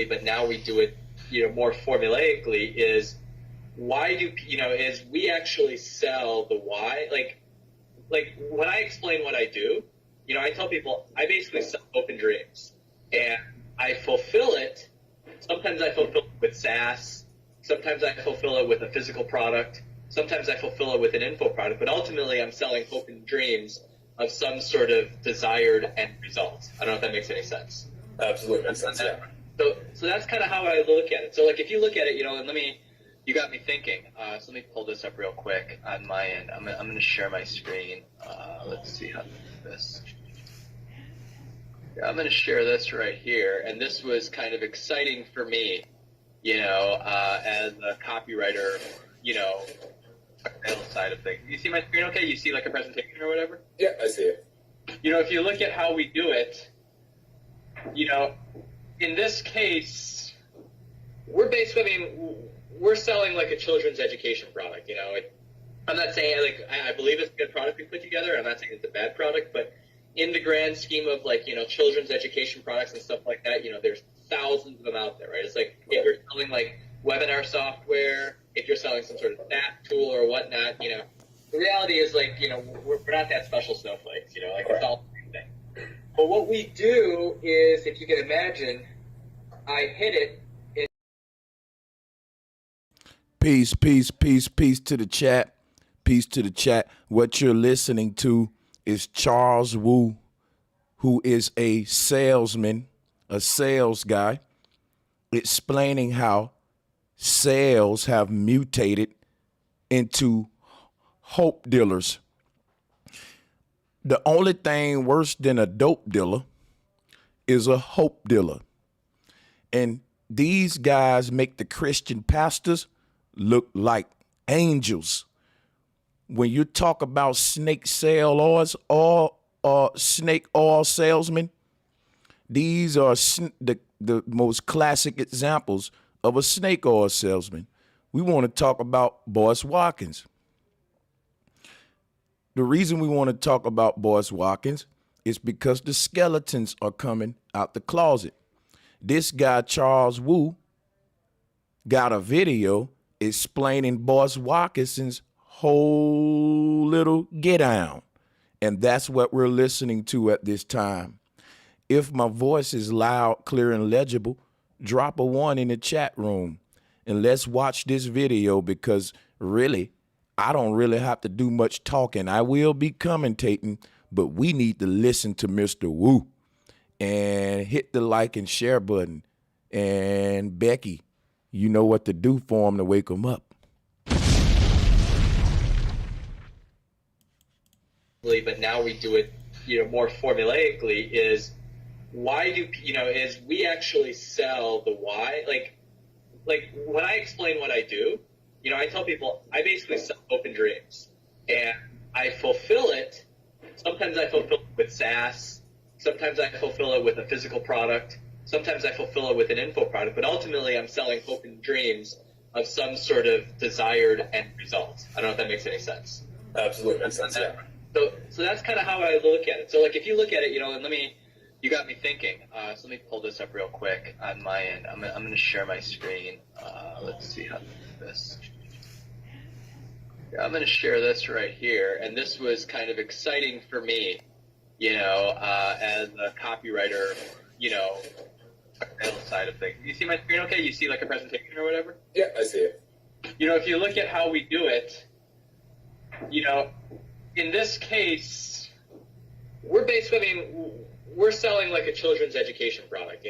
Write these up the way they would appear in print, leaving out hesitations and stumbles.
but now we do it, more formulaically, is why do, is we actually sell the why. Like when I explain what I do, I tell people I basically sell open dreams, and I fulfill it. Sometimes I fulfill it with SaaS. Sometimes I fulfill it with a physical product. Sometimes I fulfill it with an info product. But ultimately, I'm selling open dreams of some sort of desired end result. I don't know if that makes any sense. Absolutely makes sense. Yeah. So that's kind of how I look at it. So like if you look at it, and you got me thinking. So let me pull this up real quick on my end. I'm going to share my screen. Let's see how to do this. I'm going to share this right here, and this was kind of exciting for me, as a copywriter, sales side of things. You see my screen okay? You see like a presentation or whatever? Yeah, I see it. If you look at how we do it, in this case, we're basically, we're selling like a children's education product, I'm not saying, I believe it's a good product we put together. I'm not saying it's a bad product, but in the grand scheme of children's education products and stuff like that, there's thousands of them out there, right? It's like if you're selling like webinar software, if you're selling some sort of SaaS tool or whatnot, the reality is we're not that special snowflakes, it's all the same thing. But what we do is, if you can imagine, I hit it. Peace to the chat. Peace to the chat. What you're listening to is Charles Wu, who is a salesman, a sales guy, explaining how sales have mutated into hope dealers. The only thing worse than a dope dealer is a hope dealer. And these guys make the Christian pastors look like angels. When you talk about snake snake oil salesmen, these are the most classic examples of a snake oil salesman. We want to talk about Boyce Watkins. The reason we want to talk about Boyce Watkins is because the skeletons are coming out the closet. This guy, Charles Wu, got a video explaining Boyce Watkins's whole little get down. And that's what we're listening to at this time. If my voice is loud, clear, and legible, drop a 1 in the chat room. And let's watch this video, because really, I don't really have to do much talking. I will be commentating, but we need to listen to Mr. Wu. And hit the like and share button. And Becky, you know what to do for him to wake him up. But now we do it, more formulaically, is why do, is we actually sell the why. Like when I explain what I do, I tell people I basically sell open dreams, and I fulfill it. Sometimes I fulfill it with SaaS. Sometimes I fulfill it with a physical product. Sometimes I fulfill it with an info product. But ultimately, I'm selling open dreams of some sort of desired end result. I don't know if that makes any sense. Absolutely makes sense. Yeah. So that's kind of how I look at it. So like if you look at it, and you got me thinking. So let me pull this up real quick on my end. I'm going to share my screen. Let's see how to do this. I'm going to share this right here, and this was kind of exciting for me, as a copywriter, sales side of things. You see my screen okay? You see like a presentation or whatever? Yeah, I see it. If you look at how we do it, in this case, we're basically, we're selling like a children's education product,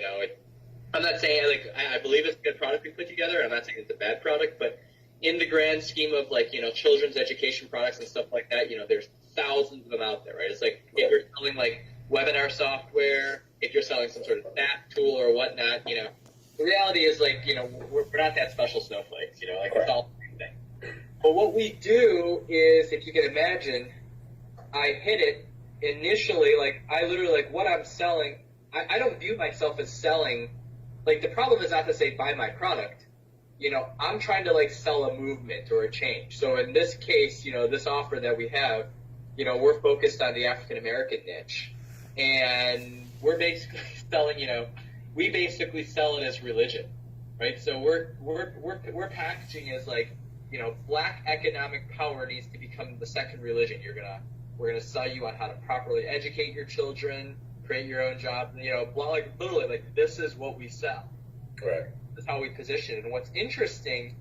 I'm not saying, I believe it's a good product we put together. I'm not saying it's a bad product, but in the grand scheme of children's education products and stuff like that, there's thousands of them out there, right? It's like if you're selling like webinar software, if you're selling some sort of SaaS tool or whatnot, the reality is we're not that special snowflakes, it's all the same thing. But what we do is, if you can imagine, I hit it initially, I literally, what I'm selling, I don't view myself as selling, the problem is not to say buy my product. I'm trying to sell a movement or a change. So in this case, this offer that we have, we're focused on the African American niche, and we're basically selling, we basically sell it as religion, right? So we're packaging as like, you know, black economic power needs to become the second religion. We're gonna sell you on how to properly educate your children, create your own job, you know, like literally, like this is what we sell. Correct. This is how we position it. And what's interesting,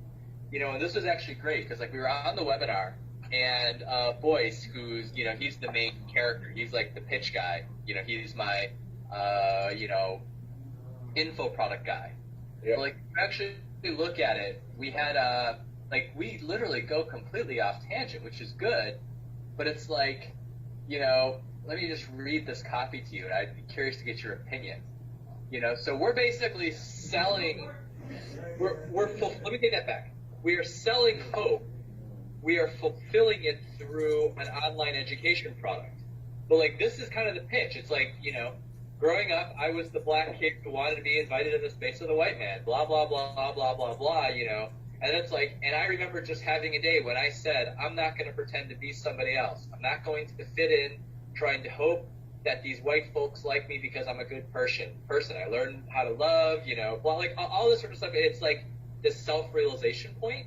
you know, and this was actually great because like we were on the webinar and Boyce, who's, you know, he's the main character. He's like the pitch guy. You know, he's my, you know, info product guy. Yeah. But, like, actually look at it, we had like we literally go completely off tangent, which is good, but it's like, you know, let me just read this copy to you, and I'd be curious to get your opinion. You know, so we're basically selling. Let me take that back. We are selling hope. We are fulfilling it through an online education product. But like, this is kind of the pitch. It's like, you know, growing up, I was the black kid who wanted to be invited to the space of the white man. Blah blah blah blah blah blah blah. You know, and it's like, and I remember just having a day when I said, I'm not going to pretend to be somebody else. I'm not going to fit in, trying to hope that these white folks like me because I'm a good person. I learned how to love, you know, blah, like all this sort of stuff. It's like this self-realization point.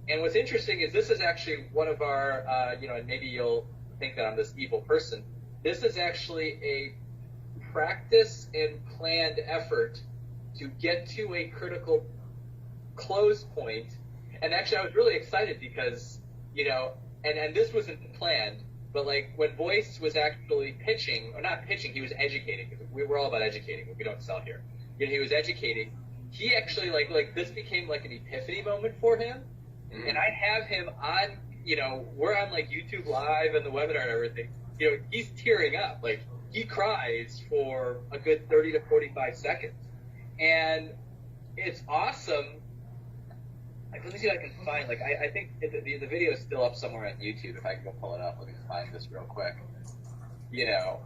And what's interesting is this is actually one of our, you know, and maybe you'll think that I'm this evil person. This is actually a practice and planned effort to get to a critical close point. And actually, I was really excited because, you know, and this wasn't planned, but like when Boyce was actually pitching, or not pitching, he was educating. We're all about educating. We don't sell here. You know, he was educating. He actually like this became like an epiphany moment for him. Mm-hmm. And I have him on, you know, we're on like YouTube Live and the webinar and everything. You know, he's tearing up. Like he cries for a good 30 to 45 seconds. And it's awesome. Like, let me see if I can find, like, I think the video is still up somewhere on YouTube. If I can go pull it up, let me find this real quick. You know,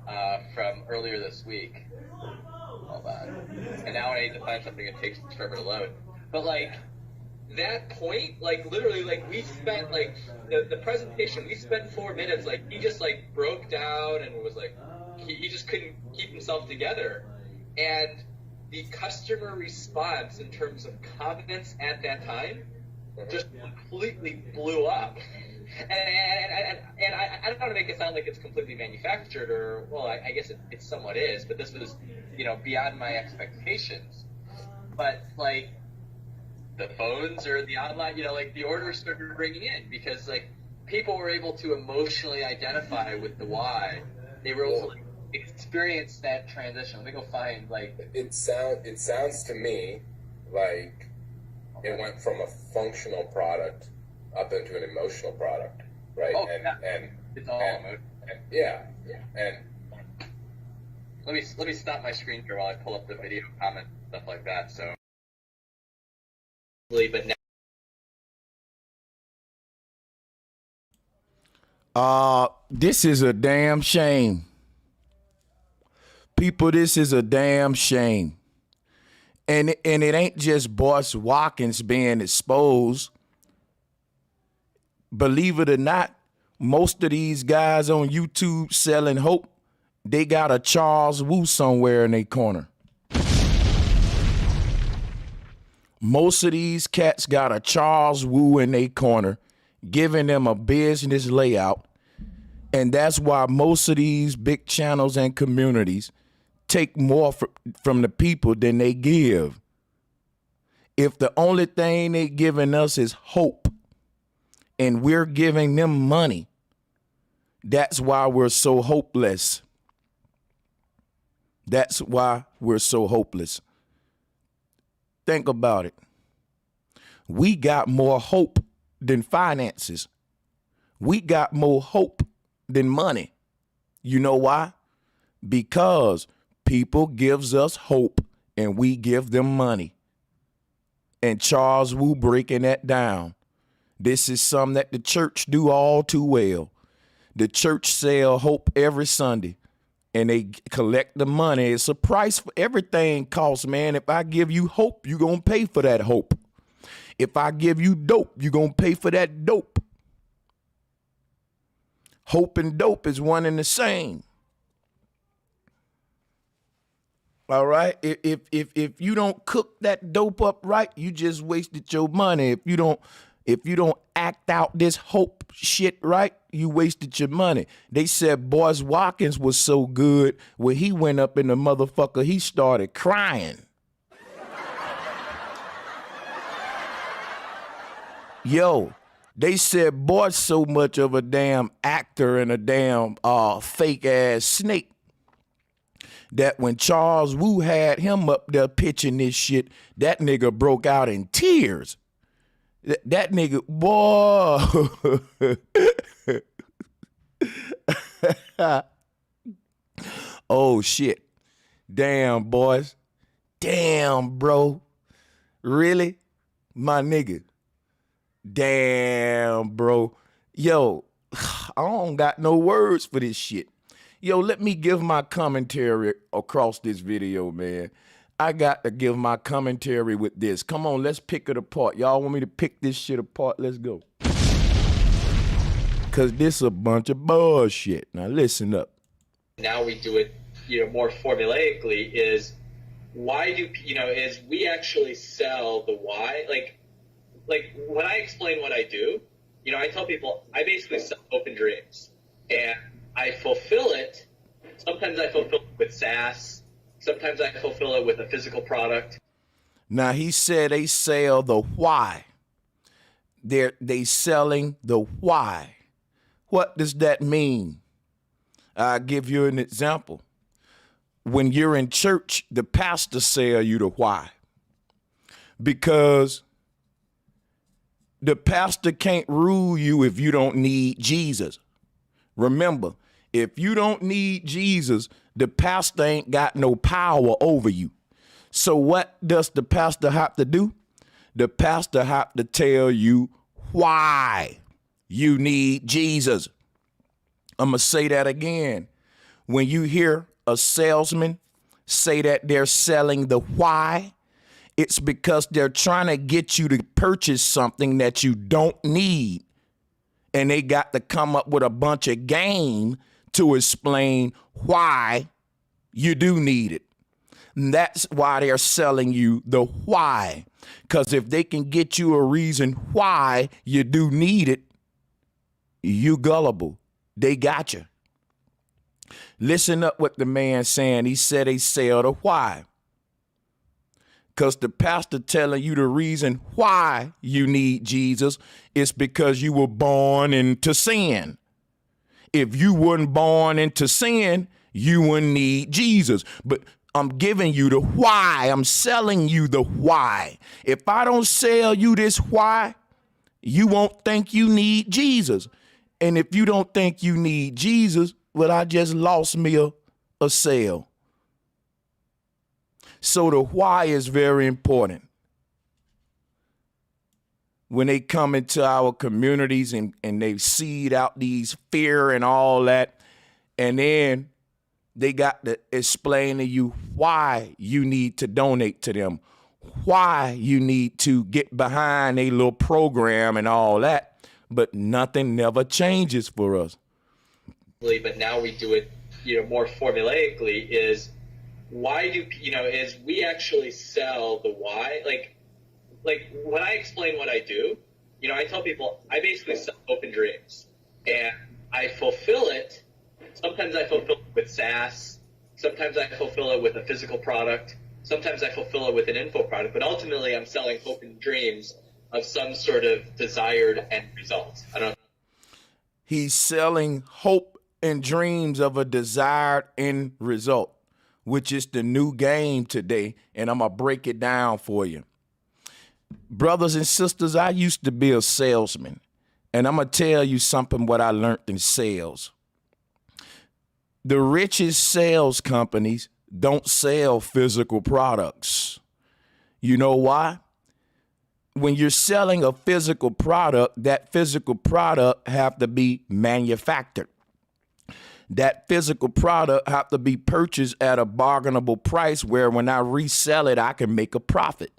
from earlier this week. Hold on. And now I need to find something that takes forever to load. But, like, that point, like, literally, like, we spent, like, the presentation, we spent 4 minutes, like, he just, like, broke down and was, like, he just couldn't keep himself together. And the customer response in terms of comments at that time just completely blew up. And I don't want to make it sound like it's completely manufactured, or, well, I guess it somewhat is, but this was, you know, beyond my expectations. But, like, the phones or the online, you know, like, the orders started bringing in because, like, people were able to emotionally identify with the why. They were able to, like, experience that transition. Let me go find, like... It sounds to me like it went from a functional product up into an emotional product, right? Oh, and it's all emotional. Yeah. And let me stop my screen here while I pull up the video comment, stuff like that. So, but now, this is a damn shame. People, this is a damn shame. And it ain't just Boyce Watkins being exposed. Believe it or not, most of these guys on YouTube selling hope, they got a Charles Wu somewhere in their corner. Most of these cats got a Charles Wu in their corner, giving them a business layout. And that's why most of these big channels and communities take more from the people than they give. If the only thing they giving us is hope and we're giving them money, that's why we're so hopeless. That's why we're so hopeless. Think about it. We got more hope than finances. We got more hope than money. You know why? Because people gives us hope and we give them money. And Charles Wu breaking that down. This is something that the church do all too well. The church sell hope every Sunday and they collect the money. It's a price for everything costs, man. If I give you hope, you're going to pay for that hope. If I give you dope, you're going to pay for that dope. Hope and dope is one and the same. All right. If you don't cook that dope up right, you just wasted your money. If you don't act out this hope shit right, you wasted your money. They said Boyce Watkins was so good when he went up in the motherfucker, he started crying. Yo, they said Boyce so much of a damn actor and a damn fake ass snake that when Charles Wu had him up there pitching this shit, that nigga broke out in tears. That nigga, boy. Oh, shit. Damn, boys. Damn, bro. Really? My nigga. Damn, bro. Yo, I don't got no words for this shit. Yo, let me give my commentary across this video, man. I got to give my commentary with this. Come on, let's pick it apart. Y'all want me to pick this shit apart? Let's go. Because this a bunch of bullshit. Now, listen up. Now we do it, more formulaically is why do, is we actually sell the why. Like when I explain what I do, I tell people I basically sell hope and dreams. And I fulfill it. Sometimes I fulfill it with SaaS. Sometimes I fulfill it with a physical product. Now, he said they sell the why. They selling the why. What does that mean? I'll give you an example. When you're in church, the pastor sell you the why. Because the pastor can't rule you if you don't need Jesus. Remember, if you don't need Jesus, the pastor ain't got no power over you. So what does the pastor have to do? The pastor have to tell you why you need Jesus. I'm going to say that again. When you hear a salesman say that they're selling the why, it's because they're trying to get you to purchase something that you don't need. And they got to come up with a bunch of game to explain why you do need it. And that's why they're selling you the why. Because if they can get you a reason why you do need it, you gullible. They got you. Listen up what the man saying. He said they sell the why. Because the pastor telling you the reason why you need Jesus is because you were born into sin. If you weren't born into sin, you wouldn't need Jesus. But I'm giving you the why. I'm selling you the why. If I don't sell you this why, you won't think you need Jesus. And if you don't think you need Jesus, well, I just lost me a sale. So the why is very important. When they come into our communities and they seed out these fear and all that, and then they got to explain to you why you need to donate to them, why you need to get behind a little program and all that, but nothing never changes for us. But now we do it, more formulaically is why do, is we actually sell the why. Like when I explain what I do, I tell people I basically sell hope and dreams. And I fulfill it. Sometimes I fulfill it with SaaS. Sometimes I fulfill it with a physical product. Sometimes I fulfill it with an info product. But ultimately, I'm selling hope and dreams of some sort of desired end result. I don't know. He's selling hope and dreams of a desired end result, which is the new game today. And I'm going to break it down for you. Brothers and sisters, I used to be a salesman. And I'm going to tell you something what I learned in sales. The richest sales companies don't sell physical products. You know why? When you're selling a physical product, that physical product have to be manufactured. That physical product have to be purchased at a bargainable price where when I resell it, I can make a profit.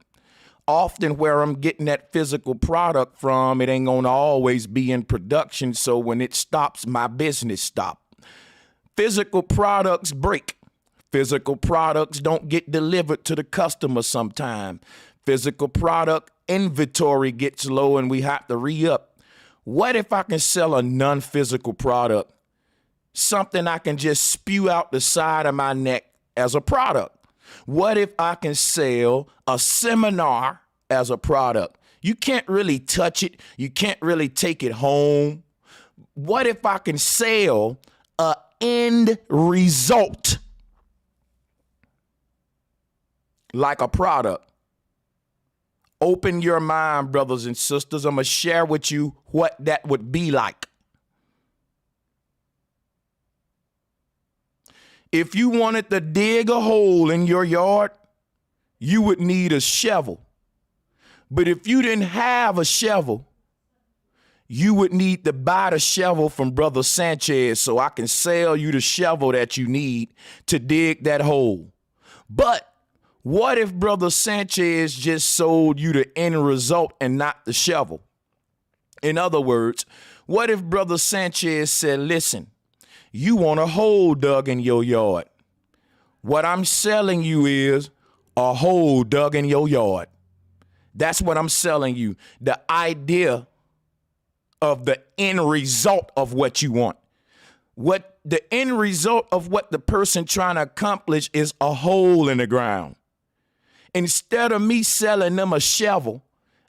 Often where I'm getting that physical product from, it ain't gonna always be in production. So when it stops, my business stops. Physical products break. Physical products don't get delivered to the customer sometime. Physical product inventory gets low and we have to re-up. What if I can sell a non-physical product? Something I can just spew out the side of my neck as a product. What if I can sell a seminar as a product? You can't really touch it. You can't really take it home. What if I can sell a end result like a product? Open your mind, brothers and sisters. I'm going to share with you what that would be like. If you wanted to dig a hole in your yard, you would need a shovel. But if you didn't have a shovel, you would need to buy the shovel from Brother Sanchez so I can sell you the shovel that you need to dig that hole. But what if Brother Sanchez just sold you the end result and not the shovel? In other words, what if Brother Sanchez said, listen, you want a hole dug in your yard. What I'm selling you is a hole dug in your yard. That's what I'm selling you. The idea of the end result of what you want. What the end result of what the person trying to accomplish is a hole in the ground. Instead of me selling them a shovel,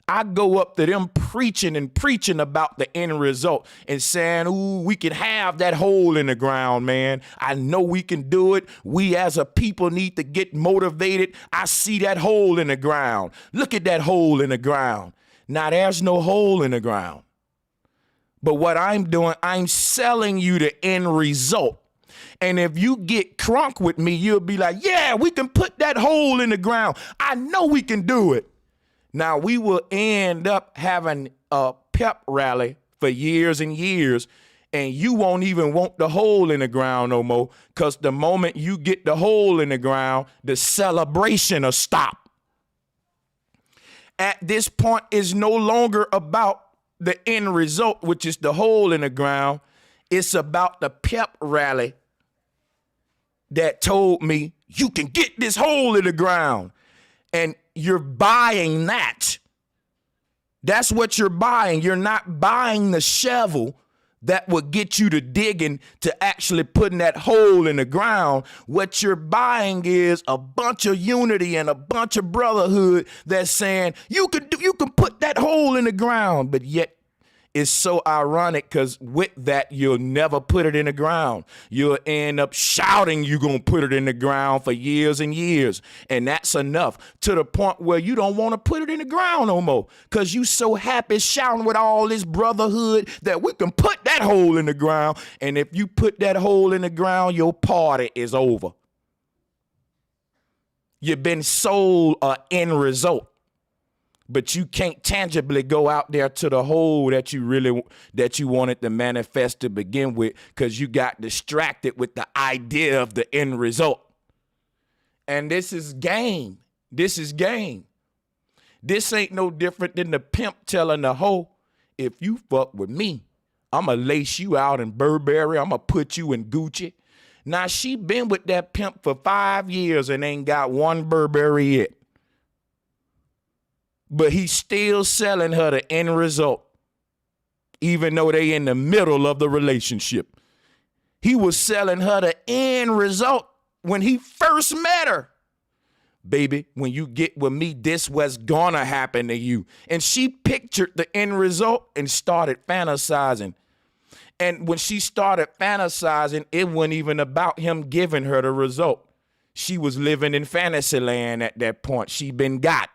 I go up to them preaching about the end result and saying, ooh, we can have that hole in the ground, man. I know we can do it. We as a people need to get motivated. I see that hole in the ground. Look at that hole in the ground. Now there's no hole in the ground. But what I'm doing, I'm selling you the end result. And if you get crunk with me, you'll be like, yeah, we can put that hole in the ground. I know we can do it. Now, we will end up having a pep rally for years and years, and you won't even want the hole in the ground no more, because the moment you get the hole in the ground, the celebration will stop. At this point, it's no longer about the end result, which is the hole in the ground. It's about the pep rally that told me you can get this hole in the ground. And you're buying that. That's what you're buying. You're not buying the shovel that will get you to digging to actually putting that hole in the ground. What you're buying is a bunch of unity and a bunch of brotherhood that's saying you can put that hole in the ground, but yet it's so ironic because with that, you'll never put it in the ground. You'll end up shouting you're going to put it in the ground for years and years. And that's enough to the point where you don't want to put it in the ground no more because you so happy shouting with all this brotherhood that we can put that hole in the ground. And if you put that hole in the ground, your party is over. You've been sold an end result. But you can't tangibly go out there to the hole that you wanted to manifest to begin with because you got distracted with the idea of the end result. And this is game. This is game. This ain't no different than the pimp telling the hoe, if you fuck with me, I'm going to lace you out in Burberry. I'm going to put you in Gucci. Now, she been with that pimp for 5 years and ain't got one Burberry yet. But he's still selling her the end result, even though they in the middle of the relationship. He was selling her the end result when he first met her. Baby, when you get with me, this was gonna happen to you. And she pictured the end result and started fantasizing. And when she started fantasizing, it wasn't even about him giving her the result. She was living in fantasy land at that point. She been got.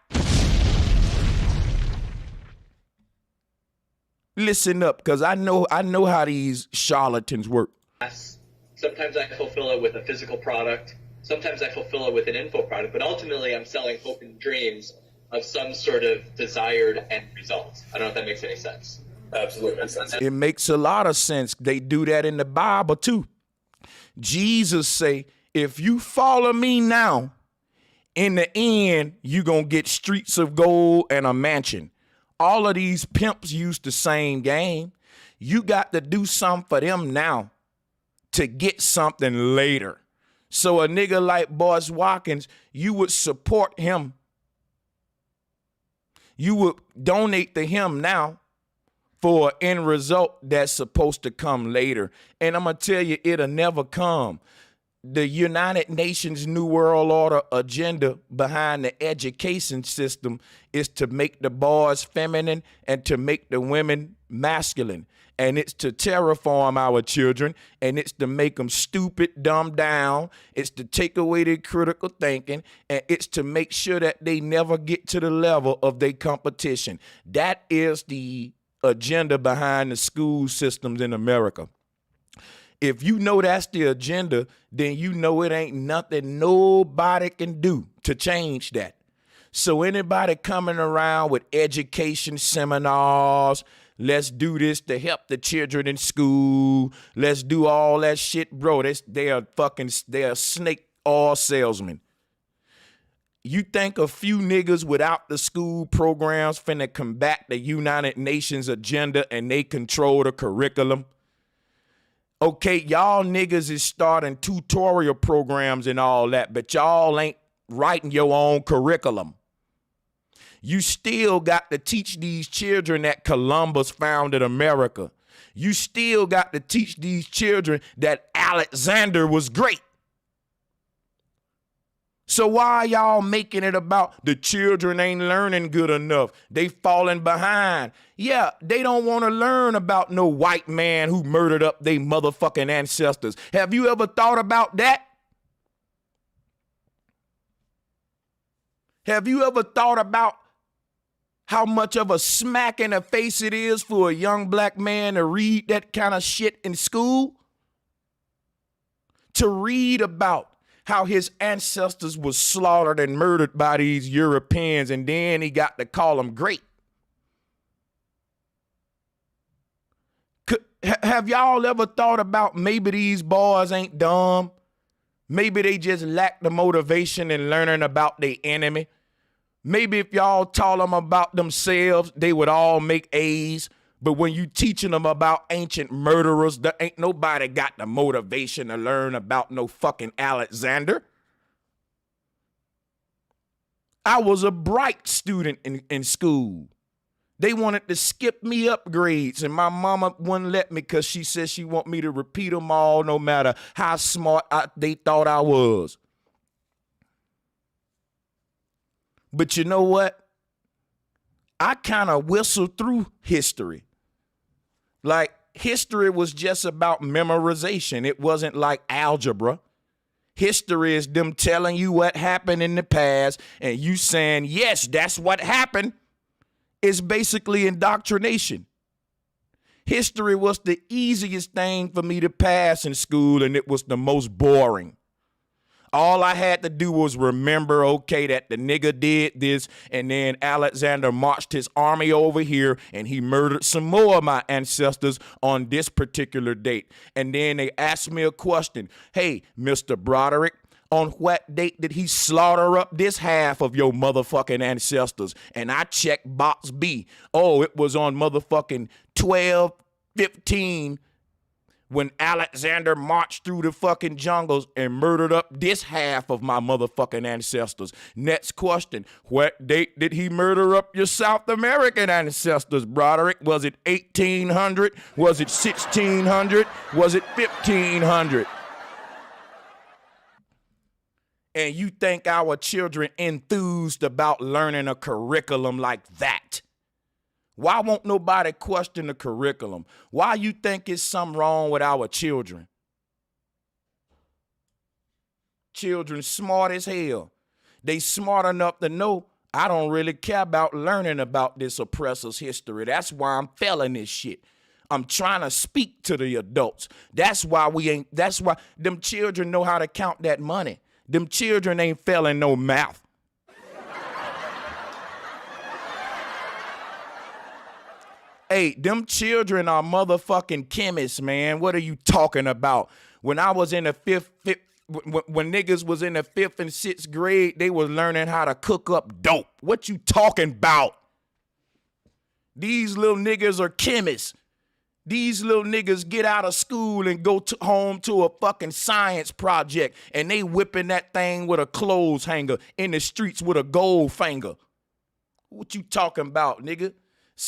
Listen up, because I know how these charlatans work. Sometimes I fulfill it with a physical product. Sometimes I fulfill it with an info product. But ultimately, I'm selling hope and dreams of some sort of desired end result. I don't know if that makes any sense. Absolutely makes sense. It makes a lot of sense. They do that in the Bible, too. Jesus say, if you follow me now, in the end, you're going to get streets of gold and a mansion. All of these pimps use the same game. You got to do something for them now to get something later. So a nigga like Boyce Watkins, you would support him. You would donate to him now for an end result that's supposed to come later. And I'm going to tell you, it'll never come. The United Nations New World Order agenda behind the education system is to make the boys feminine and to make the women masculine. And it's to terraform our children, and it's to make them stupid, dumbed down. It's to take away their critical thinking, and it's to make sure that they never get to the level of their competition. That is the agenda behind the school systems in America. If you know that's the agenda, then you know it ain't nothing nobody can do to change that. So anybody coming around with education seminars, let's do this to help the children in school, let's do all that shit, bro, they're snake oil salesmen. You think a few niggas without the school programs finna combat the United Nations agenda and they control the curriculum? Okay, y'all niggas is starting tutorial programs and all that, but y'all ain't writing your own curriculum. You still got to teach these children that Columbus founded America. You still got to teach these children that Alexander was great. So why y'all making it about the children ain't learning good enough? They falling behind. Yeah, they don't want to learn about no white man who murdered up their motherfucking ancestors. Have you ever thought about that? Have you ever thought about how much of a smack in the face it is for a young black man to read that kind of shit in school? To read about how his ancestors was slaughtered and murdered by these Europeans, and then he got to call them great. Have y'all ever thought about maybe these boys ain't dumb? Maybe they just lack the motivation in learning about their enemy. Maybe if y'all taught them about themselves, they would all make A's. But when you teaching them about ancient murderers, there ain't nobody got the motivation to learn about no fucking Alexander. I was a bright student in school. They wanted to skip me upgrades, and my mama wouldn't let me because she said she want me to repeat them all no matter how smart they thought I was. But you know what? I kind of whistled through history. Like, history was just about memorization. It wasn't like algebra. History is them telling you what happened in the past and you saying, yes, that's what happened. It's basically indoctrination. History was the easiest thing for me to pass in school, and it was the most boring. All I had to do was remember, okay, that the nigga did this, and then Alexander marched his army over here, and he murdered some more of my ancestors on this particular date. And then they asked me a question. Hey, Mr. Broderick, on what date did he slaughter up this half of your motherfucking ancestors? And I checked box B. Oh, it was on motherfucking 12/15 when Alexander marched through the fucking jungles and murdered up this half of my motherfucking ancestors. Next question, what date did he murder up your South American ancestors, Broderick? Was it 1800? Was it 1600? Was it 1500? And you think our children enthused about learning a curriculum like that? Why won't nobody question the curriculum? Why you think it's something wrong with our children? Children smart as hell. They smart enough to know I don't really care about learning about this oppressor's history. That's why I'm failing this shit. I'm trying to speak to the adults. That's why them children know how to count that money. Them children ain't failing no math. Hey, them children are motherfucking chemists, man. What are you talking about? When I was in the when niggas was in the 5th and 6th grade, they was learning how to cook up dope. What you talking about? These little niggas are chemists. These little niggas get out of school and go home to a fucking science project, and they whipping that thing with a clothes hanger in the streets with a gold finger. What you talking about, nigga?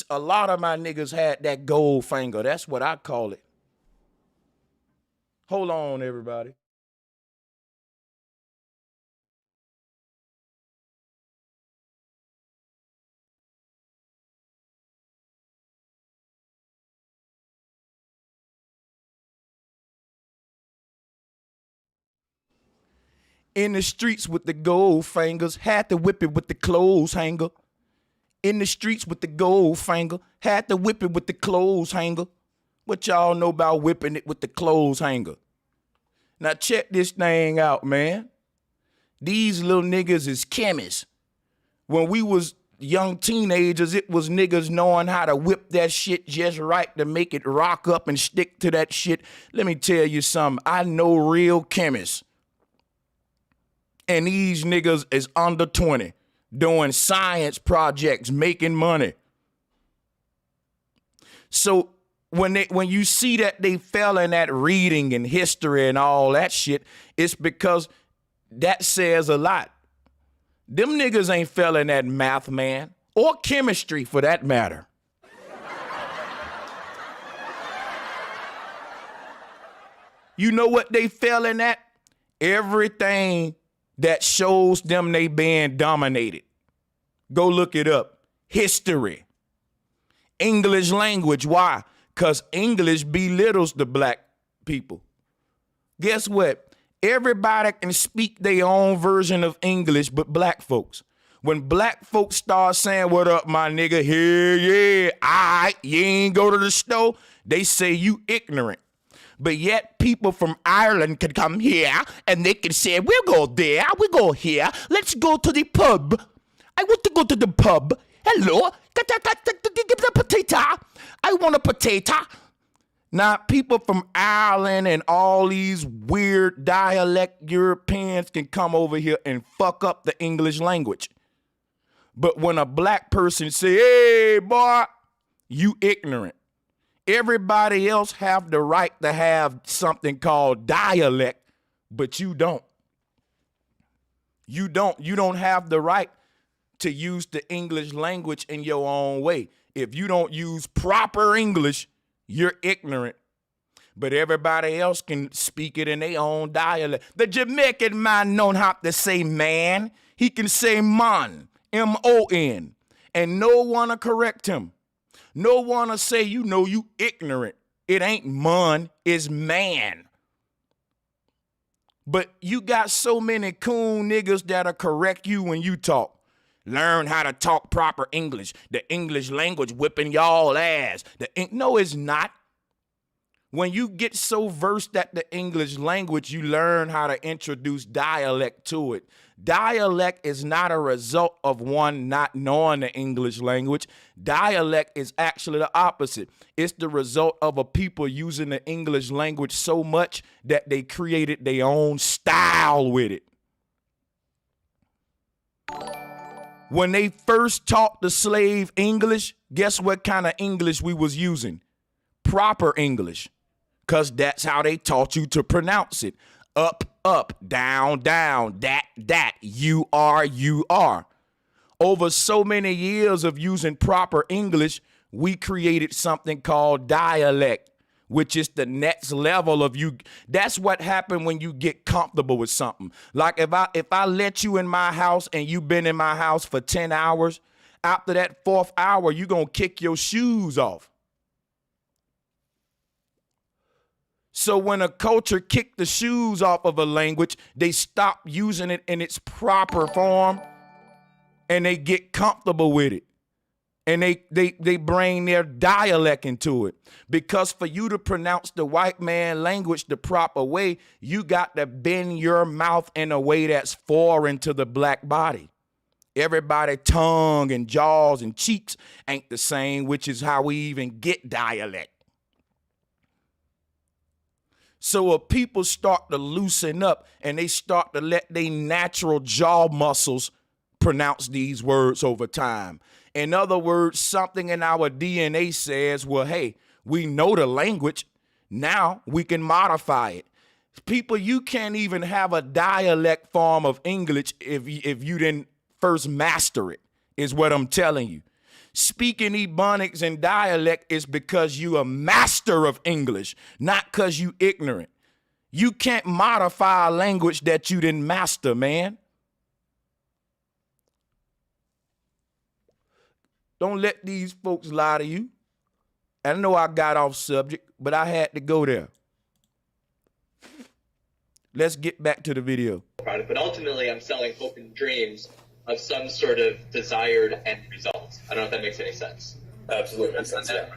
A lot of my niggas had that gold finger. That's what I call it. Hold on, everybody. In the streets with the gold fingers, had to whip it with the clothes hanger. In the streets with the gold finger, had to whip it with the clothes hanger. What y'all know about whipping it with the clothes hanger? Now check this thing out, man. These little niggas is chemists. When we was young teenagers, it was niggas knowing how to whip that shit just right to make it rock up and stick to that shit. Let me tell you something. I know real chemists. And these niggas is under 20, doing science projects, making money. So when you see that they fell in that reading and history and all that shit, it's because that says a lot. Them niggas ain't fell in that math, man, or chemistry for that matter. You know what they fell in that? Everything that shows them they being dominated. Go look it up. History. English language. Why? Because English belittles the black people. Guess what? Everybody can speak their own version of English but black folks. When black folks start saying, what up, my nigga? Here, yeah, all right, you ain't go to the store, they say you ignorant. But yet people from Ireland can come here and they can say, we'll go there, we'll go here, let's go to the pub. I want to go to the pub. Hello, give me a potato. I want a potato. Now, people from Ireland and all these weird dialect Europeans can come over here and fuck up the English language. But when a black person say, hey, boy, you ignorant. Everybody else have the right to have something called dialect, but you don't. You don't have the right to use the English language in your own way. If you don't use proper English, you're ignorant. But everybody else can speak it in their own dialect. The Jamaican man don't have to say man. He can say man, M-O-N, and no one will correct him. No one will say, you know, you ignorant. It ain't man, it's man. But you got so many coon niggas that'll correct you when you talk. Learn how to talk proper English. The English language whipping y'all ass. No, it's not. When you get so versed at the English language, you learn how to introduce dialect to it. Dialect is not a result of one not knowing the English language. Dialect is actually the opposite. It's the result of a people using the English language so much that they created their own style with it. When they first taught the slave English, guess what kind of English we was using? Proper English. Because that's how they taught you to pronounce it. Up, up, down, down, that, you are. Over so many years of using proper English, we created something called dialect, which is the next level of you. That's what happened when you get comfortable with something. Like if I let you in my house and you've been in my house for 10 hours, after that 4th hour, you're going to kick your shoes off. So when a culture kicked the shoes off of a language, they stop using it in its proper form and they get comfortable with it. And they bring their dialect into it. Because for you to pronounce the white man language the proper way, you got to bend your mouth in a way that's foreign to the black body. Everybody's tongue and jaws and cheeks ain't the same, which is how we even get dialect. So if people start to loosen up and they start to let their natural jaw muscles pronounce these words over time. In other words, something in our DNA says, well, hey, We know the language. Now we can modify it. People, you can't even have a dialect form of English if you didn't first master it, is what I'm telling you. Speaking Ebonics and dialect is because you a master of English, not because you ignorant. You can't modify a language that you didn't master, man. Don't let these folks lie to you. I know I got off subject, but I had to go there. Let's get back to the video. Product, but ultimately I'm selling hope and dreams of some sort of desired end result. I don't know if that makes any sense. Absolutely makes sense. Yeah.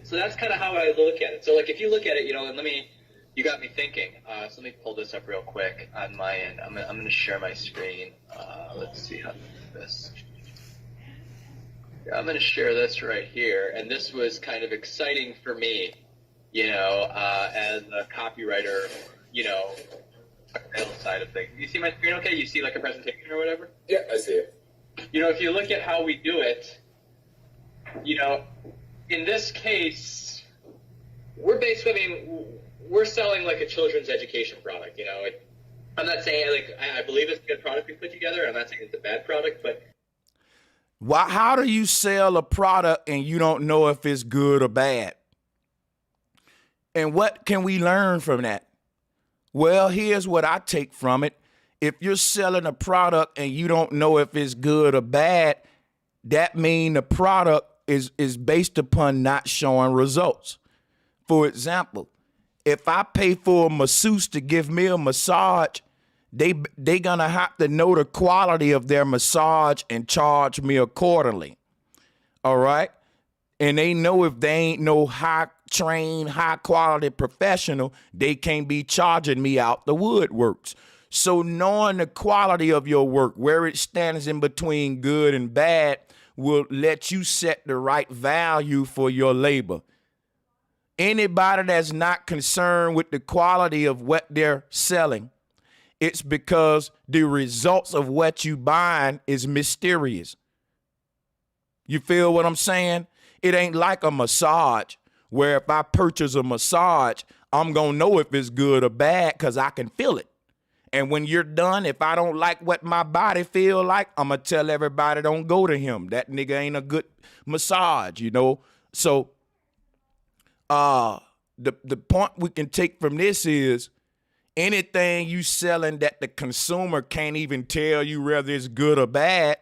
So that's kind of how I look at it. So like if you look at it, and you got me thinking. So let me pull this up real quick on my end. I'm going to share my screen. Let's see how to do this. I'm going to share this right here, and this was kind of exciting for me, as a copywriter, sales side of things. You see my screen okay? You see like a presentation or whatever? Yeah, I see it. If you look at how we do it, in this case, we're selling like a children's education product, I'm not saying I believe it's a good product we put together. I'm not saying it's a bad product, but how do you sell a product and you don't know if it's good or bad? And what can we learn from that? Well, here's what I take from it. If you're selling a product and you don't know if it's good or bad, that means the product is based upon not showing results. For example, if I pay for a masseuse to give me a massage, they gonna have to know the quality of their massage and charge me accordingly. All right? And they know if they ain't no high-trained, high-quality professional, they can't be charging me out the woodworks. So knowing the quality of your work, where it stands in between good and bad, will let you set the right value for your labor. Anybody that's not concerned with the quality of what they're selling, it's because the results of what you buying is mysterious. You feel what I'm saying? It ain't like a massage where if I purchase a massage, I'm going to know if it's good or bad because I can feel it. And when you're done, if I don't like what my body feel like, I'm going to tell everybody don't go to him. That nigga ain't a good massage, So the point we can take from this is anything you selling that the consumer can't even tell you whether it's good or bad,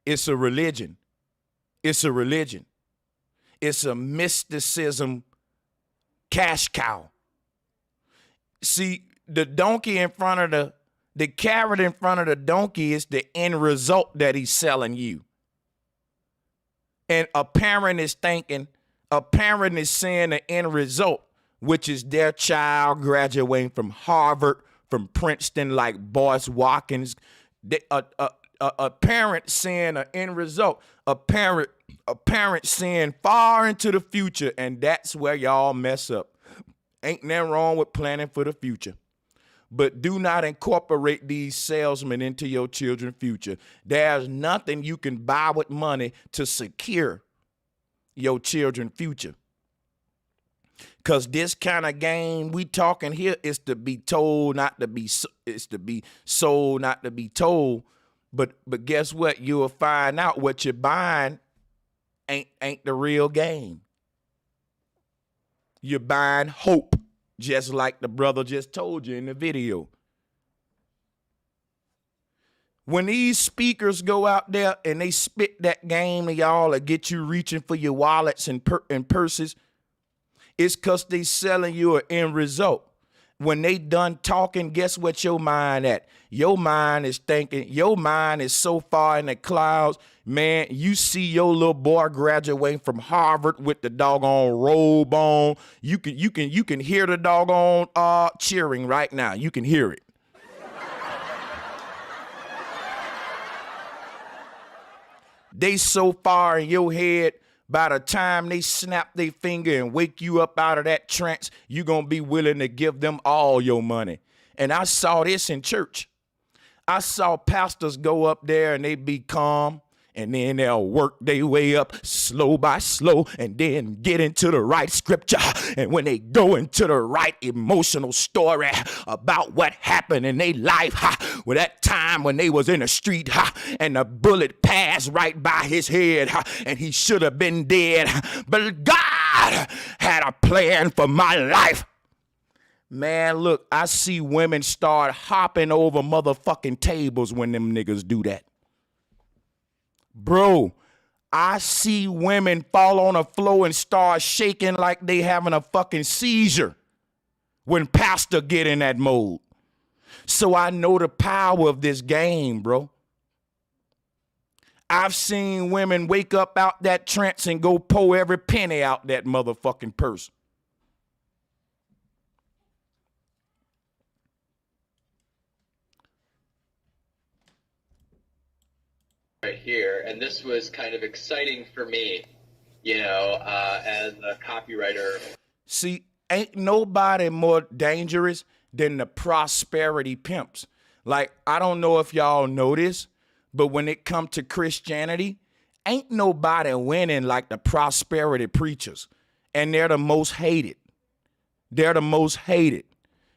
it's a religion. It's a religion. It's a mysticism cash cow. See, the donkey in front of the carrot in front of the donkey is the end result that he's selling you. And a parent is saying the end result, which is their child graduating from Harvard, from Princeton, like Boyce, Watkins. A parent seeing an end result. A parent seeing far into the future, and that's where y'all mess up. Ain't nothing wrong with planning for the future. But do not incorporate these salesmen into your children's future. There's nothing you can buy with money to secure your children's future. Because this kind of game we talking here is to be told, not to be, it's to be sold, not to be told. But guess what? You'll find out what you're buying ain't the real game. You're buying hope, just like the brother just told you in the video. When these speakers go out there and they spit that game to y'all to get you reaching for your wallets and purses, it's because they selling you an end result. When they done talking, guess what your mind at? Your mind is thinking, your mind is so far in the clouds, man, you see your little boy graduating from Harvard with the doggone robe on. You can hear the doggone cheering right now. You can hear it. They so far in your head, by the time they snap their finger and wake you up out of that trance, you're going to be willing to give them all your money. And I saw this in church. I saw pastors go up there and they be calm And then they'll work their way up slow by slow and then get into the right scripture. And when they go into the right emotional story about what happened in their life, with that time when they was in the street and the bullet passed right by his head and he should have been dead. But God had a plan for my life. Man, look, I see women start hopping over motherfucking tables when them niggas do that. Bro, I see women fall on the floor and start shaking like they having a fucking seizure when pastor get in that mode. So I know the power of this game, bro. I've seen women wake up out that trance and go pour every penny out that motherfucking purse. Right here, and this was kind of exciting for me, as a copywriter. See, ain't nobody more dangerous than the prosperity pimps. Like, I don't know if y'all know this, but when it comes to Christianity, ain't nobody winning like the prosperity preachers. And they're the most hated. They're the most hated.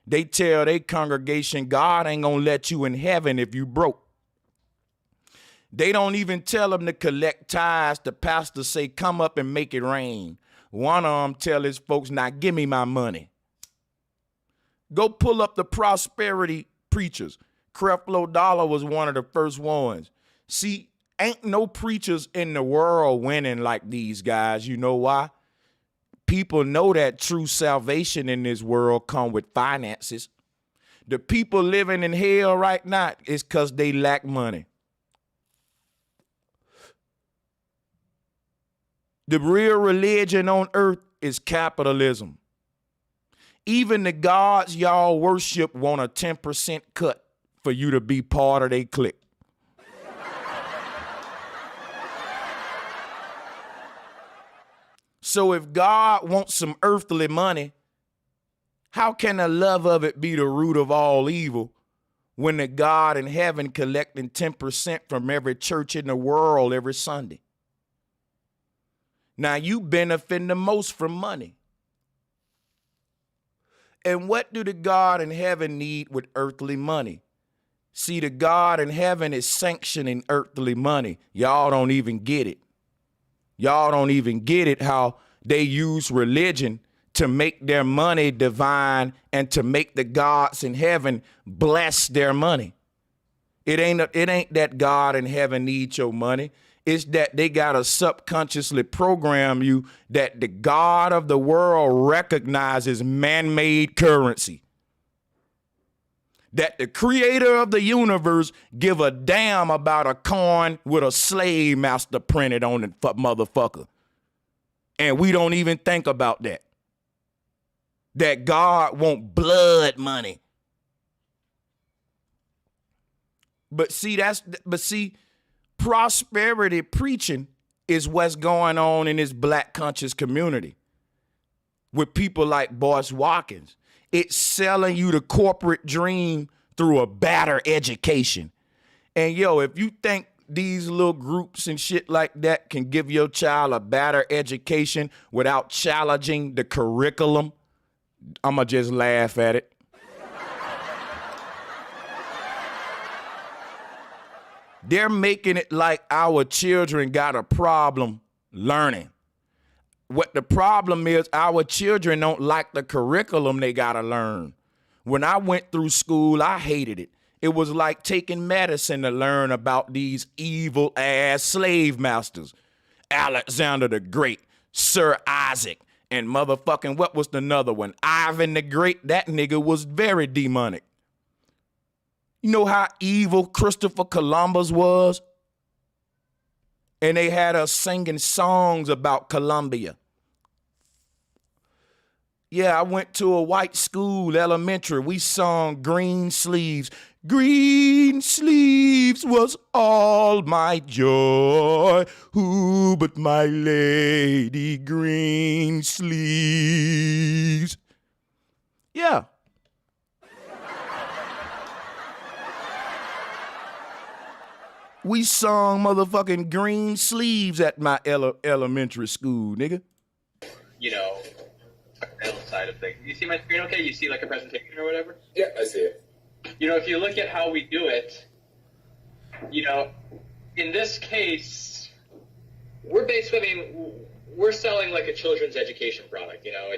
They tell their congregation, God ain't gonna let you in heaven if you broke. They don't even tell them to collect tithes. The pastor say, come up and make it rain. One of them tell his folks, now give me my money. Go pull up the prosperity preachers. Creflo Dollar was one of the first ones. See, ain't no preachers in the world winning like these guys. You know why? People know that true salvation in this world come with finances. The people living in hell right now is because they lack money. The real religion on earth is capitalism. Even the gods y'all worship want a 10% cut for you to be part of their clique. So if God wants some earthly money, how can the love of it be the root of all evil when the God in heaven collecting 10% from every church in the world every Sunday? Now you benefit the most from money. And what do the God in heaven need with earthly money? See, the God in heaven is sanctioning earthly money. Y'all don't even get it. Y'all don't even get it how they use religion to make their money divine and to make the gods in heaven bless their money. It ain't that God in heaven needs your money. It's that they got to subconsciously program you that the God of the world recognizes man-made currency. That the creator of the universe give a damn about a coin with a slave master printed on it, motherfucker. And we don't even think about that. That God want blood money. But see, prosperity preaching is what's going on in this black conscious community with people like Boyce Watkins. It's selling you the corporate dream through a better education. And if you think these little groups and shit like that can give your child a better education without challenging the curriculum, I'ma just laugh at it. They're making it like our children got a problem learning. What the problem is, our children don't like the curriculum they gotta learn. When I went through school, I hated it. It was like taking medicine to learn about these evil ass slave masters. Alexander the Great, Sir Isaac, and motherfucking, what was another one? Ivan the Great, that nigga was very demonic. You know how evil Christopher Columbus was? And they had us singing songs about Columbia. Yeah, I went to a white school, elementary. We sung Green Sleeves. Green sleeves was all my joy. Who but my lady green sleeves? Yeah. We sung motherfucking Green Sleeves at my elementary school, nigga. You know, side of things. You see my screen okay? You see like a presentation or whatever? Yeah, I see it. You know, if you look at how we do it, you know, in this case, we're selling like a children's education product, you know.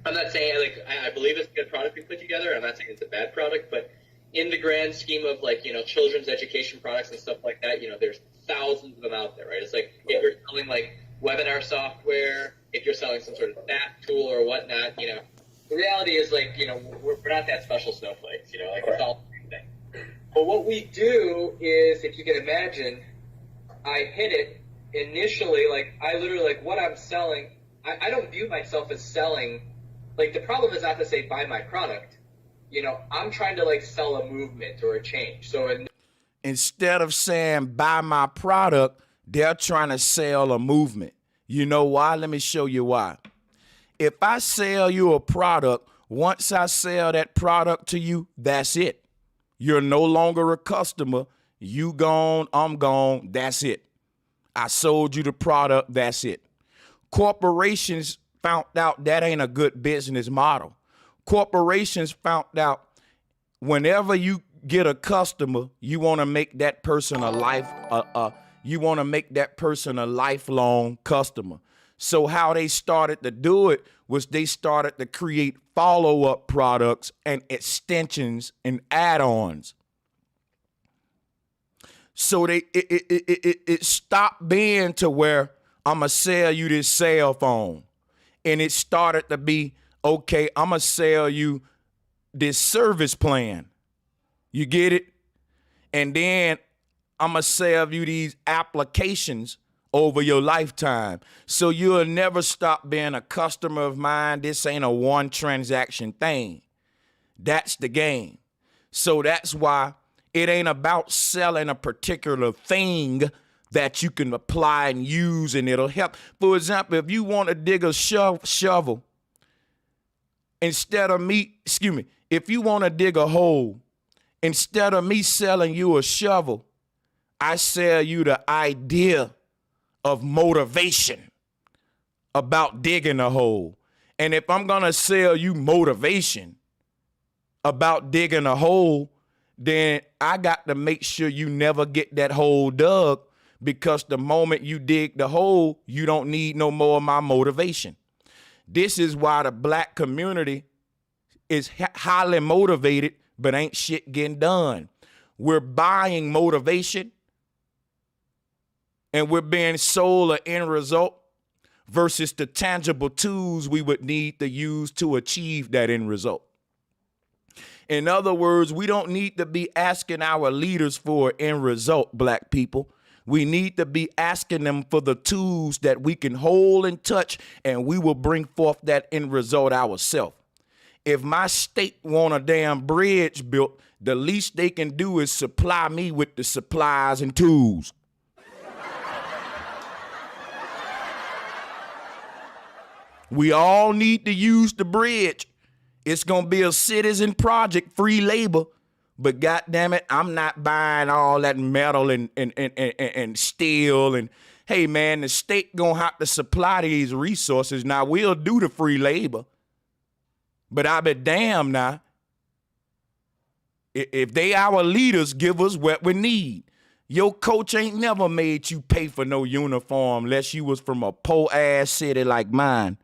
I'm not saying, like, I believe it's a good product we put together. I'm not saying it's a bad product, but in the grand scheme of, like, you know, children's education products and stuff like that, you know, there's thousands of them out there, right? It's like if you're selling, like, webinar software, if you're selling some sort of app tool or whatnot, you know, the reality is, like, you know, we're not that special snowflakes, you know, like, it's all the same thing. But what we do is, if you can imagine, I hit it initially, like, I literally, like, what I'm selling, I don't view myself as selling, like, the problem is not to say buy my product. You know, I'm trying to, like, sell a movement or a change. So instead of saying buy my product, they're trying to sell a movement. You know why? Let me show you why. If I sell you a product, once I sell that product to you, that's it. You're no longer a customer. You gone, I'm gone, that's it. I sold you the product, that's it. Corporations found out that ain't a good business model. Corporations found out whenever you get a customer, you want to make that person a lifelong customer. So how they started to do it was they started to create follow-up products and extensions and add-ons. So it stopped being to where I'm going to sell you this cell phone. And it started to be, okay, I'm going to sell you this service plan. You get it? And then I'm going to sell you these applications over your lifetime. So you'll never stop being a customer of mine. This ain't a one transaction thing. That's the game. So that's why it ain't about selling a particular thing that you can apply and use and it'll help. For example, if you want to dig a shovel, if you want to dig a hole, instead of me selling you a shovel, I sell you the idea of motivation about digging a hole. And if I'm going to sell you motivation about digging a hole, then I got to make sure you never get that hole dug, because the moment you dig the hole, you don't need no more of my motivation. This is why the black community is highly motivated, but ain't shit getting done. We're buying motivation and we're being sold an end result versus the tangible tools we would need to use to achieve that end result. In other words, we don't need to be asking our leaders for an end result, black people. We need to be asking them for the tools that we can hold and touch, and we will bring forth that end result ourselves. If my state want a damn bridge built, the least they can do is supply me with the supplies and tools. We all need to use the bridge. It's going to be a citizen project, free labor. But goddamn it, I'm not buying all that metal and steel. And hey, man, the state gonna have to supply these resources. Now we'll do the free labor, but I be damn now if they our leaders give us what we need. Your coach ain't never made you pay for no uniform unless you was from a poor ass city like mine.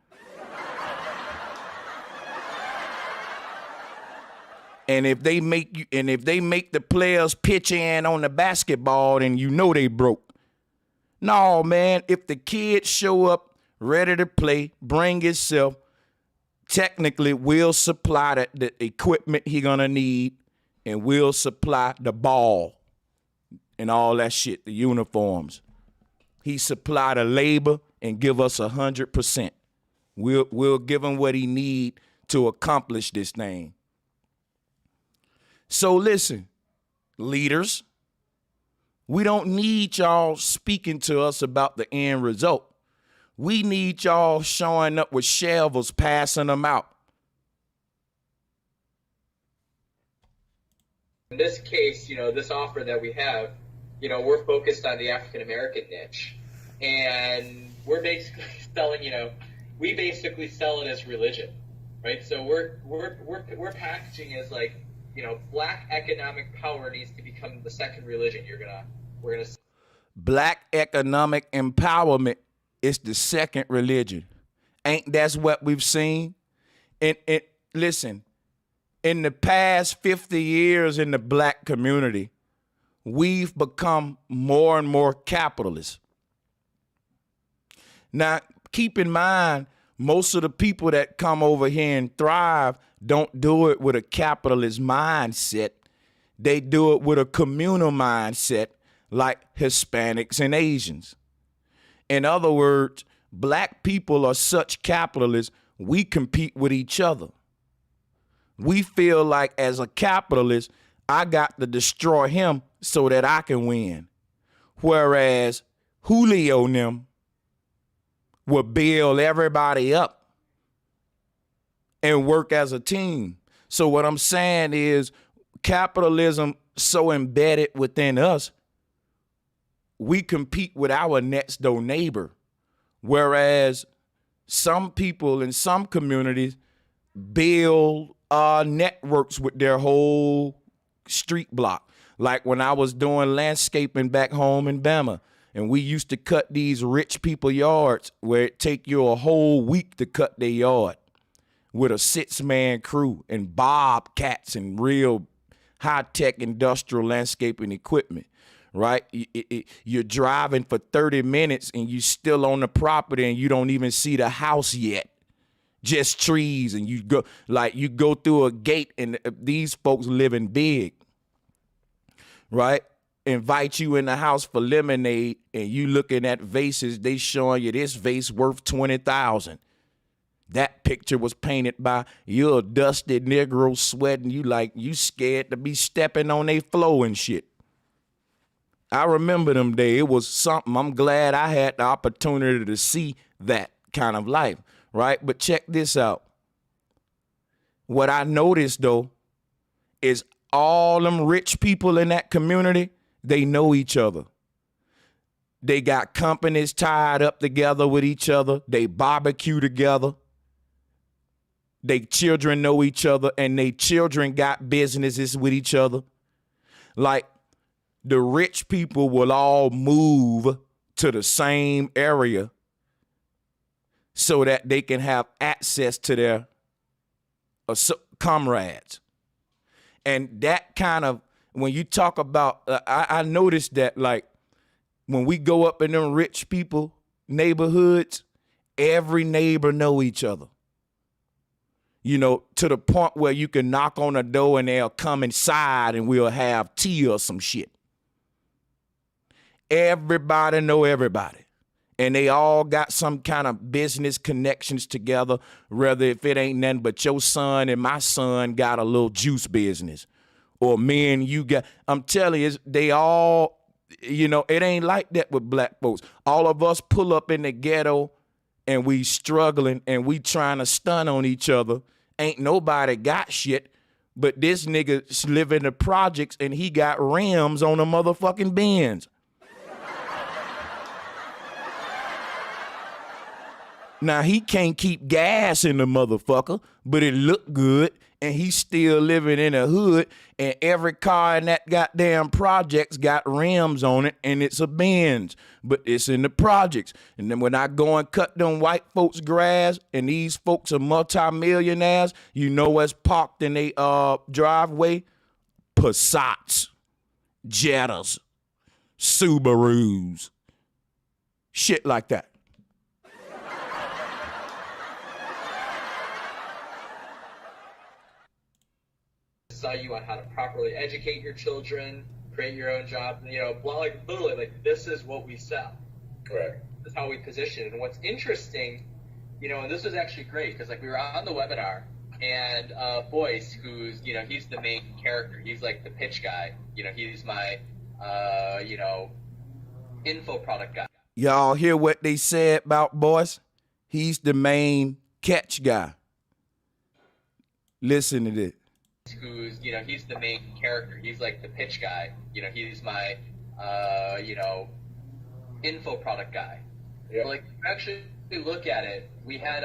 And if they make the players pitch in on the basketball, then you know they broke. No, man, if the kids show up ready to play, bring himself, technically we'll supply the equipment he gonna need, and we'll supply the ball and all that shit, the uniforms. He supply the labor and give us 100%. We'll give him what he need to accomplish this thing. So listen, leaders, we don't need y'all speaking to us about the end result. We need y'all showing up with shovels, passing them out. In this case, you know, this offer that we have, you know, we're focused on the African American niche, and we're basically selling, you know, we basically sell it as religion, right? So we're packaging as like, you know, Black economic power needs to become the second religion. We're gonna. Black economic empowerment is the second religion. Ain't that's what we've seen? And listen, in the past 50 years in the black community, we've become more and more capitalist. Now, keep in mind, most of the people that come over here and thrive don't do it with a capitalist mindset. They do it with a communal mindset, like Hispanics and Asians. In other words, black people are such capitalists, we compete with each other. We feel like as a capitalist, I got to destroy him so that I can win. Whereas Julio and them will build everybody up and work as a team. So what I'm saying is capitalism so embedded within us, we compete with our next door neighbor. Whereas some people in some communities build networks with their whole street block. Like when I was doing landscaping back home in Bama, and we used to cut these rich people yards where it take you a whole week to cut their yard with a 6-man crew and bobcats and real high-tech industrial landscaping equipment, right? You're driving for 30 minutes and you still on the property and you don't even see the house yet. Just trees, and you go through a gate and these folks living big, right? Invite you in the house for lemonade and you looking at vases, they showing you this vase worth $20,000. That picture was painted by you're a dusty Negro sweating, you scared to be stepping on they floor and shit. I remember them days. It was something. I'm glad I had the opportunity to see that kind of life, right? But check this out. What I noticed, though, is all them rich people in that community, they know each other. They got companies tied up together with each other. They barbecue together. They children know each other, and they children got businesses with each other. Like, the rich people will all move to the same area so that they can have access to their comrades. And that kind of, when you talk about, I noticed that, like, when we go up in them rich people neighborhoods, every neighbor know each other. You know, to the point where you can knock on a door and they'll come inside and we'll have tea or some shit. Everybody know everybody. And they all got some kind of business connections together, whether if it ain't nothing but your son and my son got a little juice business. Or me and you got, I'm telling you, they all, you know, it ain't like that with black folks. All of us pull up in the ghetto and we struggling and we trying to stun on each other. Ain't nobody got shit, but this nigga live in the projects and he got rims on the motherfucking Benz. Now, he can't keep gas in the motherfucker, but it look good, and he's still living in a hood, and every car in that goddamn projects got rims on it, and it's a Benz, but it's in the projects. And then when I go and cut them white folks' grass, and these folks are multimillionaires, you know what's parked in they driveway? Passats, Jettas, Subarus, shit like that. Saw you on how to properly educate your children, create your own job, you know, like literally, like this is what we sell. Correct. This is how we position it. And what's interesting, you know, and this was actually great because like we were on the webinar and Boyce, who's, you know, he's the main character. He's like the pitch guy. You know, he's my, you know, info product guy. Y'all hear what they said about Boyce? He's the main catch guy. Listen to this. Who's, you know, he's the main character. He's like the pitch guy. You know, he's my, info product guy. Yeah. But, like, if you actually look at it, we had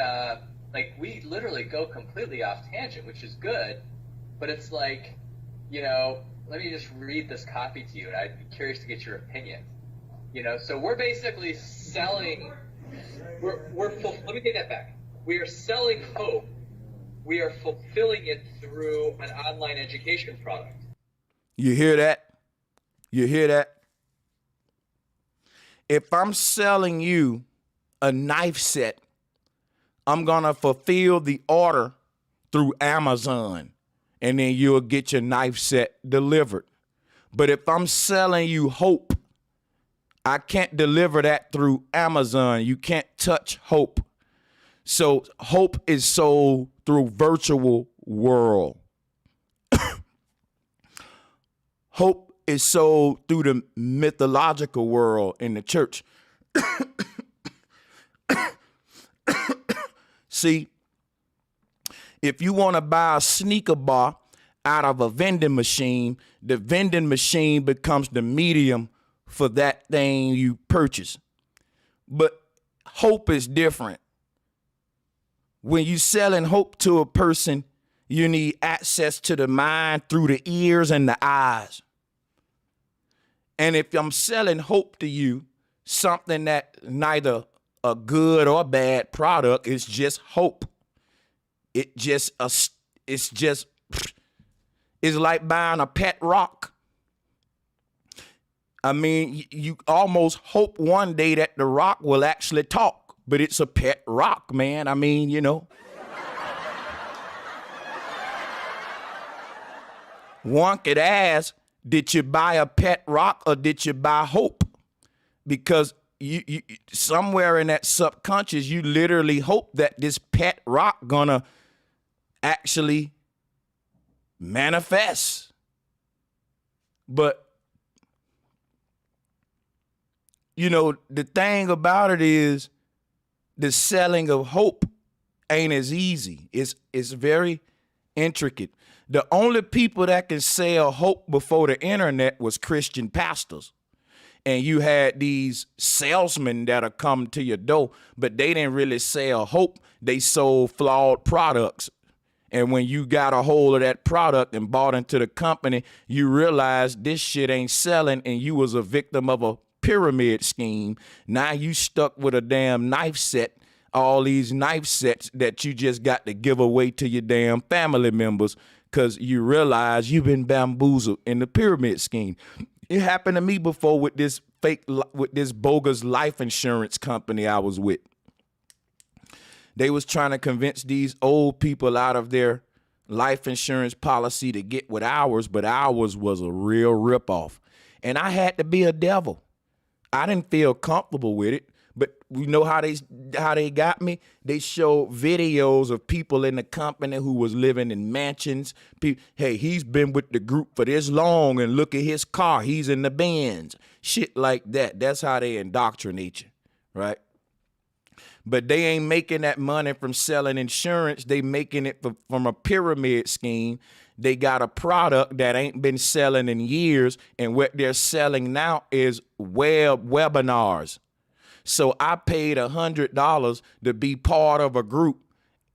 we literally go completely off tangent, which is good, but it's like, let me just read this copy to you, and I'd be curious to get your opinion. So we're basically selling. Let me take that back. We are selling hope. We are fulfilling it through an online education product. You hear that? You hear that? If I'm selling you a knife set, I'm going to fulfill the order through Amazon, and then you'll get your knife set delivered. But if I'm selling you hope, I can't deliver that through Amazon. You can't touch hope. So hope is sold through virtual world. Hope is sold through the mythological world in the church. See, if you want to buy a sneaker bar out of a vending machine, the vending machine becomes the medium for that thing you purchase. But hope is different. When you selling hope to a person, you need access to the mind through the ears and the eyes. And if I'm selling hope to you, something that neither a good or bad product, is just hope. It's like buying a pet rock. I mean, you almost hope one day that the rock will actually talk, but it's a pet rock, man. I mean, One could ask, did you buy a pet rock or did you buy hope? Because you somewhere in that subconscious, you literally hope that this pet rock gonna actually manifest. But the thing about it is the selling of hope ain't as easy. It's very intricate. The only people that can sell hope before the internet was Christian pastors. And you had these salesmen that'll come to your door, but they didn't really sell hope. They sold flawed products. And when you got a hold of that product and bought into the company, you realized this shit ain't selling, and you was a victim of a pyramid scheme. Now you stuck with a damn knife set, all these knife sets that you just got to give away to your damn family members because you realize you've been bamboozled in the pyramid scheme. It happened to me before with this bogus life insurance company I was with. They was trying to convince these old people out of their life insurance policy to get with ours, but ours was a real ripoff. And I had to be a devil. I didn't feel comfortable with it, but you know how they got me? They showed videos of people in the company who was living in mansions. Hey, he's been with the group for this long, and look at his car. He's in the Benz. Shit like that. That's how they indoctrinate you, right? But they ain't making that money from selling insurance. They making it from a pyramid scheme. They got a product that ain't been selling in years, and what they're selling now is webinars. So I paid $100 to be part of a group,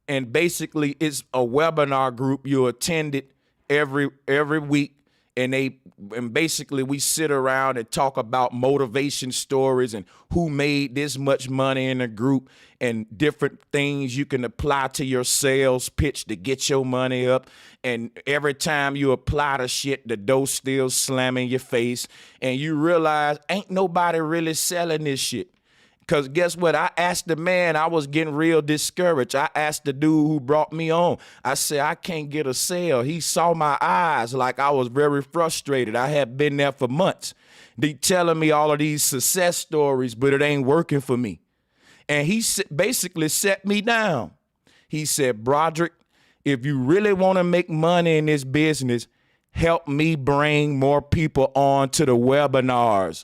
and basically it's a webinar group you attended every week, and basically we sit around and talk about motivation stories and who made this much money in a group and different things you can apply to your sales pitch to get your money up. And every time you apply the shit, the door still slamming your face, and you realize ain't nobody really selling this shit. Because guess what? I asked the man, I was getting real discouraged. I asked the dude who brought me on. I said, I can't get a sale. He saw my eyes like I was very frustrated. I had been there for months. They telling me all of these success stories, but it ain't working for me. And he basically set me down. He said, Broderick, if you really want to make money in this business, help me bring more people on to the webinars.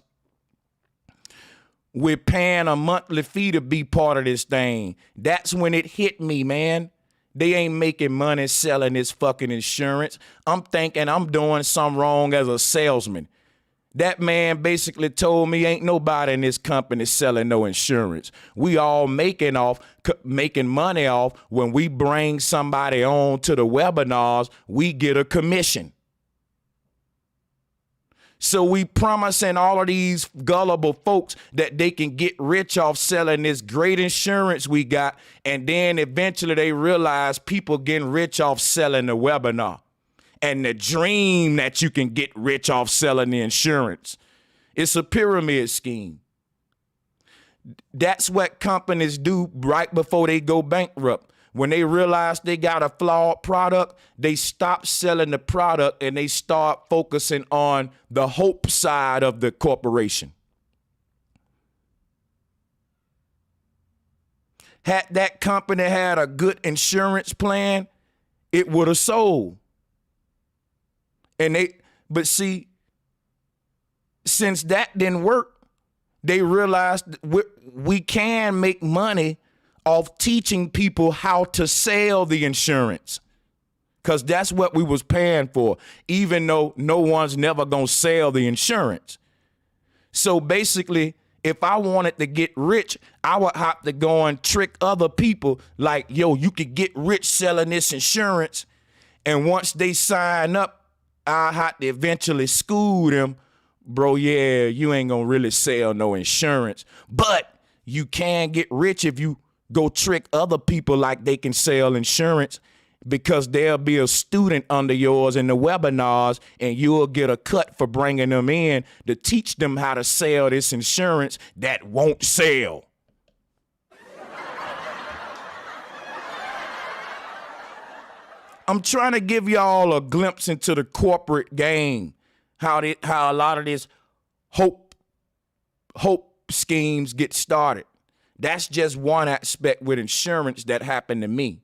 We're paying a monthly fee to be part of this thing. That's when it hit me, man. They ain't making money selling this fucking insurance. I'm thinking I'm doing something wrong as a salesman. That man basically told me ain't nobody in this company selling no insurance. We all making money off when we bring somebody on to the webinars, we get a commission. So we promising all of these gullible folks that they can get rich off selling this great insurance we got, and then eventually they realize people getting rich off selling the webinar. And the dream that you can get rich off selling the insurance. It's a pyramid scheme. That's what companies do right before they go bankrupt. When they realize they got a flawed product, they stop selling the product and they start focusing on the hope side of the corporation. Had that company had a good insurance plan, it would have sold. But see, since that didn't work, they realized we can make money off teaching people how to sell the insurance, because that's what we was paying for, even though no one's never gonna sell the insurance. So basically, if I wanted to get rich, I would have to go and trick other people like, yo, you could get rich selling this insurance. And once they sign up, I had to eventually school them, bro, yeah, you ain't gonna really sell no insurance, but you can get rich if you go trick other people like they can sell insurance, because there'll be a student under yours in the webinars and you'll get a cut for bringing them in to teach them how to sell this insurance that won't sell. I'm trying to give y'all a glimpse into the corporate game, how a lot of this hope schemes get started. That's just one aspect with insurance that happened to me.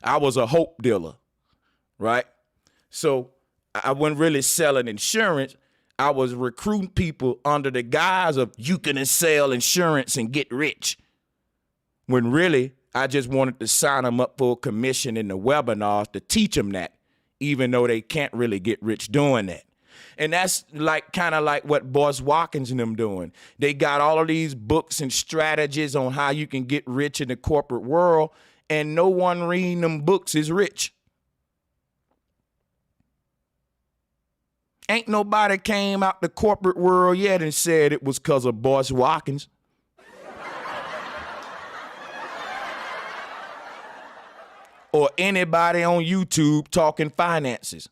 I was a hope dealer, right? So I wasn't really selling insurance. I was recruiting people under the guise of you can sell insurance and get rich, when really I just wanted to sign them up for a commission in the webinars to teach them that, even though they can't really get rich doing that. And that's kind of like what Boyce, Watkins and them doing. They got all of these books and strategies on how you can get rich in the corporate world, and no one reading them books is rich. Ain't nobody came out the corporate world yet and said it was because of Boyce Watkins. Or anybody on YouTube talking finances.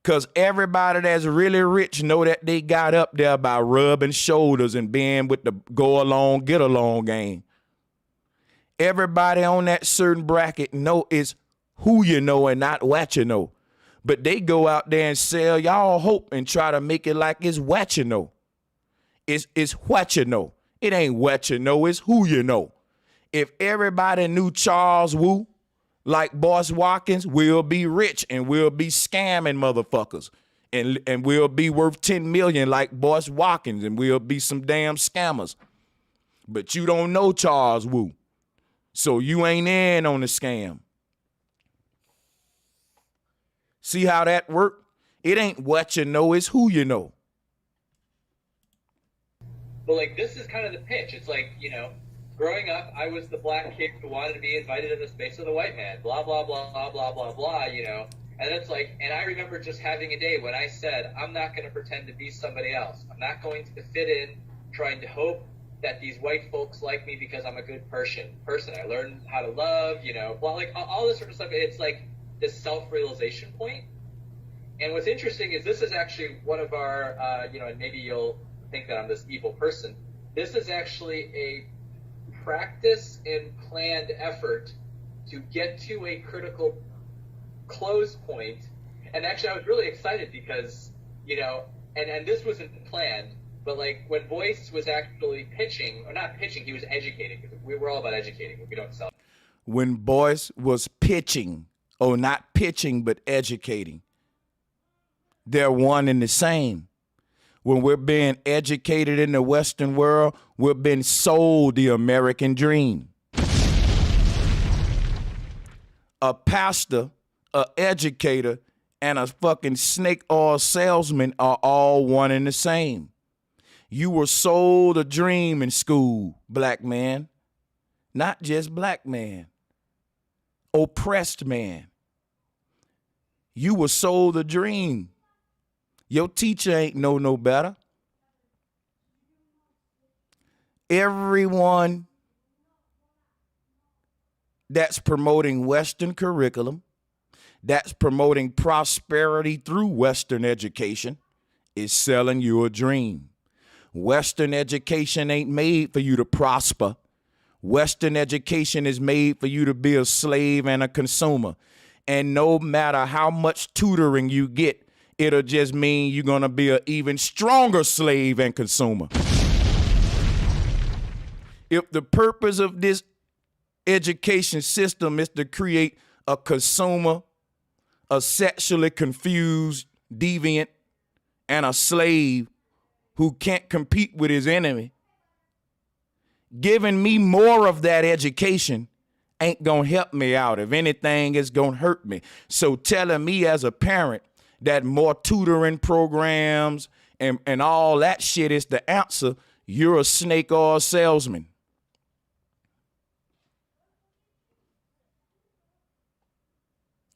Because everybody that's really rich know that they got up there by rubbing shoulders and being with the go along, get along game. Everybody on that certain bracket know is who you know and not what you know. But they go out there and sell y'all hope and try to make it like it's what you know. It's what you know. It ain't what you know, it's who you know. If everybody knew Charles Wu, like Boyce Watkins, we'll be rich and we'll be scamming motherfuckers. And we'll be worth 10 million like Boyce Watkins, and we'll be some damn scammers. But you don't know Charles Wu, so you ain't in on the scam. See how that work? It ain't what you know, it's who you know. But like, this is kind of the pitch. It's like, you know, growing up, I was the black kid who wanted to be invited to the space of the white man, blah, blah, blah, blah, blah, blah, blah, you know. And it's like, and I remember just having a day when I said, I'm not going to pretend to be somebody else. I'm not going to fit in, trying to hope that these white folks like me because I'm a good person. I learned how to love, you know, well, like all this sort of stuff. It's like this self-realization point. And what's interesting is this is actually one of our, you know, and maybe you'll think that I'm this evil person. This is actually a practice and planned effort to get to a critical close point. And actually I was really excited because, you know, and this wasn't planned, but like when Boyce was actually pitching, or not pitching, he was educating. We're all about educating. We don't sell. When Boyce was pitching, or not pitching, but educating, they're one and the same. When we're being educated in the Western world, we're being sold the American dream. A pastor, an educator, and a fucking snake oil salesman are all one and the same. You were sold a dream in school, black man. Not just black man. Oppressed man. You were sold a dream. Your teacher ain't know no better. Everyone that's promoting Western curriculum, that's promoting prosperity through Western education, is selling you a dream. Western education ain't made for you to prosper. Western education is made for you to be a slave and a consumer. And no matter how much tutoring you get, it'll just mean you're going to be an even stronger slave and consumer. If the purpose of this education system is to create a consumer, a sexually confused deviant, and a slave who can't compete with his enemy, giving me more of that education ain't gonna help me out. If anything, it's gonna hurt me. So telling me as a parent that more tutoring programs and all that shit is the answer, you're a snake oil salesman.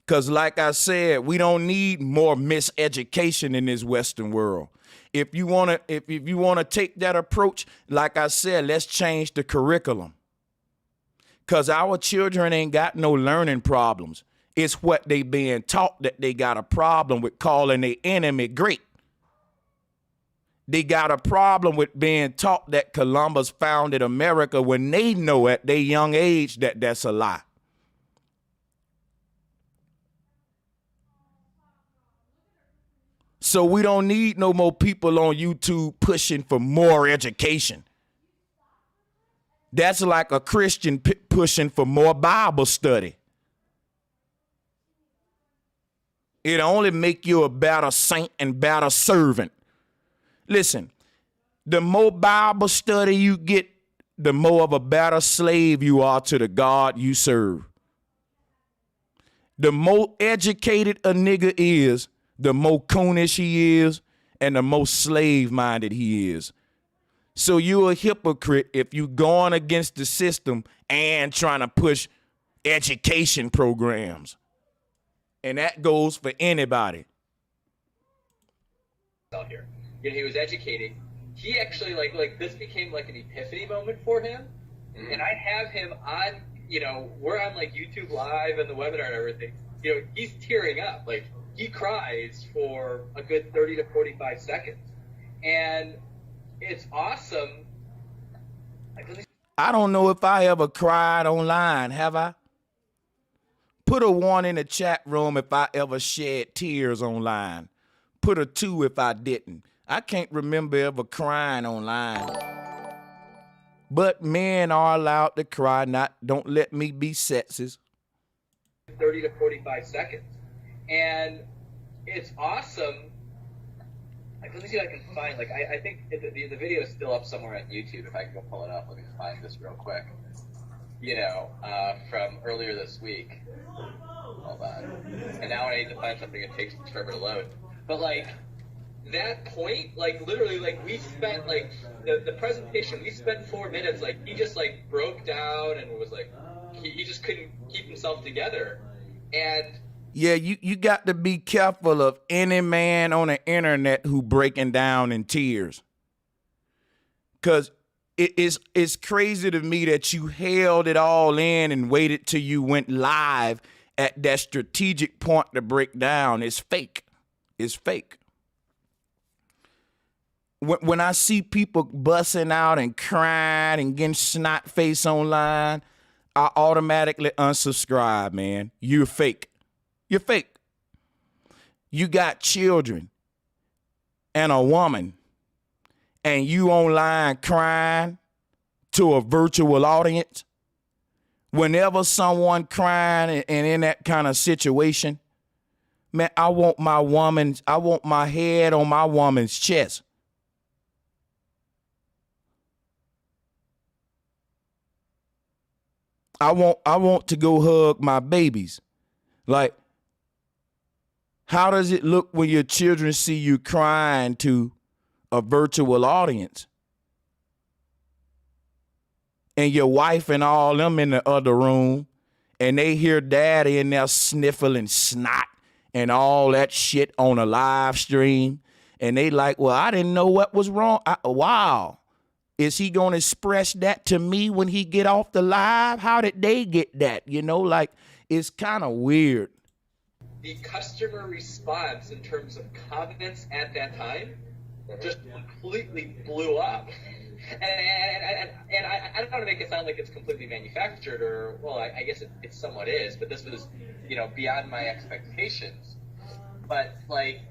Because like I said, we don't need more miseducation in this Western world. If you wanna take that approach, like I said, let's change the curriculum. Because our children ain't got no learning problems. It's what they being taught that they got a problem with calling their enemy great. They got a problem with being taught that Columbus founded America when they know at their young age that that's a lie. So we don't need no more people on YouTube pushing for more education. That's like a Christian pushing for more Bible study. It only make you a better saint and better servant. Listen, the more Bible study you get, the more of a better slave you are to the God you serve. The more educated a nigga is, the more coonish he is, and the more slave-minded he is. So you're a hypocrite if you going against the system and trying to push education programs. And that goes for anybody. Out here, he was educating. He actually like this became like an epiphany moment for him. And I have him on, we're on like YouTube Live and the webinar and everything. He's tearing up. Like he cries for a good 30 to 45 seconds. And it's awesome. I don't know if I ever cried online, have I? Put a 1 in the chat room if I ever shed tears online. Put a 2 if I didn't. I can't remember ever crying online. But men are allowed to cry. Don't let me be sexist. 30 to 45 seconds. And it's awesome. Let me see if I can find, I think the video is still up somewhere on YouTube. If I can go pull it up, let me find this real quick. From earlier this week. Hold on. And now when I need to find something, it takes forever to load. But, that point, literally, we spent, the presentation, we spent 4 minutes, he just, broke down and was, he just couldn't keep himself together. And yeah, you got to be careful of any man on the internet who breaking down in tears. Because it's crazy to me that you held it all in and waited till you went live at that strategic point to break down. It's fake. It's fake. When I see people busting out and crying and getting snot face online, I automatically unsubscribe, man. You're fake. You're fake. You got children and a woman, and you online crying to a virtual audience. Whenever someone crying and in that kind of situation, man, I want my head on my woman's chest. I want to go hug my babies. How does it look when your children see you crying to a virtual audience and your wife and all them in the other room and they hear daddy in there sniffling snot and all that shit on a live stream and they like, well, I didn't know what was wrong. Wow. Is he going to express that to me when he get off the live? How did they get that? You know, like, it's kind of weird. The customer response in terms of comments at that time just completely blew up. And I don't want to make it sound like it's completely manufactured or, well, I guess it somewhat is, but this was, beyond my expectations. But, like,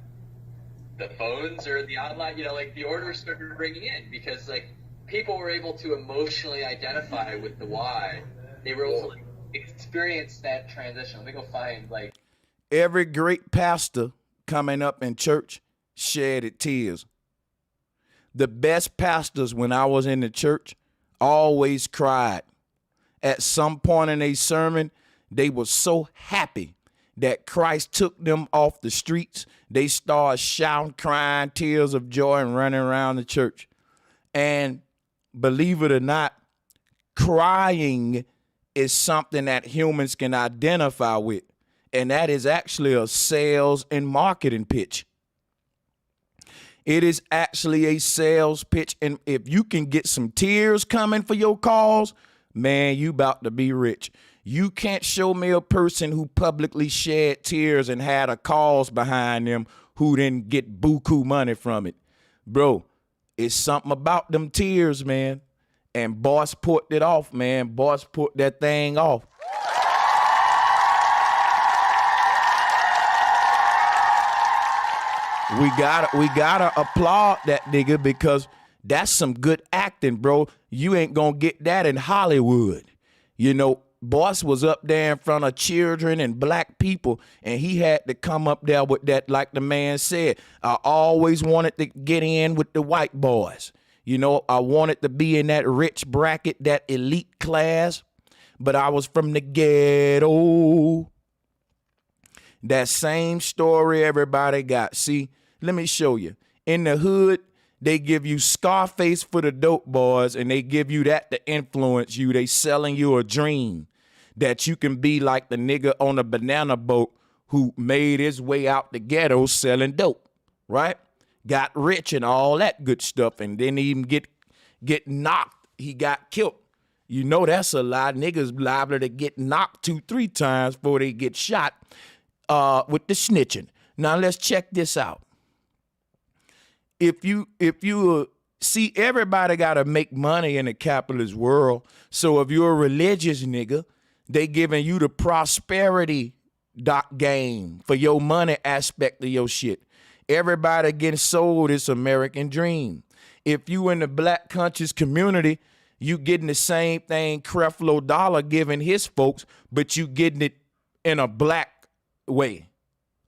the phones or the online, like, the orders started bringing in because, like, people were able to emotionally identify with the why. They were able to, like, experience that transition. Let me go find, like... Every great pastor coming up in church shedded tears. The best pastors when I was in the church always cried. At some point in a sermon, they were so happy that Christ took them off the streets. They started shouting, crying, tears of joy and running around the church. And believe it or not, crying is something that humans can identify with. And that is actually a sales and marketing pitch. It is actually a sales pitch. And if you can get some tears coming for your cause, man, you about to be rich. You can't show me a person who publicly shed tears and had a cause behind them who didn't get buku money from it. Bro, it's something about them tears, man. And Boyce put it off, man. Boyce put that thing off. We gotta applaud that nigga because that's some good acting, bro. You ain't gonna get that in Hollywood. Boyce was up there in front of children and black people, and he had to come up there with that, like the man said. I always wanted to get in with the white boys. I wanted to be in that rich bracket, that elite class, but I was from the ghetto. That same story everybody got. See, let me show you. In the hood, they give you Scarface for the dope boys, and they give you that to influence you. They selling you a dream that you can be like the nigga on a banana boat who made his way out the ghetto selling dope, right? Got rich and all that good stuff, and didn't even get knocked. He got killed. That's a lie. Niggas liable to get knocked 2-3 times before they get shot with the snitching. Now let's check this out. If you see, everybody got to make money in the capitalist world. So if you're a religious nigga, they giving you the prosperity game for your money aspect of your shit. Everybody getting sold this American dream. If you in the black conscious community, you getting the same thing Creflo Dollar giving his folks, but you getting it in a black way,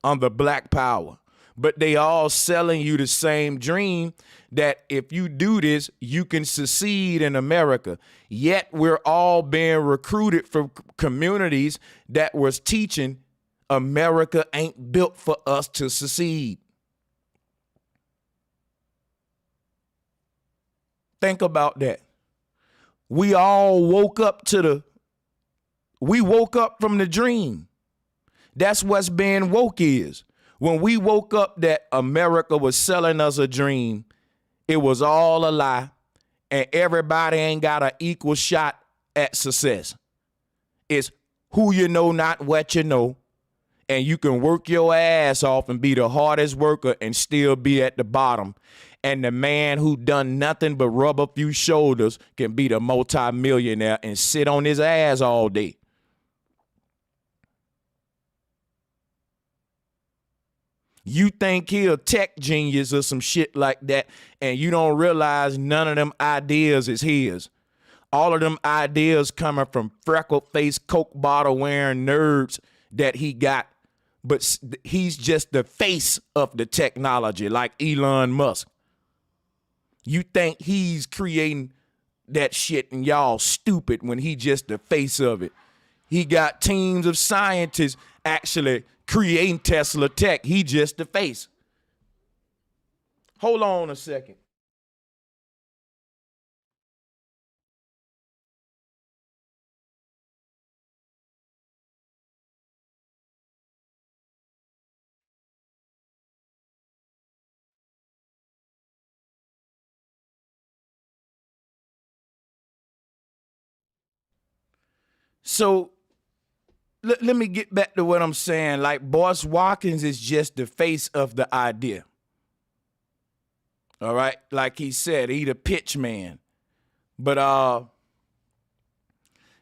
under black power. But they all selling you the same dream that if you do this, you can succeed in America. Yet we're all being recruited from communities that was teaching America ain't built for us to succeed. Think about that. We all woke up from the dream. That's what's being woke is. When we woke up that America was selling us a dream, it was all a lie, and everybody ain't got an equal shot at success. It's who you know, not what you know, and you can work your ass off and be the hardest worker and still be at the bottom. And the man who done nothing but rub a few shoulders can be the multimillionaire and sit on his ass all day. You think he a tech genius or some shit like that, and you don't realize none of them ideas is his. All of them ideas coming from freckle-faced, Coke bottle-wearing nerds that he got, but he's just the face of the technology, like Elon Musk. You think he's creating that shit and y'all stupid when he just the face of it. He got teams of scientists actually creating Tesla tech. He just the face. Hold on a second. So let me get back to what I'm saying. Like, Boyce Watkins is just the face of the idea. All right, like he said, he the pitch man. But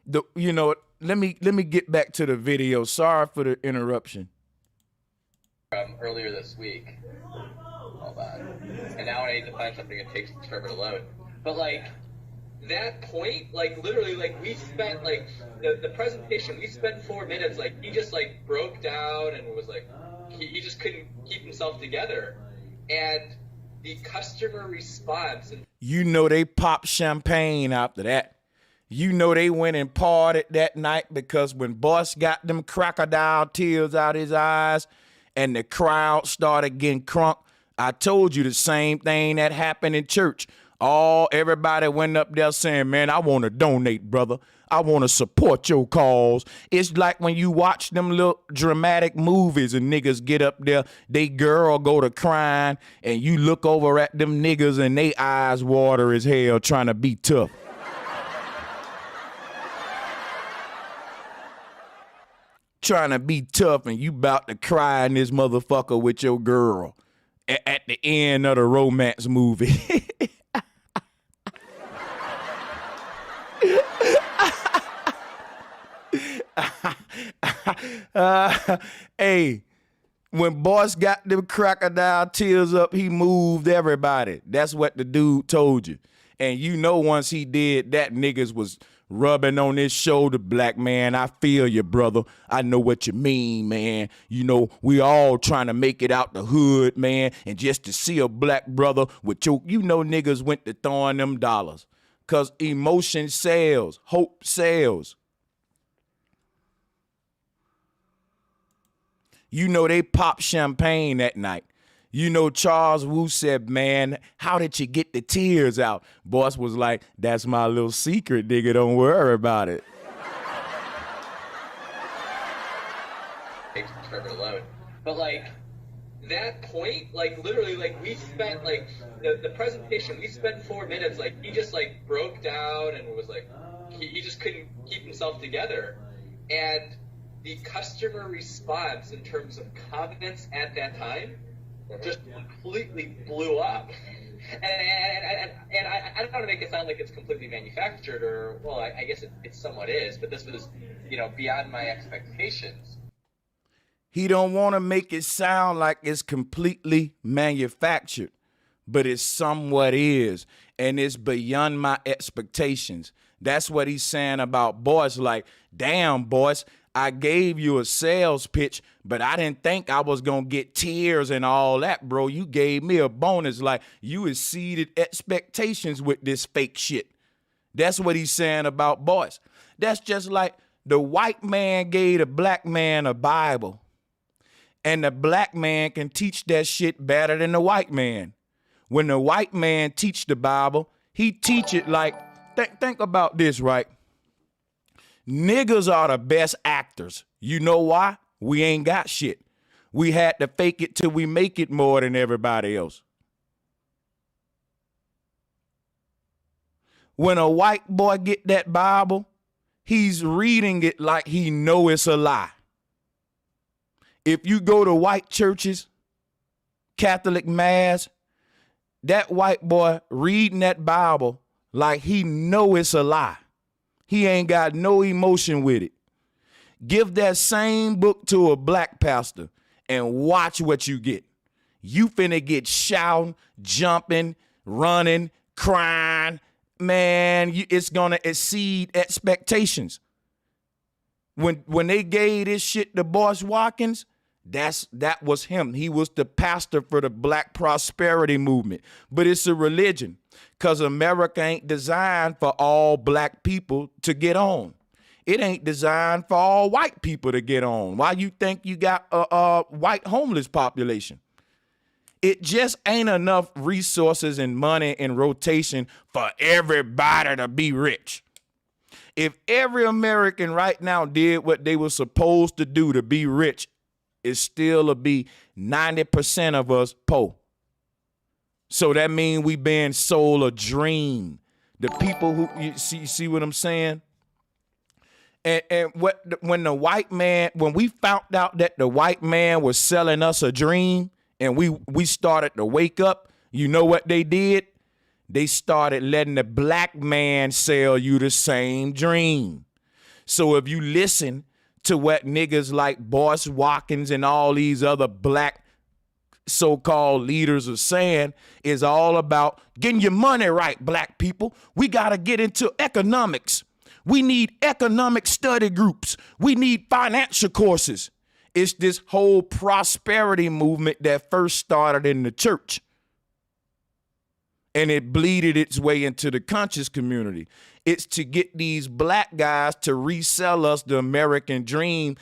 let me get back to the video. Sorry for the interruption. Earlier this week. Hold on. And now I need to find something that takes forever to load. But like that point, like literally, like we spent like the presentation. We spent 4 minutes. Like he just like broke down and was like he just couldn't keep himself together. And the customer response. And you know they popped champagne after that. You know they went and partied that night, because when Boyce got them crocodile tears out his eyes and the crowd started getting crunk, I told you the same thing that happened in church. Everybody went up there saying, man, I want to donate, brother. I want to support your cause. It's like when you watch them little dramatic movies and niggas get up there, they girl go to crying, and you look over at them niggas and they eyes water as hell trying to be tough. Trying to be tough, and you about to cry in this motherfucker with your girl at the end of the romance movie. Hey, when Boyce got them crocodile tears up, he moved everybody. That's what the dude told you. And you know, once he did that, niggas was rubbing on his shoulder. Black man, I feel you, brother. I know what you mean, man. You know, we all trying to make it out the hood, man. And just to see a black brother with your, you know, niggas went to throwing them dollars. Because emotion sells, hope sells. You know they popped champagne that night. You know Charles Wu said, man, how did you get the tears out? Boyce was like, that's my little secret, nigga. Don't worry about it. Takes forever to load. But like that point, like literally, like we spent like the presentation. We spent 4 minutes. Like he just like broke down and was like he just couldn't keep himself together. And the customer response in terms of comments at that time just completely blew up. And I don't want to make it sound like it's completely manufactured, or, well, I guess it somewhat is, but this was, you know, beyond my expectations. He don't want to make it sound like it's completely manufactured, but it somewhat is, and it's beyond my expectations. That's what he's saying about Boyce. Like, damn, Boyce, I gave you a sales pitch, but I didn't think I was going to get tears and all that, bro. You gave me a bonus. Like, you exceeded expectations with this fake shit. That's what he's saying about Boyce. That's just like the white man gave the black man a Bible, and the black man can teach that shit better than the white man. When the white man teach the Bible, he teach it like, think about this, right? Niggas are the best actors. You know why? We ain't got shit. We had to fake it till we make it more than everybody else. When a white boy get that Bible, he's reading it like he know it's a lie. If you go to white churches, Catholic mass, that white boy reading that Bible like he know it's a lie. He ain't got no emotion with it. Give that same book to a black pastor and watch what you get. You finna get shouting, jumping, running, crying. Man, it's gonna exceed expectations. When they gave this shit to Boyce Watkins, that was him. He was the pastor for the Black Prosperity Movement. But it's a religion, because America ain't designed for all black people to get on. It ain't designed for all white people to get on. Why you think you got a white homeless population? It just ain't enough resources and money in rotation for everybody to be rich. If every American right now did what they were supposed to do to be rich, it still would be 90% of us poor. So that means we been sold a dream. The people who, you see what I'm saying? And when we found out that the white man was selling us a dream and we started to wake up, you know what they did? They started letting the black man sell you the same dream. So if you listen to what niggas like Boyce, Watkins, and all these other black so-called leaders are saying, is all about getting your money right, black people. We got to get into economics. We need economic study groups. We need financial courses. It's this whole prosperity movement that first started in the church. And it bleeded its way into the conscious community. It's to get these black guys to resell us the American dream.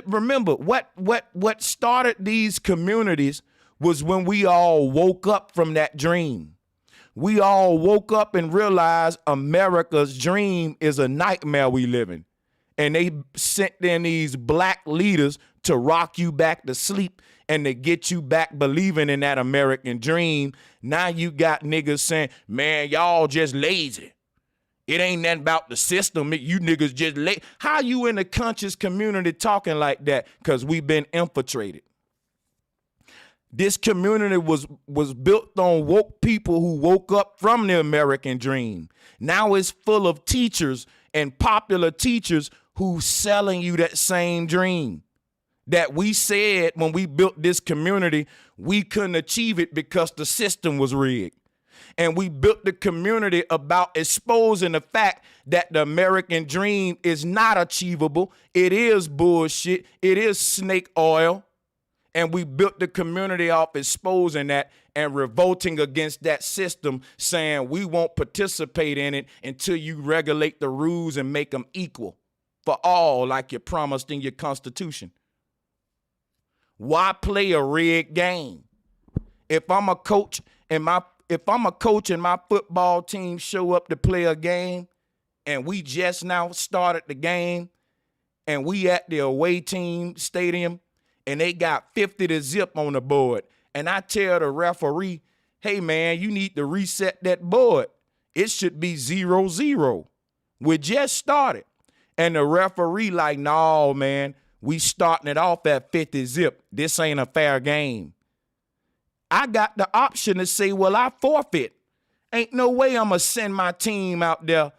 Remember, what started these communities was when we all woke up from that dream. We all woke up and realized America's dream is a nightmare we live in. And they sent in these black leaders to rock you back to sleep and to get you back believing in that American dream. Now you got niggas saying, man, y'all just lazy. It ain't nothing about the system. You niggas just lazy. How you in the conscious community talking like that? Because we've been infiltrated. This community was built on woke people who woke up from the American dream. Now it's full of teachers and popular teachers who selling you that same dream that we said when we built this community, we couldn't achieve it because the system was rigged. And we built the community about exposing the fact that the American dream is not achievable. It is bullshit. It is snake oil. And we built the community off exposing that and revolting against that system, saying we won't participate in it until you regulate the rules and make them equal for all, like you promised in your Constitution. Why play a rigged game? If I'm a coach and my football team show up to play a game and we just now started the game and we at the away team stadium and they got 50 to zip on the board, and I tell the referee, hey, man, you need to reset that board. It should be 0-0. We just started. And the referee like, no, man, we starting it off at 50 zip. This ain't a fair game. I got the option to say, well, I forfeit. Ain't no way I'm going to send my team out there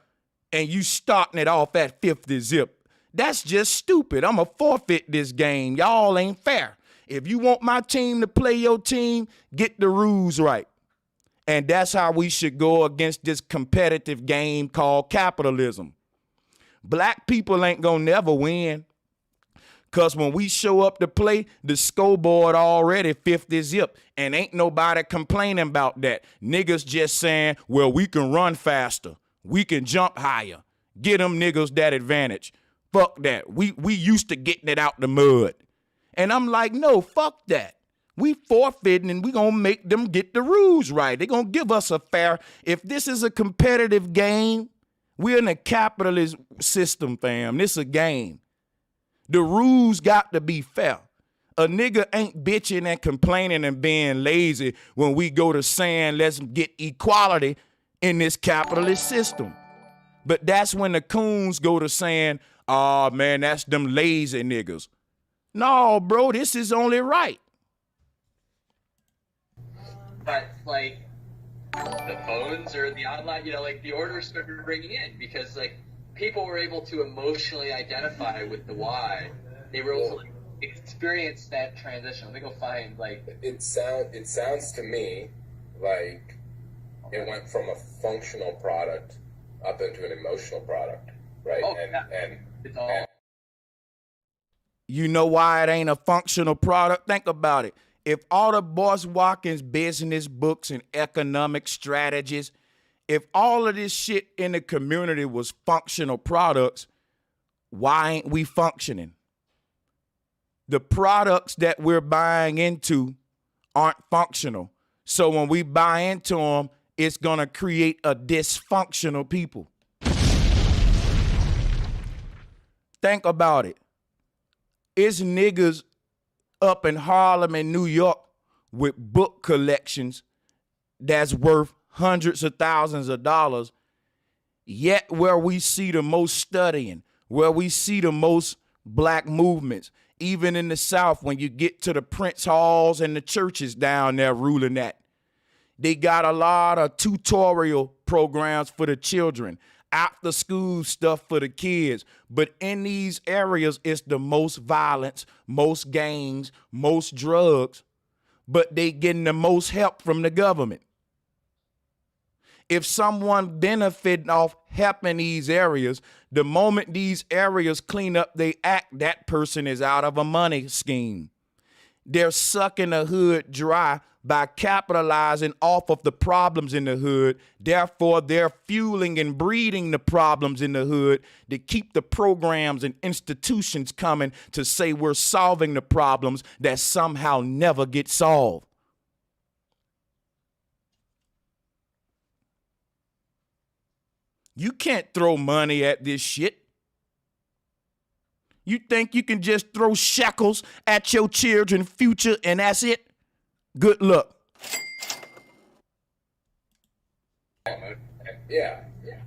and you starting it off at 50 zip. That's just stupid. I'm going to forfeit this game. Y'all ain't fair. If you want my team to play your team, get the rules right. And that's how we should go against this competitive game called capitalism. Black people ain't going to never win. Because when we show up to play, the scoreboard already 50 zip. And ain't nobody complaining about that. Niggas just saying, well, we can run faster. We can jump higher. Get them niggas that advantage. Fuck that. We used to getting it out the mud. And I'm like, no, fuck that. We forfeiting and we going to make them get the rules right. They're going to give us a fair. If this is a competitive game, we're in a capitalist system, fam. This is a game. The rules got to be fair. A nigga ain't bitching and complaining and being lazy when we go to saying let's get equality in this capitalist system. But that's when the coons go to saying, oh, man, that's them lazy niggas. No, bro, this is only right. But, like, the phones or the online, the orders started ringing in because, people were able to emotionally identify with the why. They were able to experience that transition. Let me go find It sounds to me like it went from a functional product up into an emotional product, right? Oh, and it's all. You know why it ain't a functional product? Think about it. If all the Boyce Watkins business books and economic strategies, if all of this shit in the community was functional products, Why ain't we functioning? The products that we're buying into aren't functional. So when we buy into them, it's going to create a dysfunctional people. Think about it. It's niggas up in Harlem and New York with book collections that's worth hundreds of thousands of dollars, yet where we see the most studying, where we see the most black movements, even in the South, when you get to the Prince Halls and the churches down there ruling that, they got a lot of tutorial programs for the children, after school stuff for the kids. But in these areas, it's the most violence, most gangs, most drugs, but they getting the most help from the government. If someone benefiting off helping these areas, the moment these areas clean up they act, that person is out of a money scheme. They're sucking the hood dry by capitalizing off of the problems in the hood. Therefore, they're fueling and breeding the problems in the hood to keep the programs and institutions coming to say we're solving the problems that somehow never get solved. You can't throw money at this shit. You think you can just throw shekels at your children's future and that's it? Good luck. Yeah.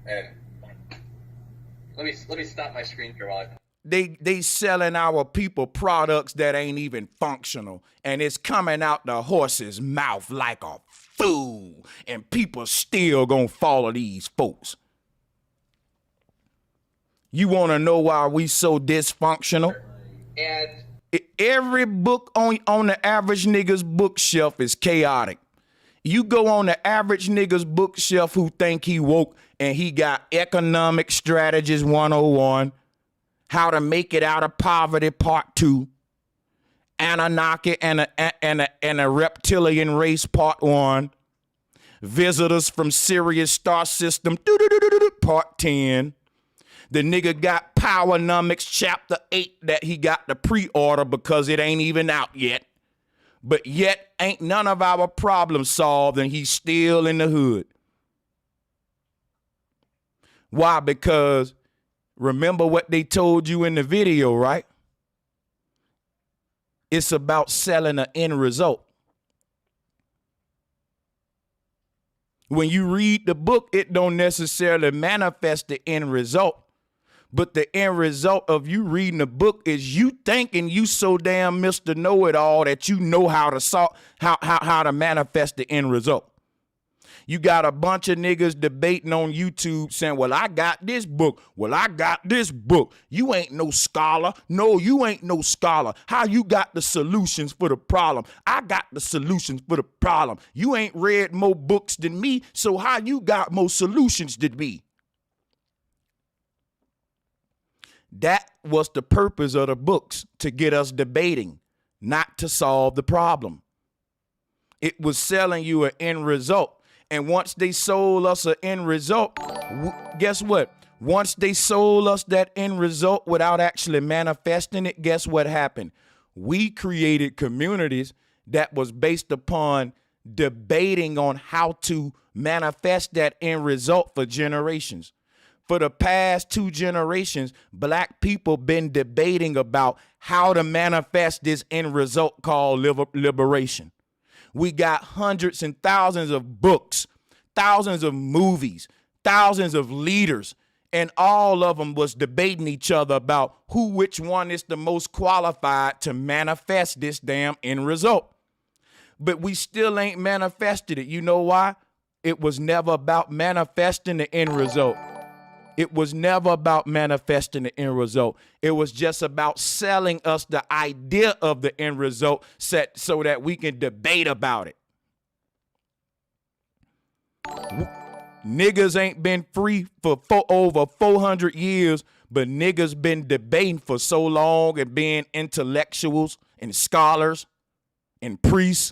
And Let me stop my screen for a while. They selling our people products that ain't even functional, and it's coming out the horse's mouth like a fool, and people still gonna follow these folks. You want to know why we so dysfunctional? And Every book on the average nigga's bookshelf is chaotic. You go on the average nigga's bookshelf who think he woke and he got Economic Strategies 101, How to Make It Out of Poverty Part 2, Anunnaki and a Reptilian Race Part 1, Visitors from Sirius Star System Part 10. The nigga got Powernomics Chapter 8 that he got to pre-order because it ain't even out yet. But yet ain't none of our problems solved and he's still in the hood. Why? Because remember what they told you in the video, right? It's about selling an end result. When you read the book, it don't necessarily manifest the end result. But the end result of you reading the book is you thinking you so damn Mr. Know-It-All that you know how to manifest the end result. You got a bunch of niggas debating on YouTube saying, well, I got this book. Well, I got this book. You ain't no scholar. No, you ain't no scholar. How you got the solutions for the problem? I got the solutions for the problem. You ain't read more books than me, so how you got more solutions than me? That was the purpose of the books, to get us debating, not to solve the problem. It was selling you an end result. And once they sold us an end result, guess what? Once they sold us that end result without actually manifesting it, guess what happened? We created communities that was based upon debating on how to manifest that end result for generations. For the past 2 generations, black people been debating about how to manifest this end result called liberation. We got hundreds and thousands of books, thousands of movies, thousands of leaders, and all of them was debating each other about which one is the most qualified to manifest this damn end result. But we still ain't manifested it. You know why? It was never about manifesting the end result. It was never about manifesting the end result. It was just about selling us the idea of the end result set so that we can debate about it. Niggas ain't been free for over 400 years, but niggas been debating for so long and being intellectuals and scholars and priests.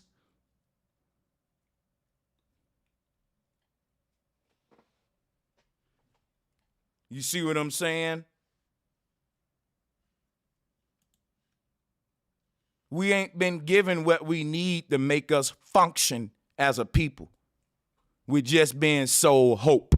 You see what I'm saying? We ain't been given what we need to make us function as a people. We're just being sold hope.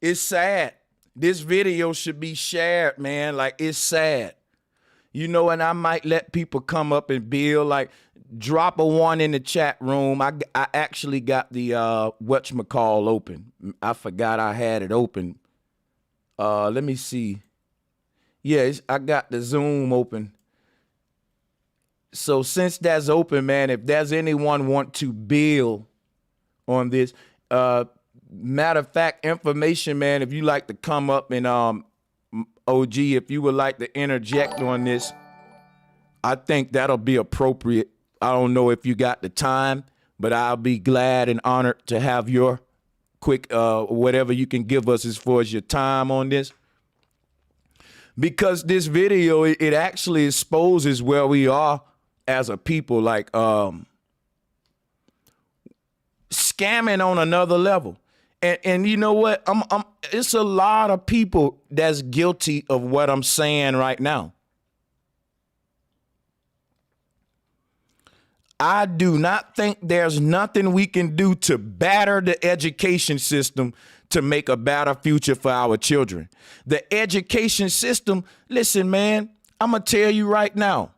It's sad. This video should be shared, man. Like, it's sad. You know, and I might let people come up and build, like, drop a one in the chat room. I actually got the whatchamacall open. I forgot I had it open. Let me see. Yeah, I got the Zoom open. So since that's open, man, if there's anyone want to build on this, matter of fact, information, man, if you like to come up and OG, if you would like to interject on this, I think that'll be appropriate. I don't know if you got the time, but I'll be glad and honored to have your quick whatever you can give us as far as your time on this. Because this video, it actually exposes where we are as a people, like scamming on another level. And you know what? It's a lot of people that's guilty of what I'm saying right now. I do not think there's nothing we can do to batter the education system to make a better future for our children. The education system, listen, man, I'm going to tell you right now,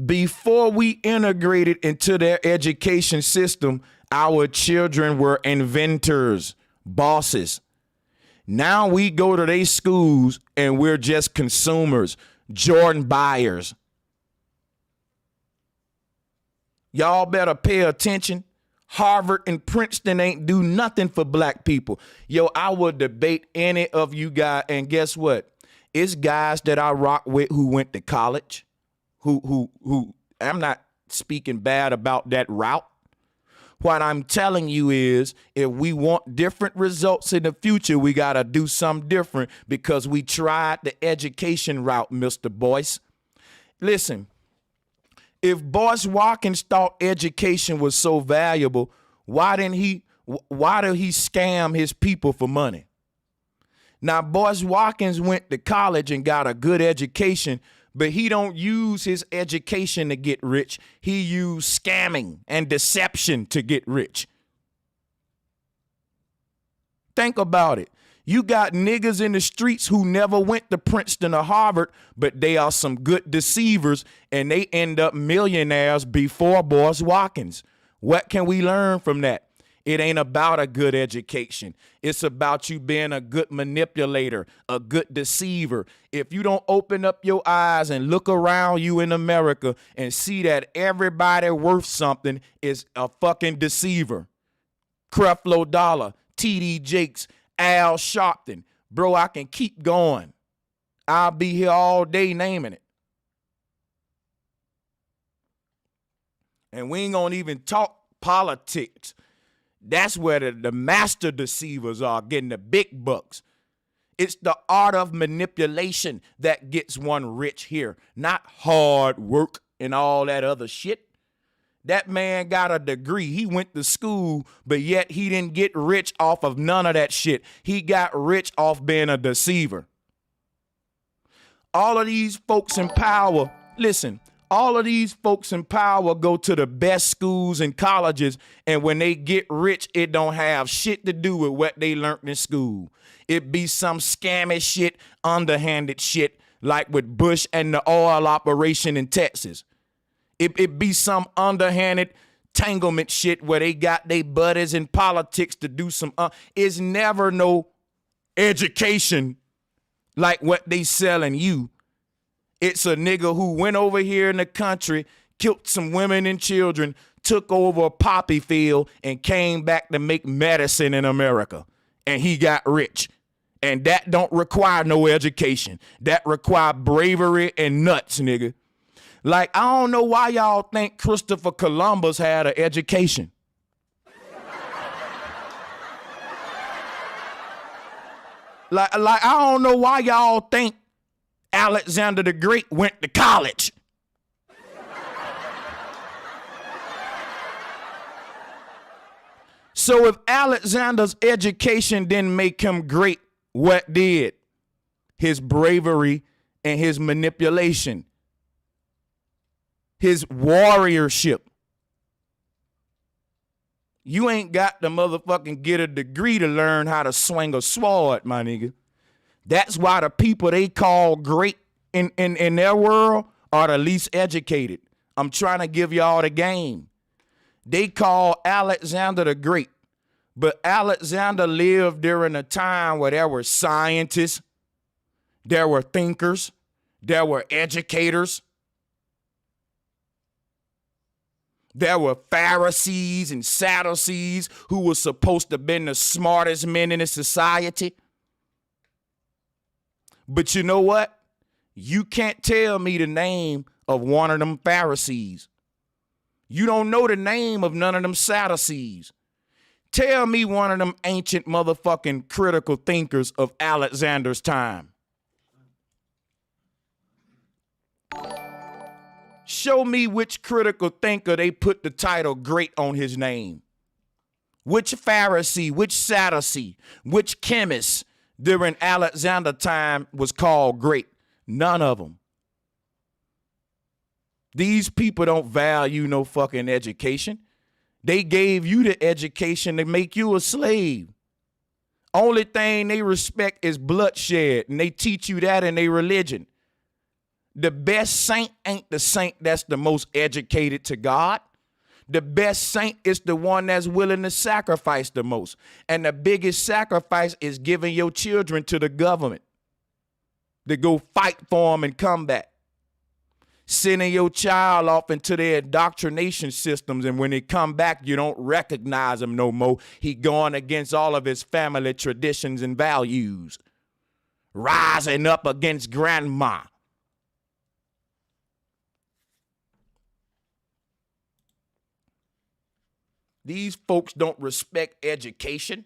before we integrated into their education system, our children were inventors, bosses. Now we go to their schools and we're just consumers, Jordan buyers. Y'all better pay attention. Harvard and Princeton ain't do nothing for black people. Yo, I would debate any of you guys, and guess what? It's guys that I rock with who went to college, who I'm not speaking bad about that route. What I'm telling you is, if we want different results in the future, we got to do something different, because we tried the education route, Mr. Boyce. Listen, if Boyce Watkins thought education was so valuable, why did he scam his people for money? Now, Boyce Watkins went to college and got a good education, but he don't use his education to get rich. He used scamming and deception to get rich. Think about it. You got niggas in the streets who never went to Princeton or Harvard, but they are some good deceivers, and they end up millionaires before Boyce Watkins. What can we learn from that? It ain't about a good education. It's about you being a good manipulator, a good deceiver. If you don't open up your eyes and look around you in America and see that everybody worth something is a fucking deceiver. Creflo Dollar, T.D. Jakes, Al Sharpton. Bro, I can keep going. I'll be here all day naming it. And we ain't gonna even talk politics. That's where the master deceivers are getting the big bucks. It's the art of manipulation that gets one rich here, not hard work and all that other shit. That man got a degree. He went to school, but yet he didn't get rich off of none of that shit. He got rich off being a deceiver. All of these folks in power, listen, all of these folks in power go to the best schools and colleges, and when they get rich, it don't have shit to do with what they learned in school. It be some scammy shit, underhanded shit, like with Bush and the oil operation in Texas. It be some underhanded tanglement shit where they got their buddies in politics to do some. It's never no education like what they selling you. It's a nigga who went over here in the country, killed some women and children, took over a poppy field, and came back to make medicine in America. And he got rich. And that don't require no education. That require bravery and nuts, nigga. Like, I don't know why y'all think Christopher Columbus had an education. Like I don't know why y'all think Alexander the Great went to college. So if Alexander's education didn't make him great, what did? His bravery and his manipulation, his warriorship. You ain't got to motherfucking get a degree to learn how to swing a sword, my nigga. That's why the people they call great in their world are the least educated. I'm trying to give y'all the game. They call Alexander the Great, but Alexander lived during a time where there were scientists, there were thinkers, there were educators, there were Pharisees and Sadducees who were supposed to have been the smartest men in the society. But you know what? You can't tell me the name of one of them Pharisees. You don't know the name of none of them Sadducees. Tell me one of them ancient motherfucking critical thinkers of Alexander's time. Show me which critical thinker they put the title great on his name. Which Pharisee, which Sadducee, which chemist during Alexander time was called great? None of them. These people don't value no fucking education. They gave you the education to make you a slave. Only thing they respect is bloodshed, and they teach you that in their religion. The best saint ain't the saint that's the most educated to God. The best saint is the one that's willing to sacrifice the most. And the biggest sacrifice is giving your children to the government to go fight for them in combat. Sending your child off into their indoctrination systems, and when they come back, you don't recognize him no more. He going against all of his family traditions and values. Rising up against grandma. These folks don't respect education.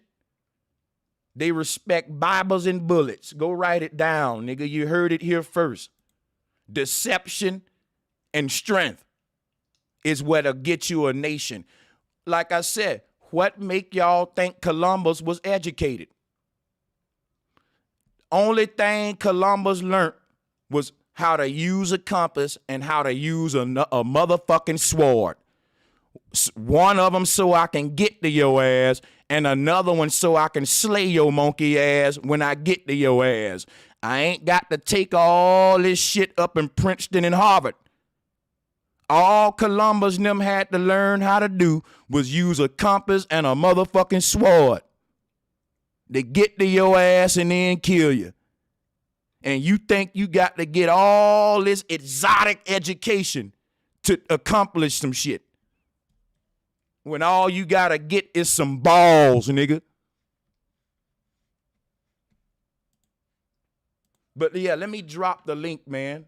They respect Bibles and bullets. Go write it down, nigga. You heard it here first. Deception and strength is what'll get you a nation. Like I said, what make y'all think Columbus was educated? Only thing Columbus learned was how to use a compass and how to use a motherfucking sword. One of them so I can get to your ass, and another one so I can slay your monkey ass when I get to your ass. I ain't got to take all this shit up in Princeton and Harvard. All Columbus and them had to learn how to do was use a compass and a motherfucking sword. They get to your ass and then kill you. And you think you got to get all this exotic education to accomplish some shit, when all you got to get is some balls, nigga. But yeah, let me drop the link, man.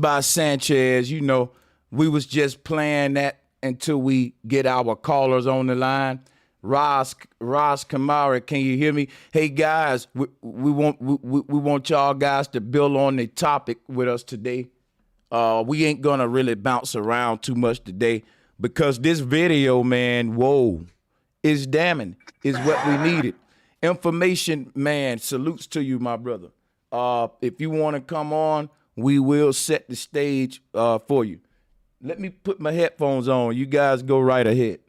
by Sanchez. You know, we was just playing that until we get our callers on the line. Roz Kamara, can you hear me? Hey guys, we want y'all guys to build on the topic with us today. We ain't gonna really bounce around too much today because this video, man, whoa, is damning, is what we needed. Information, man, salutes to you, my brother. If you want to come on, we will set the stage for you. Let me put my headphones on. You guys go right ahead.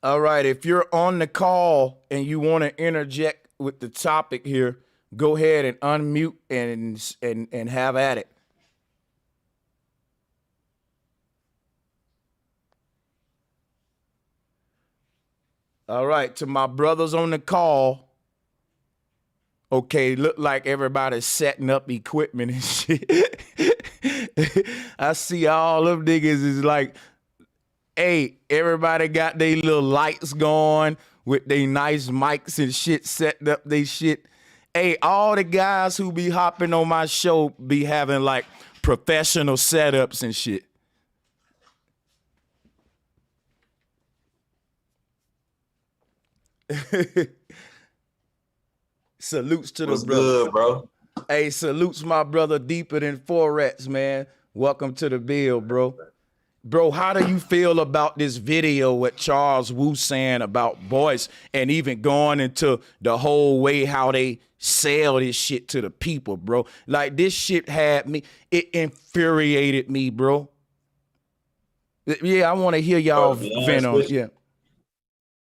All right, if you're on the call and you want to interject with the topic here, go ahead and unmute and have at it. All right, to my brothers on the call. Okay, look like everybody's setting up equipment and shit. I see all them niggas is like, hey, everybody got their little lights going with their nice mics and shit, setting up their shit. Hey, all the guys who be hopping on my show be having like professional setups and shit. Salutes to What's the brother. good, bro? Hey, salutes my brother deeper than Forex, man. Welcome to the bill, bro. Bro, how do you feel about this video what Charles Wu saying about Boyce and even going into the whole way how they sell this shit to the people, bro? Like, this shit had me, it infuriated me, bro. Yeah, I want to hear y'all vent on it. Yeah.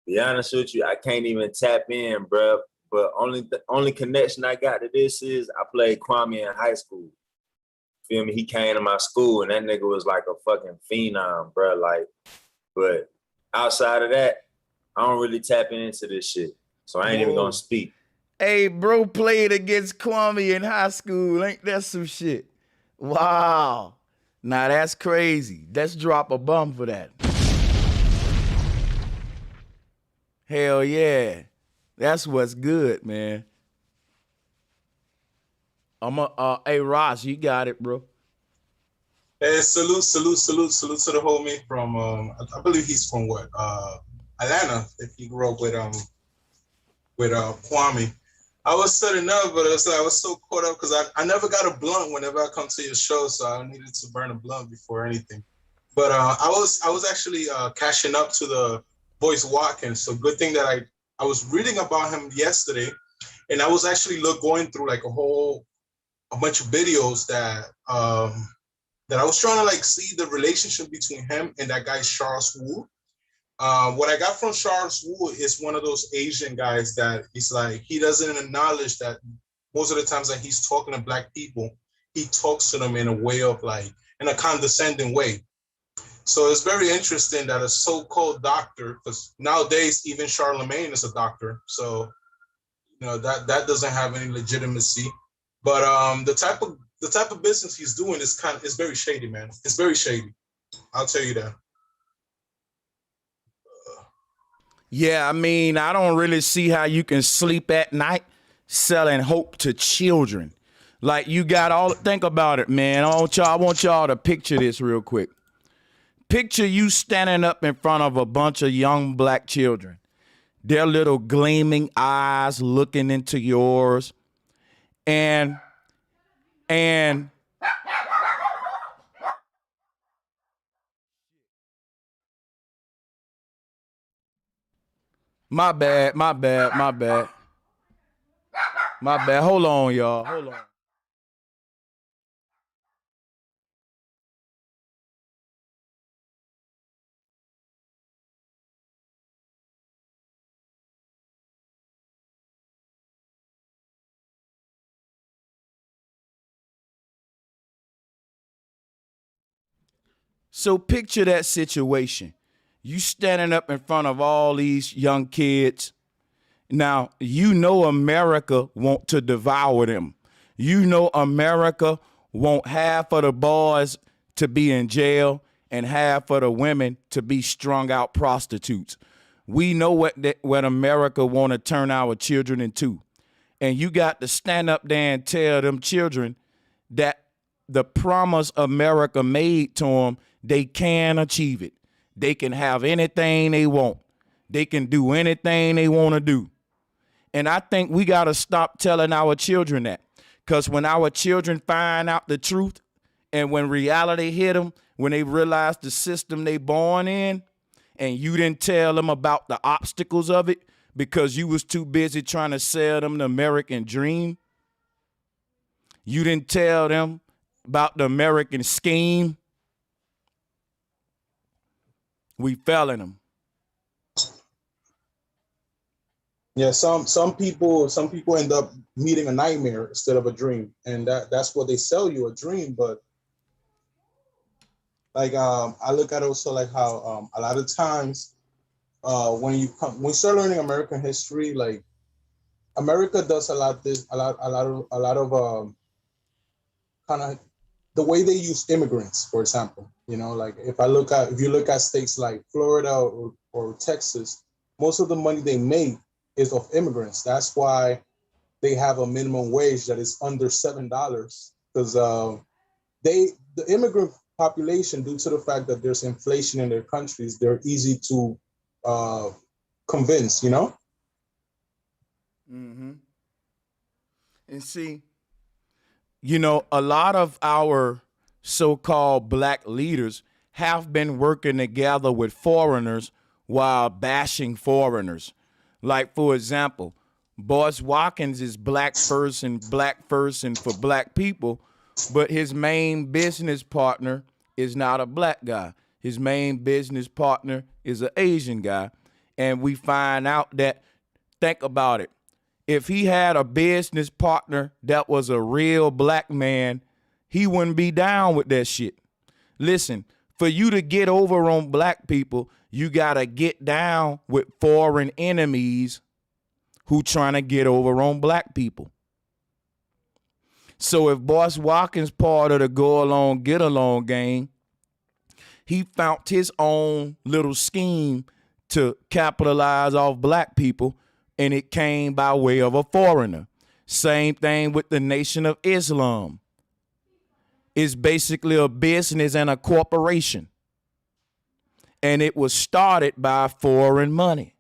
Be honest with you, I can't even tap in, bro. But only connection I got to this is I played Kwame in high school. Feel me? He came to my school and that nigga was like a fucking phenom, bro. Like, but outside of that, I don't really tap into this shit. So I ain't even gonna speak. Hey, bro played against Kwame in high school. Ain't that some shit? Wow. Now that's crazy. Let's drop a bum for that. Hell yeah. That's what's good, man. Hey Ross, you got it, bro. Hey, salute to the homie from I believe he's from what? Atlanta. If he grew up with Kwame. I was setting up, but it's like I was so caught up because I never got a blunt whenever I come to your show, so I needed to burn a blunt before anything. But I was actually cashing up to the Boyce Watkins. So good thing that I was reading about him yesterday, and I was actually going through like a bunch of videos that I was trying to like see the relationship between him and that guy Charles Wu. What I got from Charles Wu is one of those Asian guys that he's like, he doesn't acknowledge that most of the times that he's talking to black people, he talks to them in a way of like, in a condescending way. So it's very interesting that a so-called doctor, because nowadays even Charlemagne is a doctor, so you know that doesn't have any legitimacy. But the type of business he's doing is very shady, man. It's very shady. I'll tell you that. Yeah, I mean, I don't really see how you can sleep at night selling hope to children. Like, you got all, think about it, man. I want y'all to picture this real quick. Picture you standing up in front of a bunch of young black children. Their little gleaming eyes looking into yours. And my bad. Hold on, y'all. Hold on. So picture that situation. You standing up in front of all these young kids Now, you know America want to devour them. You know America want half of the boys to be in jail and half of the women to be strung out prostitutes. We know what America want to turn our children into. And you got to stand up there and tell them children that the promise America made to them, they can achieve it. They can have anything they want. They can do anything they want to do. And I think we got to stop telling our children that. Because when our children find out the truth and when reality hit them, when they realize the system they born in, and you didn't tell them about the obstacles of it because you was too busy trying to sell them the American dream. You didn't tell them about the American scheme. We fell in them. Yeah, some people end up meeting a nightmare instead of a dream, and that's what they sell you, a dream. But like I look at also like how a lot of times when you start learning American history, like America does a lot of kind of the way they use immigrants, for example. You know, like if you look at states like Florida or Texas, most of the money they make is of immigrants. That's why they have a minimum wage that is under $7 because the immigrant population, due to the fact that there's inflation in their countries, they're easy to convince, you know? Mm-hmm. And see, you know, a lot of our so-called black leaders have been working together with foreigners while bashing foreigners. Like, for example, Boyce Watkins is black first and for black people, but his main business partner is not a black guy. His main business partner is an Asian guy. And we find out that, think about it, if he had a business partner that was a real black man, he wouldn't be down with that shit. Listen, for you to get over on black people, you got to get down with foreign enemies who trying to get over on black people. So if Boyce Watkins part of the go along, get along gang, he found his own little scheme to capitalize off black people, and it came by way of a foreigner. Same thing with the Nation of Islam. It's basically a business and a corporation. And it was started by foreign money.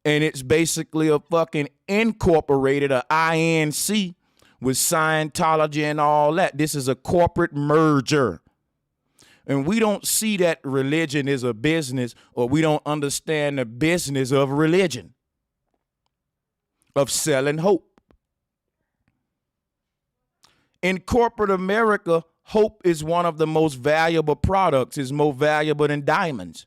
And it's basically a fucking incorporated, a INC with Scientology and all that. This is a corporate merger. And we don't see that religion is a business, or we don't understand the business of religion, of selling hope. In corporate America, hope is one of the most valuable products. It's more valuable than diamonds.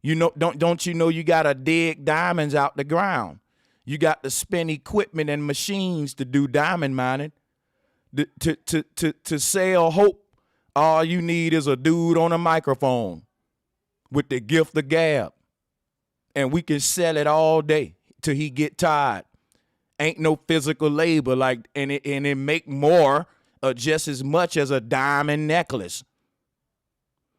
You know, don't you know you gotta dig diamonds out the ground? You got to spend equipment and machines to do diamond mining. To sell hope, all you need is a dude on a microphone with the gift of gab. And we can sell it all day till he get tired. Ain't no physical labor, like, and it make more just as much as a diamond necklace.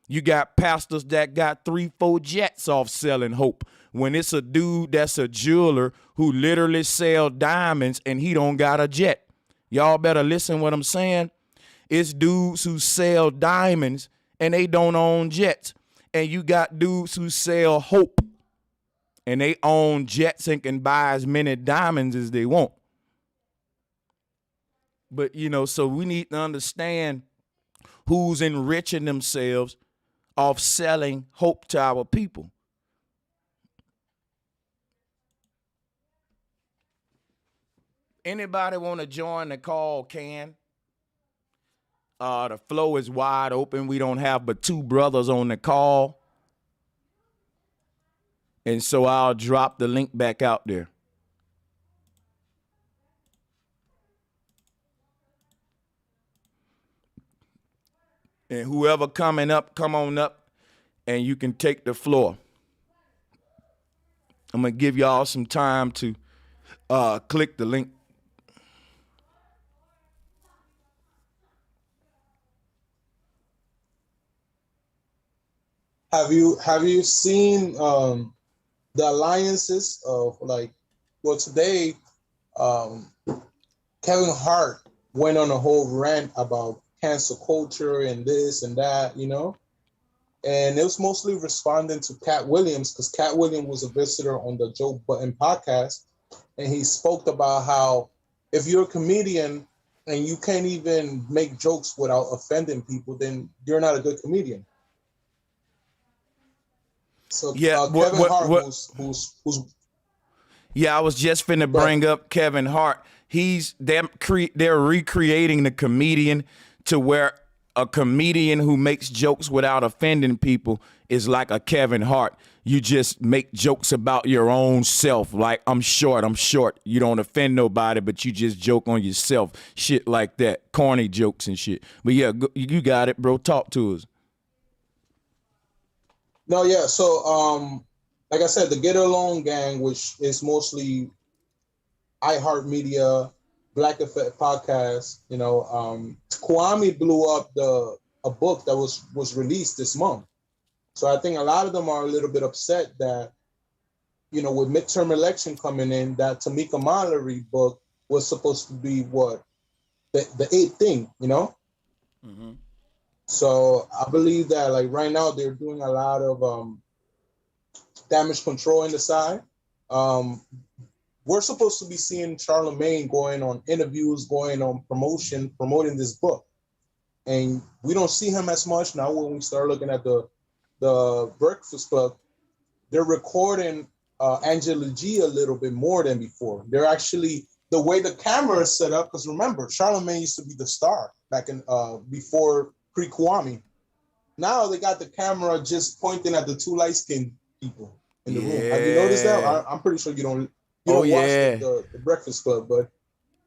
You got pastors that got 3-4 jets off selling hope, when it's a dude that's a jeweler who literally sell diamonds and he don't got a jet. Y'all better listen what I'm saying. It's dudes who sell diamonds and they don't own jets. And you got dudes who sell hope and they own jets and can buy as many diamonds as they want. But, you know, so we need to understand who's enriching themselves off selling hope to our people. Anybody want to join the call can? The floor is wide open. We don't have but 2 brothers on the call. And so I'll drop the link back out there. And whoever coming up, come on up and you can take the floor. I'm gonna give y'all some time to click the link. Have you seen the alliances of like, well, today Kevin Hart went on a whole rant about cancel culture and this and that, you know, and it was mostly responding to Cat Williams, because Cat Williams was a visitor on the Joe Budden podcast, and he spoke about how if you're a comedian and you can't even make jokes without offending people, then you're not a good comedian. So Yeah, Kevin Hart, who's yeah, I was just finna bring up Kevin Hart. They're recreating the comedian to where a comedian who makes jokes without offending people is like a Kevin Hart. You just make jokes about your own self. Like, I'm short. You don't offend nobody, but you just joke on yourself. Shit like that. Corny jokes and shit. But yeah, you got it, bro. Talk to us. No, yeah. So, like I said, the Get Along Gang, which is mostly iHeartMedia, Black Effect podcast, you know, Kwame blew up a book that was released this month. So I think a lot of them are a little bit upset that, you know, with midterm election coming in, that Tamika Mallory book was supposed to be what the eighth thing, you know. Mm-hmm. So I believe that like right now they're doing a lot of damage control in the side. We're supposed to be seeing Charlemagne going on interviews, going on promoting this book. And we don't see him as much now. When we start looking at the Breakfast Club, they're recording Angela G a little bit more than before. They're actually, the way the camera is set up, because remember, Charlemagne used to be the star back in before pre-Kwame. Now they got the camera just pointing at the two light-skinned people in the room. Have you noticed that? I'm pretty sure you don't watch the Breakfast Club, but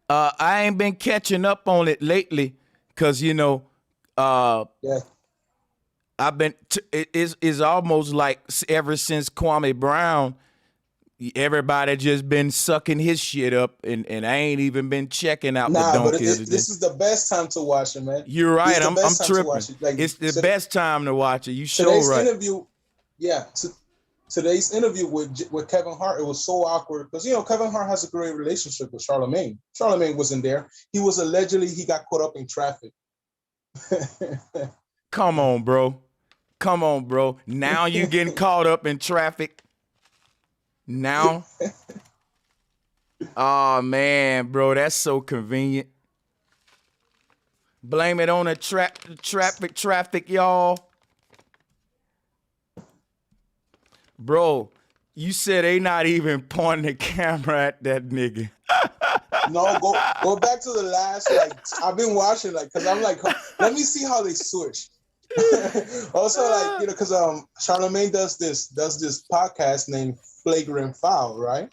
I ain't been catching up on it lately because, you know, yeah. I've been it's almost like ever since Kwame Brown, everybody just been sucking his shit up, and I ain't even been checking out the donkey. But this is the best time to watch it, man. You're right. I'm tripping. Like, it's the best time to watch it. You sure right. Today's interview with Kevin Hart, it was so awkward because, you know, Kevin Hart has a great relationship with Charlemagne. Charlemagne wasn't there. He got caught up in traffic. Come on, bro. Now you getting caught up in traffic. Now. Oh, man, bro, that's so convenient. Blame it on the traffic, y'all. Bro, you said they not even pointing the camera at that nigga. No, go back to the last, like, I've been watching, like, because I'm like, let me see how they switch. Also, like, you know, because Charlemagne does this podcast named Flagrant Foul, right?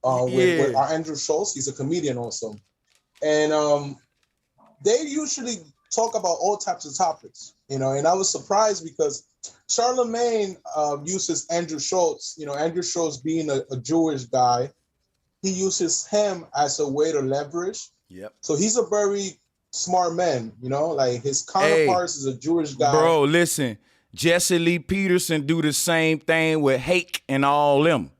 With our Andrew Schultz. He's a comedian also. And they usually talk about all types of topics, you know, and I was surprised because Charlemagne uses Andrew Schultz, you know, Andrew Schultz being a Jewish guy, he uses him as a way to leverage. Yep. So he's a very smart man, you know, like his counterparts is a Jewish guy. Bro, listen, Jesse Lee Peterson do the same thing with Hake and all them.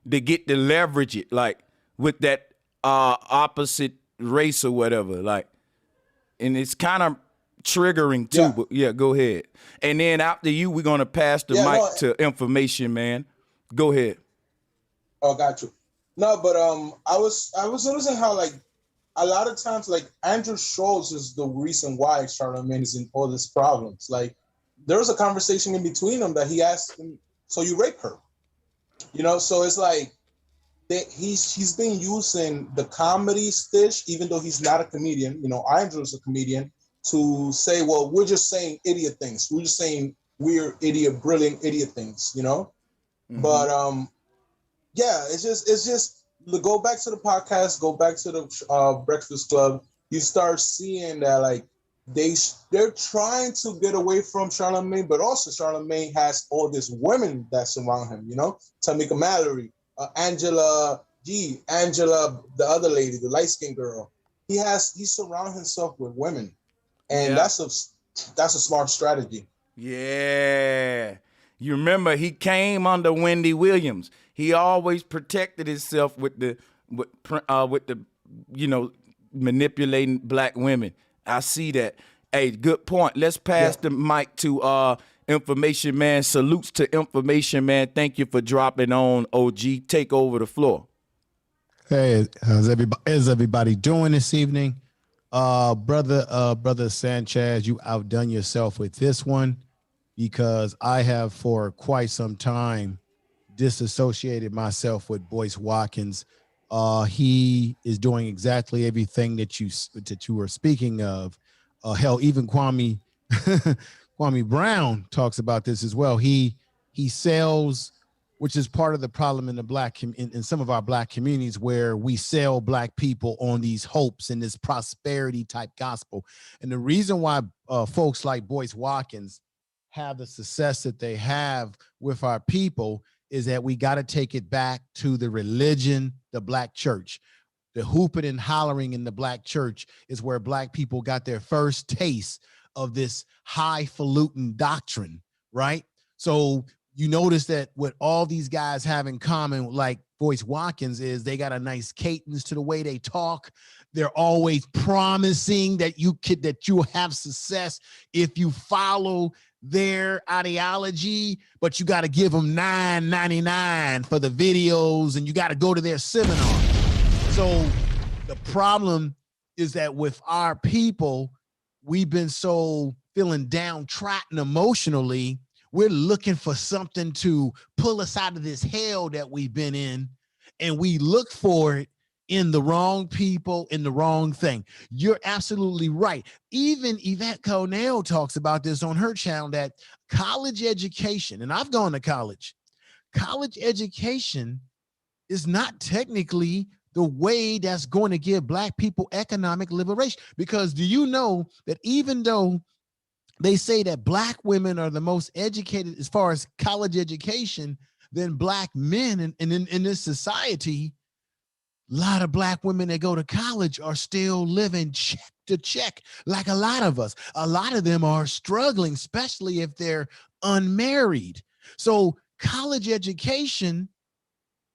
They get to leverage it, like with that opposite race or whatever, like, and it's kind of triggering too. Yeah. But yeah, go ahead. And then after you, we're gonna pass the mic to information, man. Go ahead. Oh, got you. No, but I was noticing how, like, a lot of times, like, Andrew Schultz is the reason why Charlemagne is in all these problems. Like, there was a conversation in between them that he asked him, "So you rape her?" You know, so it's like he's been using the comedy stitch, even though he's not a comedian. You know, Andrew's a comedian, to say, well, we're just saying idiot things. We're just saying weird, brilliant idiot things, you know? Mm-hmm. But yeah, it's just go back to the podcast, go back to the Breakfast Club. You start seeing that, like, they're trying to get away from Charlemagne, but also Charlemagne has all these women that surround him. You know, Tamika Mallory, Angela Angela, the other lady, the light skinned girl. He surrounds himself with women, and Yeah. that's a smart strategy. Yeah. You remember he came under Wendy Williams. He always protected himself with the you know, manipulating black women. I see that. Hey, good point. Let's pass the mic to Information Man. Salutes to Information Man. Thank you for dropping on, OG. Take over the floor. Hey, how's everybody doing this evening? Brother Sanchez, you outdone yourself with this one, because I have for quite some time disassociated myself with Boyce Watkins. He is doing exactly everything that you were speaking of. Hell, even Kwame Brown talks about this as well. He sells, which is part of the problem in the in some of our black communities, where we sell black people on these hopes and this prosperity type gospel. And the reason why folks like Boyce Watkins have the success that they have with our people is that we got to take it back to the religion, the black church. The hooping and hollering in the black church is where black people got their first taste of this highfalutin doctrine, right? So you notice that what all these guys have in common, like Boyce Watkins, is they got a nice cadence to the way they talk. They're always promising that you'll have success if you follow their ideology, but you got to give them $9.99 for the videos, and you got to go to their seminar. So the problem is that with our people, we've been so feeling downtrodden emotionally. We're looking for something to pull us out of this hell that we've been in, and we look for it in the wrong people, in the wrong thing. You're absolutely right. Even Yvette Cornell talks about this on her channel, that college education, and I've gone to college education is not technically the way that's going to give black people economic liberation. Because do you know that even though they say that black women are the most educated as far as college education than black men in this society, a lot of black women that go to college are still living check to check, like a lot of us. A lot of them are struggling, especially if they're unmarried. So college education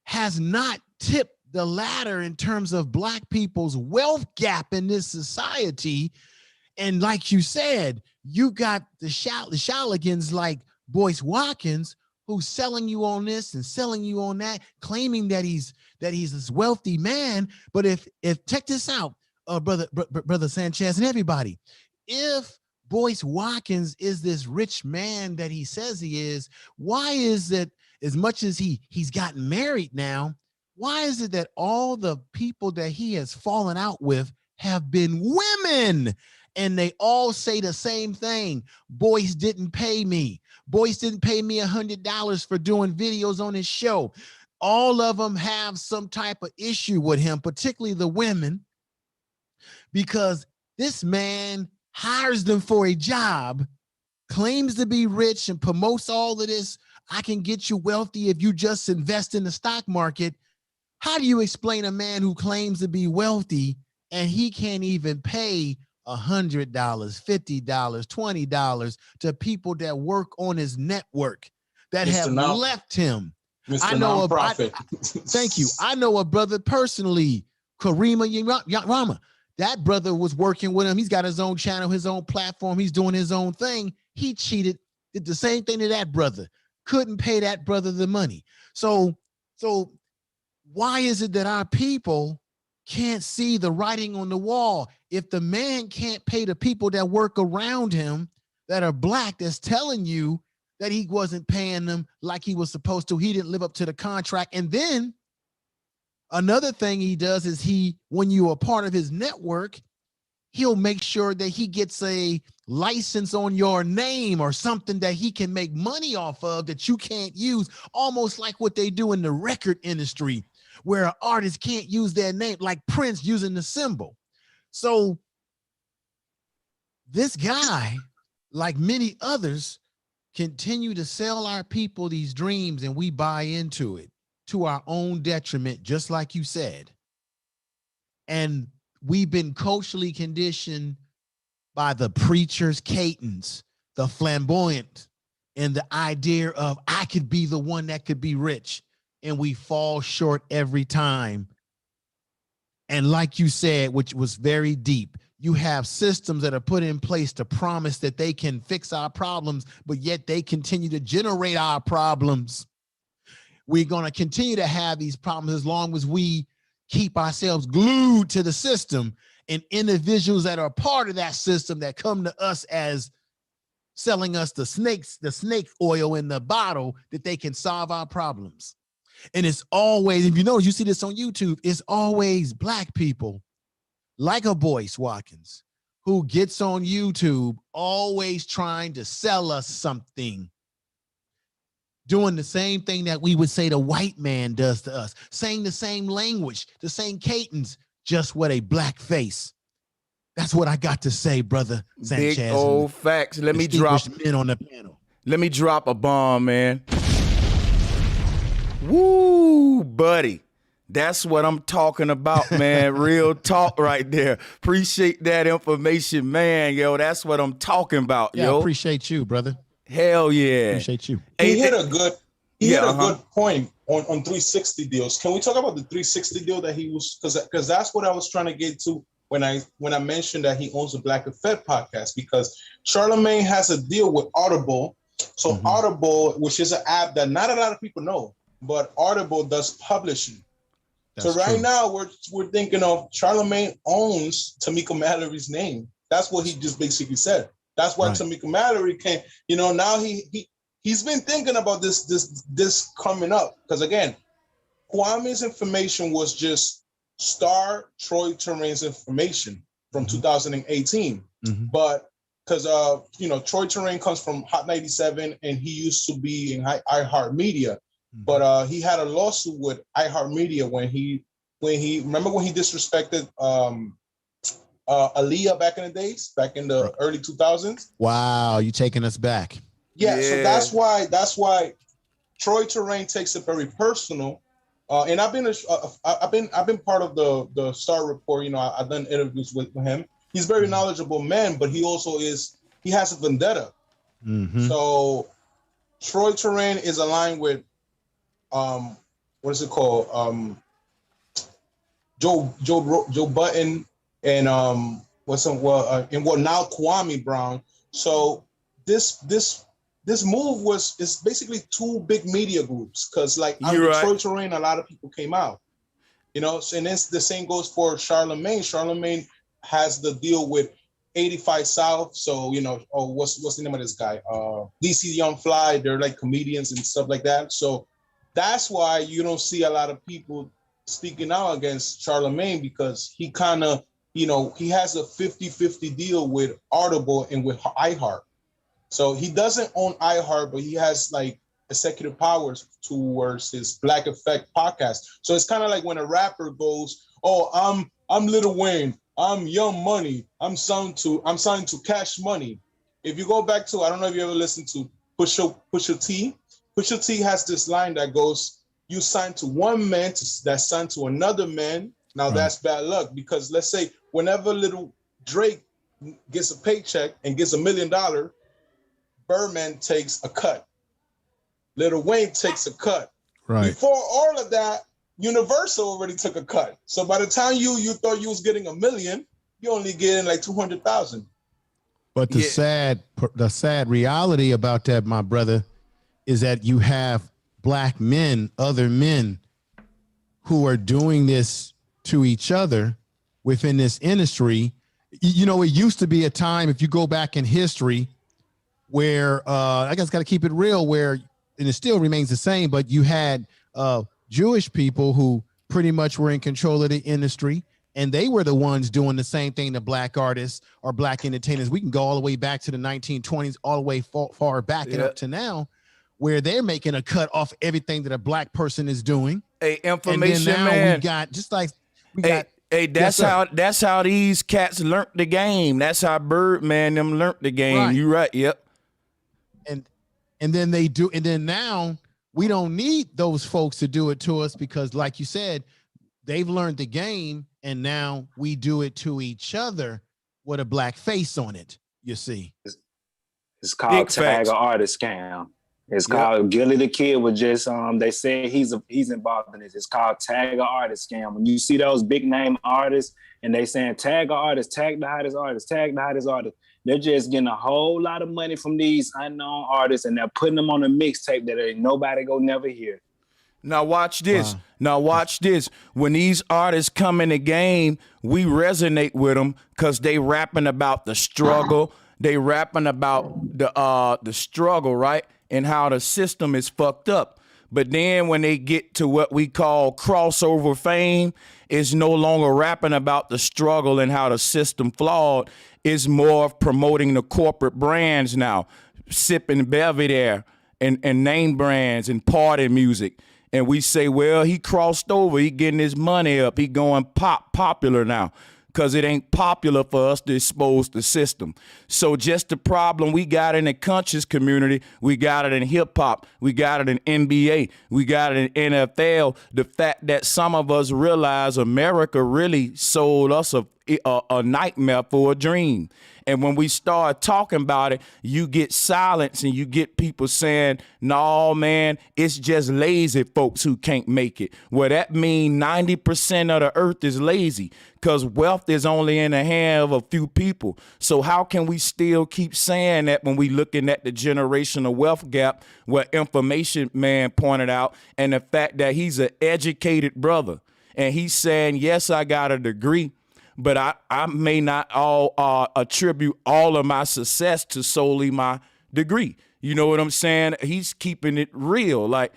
has not tipped the ladder in terms of black people's wealth gap in this society. And like you said, you got the Shalligans like Boyce Watkins, who's selling you on this and selling you on that, claiming that he's this wealthy man. But if check this out, brother Sanchez and everybody, if Boyce Watkins is this rich man that he says he is, why is it, as much as he's gotten married now, why is it that all the people that he has fallen out with have been women? And they all say the same thing. Boyce didn't pay me. Boyce didn't pay me $100 for doing videos on his show. All of them have some type of issue with him, particularly the women, because this man hires them for a job, claims to be rich, and promotes all of this. I can get you wealthy if you just invest in the stock market. How do you explain a man who claims to be wealthy and he can't even pay $100, $50, $20 to people that work on his network that have left him? Mr. I know Thank you. I know a brother personally, Karima Rama. That brother was working with him. He's got his own channel, his own platform. He's doing his own thing. He cheated, did the same thing to that brother. Couldn't pay that brother the money. So why is it that our people can't see the writing on the wall? If the man can't pay the people that work around him that are black, that's telling you that he wasn't paying them like he was supposed to, he didn't live up to the contract. And then another thing he does is when you are part of his network, he'll make sure that he gets a license on your name or something that he can make money off of that you can't use, almost like what they do in the record industry, where an artist can't use their name, like Prince using the symbol. So this guy, like many others, continue to sell our people these dreams, and we buy into it to our own detriment, just like you said. And we've been culturally conditioned by the preachers, Catons, the flamboyant, and the idea of I could be the one that could be rich. And we fall short every time. And like you said, which was very deep, you have systems that are put in place to promise that they can fix our problems, but yet they continue to generate our problems. We're going to continue to have these problems as long as we keep ourselves glued to the system, and individuals that are part of that system that come to us as selling us the snake oil in the bottle that they can solve our problems. And it's always, if you notice, you see this on YouTube, it's always Black people like a Boyce Watkins who gets on YouTube always trying to sell us something, doing the same thing that we would say the white man does to us, saying the same language, the same cadence, just with a black face. That's what I got to say, brother Sanchez. Big old facts. Let me drop men on the panel. Let me drop a bomb, man. Woo, buddy. That's what I'm talking about, man. Real talk right there. Appreciate that information, man. Yo, that's what I'm talking about, Yeah, yo. appreciate you, brother. Hell yeah. Appreciate you. He hit a good point on 360 deals. Can we talk about the 360 deal that he was, because that's what I was trying to get to when I mentioned that he owns a Black Effect podcast, because Charlemagne has a deal with Audible. So Audible, which is an app that not a lot of people know, but Audible does publishing. That's so right true. Now we're thinking of Charlemagne owns Tamika Mallory's name. That's what he just basically said. That's why Tamika Mallory came. You know, now he's been thinking about this coming up, because again, Kwame's information was just Star Troy Terrain's information from 2018, but because Troy Terrain comes from Hot 97 and he used to be in iHeartMedia. But he had a lawsuit with iHeartMedia when he remember when he disrespected Aaliyah back in the days, back in the early 2000s. Wow, you taking us back. Yeah, so that's why Troy Terrain takes it very personal. And I've been part of the Star Report. You know, I've done interviews with him. He's a very knowledgeable man, but he has a vendetta. So Troy Terrain is aligned with what is it called? Joe Button and now Kwame Brown. So this move is basically two big media groups, because like under Troy Terrain, a lot of people came out. You know, and then the same goes for Charlemagne. Charlemagne has the deal with 85 South. So, you know, what's the name of this guy? DC Young Fly. They're like comedians and stuff like that. So that's why you don't see a lot of people speaking out against Charlemagne, because he kind of, you know, he has a 50-50 deal with Audible and with iHeart. So he doesn't own iHeart, but he has like executive powers towards his Black Effect podcast. So it's kind of like when a rapper goes, "Oh, I'm Lil Wayne, I'm Young Money, I'm signed to Cash Money." If you go back to, I don't know if you ever listened to Pusha T. Pusha T has this line that goes, "You signed to one man that's signed to another man. Now that's bad luck." Because let's say whenever little Drake gets a paycheck and gets $1 million, Birdman takes a cut. Lil Wayne takes a cut. Right. Before all of that, Universal already took a cut. So by the time you thought you was getting $1 million, you only getting like 200,000. But the sad reality about that, my brother, is that you have Black men, other men, who are doing this to each other within this industry. You know, it used to be a time, if you go back in history, where I guess got to keep it real, where, and it still remains the same, but you had Jewish people who pretty much were in control of the industry, and they were the ones doing the same thing to Black artists or Black entertainers. We can go all the way back to the 1920s, all the way far back and up to now, where they're making a cut off everything that a Black person is doing. Hey, information, and then now man. we got, just like we got Hey, Yes, sir. that's how these cats learned the game. That's how Birdman them learned the game. Right. You right? Yep. And then they do, and then now we don't need those folks to do it to us because, like you said, they've learned the game, and now we do it to each other with a black face on it. You see, It's called Big tag facts. or artist scam. It's Yep. called Gilly the Kid was just they say he's involved in this. It's called tag or artist scam. When you see those big name artists and they saying tag or artist, tag the hottest artist, tag the hottest artist, they're just getting a whole lot of money from these unknown artists and they're putting them on a mixtape that ain't nobody go never hear. Now watch this. Wow. Now watch this. When these artists come in the game, we resonate with them because they rapping about the struggle. They rapping about the struggle, right? And how the system is fucked up. But then when they get to what we call crossover fame, it's no longer rapping about the struggle and how the system flawed. It's more of promoting the corporate brands now, sipping Belvedere and name brands and party music. And we say, well, he crossed over. He getting his money up. He going popular now because it ain't popular for us to expose the system. So just the problem we got in the conscious community, we got it in hip hop, we got it in NBA, we got it in NFL. The fact that some of us realize America really sold us a nightmare for a dream. And when we start talking about it, you get silence and you get people saying, no, man, it's just lazy folks who can't make it. Well, that means 90% of the earth is lazy because wealth is only in the hand of a few people. So how can we still keep saying that when we looking at the generational wealth gap, what Information Man pointed out, and the fact that he's an educated brother and he's saying, yes, I got a degree, but I may not attribute all of my success to solely my degree. You know what I'm saying? He's keeping it real. Like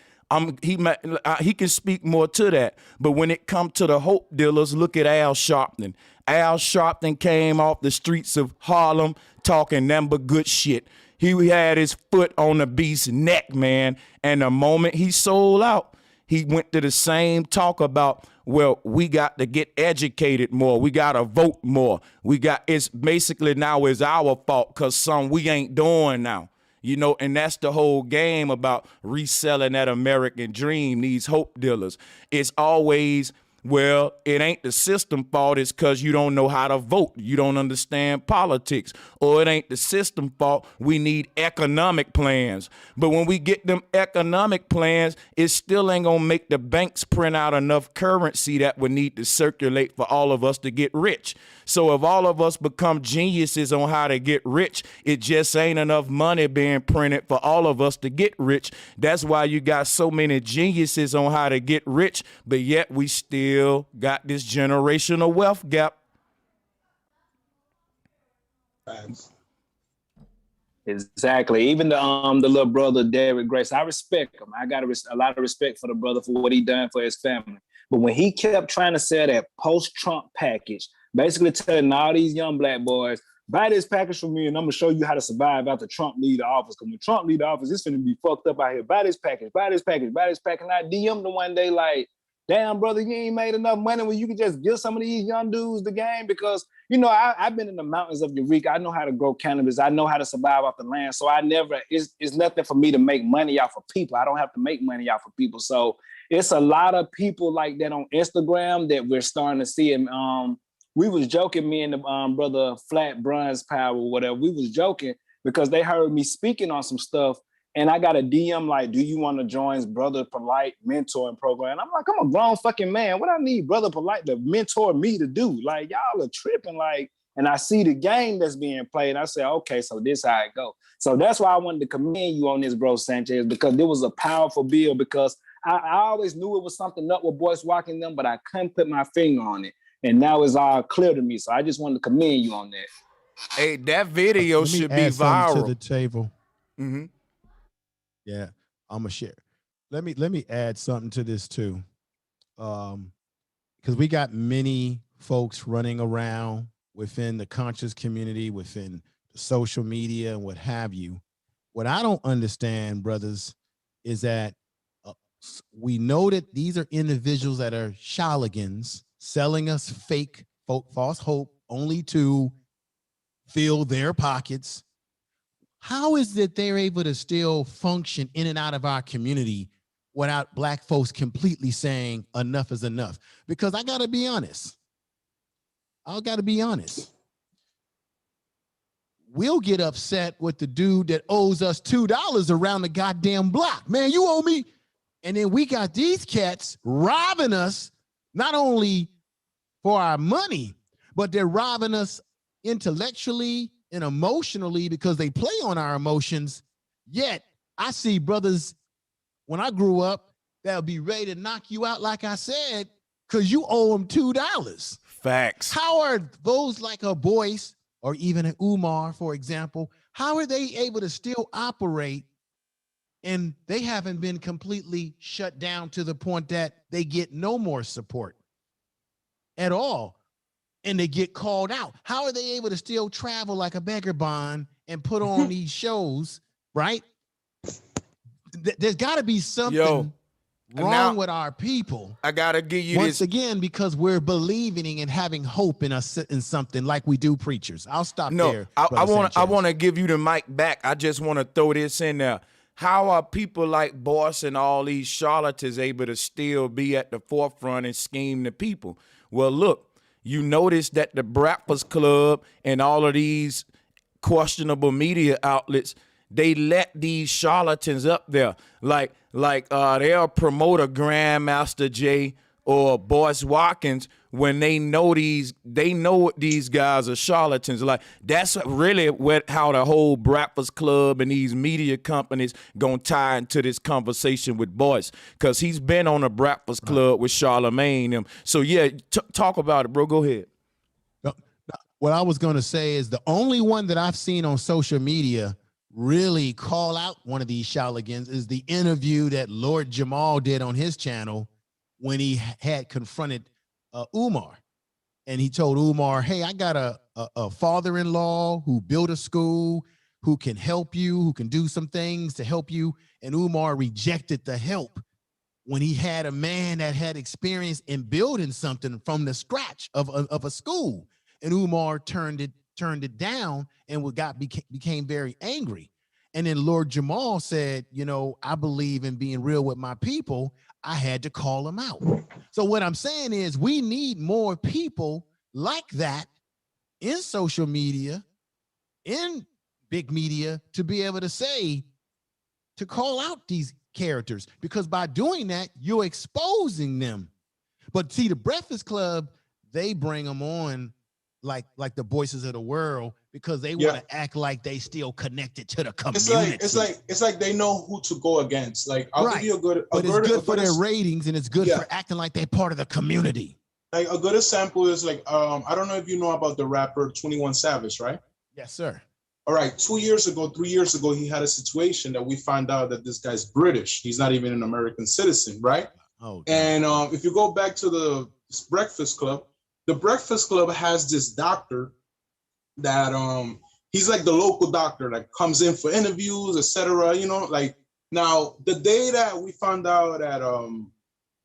he can speak more to that. But when it comes to the hope dealers, look at Al Sharpton. Al Sharpton came off the streets of Harlem talking nothing but good shit. He had his foot on the beast's neck, man. And the moment he sold out, he went to the same talk about, well, we got to get educated more. We got to vote more. It's basically now is our fault because we ain't doing now. You know, and that's the whole game about reselling that American dream, these hope dealers. It's always, well, it ain't the system fault. It's because you don't know how to vote. You don't understand politics. Or it ain't the system fault. We need economic plans. But when we get them economic plans, it still ain't going to make the banks print out enough currency that would need to circulate for all of us to get rich. So if all of us become geniuses on how to get rich, it just ain't enough money being printed for all of us to get rich. That's why you got so many geniuses on how to get rich, but yet we still got this generational wealth gap. Facts. Exactly. Even the little brother Derrick Grace, I respect him. I got a lot of respect for the brother for what he done for his family. But when he kept trying to sell that post-Trump package, basically telling all these young black boys, buy this package from me and I'm gonna show you how to survive after Trump leave the office. Because when Trump leave the office, it's gonna be fucked up out here. Buy this package, buy this package, buy this package. And I DM'd him one day like, damn, brother, you ain't made enough money when you can just give some of these young dudes the game. Because, you know, I've been in the mountains of Eureka. I know how to grow cannabis. I know how to survive off the land. So it's nothing for me to make money off of people. I don't have to make money off of people. So it's a lot of people like that on Instagram that we're starting to see. And we was joking, me and the brother Flat Bronze Power or whatever, we was joking because they heard me speaking on some stuff. And I got a DM like, do you want to join Brother Polite mentoring program? And I'm like, I'm a grown fucking man. What I need Brother Polite to mentor me to do? Like, y'all are tripping. Like, and I see the game that's being played. And I say, okay, so this how it go. So that's why I wanted to commend you on this, bro, Sanchez, because it was a powerful bill because I always knew it was something up with Boyce Watkins them, but I couldn't put my finger on it. And now it's all clear to me. So I just wanted to commend you on that. Hey, that video should be viral. To the table. Mm-hmm. Yeah, I'm gonna share. Let me add something to this too, because we got many folks running around within the conscious community, within the social media and what have you. What I don't understand, brothers, is that we know that these are individuals that are shalligans, selling us fake, false hope only to fill their pockets. How is it they're able to still function in and out of our community without Black folks completely saying enough is enough? Because I got to be honest. We'll get upset with the dude that owes us $2 around the goddamn block. Man, you owe me. And then we got these cats robbing us, not only for our money, but they're robbing us intellectually and emotionally because they play on our emotions. Yet I see brothers when I grew up that'll be ready to knock you out, like I said, because you owe them $2. Facts. How are those like a Boyce or even an Umar, for example, how are they able to still operate and they haven't been completely shut down to the point that they get no more support at all and they get called out? How are they able to still travel like a beggar bond and put on these shows, right? There's got to be something wrong with our people. I gotta give you once again, because we're believing and having hope in us in something like we do preachers. I'll stop there. I want to give you the mic back. I just want to throw this in there. How are people like Boyce and all these charlatans able to still be at the forefront and scheme the people? Well, look, you notice that the Breakfast Club and all of these questionable media outlets, they let these charlatans up there. Like they'll promote a Grandmaster Jay or Boyce Watkins when they know these guys are charlatans. Like that's really how the whole Breakfast Club and these media companies gonna tie into this conversation with Boyce, because he's been on a Breakfast Club with Charlemagne. So yeah, talk about it, bro. Go ahead. What I was gonna say is the only one that I've seen on social media really call out one of these charlatans is the interview that Lord Jamal did on his channel when he had confronted Umar. And he told Umar, hey, I got a father-in-law who built a school, who can help you, who can do some things to help you. And Umar rejected the help when he had a man that had experience in building something from the scratch of a school. And Umar turned it down and became very angry. And then Lord Jamal said, you know, I believe in being real with my people. I had to call them out. So what I'm saying is we need more people like that in social media, in big media, to be able to call out these characters, because by doing that, you're exposing them. But see, the Breakfast Club, they bring them on like the Boyces of the world, because they want to act like they still connected to the community. It's like they know who to go against. Like I'll give you but it's good for their ratings, and it's good for acting like they're part of the community. Like a good example is like I don't know if you know about the rapper 21 Savage, right? Yes, sir. All right, 3 years ago, he had a situation that we found out that this guy's British. He's not even an American citizen, right? Oh. And if you go back to the Breakfast Club, the Breakfast Club has this doctor that he's like the local doctor that comes in for interviews, etc. You know, like now the day that we found out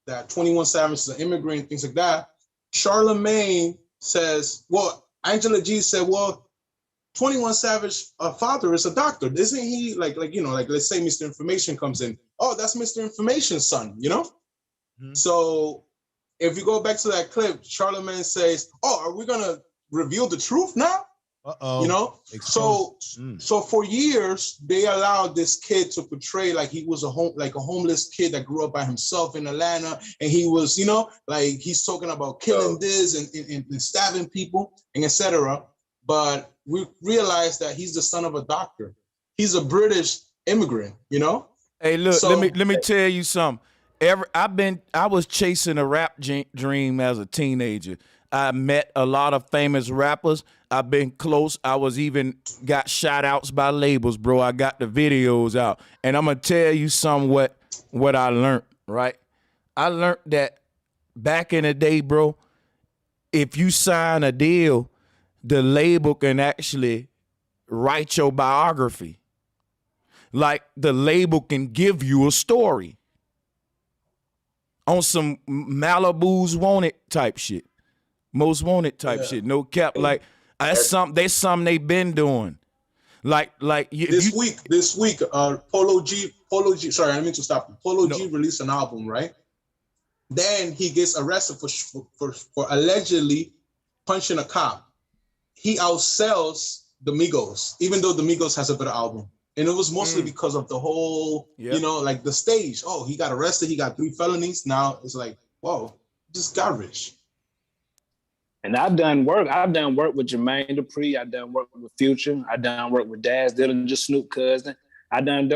that 21 Savage is an immigrant, things like that, Charlemagne says, well, Angela G said, well, 21 Savage father is a doctor, isn't he? Like you know, like let's say Mr. Information comes in, oh, that's Mr. Information's son, you know. Mm-hmm. So if you go back to that clip, Charlemagne says, oh, are we gonna reveal the truth now? Uh-oh. You know, so for years they allowed this kid to portray like he was a homeless kid that grew up by himself in Atlanta, and he was, you know, like he's talking about killing this and stabbing people and etc. But we realized that he's the son of a doctor. He's a British immigrant, you know. Hey, look, so, let me tell you something. I was chasing a rap dream as a teenager. I met a lot of famous rappers. I've been close. I was even got shout outs by labels, bro. I got the videos out. And I'm going to tell you what I learned, right? I learned that back in the day, bro, if you sign a deal, the label can actually write your biography. Like the label can give you a story. on some Malibu's wanted type shit, most wanted type shit. No cap, like that's something they been doing. Like this week, Polo G. Sorry, I didn't mean to stop you. Polo G released an album, right? Then he gets arrested for allegedly punching a cop. He outsells the Migos, even though the Migos has a better album. And it was mostly because of the whole, you know, like the stage. Oh, he got arrested. He got 3 felonies. Now it's like, whoa, just garbage. And I've done work with Jermaine Dupri. I've done work with Future. I've done work with Daz Dillinger, Snoop Cousin. I done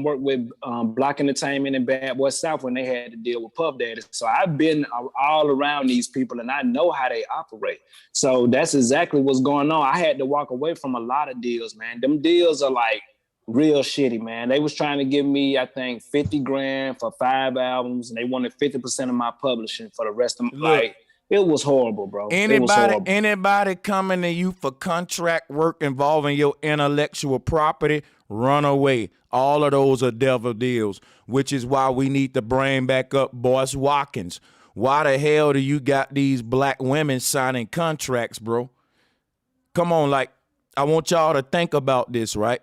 work with Block Entertainment and Bad Boy South when they had to deal with Puff Daddy. So I've been all around these people and I know how they operate. So that's exactly what's going on. I had to walk away from a lot of deals, man. Them deals are like real shitty, man. They was trying to give me, I think, 50 grand for 5 albums and they wanted 50% of my publishing for the rest of my life. It was horrible, bro. Anybody coming to you for contract work involving your intellectual property, run away. All of those are devil deals, which is why we need to bring back up Boyce Watkins. Why the hell do you got these black women signing contracts, bro? Come on, like, I want y'all to think about this, right?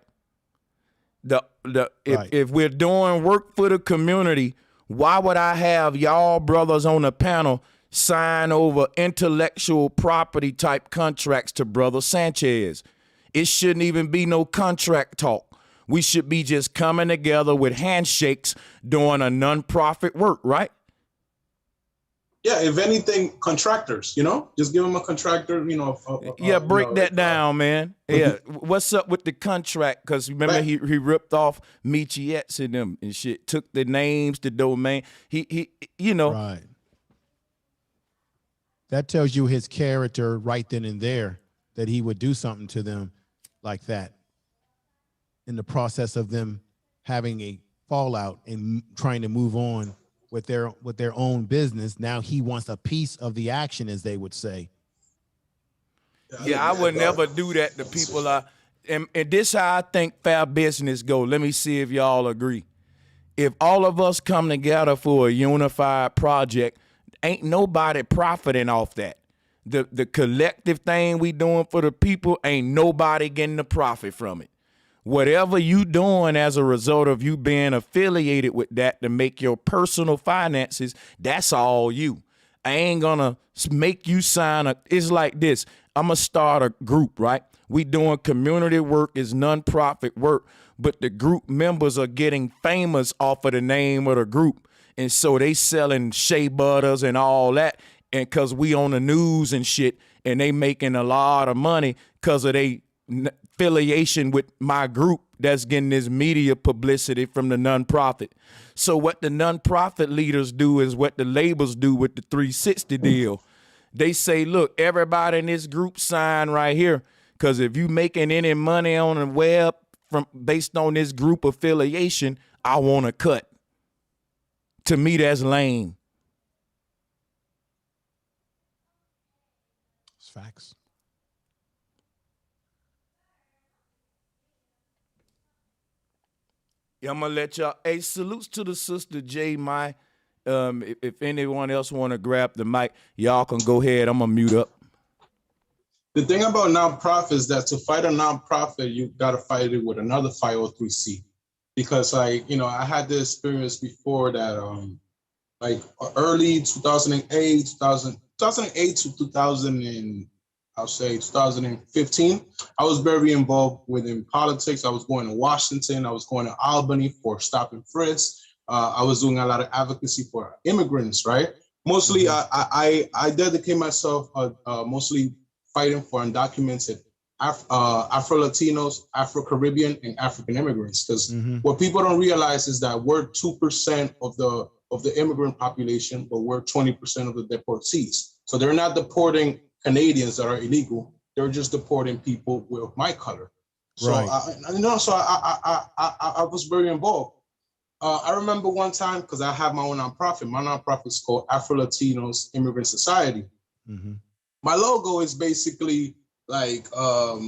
If we're doing work for the community, why would I have y'all brothers on the panel sign over intellectual property type contracts to Brother Sanchez? It shouldn't even be no contract talk. We should be just coming together with handshakes doing a non-profit work, right? Yeah, if anything, contractors, you know, just give them a contractor, you know. Break that down, man. Yeah, what's up with the contract? Because remember, he ripped off Michiettes and them and shit, took the names, the domain. He you know. Right. That tells you his character right then and there, that he would do something to them like that in the process of them having a fallout and trying to move on with their own business. Now he wants a piece of the action, as they would say. Yeah, I would never do that to people. And this how I think fair business go. Let me see if y'all agree. If all of us come together for a unified project, ain't nobody profiting off that. The collective thing we doing for the people, ain't nobody getting the profit from it. Whatever you doing as a result of you being affiliated with that to make your personal finances, that's all you. I ain't gonna make you sign it's like this. I'm gonna start a group, right? We doing community work, is nonprofit work, but the group members are getting famous off of the name of the group. And so they selling shea butters and all that. And cause we on the news and shit, and they making a lot of money cause of they affiliation with my group that's getting this media publicity from the nonprofit. So what the nonprofit leaders do is what the labels do with the 360 deal. They say, look, everybody in this group sign right here, because if you making any money on the web based on this group affiliation, I want a cut. To me, that's lame. It's facts. I'm gonna let y'all. Hey, salutes to the sister J. Mai. If anyone else want to grab the mic, y'all can go ahead. I'm gonna mute up. The thing about nonprofit is that to fight a nonprofit, you gotta fight it with another 503c. Because like, you know, I had the experience before that like early 2008 to 2015, I was very involved within politics. I was going to Washington. I was going to Albany for stop and frisk. I was doing a lot of advocacy for immigrants, right? Mostly, I dedicate myself mostly fighting for undocumented Afro-Latinos, Afro-Caribbean, and African immigrants. Because what people don't realize is that we're 2% of the immigrant population, but we're 20% of the deportees. So they're not deporting Canadians that are illegal. They're just deporting people with my color. So right. I was very involved. I remember one time, because I have my own nonprofit. My nonprofit is called Afro-Latinos Immigrant Society. My logo is basically like, how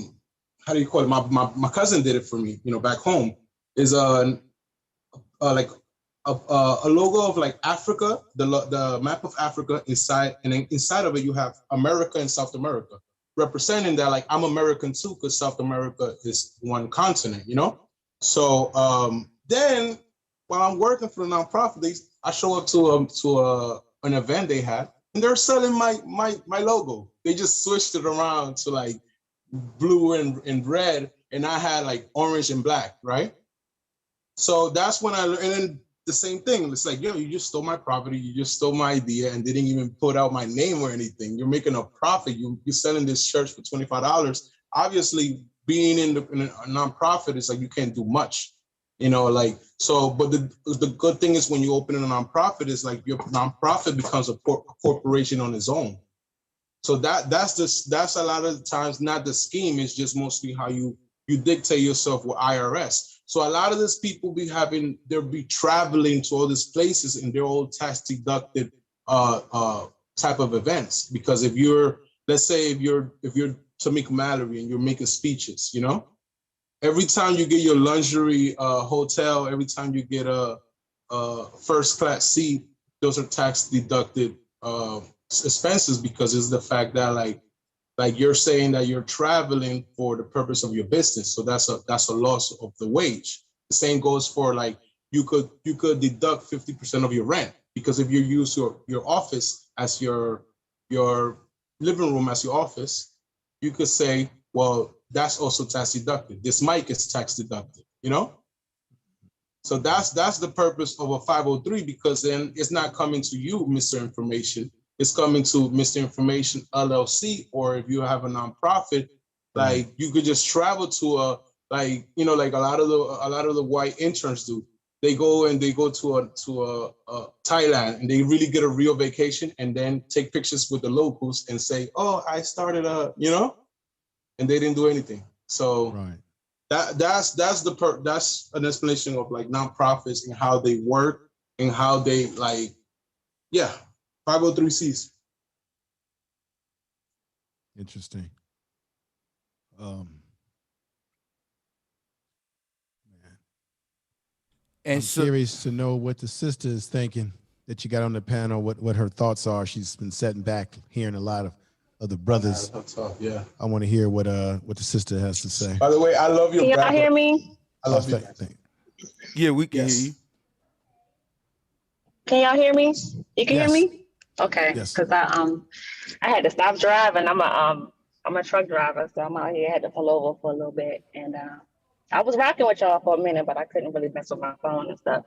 do you call it? My cousin did it for me, you know, back home. Is like a logo of like Africa, the map of Africa inside, and then inside of it you have America and South America, representing that like I'm American too, because South America is one continent, you know. So then while I'm working for the nonprofit, I show up to an event they had, and they're selling my logo. They just switched it around to like blue and red, and I had like orange and black, right? So that's when I learned. And then the same thing. It's like, yo, you just stole my property. You just stole my idea and didn't even put out my name or anything. You're making a profit. You're selling this shirt for $25. Obviously, being in a nonprofit is like you can't do much, you know. Like so, but the good thing is when you open a nonprofit, is like your nonprofit becomes a corporation on its own. So that's a lot of the times not the scheme. It's just mostly how you dictate yourself with IRS. So a lot of these people they'll be traveling to all these places and they're all tax deducted type of events. Because if you're Tamika Mallory and you're making speeches, you know, every time you get your luxury hotel, every time you get a first class seat, those are tax deducted expenses, because it's the fact that like you're saying that you're traveling for the purpose of your business. So that's a loss of the wage. The same goes for like you could deduct 50% of your rent, because if you use your office as your living room as your office, you could say, well, that's also tax deducted. This mic is tax deducted, you know? So that's the purpose of a 503, because then it's not coming to you, Mr. Information. It's coming to Mr. Information LLC, or if you have a nonprofit, like you could just travel to like a lot of the white interns do. They go to Thailand and they really get a real vacation, and then take pictures with the locals and say, "Oh, I started and they didn't do anything." So Right. that's an explanation of like nonprofits and how they work and how they 503Cs. Interesting. Man. And I'm so, curious to know what the sister is thinking that you got on the panel, what her thoughts are. She's been sitting back, hearing a lot of the brothers. Yeah. I want to hear what the sister has to say. By the way, I love your Can y'all background. hear me? I love you. yeah, we can Yes. hear you. Can y'all hear me? You can Yes. hear me? Okay. Yes. Because I had to stop driving. I'm a truck driver, so I'm out here. I had to pull over for a little bit, and I was rocking with y'all for a minute, but I couldn't really mess with my phone and stuff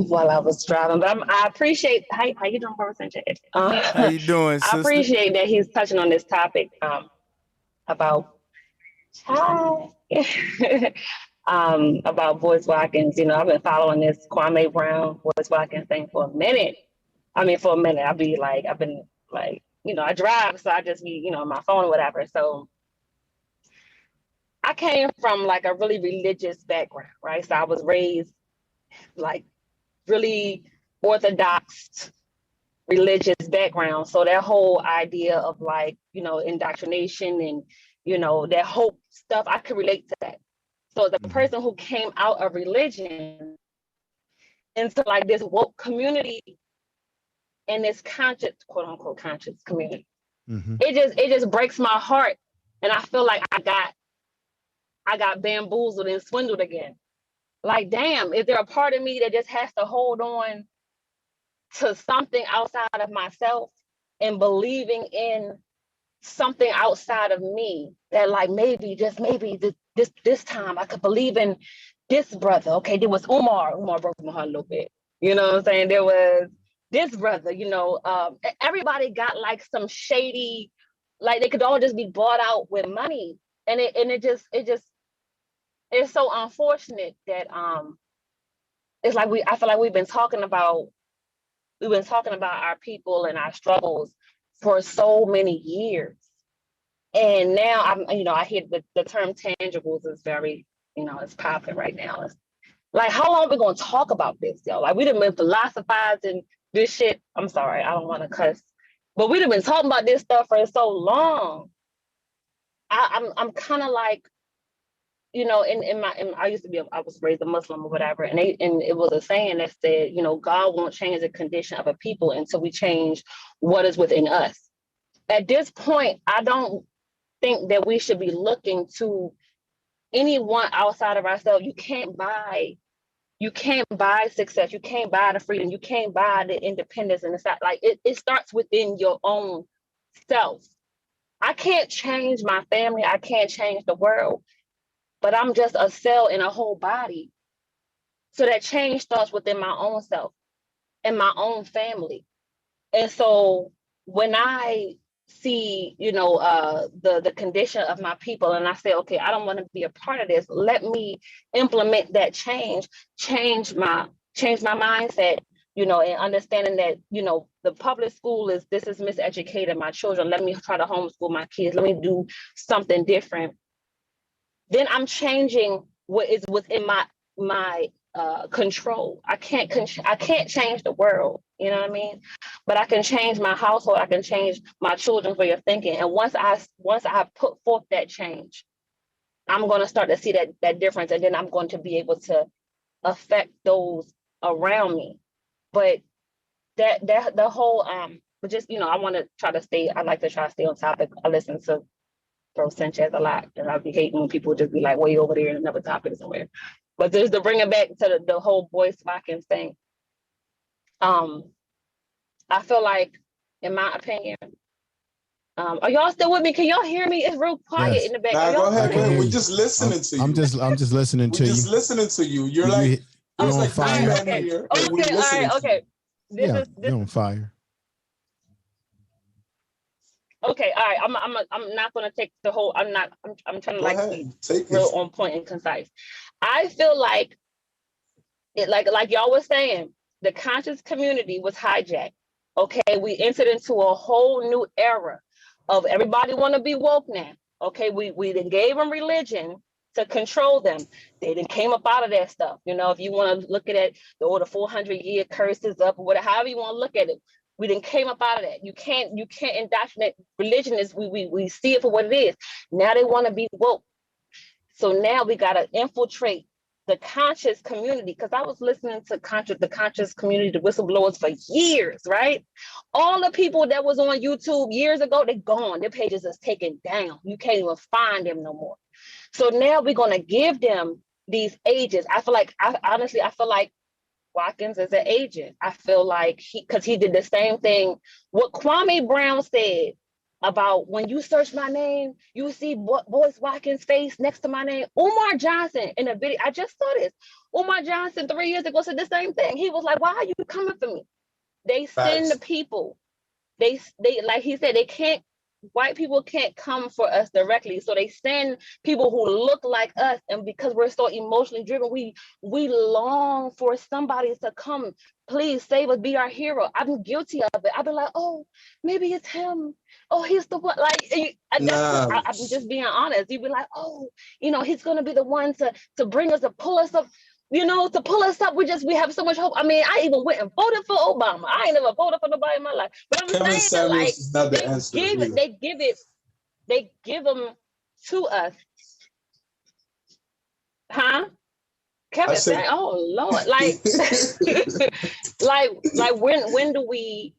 while I was driving. But I appreciate how you doing, Boyce? How you doing, sister? I appreciate that he's touching on this topic about about Boyce Watkins. You know, I've been following this Kwame Brown, Boyce Watkins thing for a minute. I've been like, you know, I drive, so I just be, you know, on my phone or whatever. So I came from like a really religious background, right? So I was raised like really orthodox religious background. So that whole idea of like, you know, indoctrination and, you know, that hope stuff, I could relate to that. So the person who came out of religion into like this woke community and this conscious, quote unquote, conscious community, it just breaks my heart. And I feel like I got bamboozled and swindled again. Like, damn, is there a part of me that just has to hold on to something outside of myself and believing in something outside of me that like maybe, just maybe this time I could believe in this brother. Okay, there was Umar broke my heart a little bit. You know what I'm saying? There was this brother, you know, everybody got like some shady, like they could all just be bought out with money. And it's so unfortunate that it's like I feel like we've been talking about our people and our struggles for so many years. And now I hear the term tangibles is very, you know, it's popping right now. It's like, how long are we gonna talk about this, yo? Like we done been philosophizing this shit. I'm sorry, I don't want to cuss, but we done been talking about this stuff for so long. I'm kind of like, you know, I used to be, I was raised a Muslim or whatever, and it was a saying that said, you know, God won't change the condition of a people until we change what is within us. At this point, I don't think that we should be looking to anyone outside of ourselves. You can't buy success. You can't buy the freedom. You can't buy the independence. And it's not like it starts within your own self. I can't change my family. I can't change the world, but I'm just a cell in a whole body. So that change starts within my own self and my own family. And so when I see, you know, the condition of my people, and I say, okay, I don't want to be a part of this. Let me implement that change my mindset, you know, and understanding that, you know, the public school is miseducated my children. Let me try to homeschool my kids. Let me do something different. Then I'm changing what is within my control. I can't change the world, you know what I mean? But I can change my household. I can change my children's way of thinking. And once I put forth that change, I'm going to start to see that difference, and then I'm going to be able to affect those around me. But that the whole but just, you know, I like to try to stay on topic. I listen to Bro Sanchez a lot, and I'll be hating when people just be like way over there in another topic somewhere. But just to bring it back to the whole Boyce Watkins thing, I feel like, in my opinion, are y'all still with me? Can y'all hear me? It's real quiet in the back. Nah, go ahead. We're you. just listening to you. I'm just listening to you. We're just listening to you. You're like, you're on like fire. Here, okay, all right, okay. You're on fire. Okay, all right. I'm not gonna take the whole. I'm trying to be real on point and concise. I feel like it, like y'all was saying, the conscious community was hijacked. Okay, we entered into a whole new era of everybody want to be woke now. Okay, we then gave them religion to control them. They then came up out of that stuff. You know, if you want to look at it, the 400-year curses up or whatever, however you want to look at it. We then came up out of that. You can't indoctrinate. Religion is we see it for what it is. Now they want to be woke. So now we got to infiltrate the conscious community, because I was listening to the conscious community, the whistleblowers for years, right? All the people that was on YouTube years ago, they're gone. Their pages is taken down. You can't even find them no more. So now we're going to give them these ages. I feel like Watkins is an agent. I feel like because he did the same thing. What Kwame Brown said about, when you search my name, you see Boyce Watkins' face next to my name. Umar Johnson in a video, I just saw this. Umar Johnson 3 years ago said the same thing. He was like, why are you coming for me? They send the people. They like he said, white people can't come for us directly. So they send people who look like us. And because we're so emotionally driven, we long for somebody to come, please save us, be our hero. I'm guilty of it. I've been like, oh, maybe it's him. Oh, he's the one. Like, I'm just being honest. You'd be like, oh, you know, he's going to be the one to bring us, to pull us up. You know, to pull us up, we have so much hope. I mean, I even went and voted for Obama. I ain't never voted for nobody in my life. But I'm saying, like, is not the answer they give them to us. Huh? Kevin Samuels, oh Lord. Like when do we,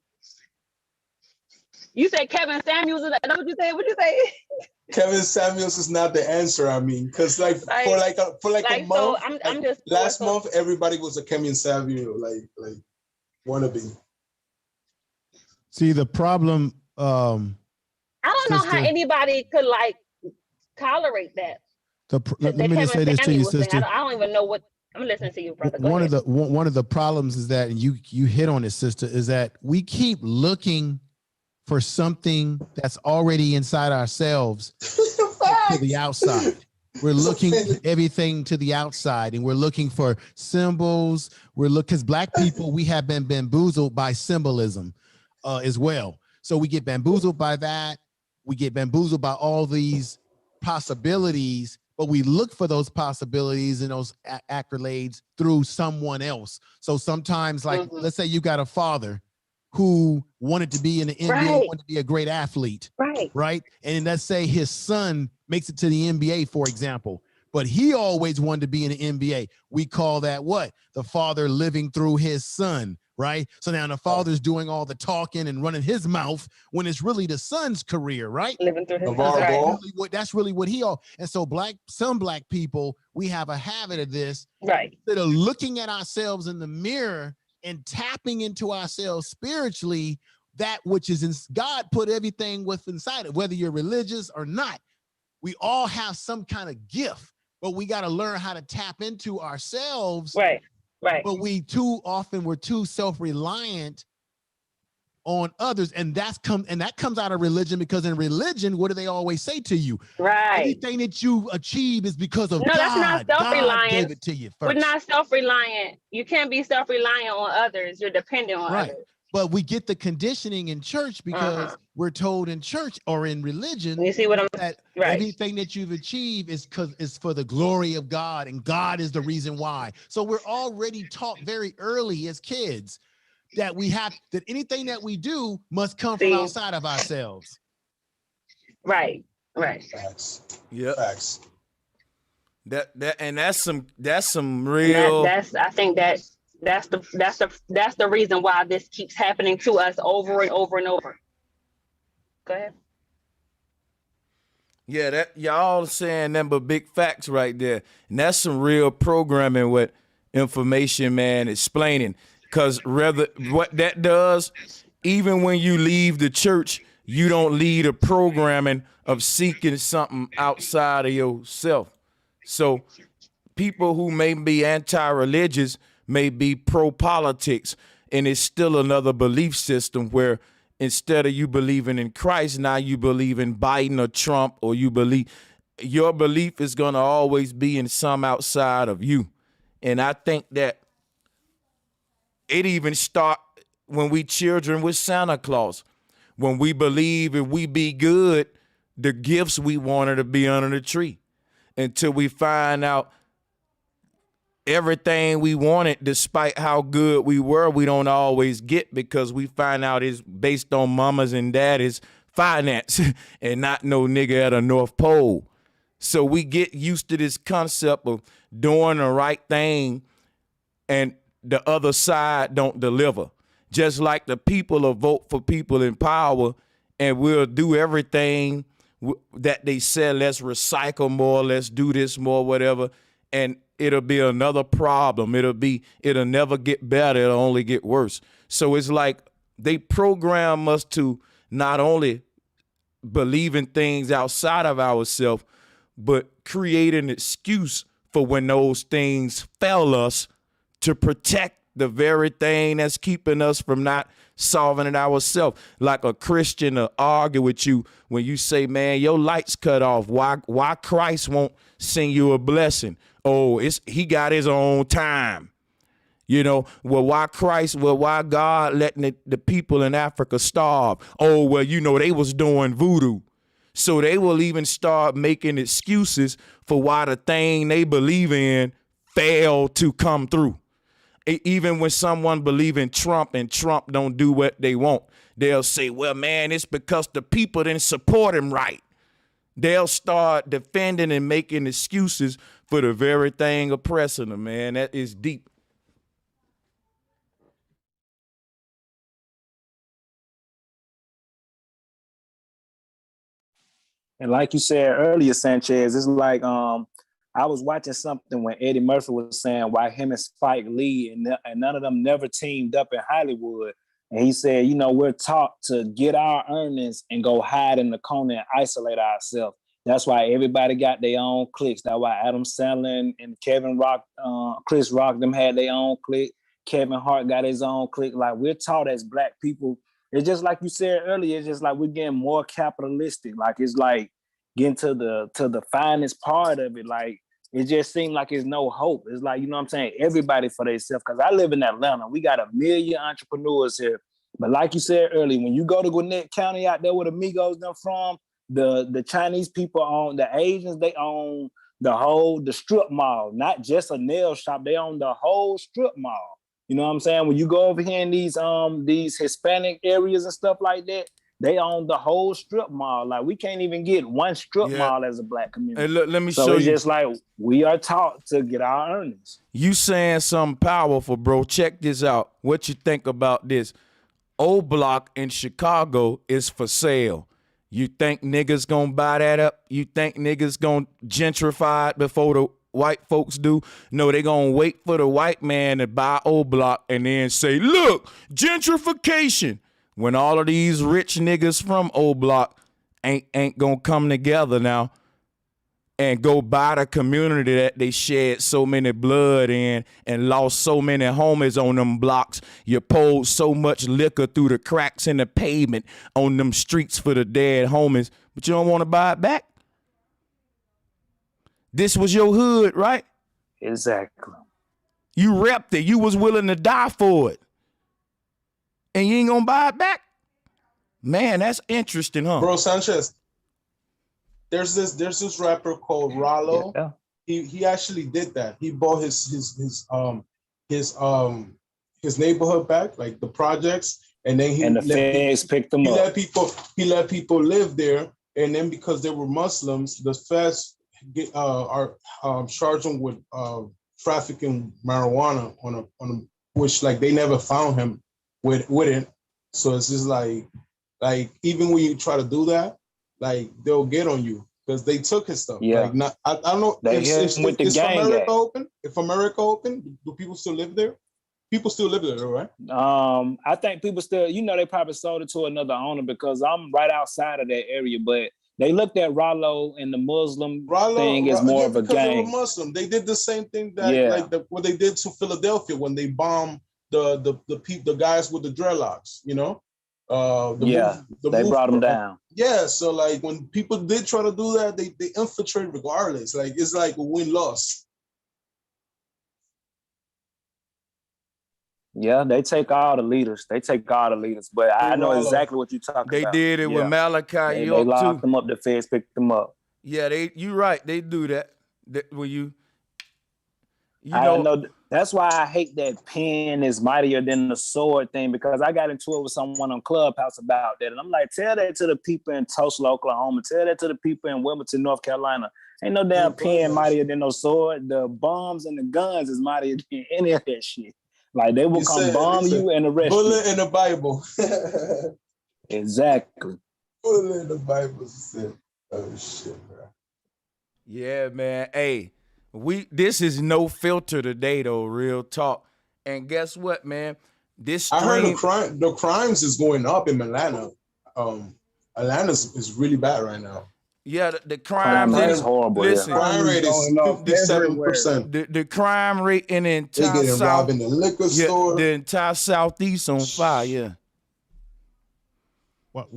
you say Kevin Samuels, is that what you say? What'd you say? Kevin Samuels is not the answer. I mean, because for a month, so I'm just last month, everybody was a Kevin Samuels, like wannabe. See, the problem. I don't know how anybody could like tolerate that. Let me just say this to you, sister. I don't even know what. I'm listening to you, brother. One of the problems is that, and you hit on it, sister, is that we keep looking for something that's already inside ourselves to the outside. We're looking everything to the outside, and we're looking for symbols. Because Black people, we have been bamboozled by symbolism as well. So we get bamboozled by that. We get bamboozled by all these possibilities, but we look for those possibilities and those accolades through someone else. So sometimes, like, let's say you got a father who wanted to be in the NBA, wanted to be a great athlete, right? And let's say his son makes it to the NBA, for example, but he always wanted to be in the NBA. We call that what? The father living through his son, right? So now the father's doing all the talking and running his mouth when it's really the son's career, right? Living through his LeVar Ball. That's really what he all. And so some black people, we have a habit of this, right. that are looking at ourselves in the mirror and tapping into ourselves spiritually, that which is in God put everything with inside it, whether you're religious or not. We all have some kind of gift, but we got to learn how to tap into ourselves. Right. Right. But we're too self-reliant on others, and that comes out of religion, because in religion, what do they always say to you? Right. Anything that you achieve is because of God. That's not self-reliant. God gave it to you first. We're not self-reliant. You can't be self-reliant on others. You're dependent on others. But we get the conditioning in church because we're told in church or in religion, you see what I'm that everything that you've achieved is for the glory of God, and God is the reason why. So we're already taught very early as kids that that anything that we do must come from outside of ourselves. Right. Facts. Yeah. Facts. That's some real. I think that's the reason why this keeps happening to us over and over and over. Go ahead. Yeah, that y'all saying them but big facts right there. And that's some real programming with information, man, explaining. Because what that does, even when you leave the church, you don't lead a programming of seeking something outside of yourself. So people who may be anti-religious may be pro-politics, and it's still another belief system where instead of you believing in Christ, now you believe in Biden or Trump, or your belief is going to always be in some outside of you. And I think that it even start when we children with Santa Claus. When we believe if we be good, the gifts we wanted to be under the tree, until we find out everything we wanted, despite how good we were, we don't always get, because we find out it's based on mamas and daddies' finance and not no nigga at a North Pole. So we get used to this concept of doing the right thing and the other side don't deliver. Just like the people will vote for people in power and we'll do everything that they said, let's recycle more, let's do this more, whatever. And it'll be another problem. It'll never get better. It'll only get worse. So it's like they program us to not only believe in things outside of ourselves, but create an excuse for when those things fail us, to protect the very thing that's keeping us from not solving it ourselves. Like a Christian will argue with you when you say, man, your light's cut off. Why Christ won't send you a blessing? Oh, he got his own time. Why God letting the people in Africa starve? Oh, well, they was doing voodoo. So they will even start making excuses for why the thing they believe in failed to come through. Even when someone believe in Trump and Trump don't do what they want, they'll say, well, man, it's because the people didn't support him right. They'll start defending and making excuses for the very thing oppressing them, man. That is deep. And like you said earlier, Sanchez, it's like I was watching something when Eddie Murphy was saying why him and Spike Lee and none of them never teamed up in Hollywood. And he said, we're taught to get our earnings and go hide in the corner and isolate ourselves. That's why everybody got their own cliques. That's why Adam Sandler and Kevin Rock, Chris Rock, them had their own clique. Kevin Hart got his own clique. Like, we're taught as Black people. It's just like you said earlier, it's just like we're getting more capitalistic. Like, it's like getting to the finest part of it. Like, it just seems like there's no hope. It's like, what I'm saying? Everybody for themselves. Because I live in Atlanta. We got 1 million entrepreneurs here. But like you said earlier, when you go to Gwinnett County out there where the Migos them from, the Chinese people own, the Asians, they own the strip mall, not just a nail shop. They own the whole strip mall. You know what I'm saying? When you go over here in these Hispanic areas and stuff like that, They own the whole strip mall. Like we can't even get one strip mall as a black community. Hey, look, let me so show it's you. just like we are taught to get our earnings. You saying something powerful, bro. Check this out. What you think about this? Old Block in Chicago is for sale. You think niggas gonna buy that up? You think niggas gonna gentrify it before the white folks do? No, they gonna wait for the white man to buy Old Block and then say, look, gentrification. When all of these rich niggas from Old Block ain't gonna come together now and go buy the community that they shed so many blood in and lost so many homies on them blocks. You poured so much liquor through the cracks in the pavement on them streets for the dead homies, but you don't want to buy it back? This was your hood, right? Exactly. You repped it. You was willing to die for it. And you ain't gonna buy it back? Man, that's interesting, huh? Bro Sanchez, there's this rapper called Rollo. Yeah. He actually did that. He bought his neighborhood back, like the projects, and then the feds picked them up. He let people live there, and then because they were Muslims, the feds charged him with trafficking marijuana on which like they never found him with it. So it's just like even when you try to do that, like they'll get on you because they took his stuff. Yeah. Like I don't know. Is America open? If America open, do people still live there? People still live there, right? I think people still, they probably sold it to another owner because I'm right outside of that area, but they looked at Rollo and the Muslim thing as more of a gang. They were Muslim. They did the same thing that what they did to Philadelphia when they bombed the guys with the dreadlocks. They brought them down. Yeah, so like when people did try to do that, they infiltrate regardless. Like it's like a win-loss. Yeah, they take all the leaders. But I know exactly what you're talking about. They did it with Malachi York, they locked them up. The feds picked them up. Yeah, you're right. They do that. I know. That's why I hate that pen is mightier than the sword thing, because I got into it with someone on Clubhouse about that. And I'm like, tell that to the people in Tulsa, Oklahoma. Tell that to the people in Wilmington, North Carolina. Ain't no damn pen mightier than no sword. The bombs and the guns is mightier than any of that shit. Like they will bomb you and arrest you. Bullet in the Bible. Exactly. Bullet in the Bible said, oh shit, bro. Yeah, man. Hey, this is no filter today though, real talk. And guess what, man? I heard the crimes is going up in Atlanta. Atlanta is really bad right now. Yeah, the crime rate is horrible. Listen, crime rate is 57%. The crime rate in the entire they getting South, robbed in the liquor store. The entire Southeast on fire. Yeah.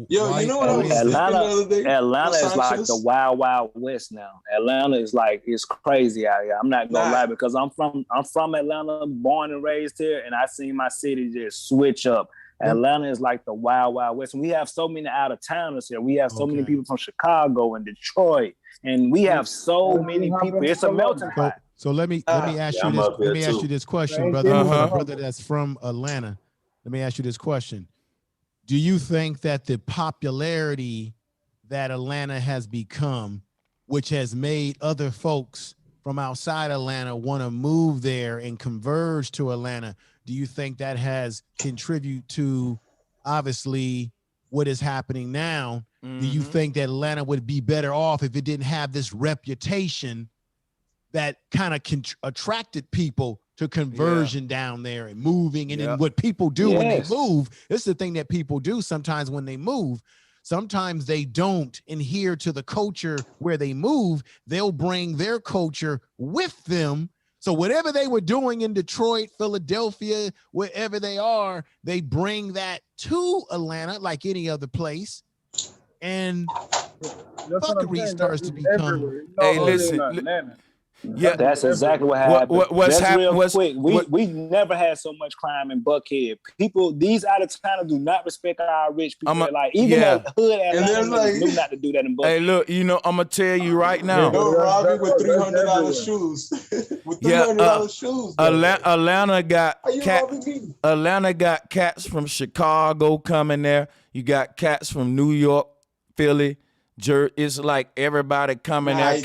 Yo, you know what I was thinking the other day? Atlanta is like the wild, wild west now. Atlanta is like, it's crazy out here. I'm not gonna lie, because I'm from Atlanta, born and raised here, and I seen my city just switch up. Atlanta is like the wild, wild west. And we have so many out of towners here. We have so many people from Chicago and Detroit, and we have so many people. It's a melting pot. So let me ask you this. Let me ask you this question, brother. Brother that's from Atlanta. Let me ask you this question. Do you think that the popularity that Atlanta has become, which has made other folks from outside Atlanta want to move there and converge to Atlanta, do you think that has contributed to obviously what is happening now? Mm-hmm. Do you think that Atlanta would be better off if it didn't have this reputation that kind of attracted people to conversion down there and moving? And then what people do when they move, this is the thing that people do sometimes when they move. Sometimes they don't adhere to the culture where they move. They'll bring their culture with them. So whatever they were doing in Detroit, Philadelphia, wherever they are, they bring that to Atlanta like any other place. And fuckery starts to become. Hey, listen. Yeah, that's exactly what happened. We never had so much crime in Buckhead. People, these out of towners do not respect our rich people. That hood Atlanta knew not to do that in Buckhead. Hey, look, I'm gonna tell you right now. They'll rob you with $300 shoes. With $300 shoes. Atlanta got cats from Chicago coming there. You got cats from New York, Philly, it's like everybody coming out.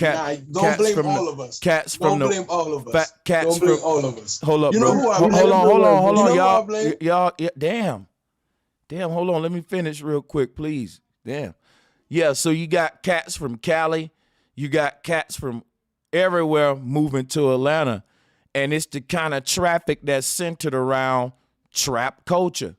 Don't blame all of us. Cats don't from blame all of us. Cats don't blame from, all of us. Hold up, you know bro. who I blame? Hold on, you know y'all. Who I blame? Y'all, damn, hold on. Let me finish real quick, please. Damn. Yeah, so you got cats from Cali, you got cats from everywhere moving to Atlanta, and it's the kind of traffic that's centered around trap culture.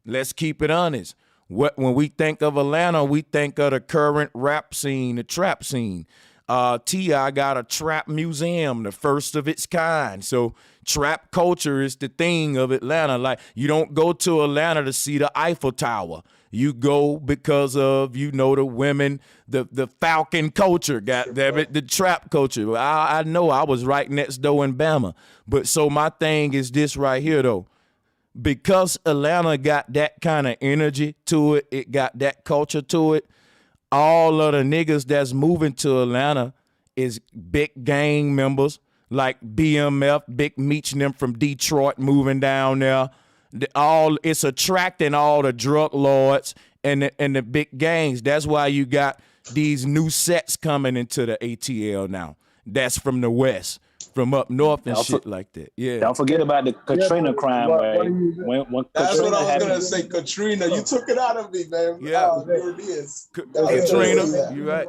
Let's keep it honest. When we think of Atlanta, we think of the current rap scene, the trap scene. T.I. got a trap museum, the first of its kind. So trap culture is the thing of Atlanta. Like, you don't go to Atlanta to see the Eiffel Tower. You go because of, the women, the Falcon culture, goddammit, the trap culture. I know I was right next door in Bama. But so my thing is this right here, though. Because Atlanta got that kind of energy to it, it got that culture to it, all of the niggas that's moving to Atlanta is big gang members like BMF, Big Meech and them from Detroit moving down there. It's attracting all the drug lords and the big gangs. That's why you got these new sets coming into the ATL now. That's from the West. From up north and shit like that. Yeah. Don't forget about the Katrina crime wave. When That's Katrina what I was happened, gonna say. Katrina, you took it out of me, man. Yeah. There it is. Katrina, you right.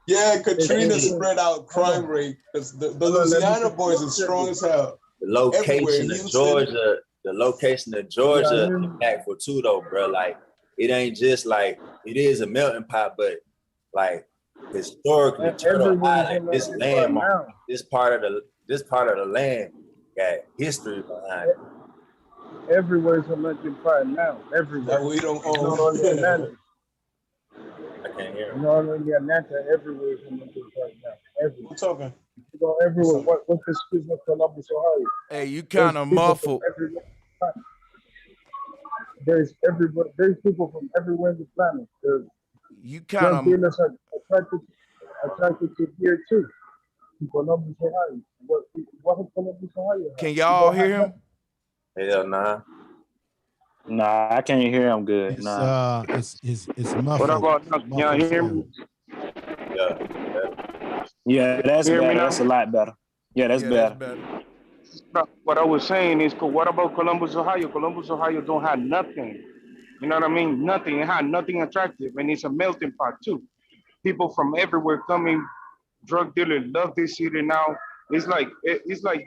Yeah, Katrina spread out crime rate because the Louisiana boys are strong as hell. The location of Georgia, impactful too, though, bro. Like, it ain't just like it is a melting pot, but like historically, Turtle Island, this landmark, this part of the land got history behind it. Everywhere's a melting pot now. Everywhere. That we don't own. Not only Atlanta. I can't hear him. Not only Atlanta, everywhere's a melting pot now. Everywhere. We're talking. You go everywhere. What's the street of Columbus, Ohio? Hey, you kind of muffled. There's people from everywhere in the planet. You kind of dealers are attracted to here too. In Columbus, Ohio. What in Columbus, Ohio? Can y'all hear him? Hell nah. Nah, I can't hear him good. It's Nah. it's muffled. What about now? Can y'all hear me? Yeah, that's Hear me better. now? That's a lot better. Yeah, that's better. What I was saying is, what about Columbus, Ohio? Columbus, Ohio don't have nothing. You know what I mean? Nothing. It had nothing attractive, and it's a melting pot too. People from everywhere coming. Drug dealers love this city now. It's like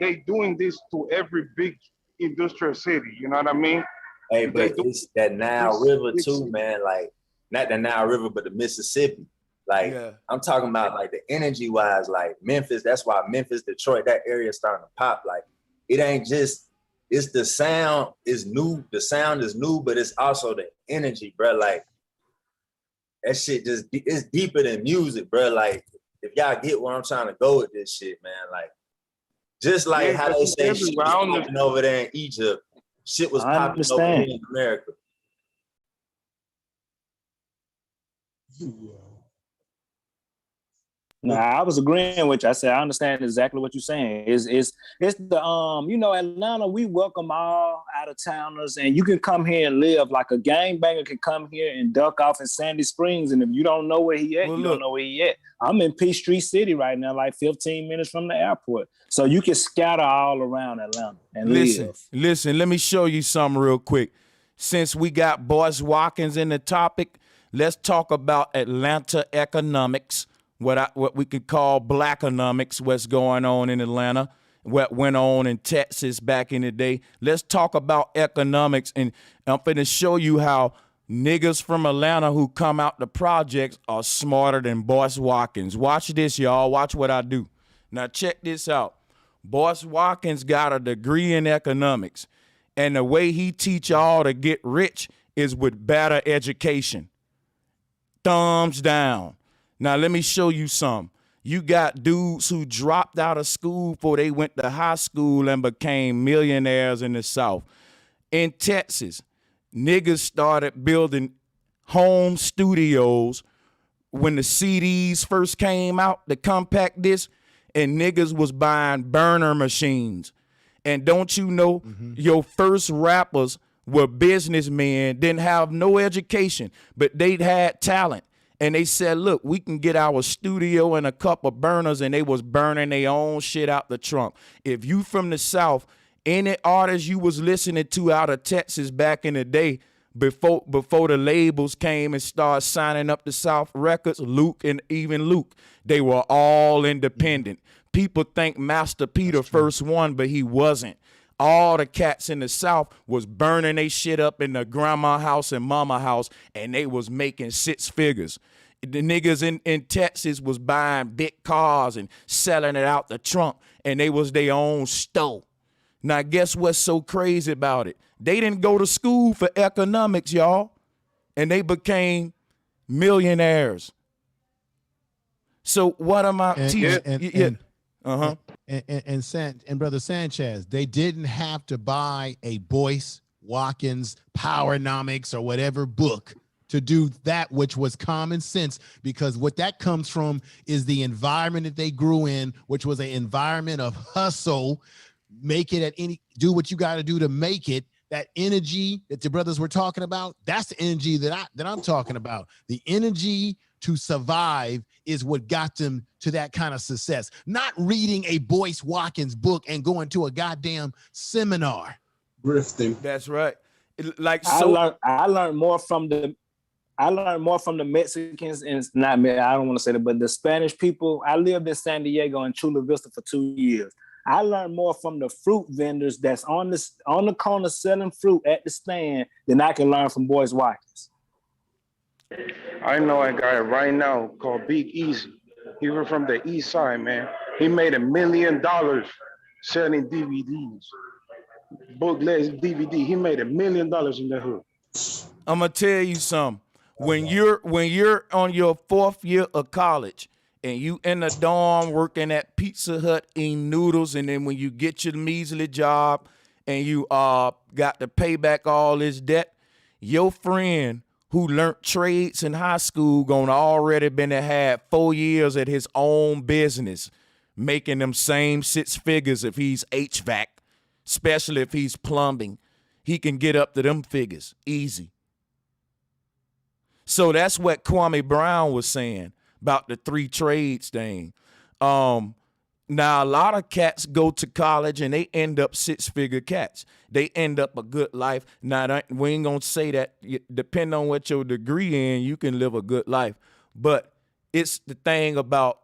they doing this to every big industrial city. You know what I mean? Hey, but it's that Nile River too, man. Like, not the Nile River, but the Mississippi. Like, yeah. I'm talking about like the energy wise, like Memphis. That's why Memphis, Detroit, that area is starting to pop. Like, it ain't just, it's the sound is new. The sound is new, but it's also the energy, bro. Like, that shit just, it's deeper than music, bro. Like, if y'all get where I'm trying to go with this shit, man, like, just like how they say shit was popping over there in Egypt, shit was popping over here in America. Nah, I was agreeing with you. I said I understand exactly what you're saying. It's the Atlanta, we welcome all out of towners, and you can come here and live like a gangbanger can come here and duck off in Sandy Springs, and if you don't know where he at, you don't know where he at. I'm in Peachtree City right now, like 15 minutes from the airport, so you can scatter all around Atlanta and live. Listen. Let me show you something real quick. Since we got Boyce Watkins in the topic, let's talk about Atlanta economics. What we could call blackonomics, what's going on in Atlanta, what went on in Texas back in the day. Let's talk about economics, and I'm finna show you how niggas from Atlanta who come out the projects are smarter than Boyce Watkins. Watch this, y'all. Watch what I do. Now check this out. Boyce Watkins got a degree in economics, and the way he teach y'all to get rich is with better education. Thumbs down. Now, let me show you some. You got dudes who dropped out of school before they went to high school and became millionaires in the South. In Texas, niggas started building home studios when the CDs first came out, the compact disc, and niggas was buying burner machines. And don't you know, your first rappers were businessmen, didn't have no education, but they had talent. And they said, look, we can get our studio and a couple burners, and they was burning their own shit out the trunk. If you from the South, any artist you was listening to out of Texas back in the day, before the labels came and started signing up to South Records, Luke and even Luke, they were all independent. People think Master P the first one, but he wasn't. All the cats in the South was burning they shit up in the grandma house and mama house, and they was making 6 figures. The niggas in Texas was buying big cars and selling it out the trunk, and they was their own store. Now, guess what's so crazy about it? They didn't go to school for economics, y'all, and they became millionaires. So what am I teaching? And Brother Sanchez, they didn't have to buy a Boyce, Watkins, Powernomics, or whatever book to do that, which was common sense, because what that comes from is the environment that they grew in, which was an environment of hustle, make it do what you got to do to make it. That energy that the brothers were talking about, that's the energy that I'm talking about. The energy to survive is what got them to that kind of success. Not reading a Boyce Watkins book and going to a goddamn seminar. Grifting. That's right. I learned more from the Mexicans, and I don't want to say that, but the Spanish people. I lived in San Diego and Chula Vista for 2 years. I learned more from the fruit vendors that's on the corner selling fruit at the stand than I can learn from Boyce Watkins. I know a guy right now called Big Easy. He was from the East Side, man. He made $1 million selling DVDs, booklets, DVD. He made $1 million in the hood. I'm gonna tell you something. When you're on your 4th year of college and you in the dorm working at Pizza Hut eating noodles, and then when you get your measly job and you got to pay back all this debt, your friend who learned trades in high school gonna already been to have 4 years at his own business, making them same 6 figures if he's HVAC, especially if he's plumbing. He can get up to them figures easy. So that's what Kwame Brown was saying about the 3 trades thing. Now, a lot of cats go to college and they end up 6-figure cats. They end up a good life. Now, we ain't going to say that. Depending on what your degree in, you can live a good life. But it's the thing about,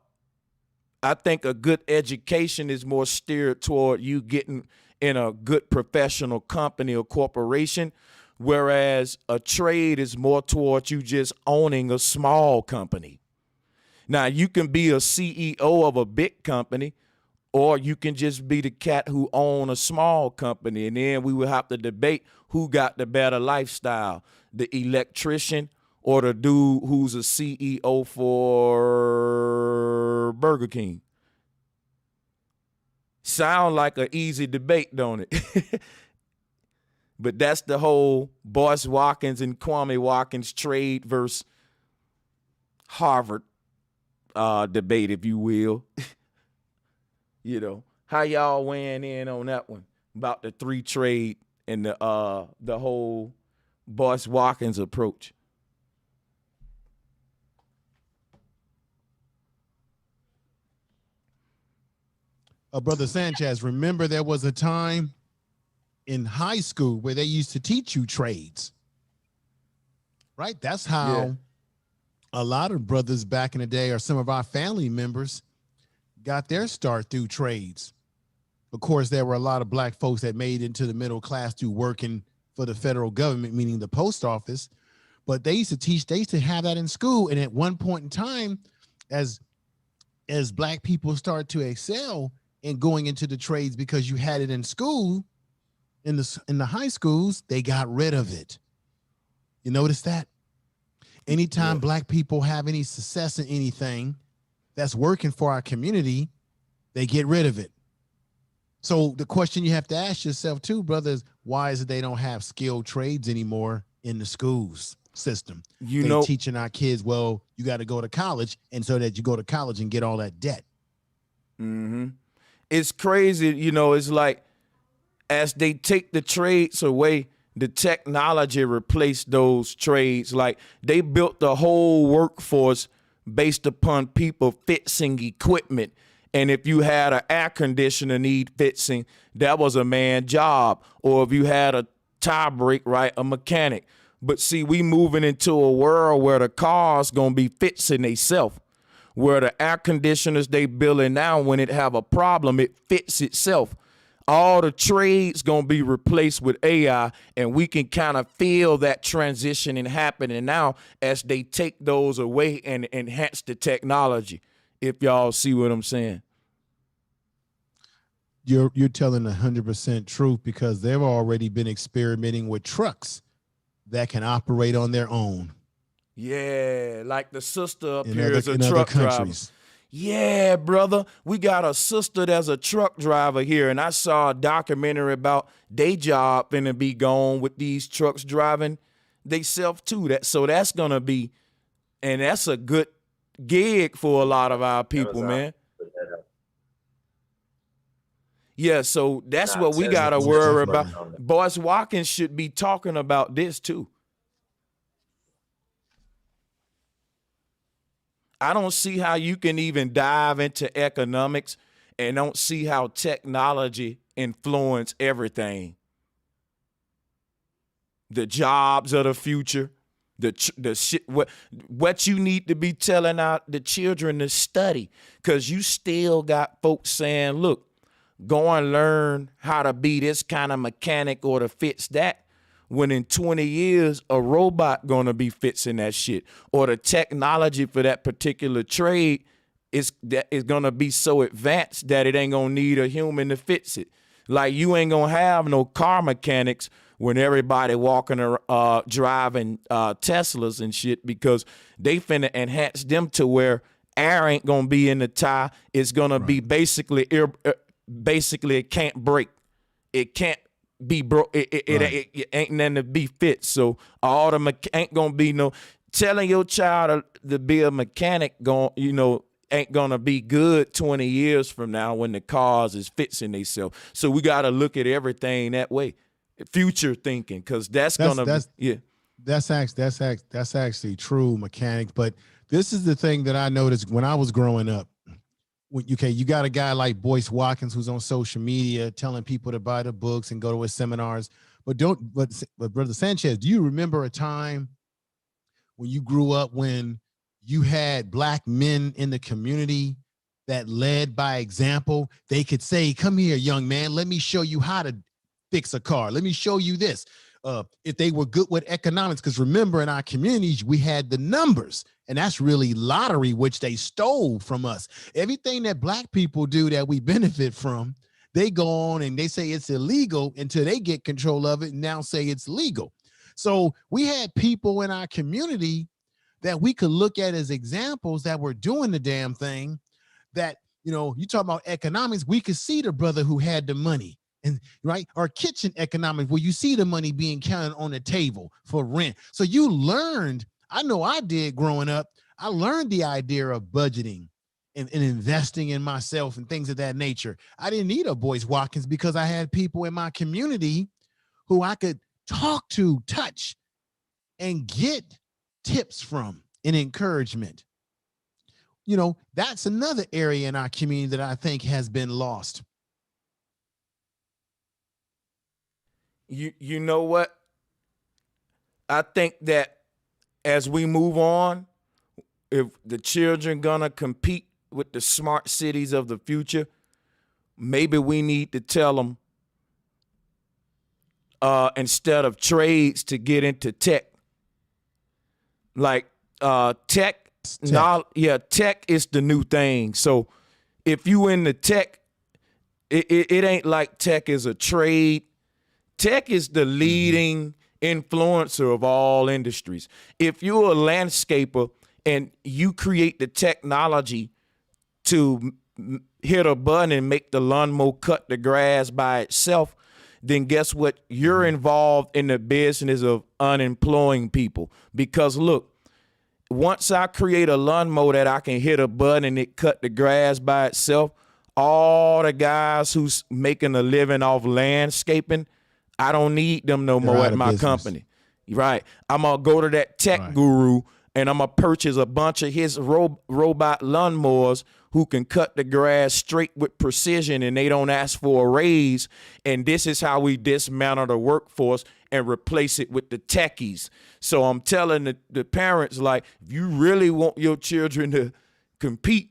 I think a good education is more steered toward you getting in a good professional company or corporation, whereas a trade is more towards you just owning a small company. Now, you can be a CEO of a big company, or you can just be the cat who own a small company, and then we will have to debate who got the better lifestyle, the electrician or the dude who's a CEO for Burger King. Sound like an easy debate, don't it? But that's the whole Boyce Watkins and Kwame Watkins trade versus Harvard debate, if you will. You know, how y'all weighing in on that one about the 3 trade and the whole Boyce Watkins approach? Brother Sanchez, remember there was a time in high school where they used to teach you trades, right? That's how a lot of brothers back in the day, or some of our family members, got their start through trades. Of course, there were a lot of black folks that made it into the middle class through working for the federal government, meaning the post office. But they used to have that in school. And at one point in time, as black people start to excel in going into the trades because you had it in school, in the high schools, they got rid of it. You notice that? Anytime black people have any success in anything that's working for our community, they get rid of it. So the question you have to ask yourself too, brothers, why is it they don't have skilled trades anymore in the schools system? They teaching our kids, well, you got to go to college, and so that you go to college and get all that debt. Mm-hmm. It's crazy, it's like as they take the trades away, the technology replaced those trades. Like they built the whole workforce based upon people fixing equipment. And if you had an air conditioner need fixing, that was a man's job. Or if you had a tire brake, right, a mechanic. But see, we moving into a world where the cars gonna be fixing themselves. Where the air conditioners they building now, when it have a problem, it fits itself. All the trades gonna be replaced with AI, and we can kind of feel that transitioning happening now as they take those away and enhance the technology. If y'all see what I'm saying. You're telling 100% truth, because they've already been experimenting with trucks that can operate on their own. Yeah, like the sister up here is a truck driver. Countries. Yeah, brother. We got a sister that's a truck driver here, and I saw a documentary about they job finna be gone with these trucks driving they self too. So that's gonna be, and that's a good gig for a lot of our people, man. Yeah, so that's what we gotta worry about. Boyce Watkins should be talking about this too. I don't see how you can even dive into economics and don't see how technology influence everything. The jobs of the future, the shit, what you need to be telling out the children to study, because you still got folks saying, look, go and learn how to be this kind of mechanic or to fix that. When in 20 years, a robot gonna be fixing that shit, or the technology for that particular trade is gonna be so advanced that it ain't gonna need a human to fix it. Like you ain't gonna have no car mechanics when everybody walking driving Teslas and shit, because they finna enhance them to where air ain't gonna be in the tire. It's gonna be basically it can't break. It can't be broke. It ain't nothing to be fit. So all the ain't gonna be no telling your child to be a mechanic. Ain't gonna be good 20 years from now when the cars is fixing themselves. So we gotta look at everything that way, future thinking, because that's actually true, mechanics. But this is the thing that I noticed when I was growing up. Okay, you got a guy like Boyce Watkins who's on social media telling people to buy the books and go to his seminars. But Brother Sanchez, do you remember a time when you grew up when you had black men in the community that led by example? They could say, come here, young man, let me show you how to fix a car. Let me show you this. If they were good with economics, because remember, in our communities, we had the numbers, and that's really lottery, which they stole from us. Everything that black people do that we benefit from, they go on and they say it's illegal until they get control of it and now say it's legal. So we had people in our community that we could look at as examples that were doing the damn thing that, you talk about economics, we could see the brother who had the money. And right, or kitchen economics, where you see the money being counted on the table for rent. So you learned, I know I did growing up, I learned the idea of budgeting and investing in myself and things of that nature. I didn't need a Boyce Watkins because I had people in my community who I could talk to, touch, and get tips from and encouragement. That's another area in our community that I think has been lost. You know what? I think that as we move on, if the children gonna compete with the smart cities of the future, maybe we need to tell them instead of trades to get into tech. Like tech is the new thing. So if you in the tech, it ain't like tech is a trade. Tech is the leading influencer of all industries. If you're a landscaper and you create the technology to hit a button and make the lawnmower cut the grass by itself, then guess what? You're involved in the business of unemploying people. Because look, once I create a lawnmower that I can hit a button and it cut the grass by itself, all the guys who's making a living off landscaping, I don't need them no They're more out at of my business. company. Right. I'm going to go to that tech guru and I'm going to purchase a bunch of his robot lawnmowers who can cut the grass straight with precision and they don't ask for a raise. And this is how we dismantle the workforce and replace it with the techies. So I'm telling the parents, like, if you really want your children to compete,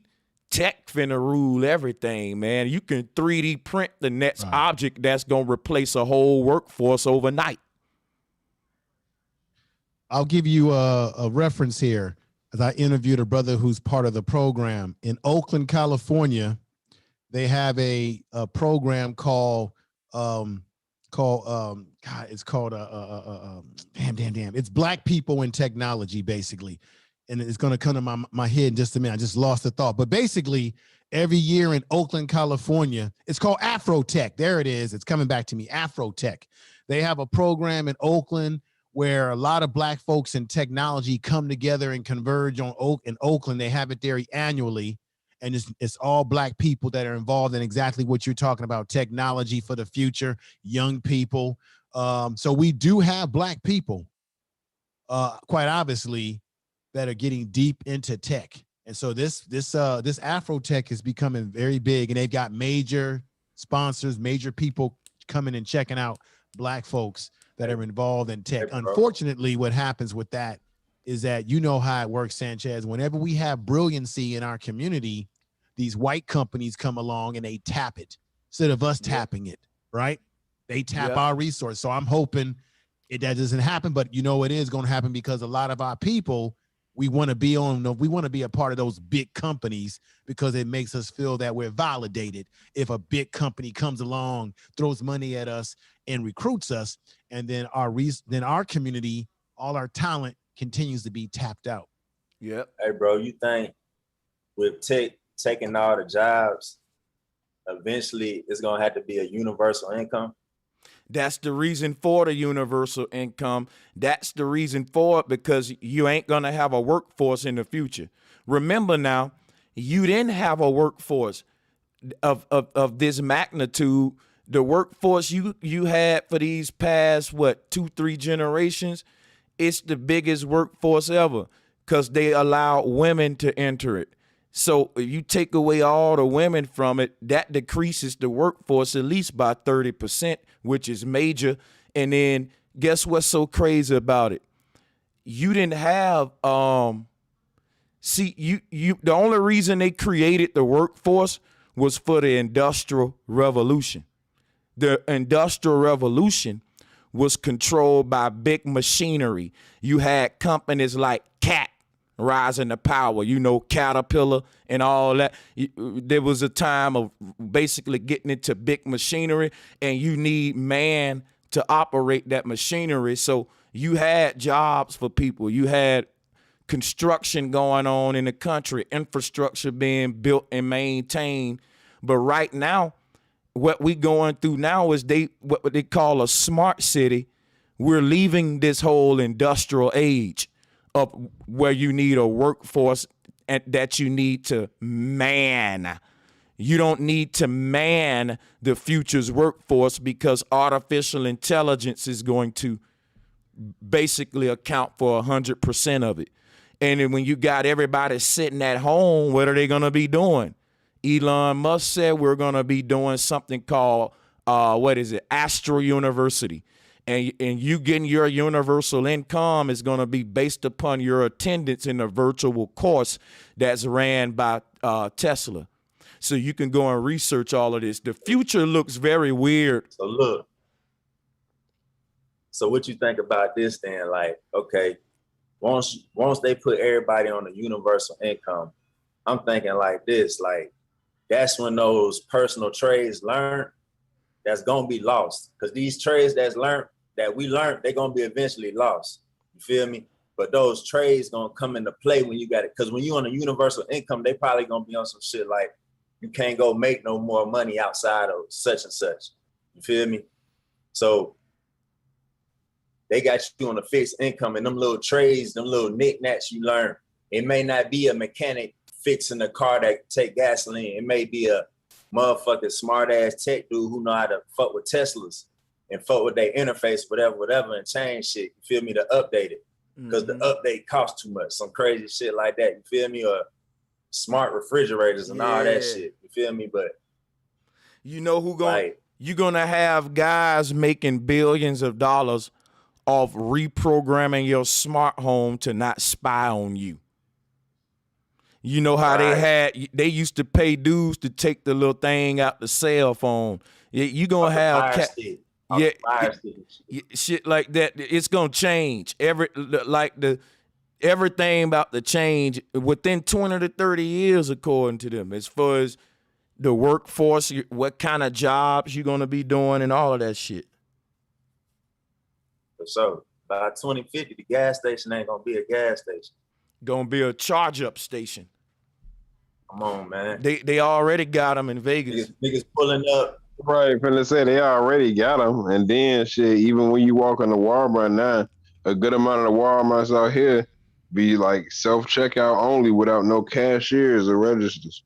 tech finna rule everything, man. You can 3D print the next object that's going to replace a whole workforce overnight. I'll give you a reference here as I interviewed a brother who's part of the program. In Oakland, California, they have a program called it's called it's Black People in Technology, basically. And it's going to come to my head in just a minute. I just lost the thought. But basically, every year in Oakland, California, it's called Afrotech. There it is. It's coming back to me, Afrotech. They have a program in Oakland where a lot of Black folks in technology come together and converge in Oakland. They have it there annually. And it's all Black people that are involved in exactly what you're talking about, technology for the future, young people. So we do have Black people, quite obviously, that are getting deep into tech. And so this Afrotech is becoming very big, and they've got major sponsors, major people coming and checking out Black folks that are involved in tech. Unfortunately, what happens with that is that, you know how it works, Sanchez. Whenever we have brilliancy in our community, these white companies come along and they tap it instead of us tapping it, right? They tap our resource. So I'm hoping that doesn't happen, but you know it is going to happen because a lot of our people, we want to be a part of those big companies because it makes us feel that we're validated. If a big company comes along, throws money at us and recruits us, and then our community, all our talent continues to be tapped out. Yep. Hey, bro, you think with tech taking all the jobs, eventually it's going to have to be a universal income? That's the reason for the universal income. That's the reason for it, because you ain't going to have a workforce in the future. Remember now, you didn't have a workforce of this magnitude. The workforce you had for these past, 2-3 generations, it's the biggest workforce ever because they allow women to enter it. So if you take away all the women from it, that decreases the workforce at least by 30%, which is major. And then guess what's so crazy about it? You didn't have the only reason they created the workforce was for the Industrial Revolution. The Industrial Revolution was controlled by big machinery. You had companies like Cat rising to power, Caterpillar and all that. There was a time of basically getting into big machinery, and you need man to operate that machinery. So you had jobs for people. You had construction going on in the country, infrastructure being built and maintained. But right now, what we going through now is what they call a smart city. We're leaving this whole industrial age of where you need a workforce and that you need to man. You don't need to man the future's workforce because artificial intelligence is going to basically account for 100% of it. And then when you got everybody sitting at home, what are they going to be doing? Elon Musk said we're going to be doing something called, Astro University. And you getting your universal income is going to be based upon your attendance in a virtual course that's ran by Tesla. So you can go and research all of this. The future looks very weird. So look, so what you think about this then? Like, okay, once they put everybody on a universal income, I'm thinking like this, like that's when those personal trades learn, that's gonna be lost. Because these trades that we learned, they're gonna be eventually lost. You feel me? But those trades gonna come into play when you got it. Because when you on a universal income, they probably gonna be on some shit like you can't go make no more money outside of such and such. You feel me? So they got you on a fixed income, and them little trades, them little knickknacks you learn. It may not be a mechanic fixing a car that take gasoline. It may be a motherfucking smart ass tech dude who know how to fuck with Teslas and fuck with their interface, whatever, and change shit. You feel me? To update it. Because the update costs too much. Some crazy shit like that. You feel me? Or smart refrigerators and all that shit. You feel me? But you know who you're gonna have guys making billions of dollars off reprogramming your smart home to not spy on you. You know how they used to pay dudes to take the little thing out the cell phone. You gonna have shit like that. It's gonna change. Everything about to change within 20 to 30 years, according to them, as far as the workforce, what kind of jobs you're gonna be doing, and all of that shit. So by 2050, the gas station ain't gonna be a gas station. Gonna be a charge up station. Come on, man. They already got them in Vegas. Niggas pulling up. Right, finna say they already got them, and then shit. Even when you walk in the Walmart now, a good amount of the Walmarts out here be like self checkout only, without no cashiers or registers.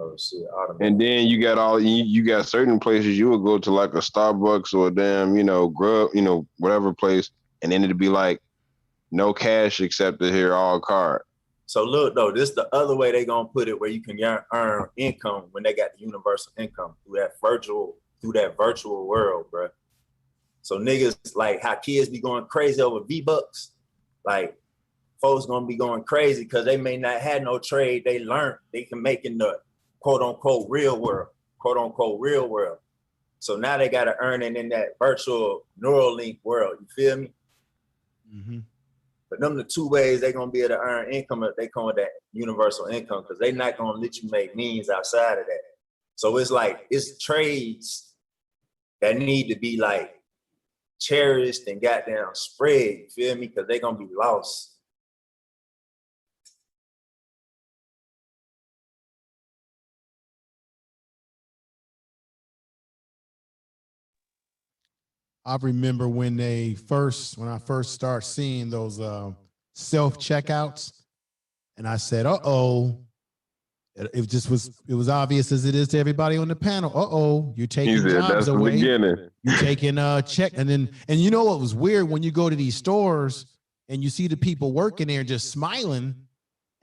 Oh shit! And then you got you got certain places you would go to, like a Starbucks or a damn, Grub, whatever place, and then it'd be like no cash accepted here, all card. So look though, this the other way they gonna put it, where you can earn income when they got the universal income through that virtual world, bro. So niggas, like how kids be going crazy over V-Bucks, like folks gonna be going crazy because they may not have no trade they learned they can make in the quote unquote real world. So now they gotta earn it in that virtual Neuralink world. You feel me? Mm-hmm. But them the two ways they gonna be able to earn income, if they call that universal income, because they not gonna let you make means outside of that. So it's like, it's trades that need to be like cherished and goddamn spread, you feel me? Because they gonna be lost. I remember when I first started seeing those self checkouts, and I said, "Uh-oh." It was obvious as it is to everybody on the panel. "Uh-oh, you're taking jobs away. You're taking check." And you know what was weird, when you go to these stores and you see the people working there just smiling,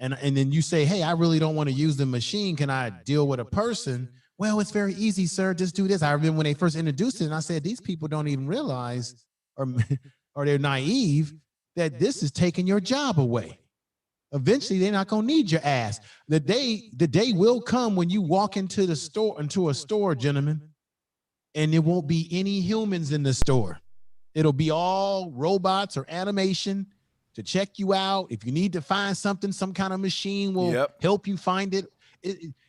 and then you say, "Hey, I really don't want to use the machine. Can I deal with a person?" "Well, it's very easy, sir. Just do this." I remember when they first introduced it, and I said, these people don't even realize, or they're naive, that this is taking your job away. Eventually, they're not gonna need your ass. The day will come when you walk into a store, gentlemen, and there won't be any humans in the store. It'll be all robots or animation to check you out. If you need to find something, some kind of machine will help you find it.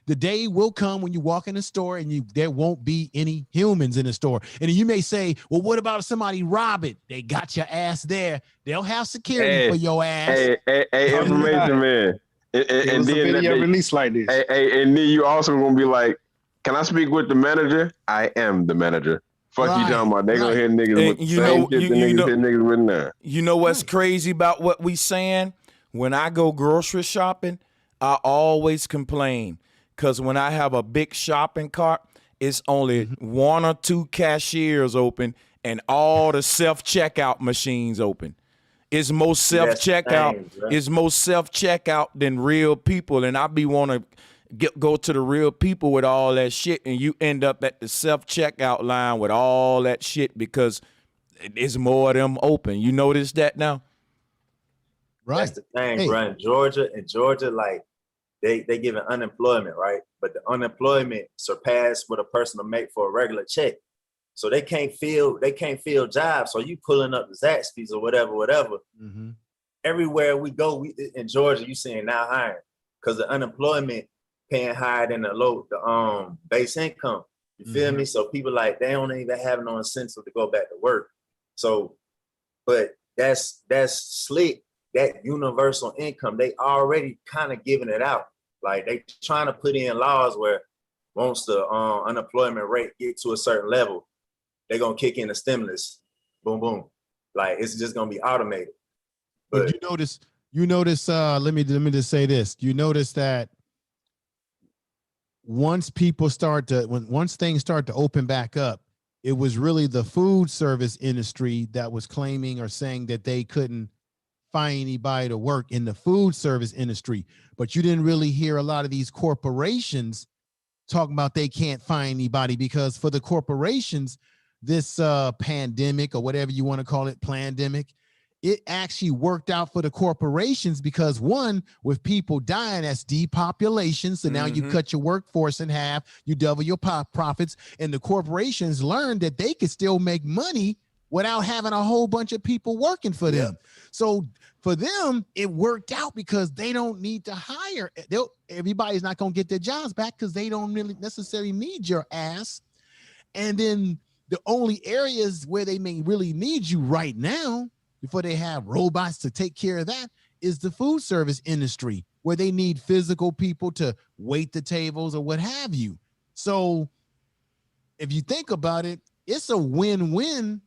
The day will come when you walk in the store and there won't be any humans in the store. And you may say, "Well, what about if somebody rob it?" They got your ass there. They'll have security for your ass. Hey, information man. And then release like this. And then you also gonna be like, "Can I speak with the manager?" "I am the manager." Fuck you talking about? They gonna hit niggas with the same shit the niggas hit niggas with now. You know what's crazy about what we saying? When I go grocery shopping, I always complain, because when I have a big shopping cart, it's only one or two cashiers open and all the self-checkout machines open. It's most self-checkout. It's most self-checkout than real people. And I be want to go to the real people with all that shit, and you end up at the self-checkout line with all that shit because it's more of them open. You notice that now? Right. That's the thing, bro. In Georgia, like they giving unemployment, right? But the unemployment surpassed what a person will make for a regular check. So they can't fill jobs. So you pulling up the Zaxby's or whatever. Mm-hmm. Everywhere we go, in Georgia, you seeing now hiring, because the unemployment paying higher than the base income. You feel me? So people like, they don't even have no incentive to go back to work. So, but that's slick. That universal income, they already kind of giving it out. Like they trying to put in laws where once the unemployment rate get to a certain level, they're gonna kick in the stimulus. Boom, boom. Like it's just gonna be automated. But you notice, let me just say this. You notice that once things start to open back up, It was really the food service industry that was claiming or saying that they couldn't find anybody to work in the food service industry. But you didn't really hear a lot of these corporations talking about they can't find anybody, because for the corporations, this pandemic or whatever you want to call it, plandemic, it actually worked out for the corporations because, one, with people dying, that's depopulation. So now you cut your workforce in half, you double your profits, and the corporations learned that they could still make money without having a whole bunch of people working for them. So for them, it worked out because they don't need to hire. Everybody's not going to get their jobs back because they don't really necessarily need your ass. And then the only areas where they may really need you right now, before they have robots to take care of that, is the food service industry, where they need physical people to wait the tables or what have you. So if you think about it, it's a win-win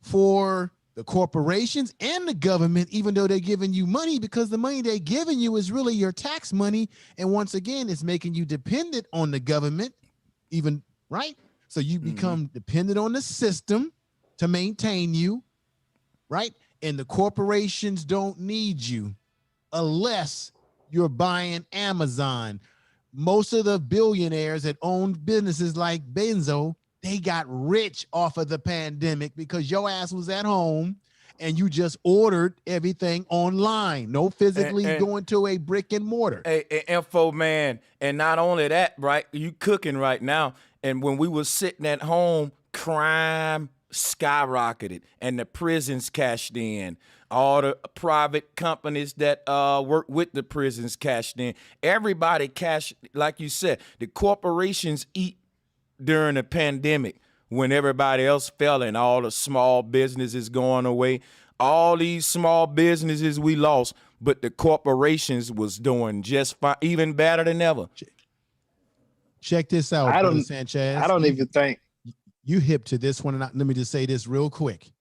for the corporations and the government, even though they're giving you money, because the money they're giving you is really your tax money. And once again, it's making you dependent on the government, even, right? So you become dependent on the system to maintain you, right? And the corporations don't need you unless you're buying Amazon. Most of the billionaires that own businesses like Benzo, they got rich off of the pandemic because your ass was at home and you just ordered everything online, no physically going to a brick and mortar. Hey, info man, and not only that, right? You cooking right now, and when we was sitting at home, crime skyrocketed and the prisons cashed in. All the private companies that work with the prisons cashed in. Everybody cashed, like you said, the corporations eat during the pandemic when everybody else fell and all the small businesses going away. All these small businesses we lost, but the corporations was doing just fine, even better than ever. Check this out, Sanchez. I don't even think you hip to this one. And let me just say this real quick.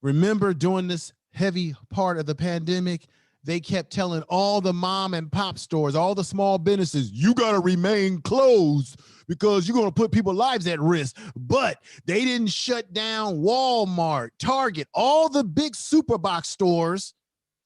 Remember, during this heavy part of the pandemic, they kept telling all the mom and pop stores, all the small businesses, you got to remain closed because you're going to put people's lives at risk. But they didn't shut down Walmart, Target, all the big super box stores.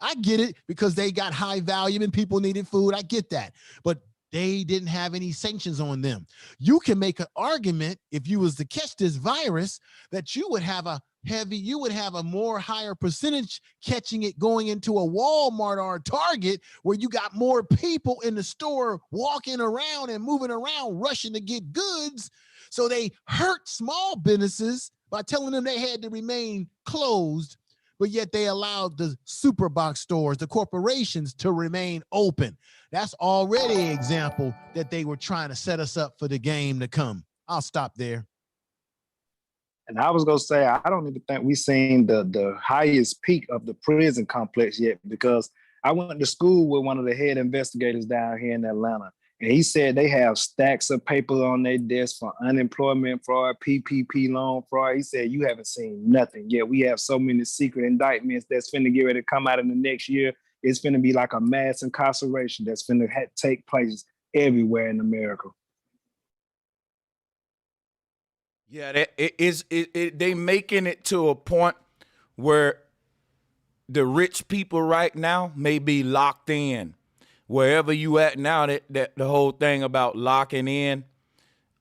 I get it, because they got high value and people needed food. I get that. But they didn't have any sanctions on them. You can make an argument, if you was to catch this virus, that you would have a more higher percentage catching it going into a Walmart or a Target, where you got more people in the store walking around and moving around, rushing to get goods. So they hurt small businesses by telling them they had to remain closed, but yet they allowed the super box stores, the corporations, to remain open. That's already an example that they were trying to set us up for the game to come. I'll stop there. And I was gonna say, I don't even think we've seen the highest peak of the prison complex yet, because I went to school with one of the head investigators down here in Atlanta, and he said they have stacks of paper on their desk for unemployment fraud, PPP loan fraud. He said, you haven't seen nothing yet. We have so many secret indictments that's finna get ready to come out in the next year. It's finna be like a mass incarceration that's finna take place everywhere in America. Yeah, they making it to a point where the rich people right now may be locked in. Wherever you at now, that the whole thing about locking in,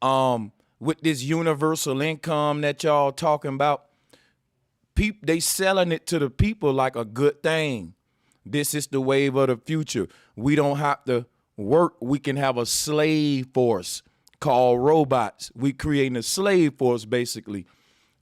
with this universal income that y'all talking about, they selling it to the people like a good thing. This is the wave of the future. We don't have to work. We can have a slave force called robots. We creating a slave force, basically.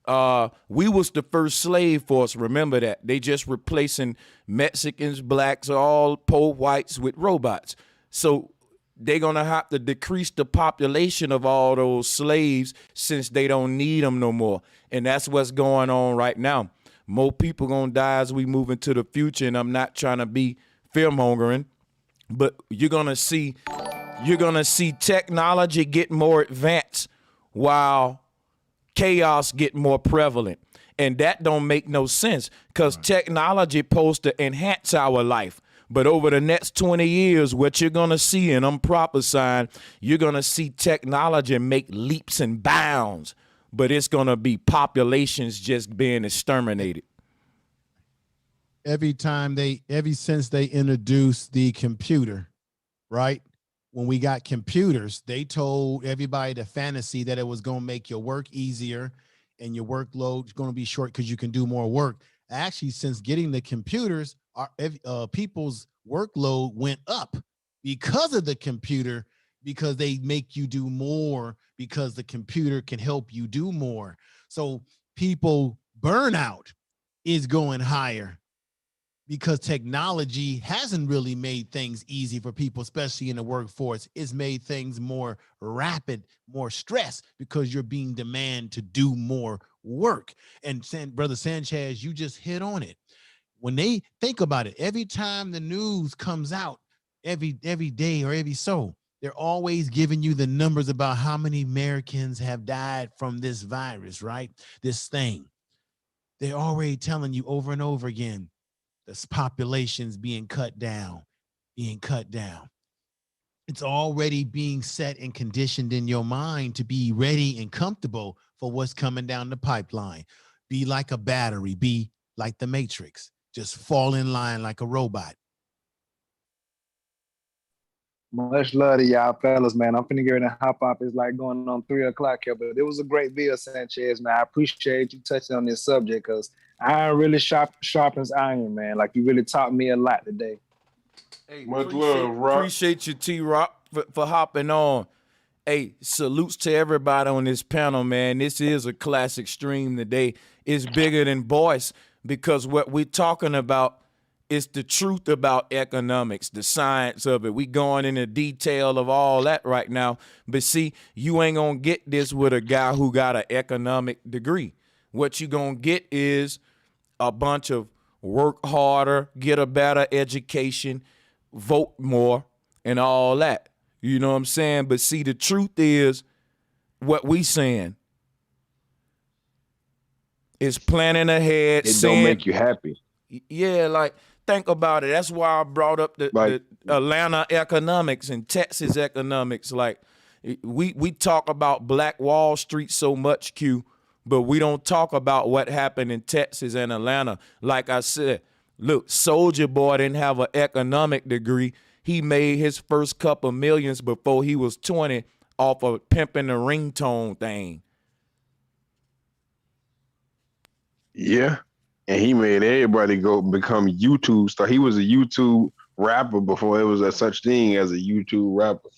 We was the first slave force. Remember that. They just replacing Mexicans, blacks, all poor whites with robots. So they're going to have to decrease the population of all those slaves since they don't need them no more. And that's what's going on right now. More people going to die as we move into the future. And I'm not trying to be fear-mongering, but you're going to see technology get more advanced while chaos get more prevalent. And that don't make no sense, because technology supposed to enhance our life. But over the next 20 years, what you're going to see, and I'm prophesying, you're going to see technology make leaps and bounds. but it's gonna be populations just being exterminated. Every since they introduced the computer, right? When we got computers, they told everybody the fantasy that it was going to make your work easier and your workload is going to be short because you can do more work. Actually, since getting the computers, people's workload went up because of the computer, because they make you do more because the computer can help you do more. So people burnout is going higher because technology hasn't really made things easy for people, especially in the workforce. It's made things more rapid, more stress because you're being demanded to do more work. And Brother Sanchez, you just hit on it. When they think about it, every time the news comes out, every day or every so, they're always giving you the numbers about how many Americans have died from this virus, right? This thing. They're already telling you over and over again, this population's being cut down. It's already being set and conditioned in your mind to be ready and comfortable for what's coming down the pipeline. Be like a battery, be like the Matrix. Just fall in line like a robot. Much love to y'all fellas, man. I'm finna get ready to hop up. It's like going on 3 o'clock here, but it was a great bill, Sanchez, man. I appreciate you touching on this subject because iron really sharpens iron, man. Like you really taught me a lot today. Hey, Much love, Rock. Appreciate you, T-Rock, for hopping on. Hey, salutes to everybody on this panel, man. This is a classic stream today. It's bigger than Boyce because what we're talking about is the truth about economics, the science of it. We going into detail of all that right now. But see, you ain't going to get this with a guy who got an economic degree. What you going to get is a bunch of work harder, get a better education, vote more, and all that. You know what I'm saying? But see, the truth is what we saying is planning ahead. It don't make you happy. Yeah, like, think about it. That's why I brought up the Atlanta economics and Texas economics. Like, we talk about Black Wall Street so much, Q, but we don't talk about what happened in Texas and Atlanta. Like I said, look, Soulja Boy didn't have an economic degree. He made his first couple millions before he was 20 off of pimping the ringtone thing. Yeah. And he made everybody go become YouTube star. He was a YouTube rapper before there was a such thing as a YouTube rapper.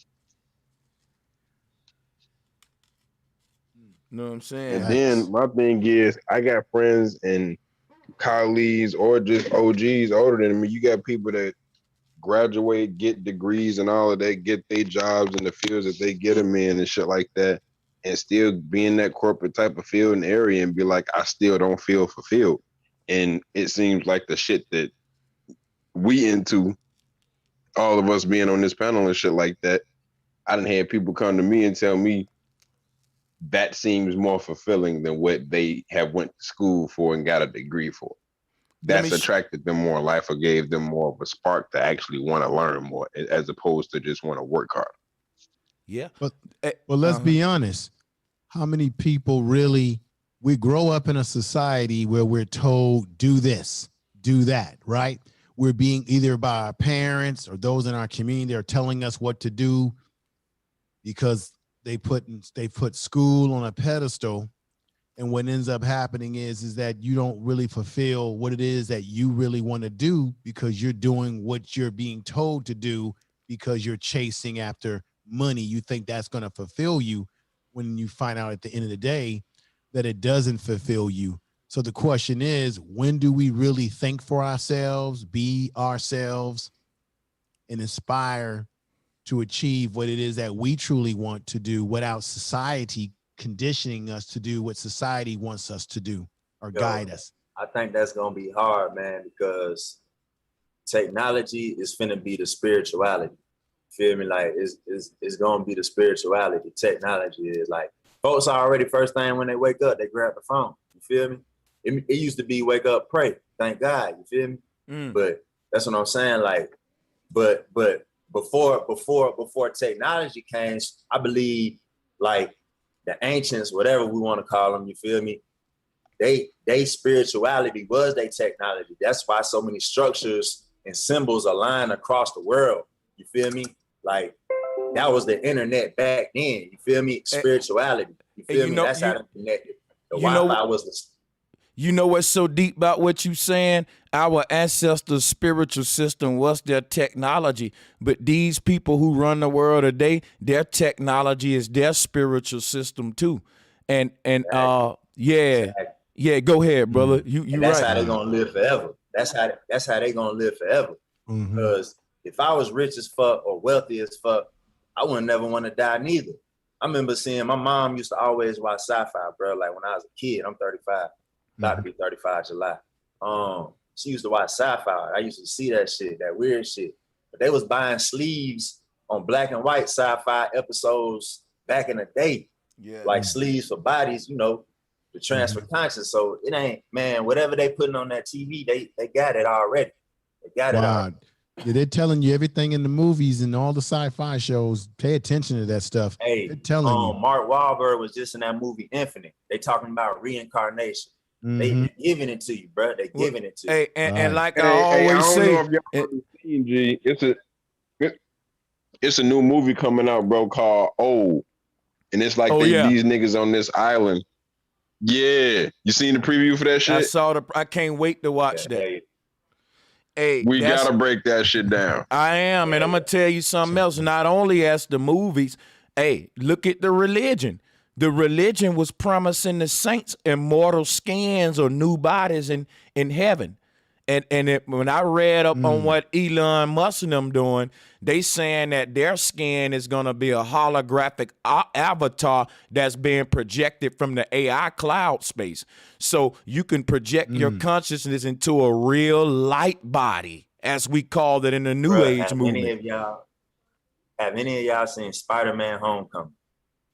You know what I'm saying? And then my thing is, I got friends and colleagues or just OGs older than me. You got people that graduate, get degrees and all of that, get their jobs in the fields that they get them in and shit like that, and still be in that corporate type of field and area and be like, I still don't feel fulfilled. And it seems like the shit that we into, all of us being on this panel and shit like that, I done had people come to me and tell me that seems more fulfilling than what they have went to school for and got a degree for. That's attracted them more in life or gave them more of a spark to actually want to learn more as opposed to just want to work hard. Yeah. But let's be honest. How many people really, we grow up in a society where we're told, do this, do that, right? We're being either by our parents or those in our community are telling us what to do because they put school on a pedestal. And what ends up happening is that you don't really fulfill what it is that you really want to do because you're doing what you're being told to do because you're chasing after money. You think that's going to fulfill you when you find out at the end of the day that it doesn't fulfill you. So the question is, when do we really think for ourselves, be ourselves, and aspire to achieve what it is that we truly want to do without society conditioning us to do what society wants us to do or guide us? I think that's gonna be hard, man, because technology is finna be the spirituality. Feel me? Like it's gonna be the spirituality. Technology is like folks are already first thing when they wake up, they grab the phone. You feel me? It used to be wake up, pray, thank God. You feel me? But that's what I'm saying. Like, but before technology came, I believe like the ancients, whatever we want to call them, you feel me? They spirituality was their technology. That's why so many structures and symbols align across the world. You feel me? Like that was the internet back then. You feel me? Spirituality. You feel me? That's how they connected. The Wi-Fi was the. You know what's so deep about what you saying? Our ancestors' spiritual system was their technology, but these people who run the world today, their technology is their spiritual system too. And yeah, go ahead, brother. You that's right. How they gonna live forever. That's how they gonna live forever. Because if I was rich as fuck or wealthy as fuck, I wouldn't never want to die neither. I remember seeing my mom used to always watch sci-fi, bro. Like when I was a kid, I'm 35. About to be 35 July. She used to watch sci-fi. I used to see that shit, that weird shit. But they was buying sleeves on black and white sci-fi episodes back in the day. Yeah. Like sleeves for bodies, you know, to transfer conscious. So it ain't, man, whatever they putting on that TV, they got it already. They got it already. Yeah, they're telling you everything in the movies and all the sci-fi shows. Pay attention to that stuff. Hey, they're telling you. Mark Wahlberg was just in that movie Infinite. They talking about reincarnation. They giving it to you, bro. They giving it to you. Hey, and like I always say, it's a new movie coming out, bro, called Old, and it's like these niggas on this island. Yeah, you seen the preview for that shit? I saw I can't wait to watch that. Hey, we gotta break that shit down. I am, and I'm gonna tell you something else. Not only as the movies, hey, look at the religion. The religion was promising the saints immortal skins or new bodies in heaven. And when I read up on what Elon Musk and them doing, they saying that their skin is going to be a holographic avatar that's being projected from the AI cloud space. So you can project your consciousness into a real light body, as we called it in the New Age movement. Have any of y'all seen Spider-Man Homecoming?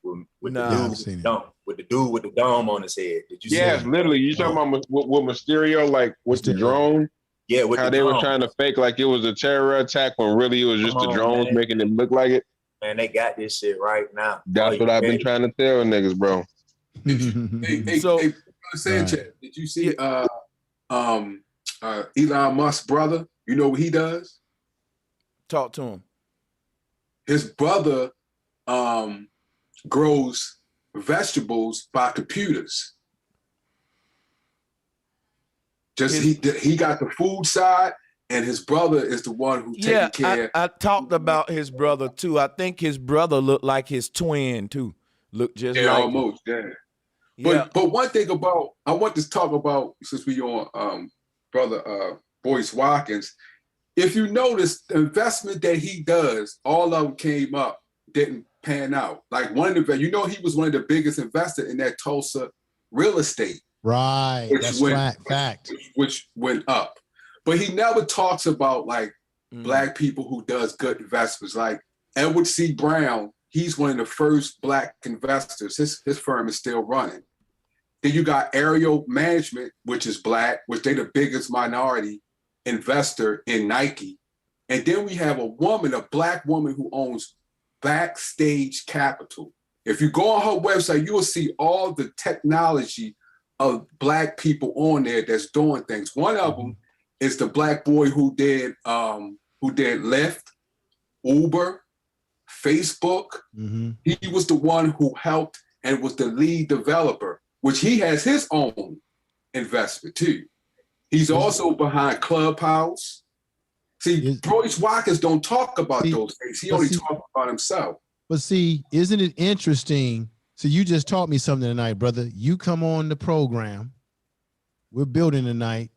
With the dude with the dome on his head. Did you see it? Literally. You talking about with Mysterio, like with the drone? Yeah, with how they were trying to fake like it was a terror attack when really it was just the drones making it look like it. Man, they got this shit right now. That's what I've been trying to tell niggas, bro. Hey, Sanchez, did you see Elon Musk's brother? You know what he does? Talk to him. His brother grows vegetables by computers. He got the food side, and his brother is the one who takes care. I talked about his brother too. I think his brother looked like his twin too. Looked just like almost, But one thing about I want to talk about, since we on brother Boyce Watkins. If you notice, the investment that he does, all of them came up, didn't pan out. Like one of the, he was one of the biggest investors in that Tulsa real estate. Right, that's fact. Which went up. But he never talks about like black people who does good investments. Like Edward C. Brown, he's one of the first black investors. His firm is still running. Then you got Ariel Management, which is black, which they're the biggest minority investor in Nike. And then we have a black woman who owns Backstage Capital. If you go on her website, you will see all the technology of black people on there that's doing things. One of them is the black boy who did Lyft, Uber, Facebook. He was the one who helped and was the lead developer, which he has his own investment too. He's also behind Clubhouse. See, Boyce Watkins don't talk about those things. He only talks about himself. But see, isn't it interesting? So you just taught me something tonight, brother. You come on the program, we're building tonight,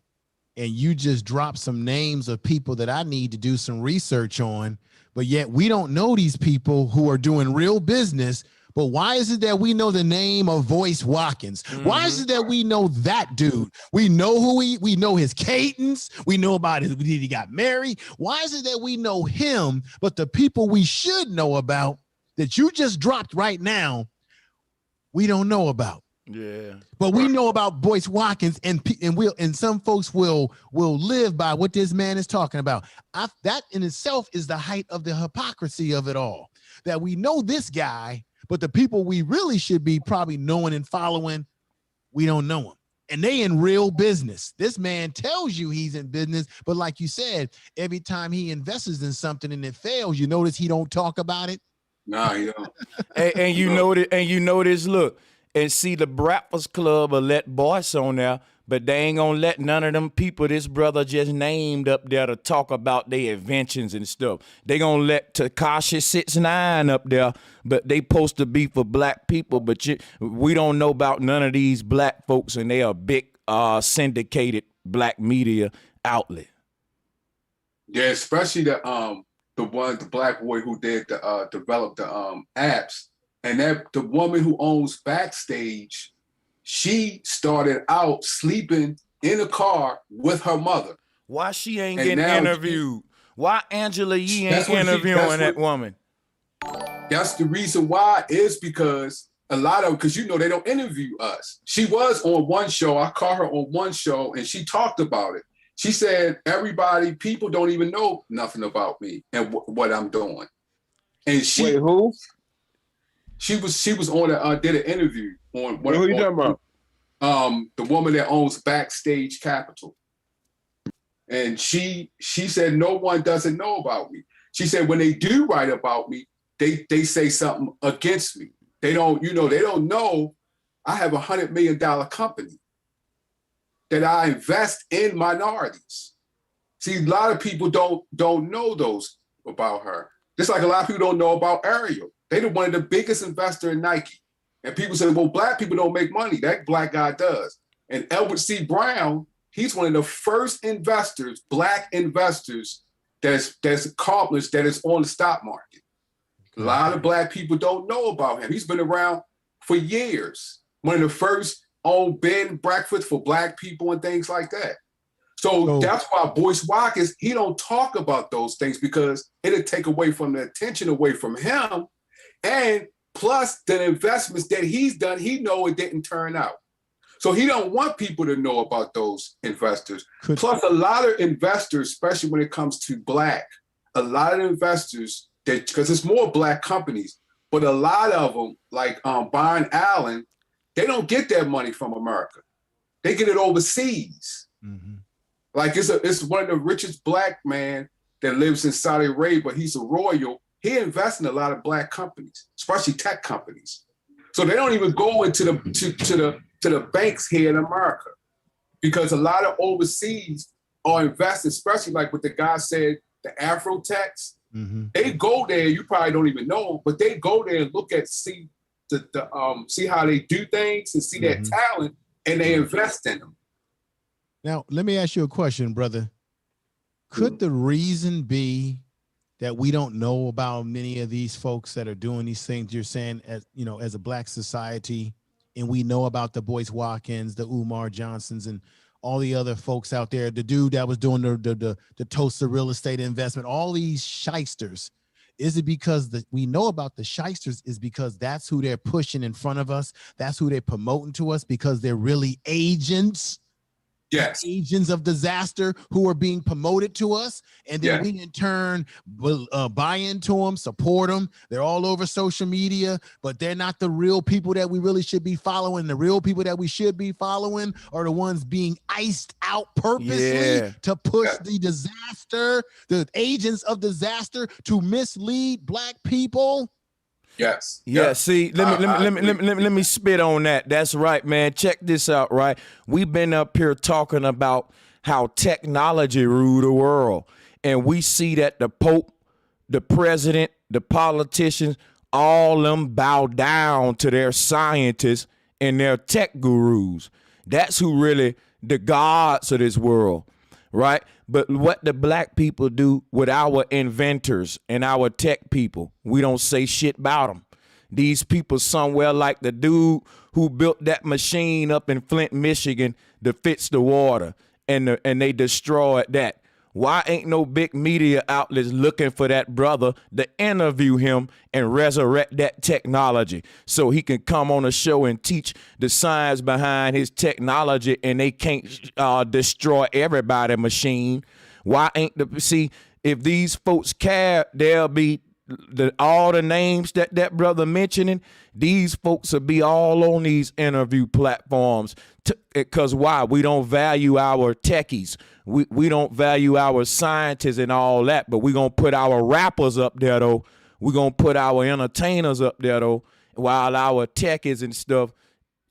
and you just drop some names of people that I need to do some research on, but yet we don't know these people who are doing real business. But why is it that we know the name of Boyce Watkins? Why is it that we know that dude? We know we know his cadence. We know about he got married. Why is it that we know him, but the people we should know about that you just dropped right now, we don't know about? Yeah. But we know about Boyce Watkins, and some folks will live by what this man is talking about. That in itself is the height of the hypocrisy of it all. That we know this guy, But the people we really should be probably knowing and following, we don't know them. And they in real business. This man tells you he's in business, but like you said, every time he invests in something and it fails, you notice he don't talk about it. Nah, you don't. and you notice, look, and see the Breakfast Club will let Boyce on there, but they ain't gonna let none of them people this brother just named up there to talk about their inventions and stuff. They gonna let cashapp up there, but they supposed to be for black people, but we don't know about none of these black folks, and they are big syndicated black media outlet. Yeah, especially the black boy who did develop the apps, and that the woman who owns Backstage, she started out sleeping in a car with her mother. Why she ain't getting interviewed? Why Angela Yee ain't interviewing that woman? That's the reason why, is because because you know they don't interview us. She was on one show. I caught her on one show and she talked about it. She said, people don't even know nothing about me and what I'm doing. And she, wait, who? She was on did an interview on what? Who you talking about? The woman that owns Backstage Capital. And she said no one doesn't know about me. She said when they do write about me, they say something against me. They don't know I have $100 million company that I invest in minorities. See, a lot of people don't know those about her. Just like a lot of people don't know about Ariel. They're one of the biggest investor in Nike. And people say, well, black people don't make money. That black guy does. And Edward C. Brown, he's one of the first investors, black investors, that's accomplished, that is on the stock market. A lot of black people don't know about him. He's been around for years. One of the first owned bed and breakfast for black people and things like that. So that's why Boyce Watkins, he don't talk about those things, because it'll take away from the attention away from him. And plus the investments that he's done, he know it didn't turn out. So he don't want people to know about those investors. Plus a lot of investors, especially when it comes to black, a lot of investors, because it's more black companies, but a lot of them, like Byron Allen, they don't get their money from America. They get it overseas. Mm-hmm. Like it's one of the richest black man that lives in Saudi Arabia. He's a royal. He invests in a lot of black companies, especially tech companies. So they don't even go into the banks here in America, because a lot of overseas are invested, especially like what the guy said, the Afro techs. Mm-hmm. They go there. You probably don't even know, but they go there and look at see how they do things and see their talent, and they invest in them. Now, let me ask you a question, brother. Could the reason be that we don't know about many of these folks that are doing these things you're saying, as a black society, and we know about the Boyce Watkins, the Umar Johnsons, and all the other folks out there, the dude that was doing the Toaster real estate investment, all these shysters? Is it because we know about the shysters is because that's who they're pushing in front of us? That's who they're promoting to us, because they're really agents? Yes. Agents of disaster who are being promoted to us, and then we in turn buy into them, support them. They're all over social media, but they're not the real people that we really should be following. The real people that we should be following are the ones being iced out purposely to push the disaster, the agents of disaster, to mislead black people. Yes. Yeah. See, let me spit on that. That's right, man. Check this out, right? We've been up here talking about how technology rule the world, and we see that the Pope, the president, the politicians, all them bow down to their scientists and their tech gurus. That's who really the gods of this world, right? But what the black people do with our inventors and our tech people, we don't say shit about them. These people somewhere, like the dude who built that machine up in Flint, Michigan, to fix the water, and they destroyed that. Why ain't no big media outlets looking for that brother to interview him and resurrect that technology so he can come on a show and teach the science behind his technology, and they can't destroy everybody's machine? Why ain't see, if these folks care, they'll be all the names that brother mentioning, these folks will be all on these interview platforms. Because why? We don't value our techies. We don't value our scientists and all that, but we're going to put our rappers up there, though. We're going to put our entertainers up there, though, while our techies and stuff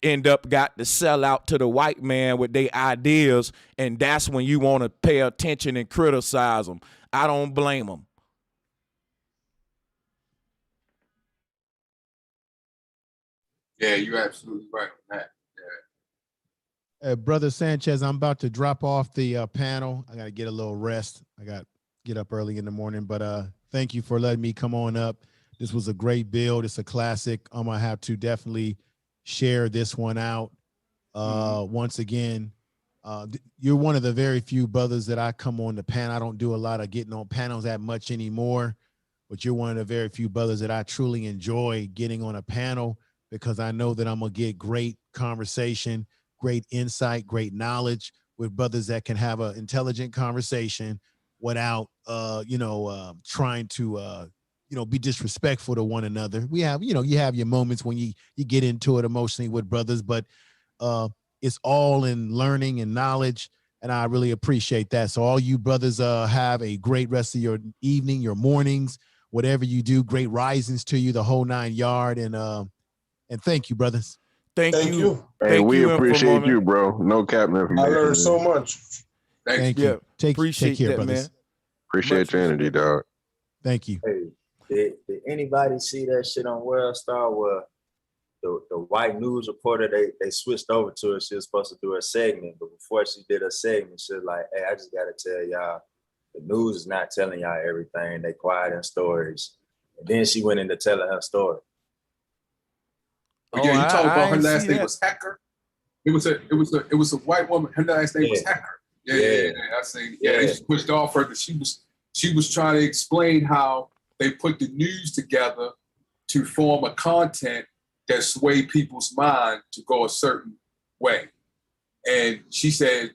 end up got to sell out to the white man with their ideas, and that's when you want to pay attention and criticize them. I don't blame them. Yeah, you're absolutely right on that. Yeah. Brother Sanchez, I'm about to drop off the panel. I got to get a little rest. I got to get up early in the morning, but thank you for letting me come on up. This was a great build. It's a classic. I'm going to have to definitely share this one out. Once again, you're one of the very few brothers that I come on the panel. I don't do a lot of getting on panels that much anymore, but you're one of the very few brothers that I truly enjoy getting on a panel, because I know that I'm going to get great conversation, great insight, great knowledge with brothers that can have an intelligent conversation without, trying to, be disrespectful to one another. We have, you have your moments when you get into it emotionally with brothers, but it's all in learning and knowledge, and I really appreciate that. So all you brothers have a great rest of your evening, your mornings, whatever you do, great risings to you, the whole 9 yards, and thank you, brothers. Thank you. Hey, Thank we you, appreciate you, bro. No cap information. I learned so much. Thank you. Take care, that, brothers. man. Appreciate Much your energy, dog. Thank you. Hey, did anybody see that shit on World Star where the white news reporter, they switched over to her? She was supposed to do a segment, but before she did a segment, she was like, hey, I just got to tell y'all, the news is not telling y'all everything. They quiet in stories. And then she went into telling her story. Oh, yeah, you talking about her last name was Hacker? It was a white woman. Her last name was Hacker. Yeah. I seen. Yeah, they just pushed off her because she was trying to explain how they put the news together to form a content that sway people's mind to go a certain way. And she said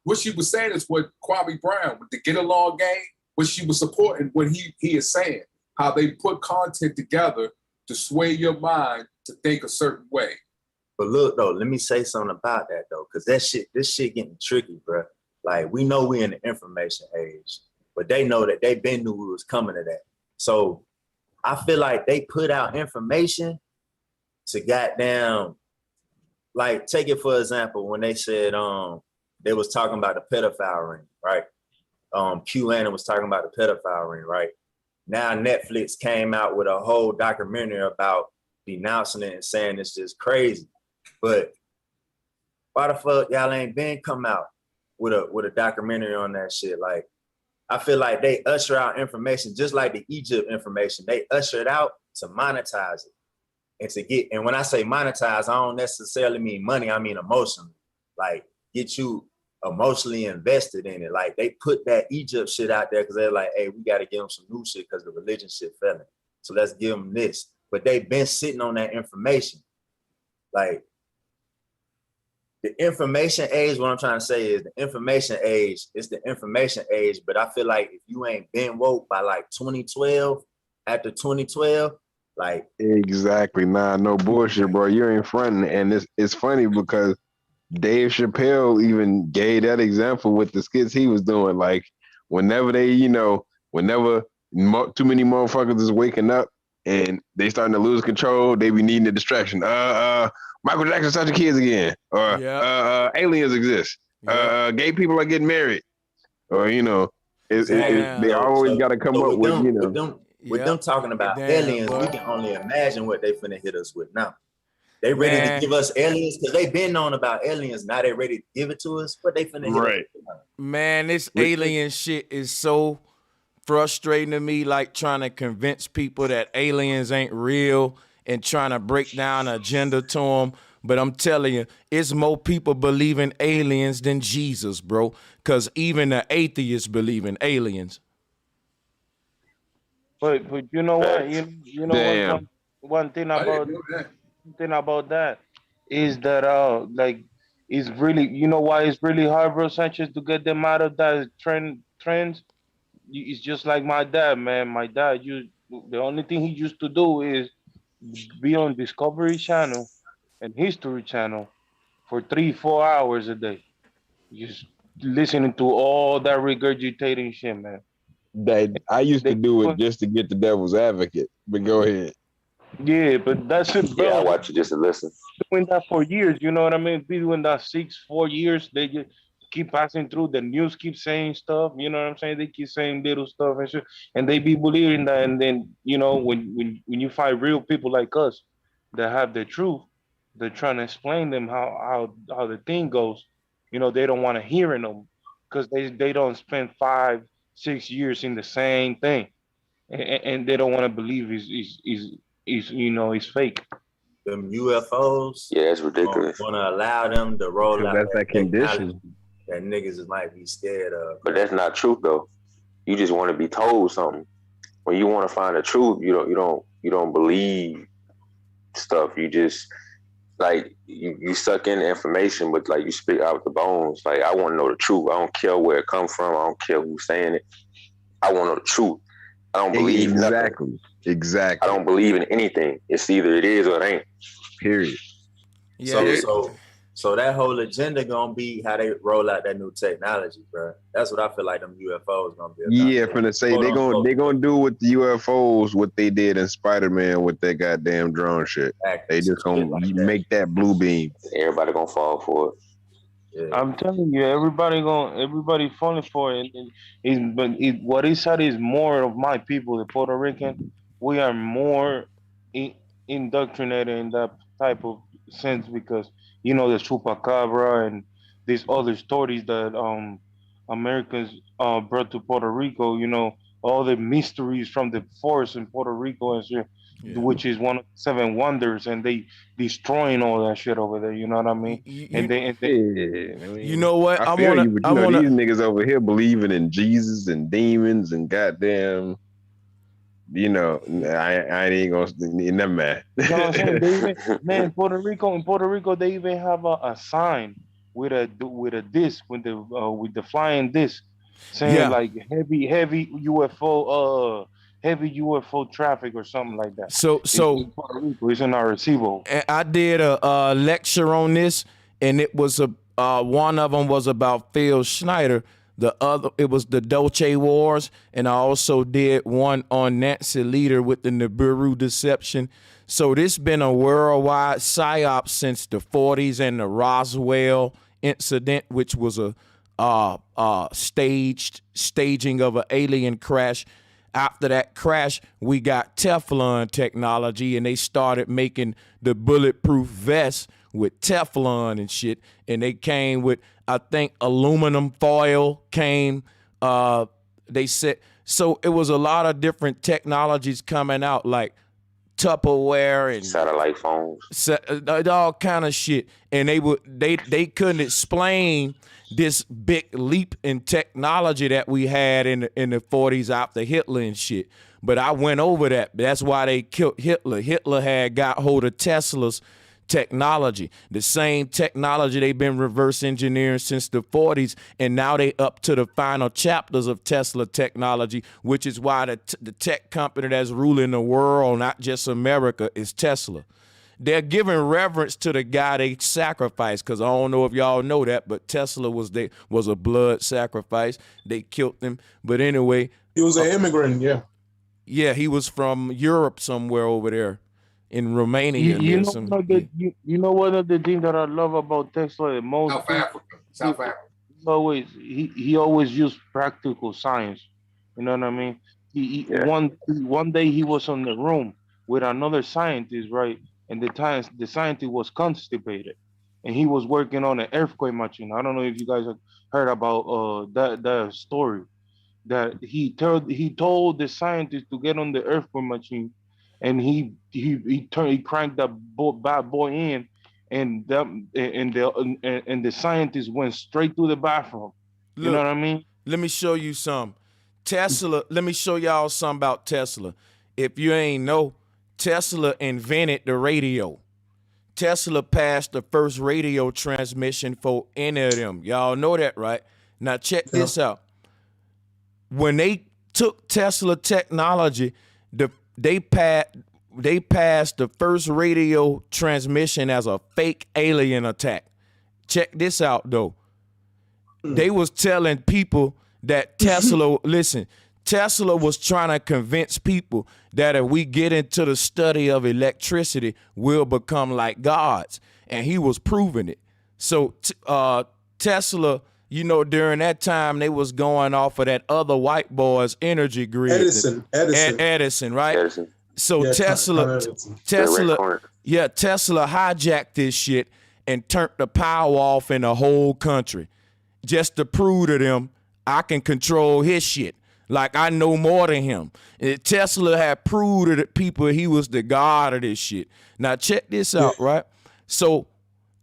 what she was saying is what Kwame Brown with the Get Along game, what she was supporting, what he is saying, how they put content together to sway your mind to think a certain way. But look though, let me say something about that though, because this shit getting tricky, bro. Like, we know we in the information age, but they know that they been knew we was coming to that. So I feel like they put out information to goddamn, like, take it for example, when they said they was talking about the pedophile ring, right? QAnon was talking about the pedophile ring, right? Now Netflix came out with a whole documentary about denouncing it and saying it's just crazy. But why the fuck y'all ain't been come out with a documentary on that shit? Like, I feel like they usher out information just like the Egypt information. They usher it out to monetize it. And to get, and when I say monetize, I don't necessarily mean money, I mean emotionally. Like, get you emotionally invested in it. Like, they put that Egypt shit out there because they're like, hey, we got to give them some new shit because the religion shit fell in. So let's give them this. But they've been sitting on that information. Like, the information age, what I'm trying to say is the information age, it's the information age, but I feel like if you ain't been woke by like 2012, after 2012, like. Exactly. Nah, no bullshit, bro. You ain't fronting. And it's funny because Dave Chappelle even gave that example with the skits he was doing. Like, whenever they, whenever too many motherfuckers is waking up and they starting to lose control, they be needing a distraction. Michael Jackson's touching kids again, or aliens exist. Gay people are getting married, or they always got to come up with with them talking about aliens. We can only imagine what they finna hit us with now. They ready to give us aliens because they been known about aliens. Now they ready to give it to us, but they finna hit us. Man, this alien shit is so frustrating to me. Like, trying to convince people that aliens ain't real and trying to break down an agenda to them. But I'm telling you, it's more people believe in aliens than Jesus, bro. Because even the atheists believe in aliens. But you know what? You know one thing about that is that like, it's really, you know why it's really hard, bro, Sanchez, to get them out of that trends. It's just like my dad, man. My dad the only thing he used to do is be on Discovery Channel and History Channel for 3-4 hours a day, just listening to all that regurgitating shit, man. That I used to They, do it just to get the devil's advocate. But go ahead. yeah, but that's it, Yeah, I bro. watch it just to listen. Doing that for years, you know what I mean? Be doing that 4 years. They just keep passing through. The news keeps saying stuff. You know what I'm saying? They keep saying little stuff and shit, and they be believing that. And then when you find real people like us that have the truth, they're trying to explain them how the thing goes. They don't want to hear them because they don't spend 5-6 years in the same thing, and they don't want to believe is fake. Them UFOs. Yeah, it's ridiculous. Want to allow them to roll out That's that condition that niggas might be scared of. But that's not truth though. You just want to be told something. When you want to find the truth, you don't believe stuff. You just like you suck in the information, but like you spit out the bones. Like I want to know the truth. I don't care where it comes from. I don't care who's saying it. I want to know the truth. I don't believe nothing. Exactly. I don't believe in anything. It's either it is or it ain't. Period. Yeah. So that whole agenda gonna be how they roll out that new technology, bro. That's what I feel like them UFOs gonna be about. Yeah, finna say they gonna do with the UFOs what they did in Spider-Man with that goddamn drone shit. Exactly. They just gonna make that blue beam. Everybody gonna fall for it. Yeah. I'm telling you, everybody falling for it. What he said is more of my people, the Puerto Rican. We are more indoctrinated in that type of sense because the chupacabra and these other stories that Americans brought to Puerto Rico. All the mysteries from the forest in Puerto Rico and shit, which is one of the 7 wonders, and they destroying all that shit over there. You know what I mean? You know what? I feel you, but these niggas over here believing in Jesus and demons and goddamn. I ain't gonna never mind. You know what I'm saying? In Puerto Rico, they even have a sign with a disc with the flying disc saying like heavy UFO traffic or something like that. So in Puerto Rico, it's in our recibo. I did a lecture on this, and it was one of them was about Phil Schneider. The other, it was the Dolce Wars, and I also did one on Nancy Leader with the Nibiru deception. So this been a worldwide psyop since the 40s and the Roswell incident, which was a staging of an alien crash. After that crash, we got Teflon technology, and they started making the bulletproof vests with Teflon and shit, and they came with, I think, aluminum foil came. They said, so it was a lot of different technologies coming out, like Tupperware and satellite phones, all kind of shit, and they couldn't explain this big leap in technology that we had in the 40s after Hitler and shit. But I went over that. That's why they killed Hitler. Hitler had got hold of Tesla's technology, the same technology they've been reverse engineering since the 40s, and now they up to the final chapters of Tesla technology, which is why the tech company that's ruling the world, not just America, is Tesla. They're giving reverence to the guy they sacrificed, because I don't know if y'all know that, but Tesla was a blood sacrifice. They killed him. But anyway, he was an immigrant. Yeah, he was from Europe somewhere over there. In Romania. You know one of the things that I love about Tesla the most? South Africa. He always used practical science. You know what I mean? One day he was in the room with another scientist, right? And the scientist was constipated, and he was working on an earthquake machine. I don't know if you guys have heard about that story. That he told the scientist to get on the earthquake machine. And he cranked that bad boy in, and the scientist went straight to the bathroom. Look, you know what I mean? Let me show you some. Tesla. Let me show y'all something about Tesla. If you ain't know, Tesla invented the radio. Tesla passed the first radio transmission for any of them. Y'all know that, right? Now check this out. When they took Tesla technology they passed the first radio transmission as a fake alien attack. Check this out though. They was telling people that Tesla, listen, Tesla was trying to convince people that if we get into the study of electricity, we'll become like gods. And he was proving it. So Tesla, you know, during that time, they was going off of that other white boy's energy grid. Edison, right? Edison. So Yeah, Tesla hijacked this shit and turned the power off in the whole country just to prove to them I can control his shit. Like I know more than him. Tesla had proved to the people he was the god of this shit. Now check this out, right? So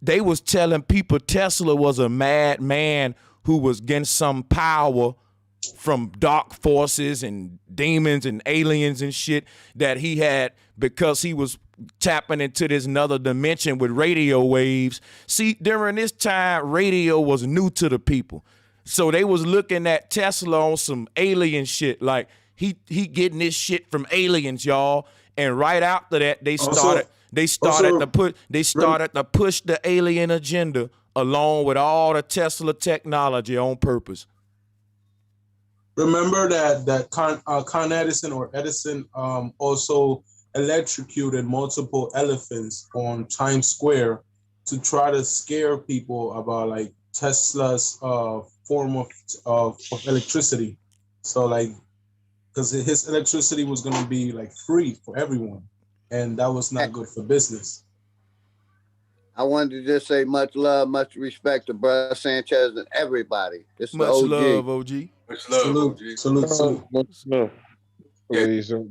they was telling people Tesla was a madman who was getting some power from dark forces and demons and aliens and shit that he had because he was tapping into this another dimension with radio waves. See, during this time, radio was new to the people. So they was looking at Tesla on some alien shit, like he getting this shit from aliens, y'all. And right after that, they started to push the alien agenda along with all the Tesla technology on purpose. Remember that Con Edison also electrocuted multiple elephants on Times Square to try to scare people about like Tesla's form of electricity. So like, because his electricity was going to be like free for everyone, and that was not good for business. I wanted to just say much love, much respect to Bro Sanchez and everybody. It's much the OG. love, OG. Much love, OG. Salute.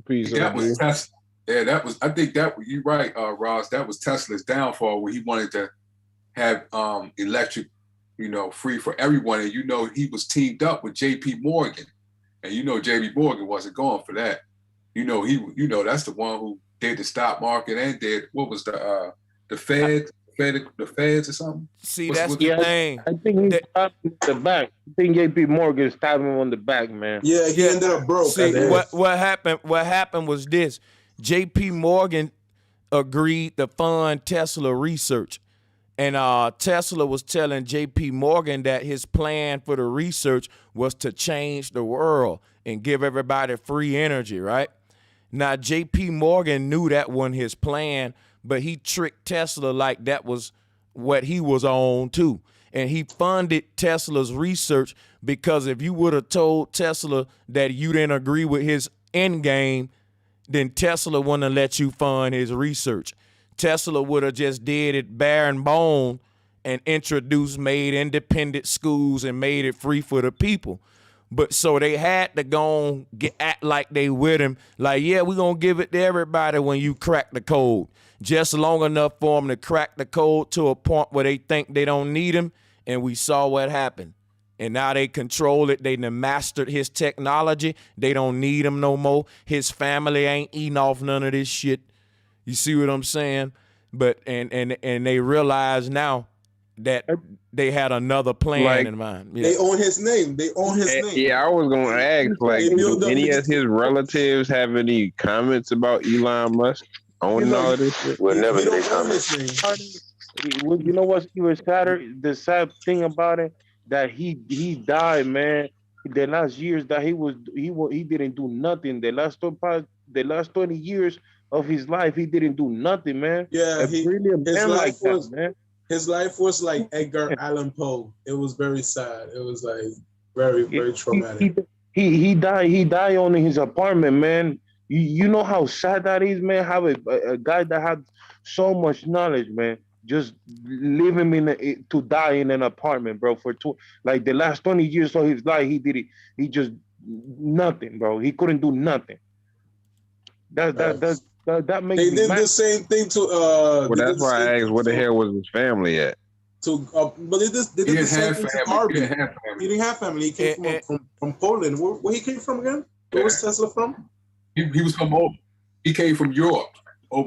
Peace. That was Tesla. Yeah, that was. I think that you're right, Ross. That was Tesla's downfall, where he wanted to have electric, free for everyone. And he was teamed up with J.P. Morgan, and J.P. Morgan wasn't going for that. That's the one who did the stock market and did what was the Feds or something. See, that's the thing. I think he stabbed him on the back. I think JP Morgan stabbed him on the back, man. Yeah, he ended up broke. See, what happened was this. JP Morgan agreed to fund Tesla research. And Tesla was telling JP Morgan that his plan for the research was to change the world and give everybody free energy, right? Now, JP Morgan knew that wasn't his plan, but he tricked Tesla like that was what he was on too. And he funded Tesla's research because if you would have told Tesla that you didn't agree with his end game, then Tesla wouldn't have let you fund his research. Tesla would have just did it bare and bone and made independent schools and made it free for the people. But so they had to go and act like they with him. Like, yeah, we're going to give it to everybody when you crack the code. Just long enough for them to crack the code to a point where they think they don't need him. And we saw what happened. And now they control it. They done mastered his technology. They don't need him no more. His family ain't eating off none of this shit. You see what I'm saying? But and they realize now that they had another plan in mind. Yeah. They own his name. Yeah, I was gonna ask, do any of his relatives have any comments about Elon Musk owning all of this shit? We'll never say comments. You know what's even sadder? The sad thing about it that he died, man. The last years that he didn't do nothing. The last 20 years of his life, he didn't do nothing, man. Yeah, his life was like Edgar Yeah. Allan Poe. It was very sad. It was like very, very traumatic. He died on his apartment, man. You know how sad that is, man. Have a guy that had so much knowledge, man, just leaving to die in an apartment, bro. For the last 20 years of his life, he just nothing, bro. He couldn't do nothing. That makes They me did mad. the same thing to. Well, that's why I asked, where the hell was his family at? But they did the same thing to Harvey. He didn't have family. He came from Poland. Where he came from again? Where was Tesla from? He was from He came from Europe.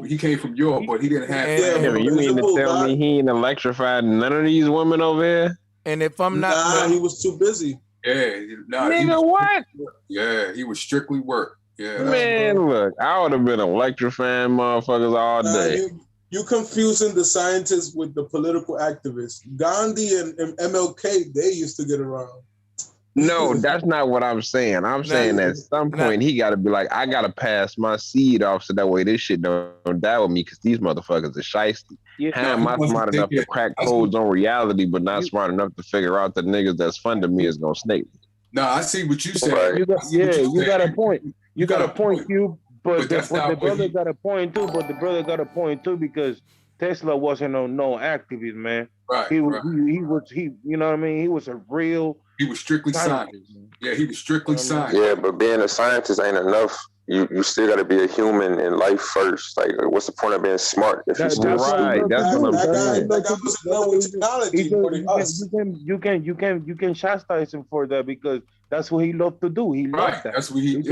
He came from Europe, but he didn't have family. You mean to tell me he ain't electrified none of these women over here? And if I'm not, he was too busy. Yeah, Nigga, what? Yeah, he was strictly work. Yeah. Man, look, I would have been electrifying motherfuckers all day. You confusing the scientists with the political activists. Gandhi and MLK, they used to get around. No, that's not what I'm saying. I'm saying at some point he got to be like, I got to pass my seed off so that way this shit don't die with me because these motherfuckers are shiesty. How am I smart enough to crack codes on reality but not smart enough to figure out the niggas that's funding me is going to snake me? No, I see what you said. You got a point. You got a point, Q. But the brother got a point too. But the brother got a point too because Tesla wasn't no activist, man. Right. He was. You know what I mean? He was a real. He was strictly scientist. Yeah, he was strictly science. Yeah, but being a scientist ain't enough. You still got to be a human in life first. Like, what's the point of being smart if you're still right? That's what I'm saying. That guy was in love with technology more than us. You can chastise him for that because that's what he loved to do. He loved that. That's what he.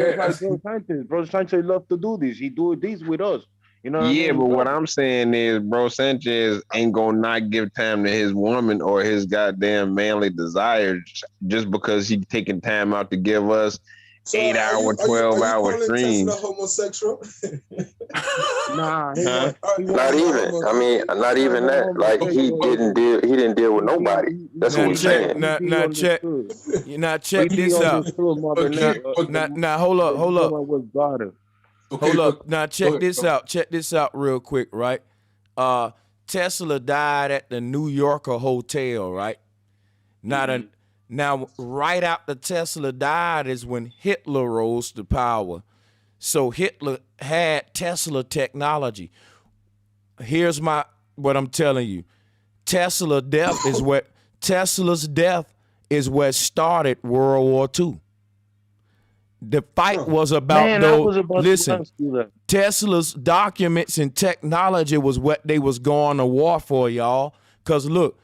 Bro Sanchez loved to do this. He do this with us. You know what I mean? But what I'm saying is, bro, Sanchez ain't gonna not give time to his woman or his goddamn manly desires just because he taking time out to give us 8-hour, 12-hour streams. Tesla homosexual? Nah, not even. I mean, not even that. Like he didn't deal with nobody. That's what we're saying. Now check this out. Now hold up. Hold up. Now check this out. Check this out real quick, right? Tesla died at the New Yorker hotel, right? Now, right after Tesla died is when Hitler rose to power. So Hitler had Tesla technology. Here's what I'm telling you. Tesla's death is what started World War II. The fight was about Tesla's documents and technology was what they was going to war for, y'all. Because look,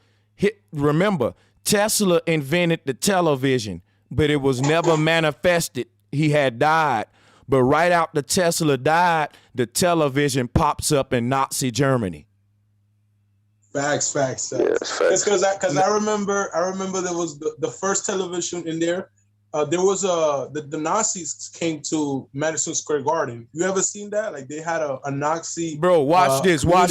remember, Tesla invented the television, but it was never manifested. He had died. But right after Tesla died, the television pops up in Nazi Germany. Facts. Because I remember there was the first television in there. There was the Nazis came to Madison Square Garden. You ever seen that? Like they had a Nazi. Bro, watch this. They had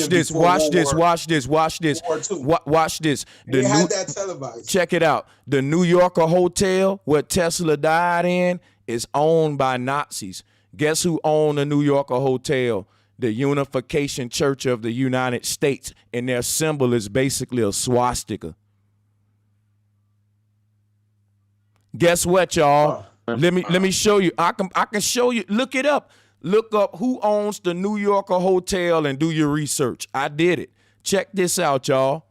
that televised. Check it out. The New Yorker hotel where Tesla died in is owned by Nazis. Guess who owned the New Yorker hotel? The Unification Church of the United States, and their symbol is basically a swastika. Guess what, y'all? Let me show you. I can show you. Look it up. Look up who owns the New Yorker hotel and do your research. I did it. Check this out, y'all.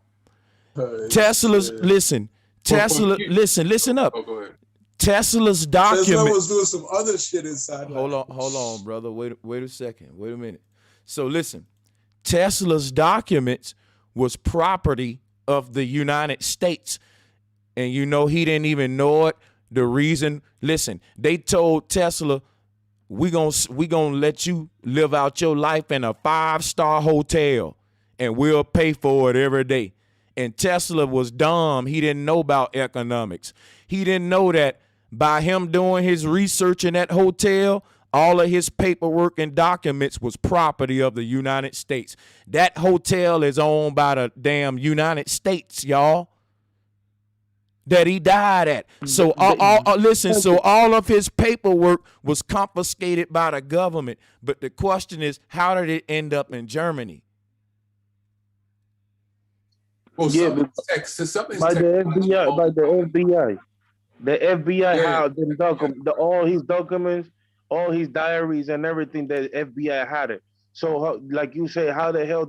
Listen up. Oh, go ahead. Tesla's document. Tesla was doing some other shit inside. Hold on, brother. Wait a second. Wait a minute. So listen, Tesla's documents was property of the United States. And you know he didn't even know it. The reason, listen, they told Tesla, we gonna let you live out your life in a 5-star hotel and we'll pay for it every day. And Tesla was dumb. He didn't know about economics. He didn't know that by him doing his research in that hotel, all of his paperwork and documents was property of the United States. That hotel is owned by the damn United States, y'all. That he died at. So so all of his paperwork was confiscated by the government. But the question is, how did it end up in Germany? Well, by the FBI. The FBI had them all his documents, all his diaries and everything that FBI had it. So like you say, how the hell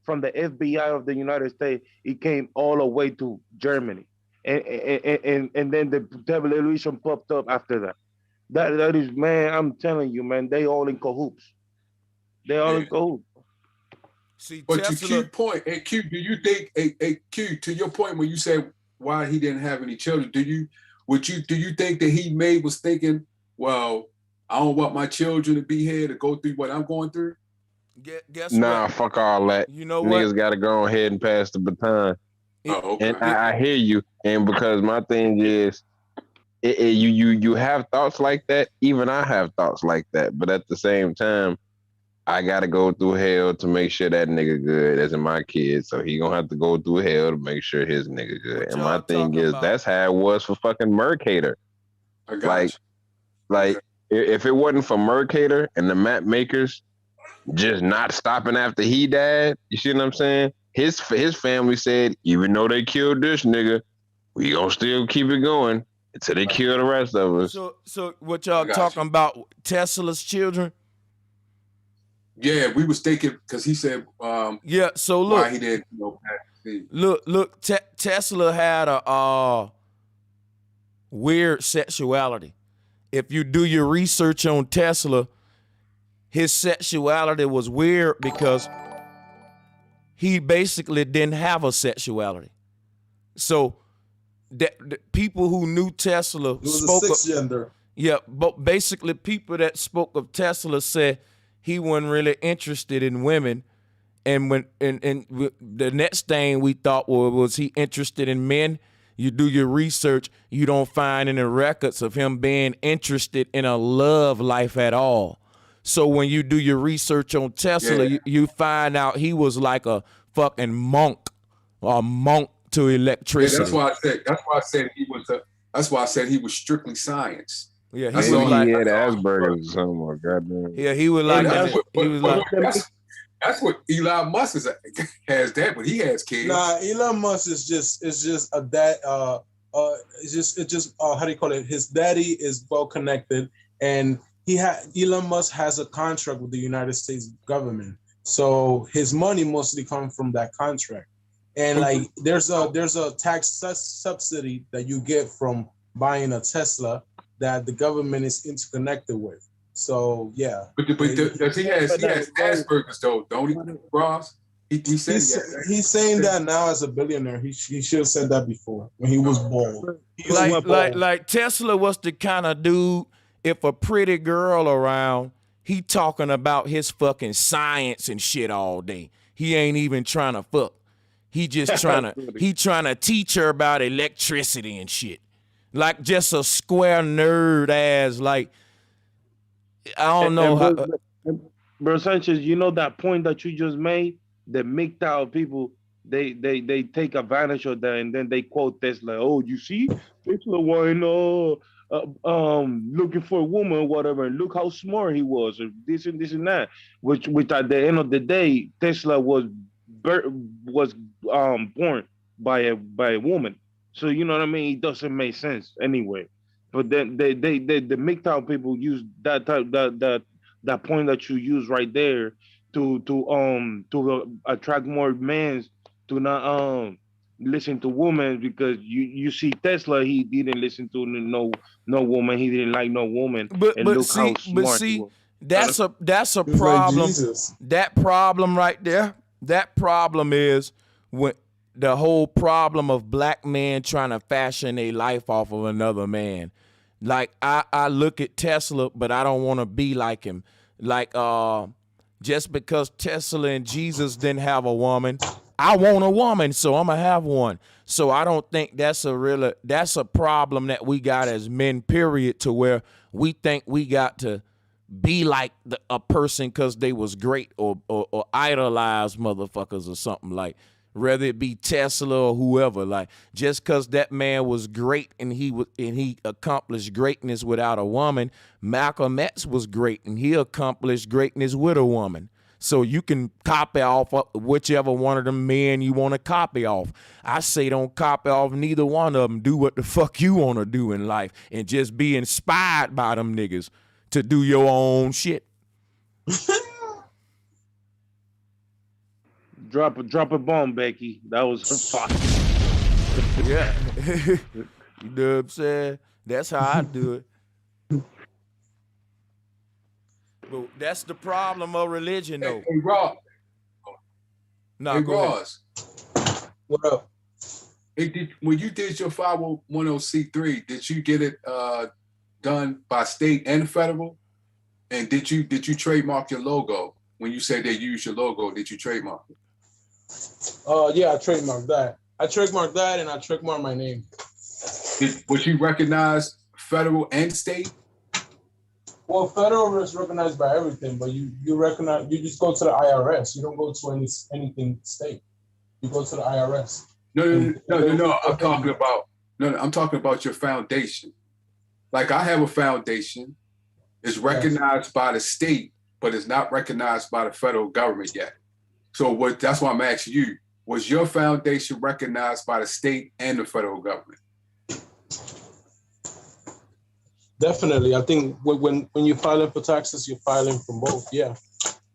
from the FBI of the United States, it came all the way to Germany. And then the revolution popped up after that. That is, man, I'm telling you, man, they all in cahoots. They all in cahoots. See, but Tesla, to Q point, hey Q, do you think Q, to your point when you say why he didn't have any children, do you think that he was thinking, well, I don't want my children to be here to go through what I'm going through? Guess nah, what? fuck all that. You know Niggas what? gotta go ahead and pass the baton. Oh, okay. And I hear you. And because my thing is, you have thoughts like that. Even I have thoughts like that, but at the same time, I gotta go through hell to make sure that nigga good, as in my kid. So he gonna have to go through hell to make sure his nigga good. What And my y'all thing talking is, about? that's how it was for fucking Mercator. I got Like, if it wasn't for Mercator and the map makers just not stopping after he died, you see what I'm saying? His family said, even though they killed this nigga, we gonna still keep it going until they kill the rest of us. So what y'all talking about? Tesla's children? Yeah, we was thinking because he said, yeah. So look, why he didn't, look. Tesla had a weird sexuality. If you do your research on Tesla, his sexuality was weird because he basically didn't have a sexuality. So the people who knew Tesla spoke a cisgender. Yeah, but basically people that spoke of Tesla said he wasn't really interested in women. And when the next thing we thought was he interested in men? You do your research, you don't find any records of him being interested in a love life at all. So when you do your research on Tesla, you find out he was like a fucking monk to electricity. Yeah, that's why I said he was that's why I said he was strictly science. Yeah, he had Asperger's or something. Like goddamn. Yeah, he was like that's what Elon Musk has that, but he has kids. Nah, Elon Musk is just a dad. It's just how do you call it? His daddy is well connected, and Elon Musk has a contract with the United States government, so his money mostly comes from that contract. And like, there's a tax subsidy that you get from buying a Tesla that the government is interconnected with. So yeah. But does he has Asperger's though, don't he, Ross? He said he's saying that now as a billionaire. He should have said that before when he was bald. Like Tesla was the kind of dude, if a pretty girl around, he talking about his fucking science and shit all day. He ain't even trying to fuck. He just trying to teach her about electricity and shit. Like just a square nerd ass, like, I don't know. Bro Sanchez, you know that point that you just made? The MGTOW people, they take advantage of that, and then they quote Tesla. Oh, you see, Tesla wasn't looking for a woman or whatever, and look how smart he was, or this and that. Which at the end of the day, Tesla was born by a woman. So you know what I mean? It doesn't make sense anyway. But then the MGTOW people use that point that you use right there to attract more men to not listen to women, because you see Tesla, he didn't listen to no woman, he didn't like no woman. That's a problem. That problem right there. That problem is when the whole problem of black men trying to fashion a life off of another man. Like I look at Tesla, but I don't want to be like him. Like just because Tesla and Jesus didn't have a woman, I want a woman, so I'm gonna have one. So I don't think that's a problem that we got as men, period, to where we think we got to be like a person because they was great or idolize motherfuckers or something, like whether it be Tesla or whoever. Like just because that man was great and he accomplished greatness without a woman, Malcolm X was great and he accomplished greatness with a woman. So you can copy off whichever one of them men you want to copy off. I say don't copy off neither one of them. Do what the fuck you want to do in life and just be inspired by them niggas to do your own shit. Drop a bomb, Becky. That was fire. Yeah. You know what I'm saying? That's how I do it. But that's the problem of religion, though. Hey, Rob. Hey, Ross. What up? Hey, when you did your 510c3, did you get it done by state and federal? And did you trademark your logo? When you said they use your logo, did you trademark it? Yeah, I trademarked that. I trademarked that, and I trademarked my name. Was you recognized federal and state? Well, federal is recognized by everything, but you just go to the IRS. You don't go to anything state. You go to the IRS. No. I'm talking about your foundation. Like I have a foundation, it's recognized by the state, but it's not recognized by the federal government yet. So that's why I'm asking you, was your foundation recognized by the state and the federal government? Definitely. I think when you're filing for taxes, you're filing from both. Yeah.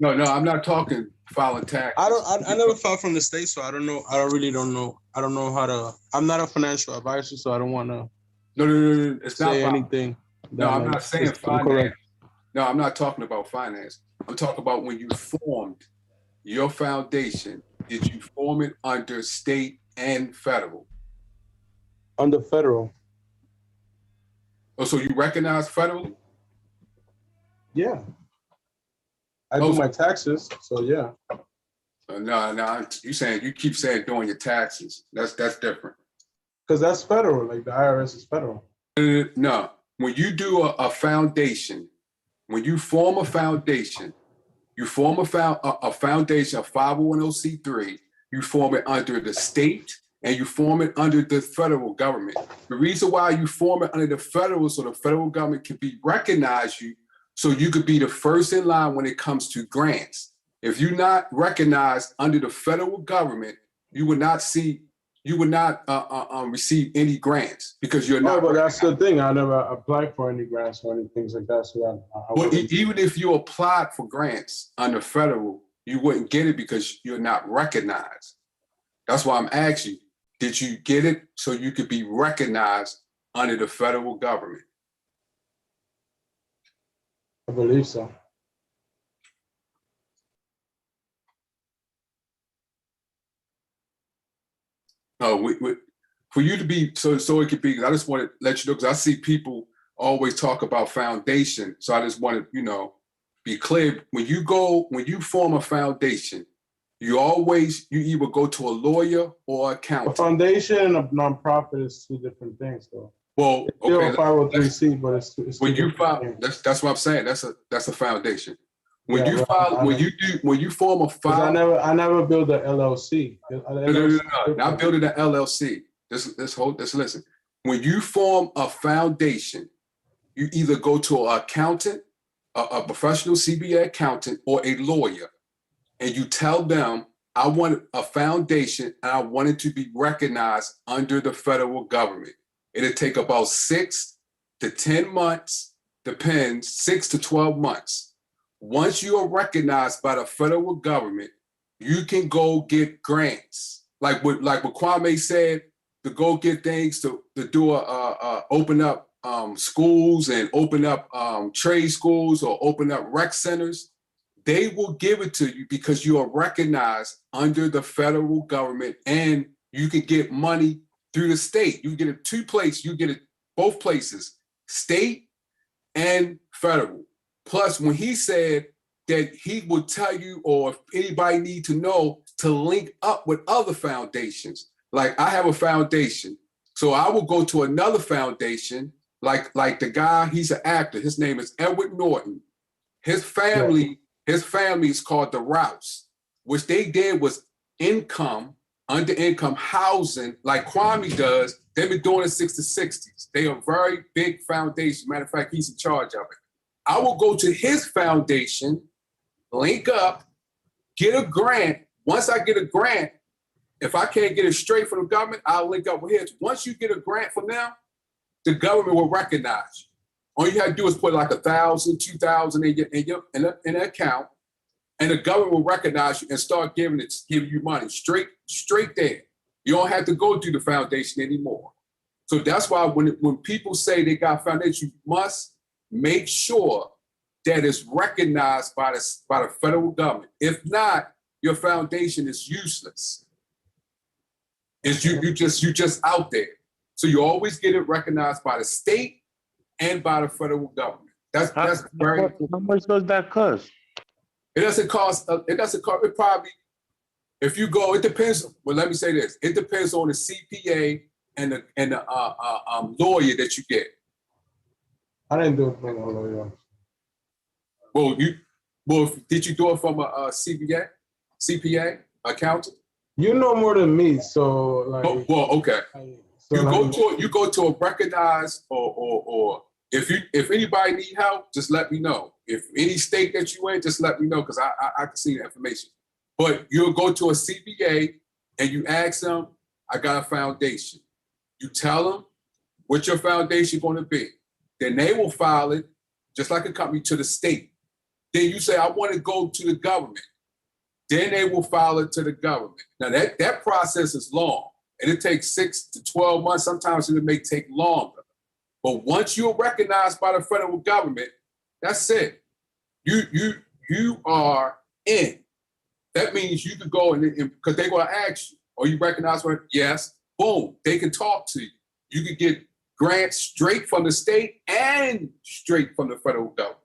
No, I'm not talking filing taxes. I never filed from the state, so I don't know. I really don't know. I don't know how to. I'm not a financial advisor, so I don't want to. No. It's not anything. No, I'm not saying finance. No, I'm not talking about finance. I'm talking about when you formed your foundation. Did you form it under state and federal? Under federal. Oh, so you recognize federally? Yeah. I do my taxes, so yeah. No. You keep saying doing your taxes. That's different. Because that's federal. Like the IRS is federal. No. When you do a foundation, when you form a foundation, you form a foundation, a 501c3, you form it under the state and you form it under the federal government. The reason why you form it under the federal, so the federal government can recognize you, so you could be the first in line when it comes to grants. If you're not recognized under the federal government, you would not receive any grants because you're not. Oh, but that's the thing. I never applied for any grants or any things like that. So even if you applied for grants under federal, you wouldn't get it because you're not recognized. That's why I'm asking you, did you get it so you could be recognized under the federal government? I believe so. For you to be so it could be. I just want to let you know because I see people always talk about foundation. So I just want to be clear. When you form a foundation, you either go to a lawyer or accountant. A foundation and a nonprofit is two different things, though. Well, it's still a 503c, but it's when you file. That's what I'm saying. That's a foundation. When you form a file. I never build an LLC. No. Not building an LLC. Just listen. When you form a foundation, you either go to an accountant, a professional CPA accountant, or a lawyer, and you tell them, I want a foundation and I want it to be recognized under the federal government. It'll take about 6 to 10 months, depends, 6 to 12 months. Once you are recognized by the federal government, you can go get grants. Like what Kwame said, to go get things to do open up schools and open up trade schools or open up rec centers. They will give it to you because you are recognized under the federal government, and you can get money through the state. You get it two places. You get it both places, state and federal. Plus, when he said that he would tell you, or if anybody need to know, to link up with other foundations. Like I have a foundation, so I will go to another foundation, like the guy, he's an actor. His name is Edward Norton. His family is called the Rouse. Which they did was under income housing, like Kwame does. They've been doing it since the 60s. They are a very big foundation. Matter of fact, he's in charge of it. I will go to his foundation, link up, get a grant. Once I get a grant, if I can't get it straight from the government, I'll link up with his. Once you get a grant from them, the government will recognize you. All you have to do is put like $1,000, $2,000 in an account, and the government will recognize you and start giving you money straight there. You don't have to go through the foundation anymore. So that's why when people say they got foundation, you must make sure that it's recognized by the federal government. If not, your foundation is useless. You just out there. So you always get it recognized by the state and by the federal government. That's very important. How much does that cost? It doesn't cost. It probably, if you go, it depends. Well, let me say this: it depends on the CPA and the lawyer that you get. I didn't do it from a lawyer. Did you do it from a CPA, accountant? You know more than me, so like. Okay. You go to a recognized or if anybody need help, just let me know. If any state that you in, just let me know because I can see the information. But you'll go to a CPA and you ask them, I got a foundation. You tell them what your foundation going to be. Then they will file it, just like a company, to the state. Then you say, I want to go to the government. Then they will file it to the government. Now that process is long, and it takes 6 to 12 months. Sometimes it may take longer. But once you're recognized by the federal government, that's it. You are in. That means you can go and because they're going to ask you, are you recognized for it? Yes. Boom. They can talk to you. You can get grants straight from the state and straight from the federal government.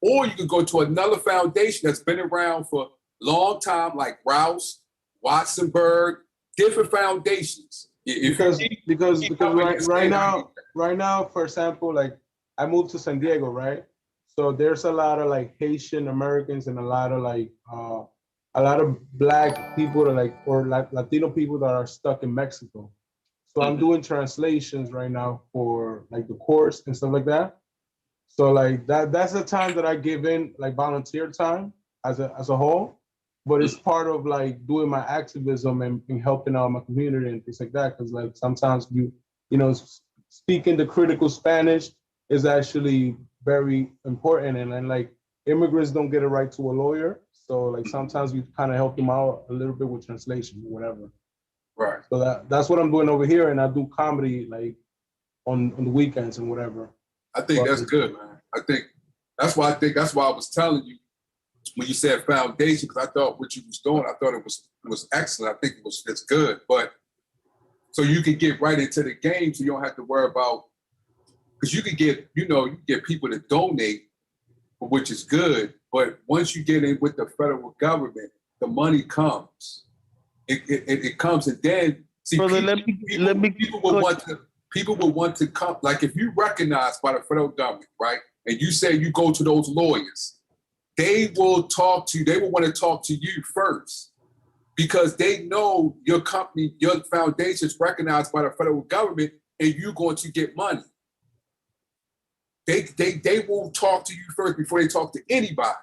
Or you can go to another foundation that's been around for a long time, like Rouse, Watsonburg, different foundations. Because right now, for example, like I moved to San Diego, right? So there's a lot of like Haitian Americans and a lot of Black people that or Latino people that are stuck in Mexico. So I'm doing translations right now for like the course and stuff like that. So like that's the time that I give in like volunteer time as a whole, but it's part of like doing my activism and helping out my community and things like that. Because like sometimes you know speaking the critical Spanish is actually very important, and like immigrants don't get a right to a lawyer, so like sometimes we kind of help them out a little bit with translation or whatever. Right. So that's what I'm doing over here, and I do comedy like on the weekends and whatever. I think that's good, man. I think that's why I was telling you when you said foundation, because I thought what you was doing, I thought it was excellent. I think it's good, but so you can get right into the game, so you don't have to worry about, because you can get you get people to donate, which is good, but once you get in with the federal government, the money comes. It comes, and then see, brother, people will want to come. Like if you recognize by the federal government, right, and you say you go to those lawyers, they will talk to you. They will want to talk to you first because they know your company, your foundation is recognized by the federal government, and you're going to get money. They will talk to you first before they talk to anybody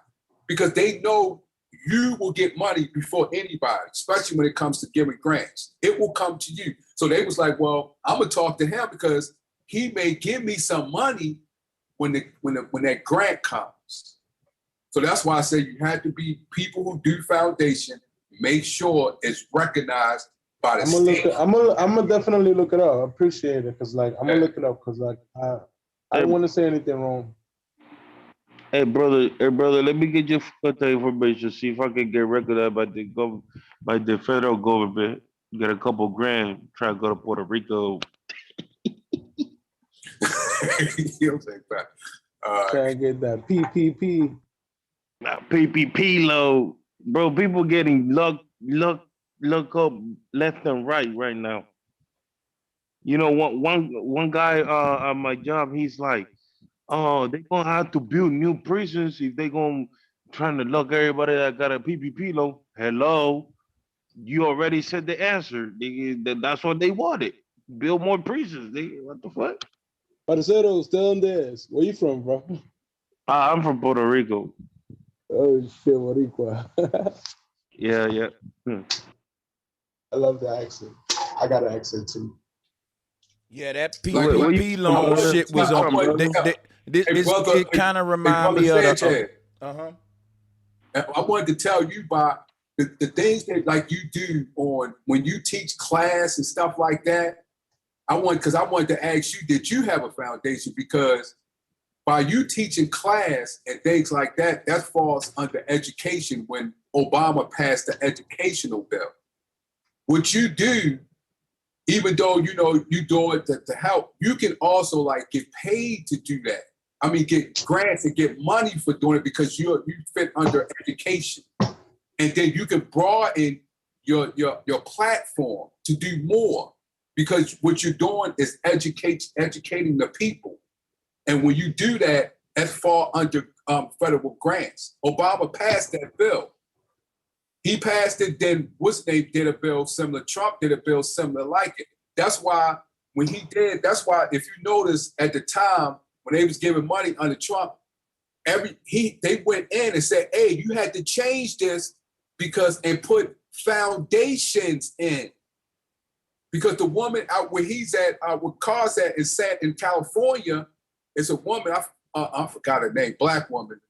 because they know you will get money before anybody, especially when it comes to giving grants. It will come to you. So they was like, well, I'm gonna talk to him because he may give me some money when that grant comes. So that's why I say you have to be people who do foundation, make sure it's recognized by the state. I'm gonna definitely look it up. I appreciate it because like I'm gonna look it up because like I don't want to say anything wrong. Hey brother, let me get your contact information. See if I can get recognized by the federal government. Get a couple grand. Try to go to Puerto Rico. You'll take that. Try to get that PPP. PPP load, bro. People getting look up left and right now. You know, one guy on my job, he's like, oh, they're gonna have to build new prisons if they're gonna trying to lock everybody that got a PPP loan. Hello, you already said the answer. That's what they wanted. Build more prisons. What the fuck? Parceros, tell them this. Where you from, bro? I'm from Puerto Rico. Oh shit, Boricua. Yeah. I love the accent. I got an accent too. Yeah, that PPP loan shit was on. It kind of reminds me of the. I wanted to tell you about the things that like you do on when you teach class and stuff like that. I wanted to ask you, did you have a foundation? Because by you teaching class and things like that, that falls under education when Obama passed the educational bill. What you do, even though you do it to help, you can also like get paid to do that. I mean, get grants and get money for doing it because you fit under education, and then you can broaden your platform to do more because what you're doing is educating the people. And when you do that, that's fall under federal grants. Obama passed that bill. He passed it, then what's name did a bill similar, Trump did a bill similar like it. That's why when he did, that's why if you notice at the time when they was giving money under Trump, they went in and said, hey, you had to change this and put foundations in. Because the woman out where he's at, where Carr's at, is set in California, is a woman, I forgot her name, black woman.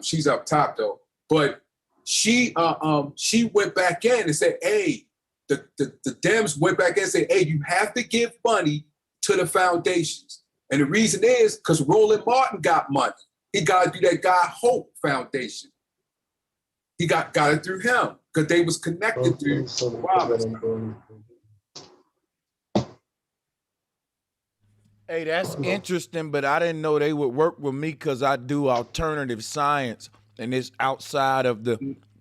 She's up top though. But she went back in and said, hey, the Dems went back in and said, hey, you have to give money to the foundations. And the reason is because Roland Martin got money. He got to do that God Hope Foundation. He got it through him because they was connected through Robinson. Hey, that's interesting, but I didn't know they would work with me because I do alternative science and it's outside of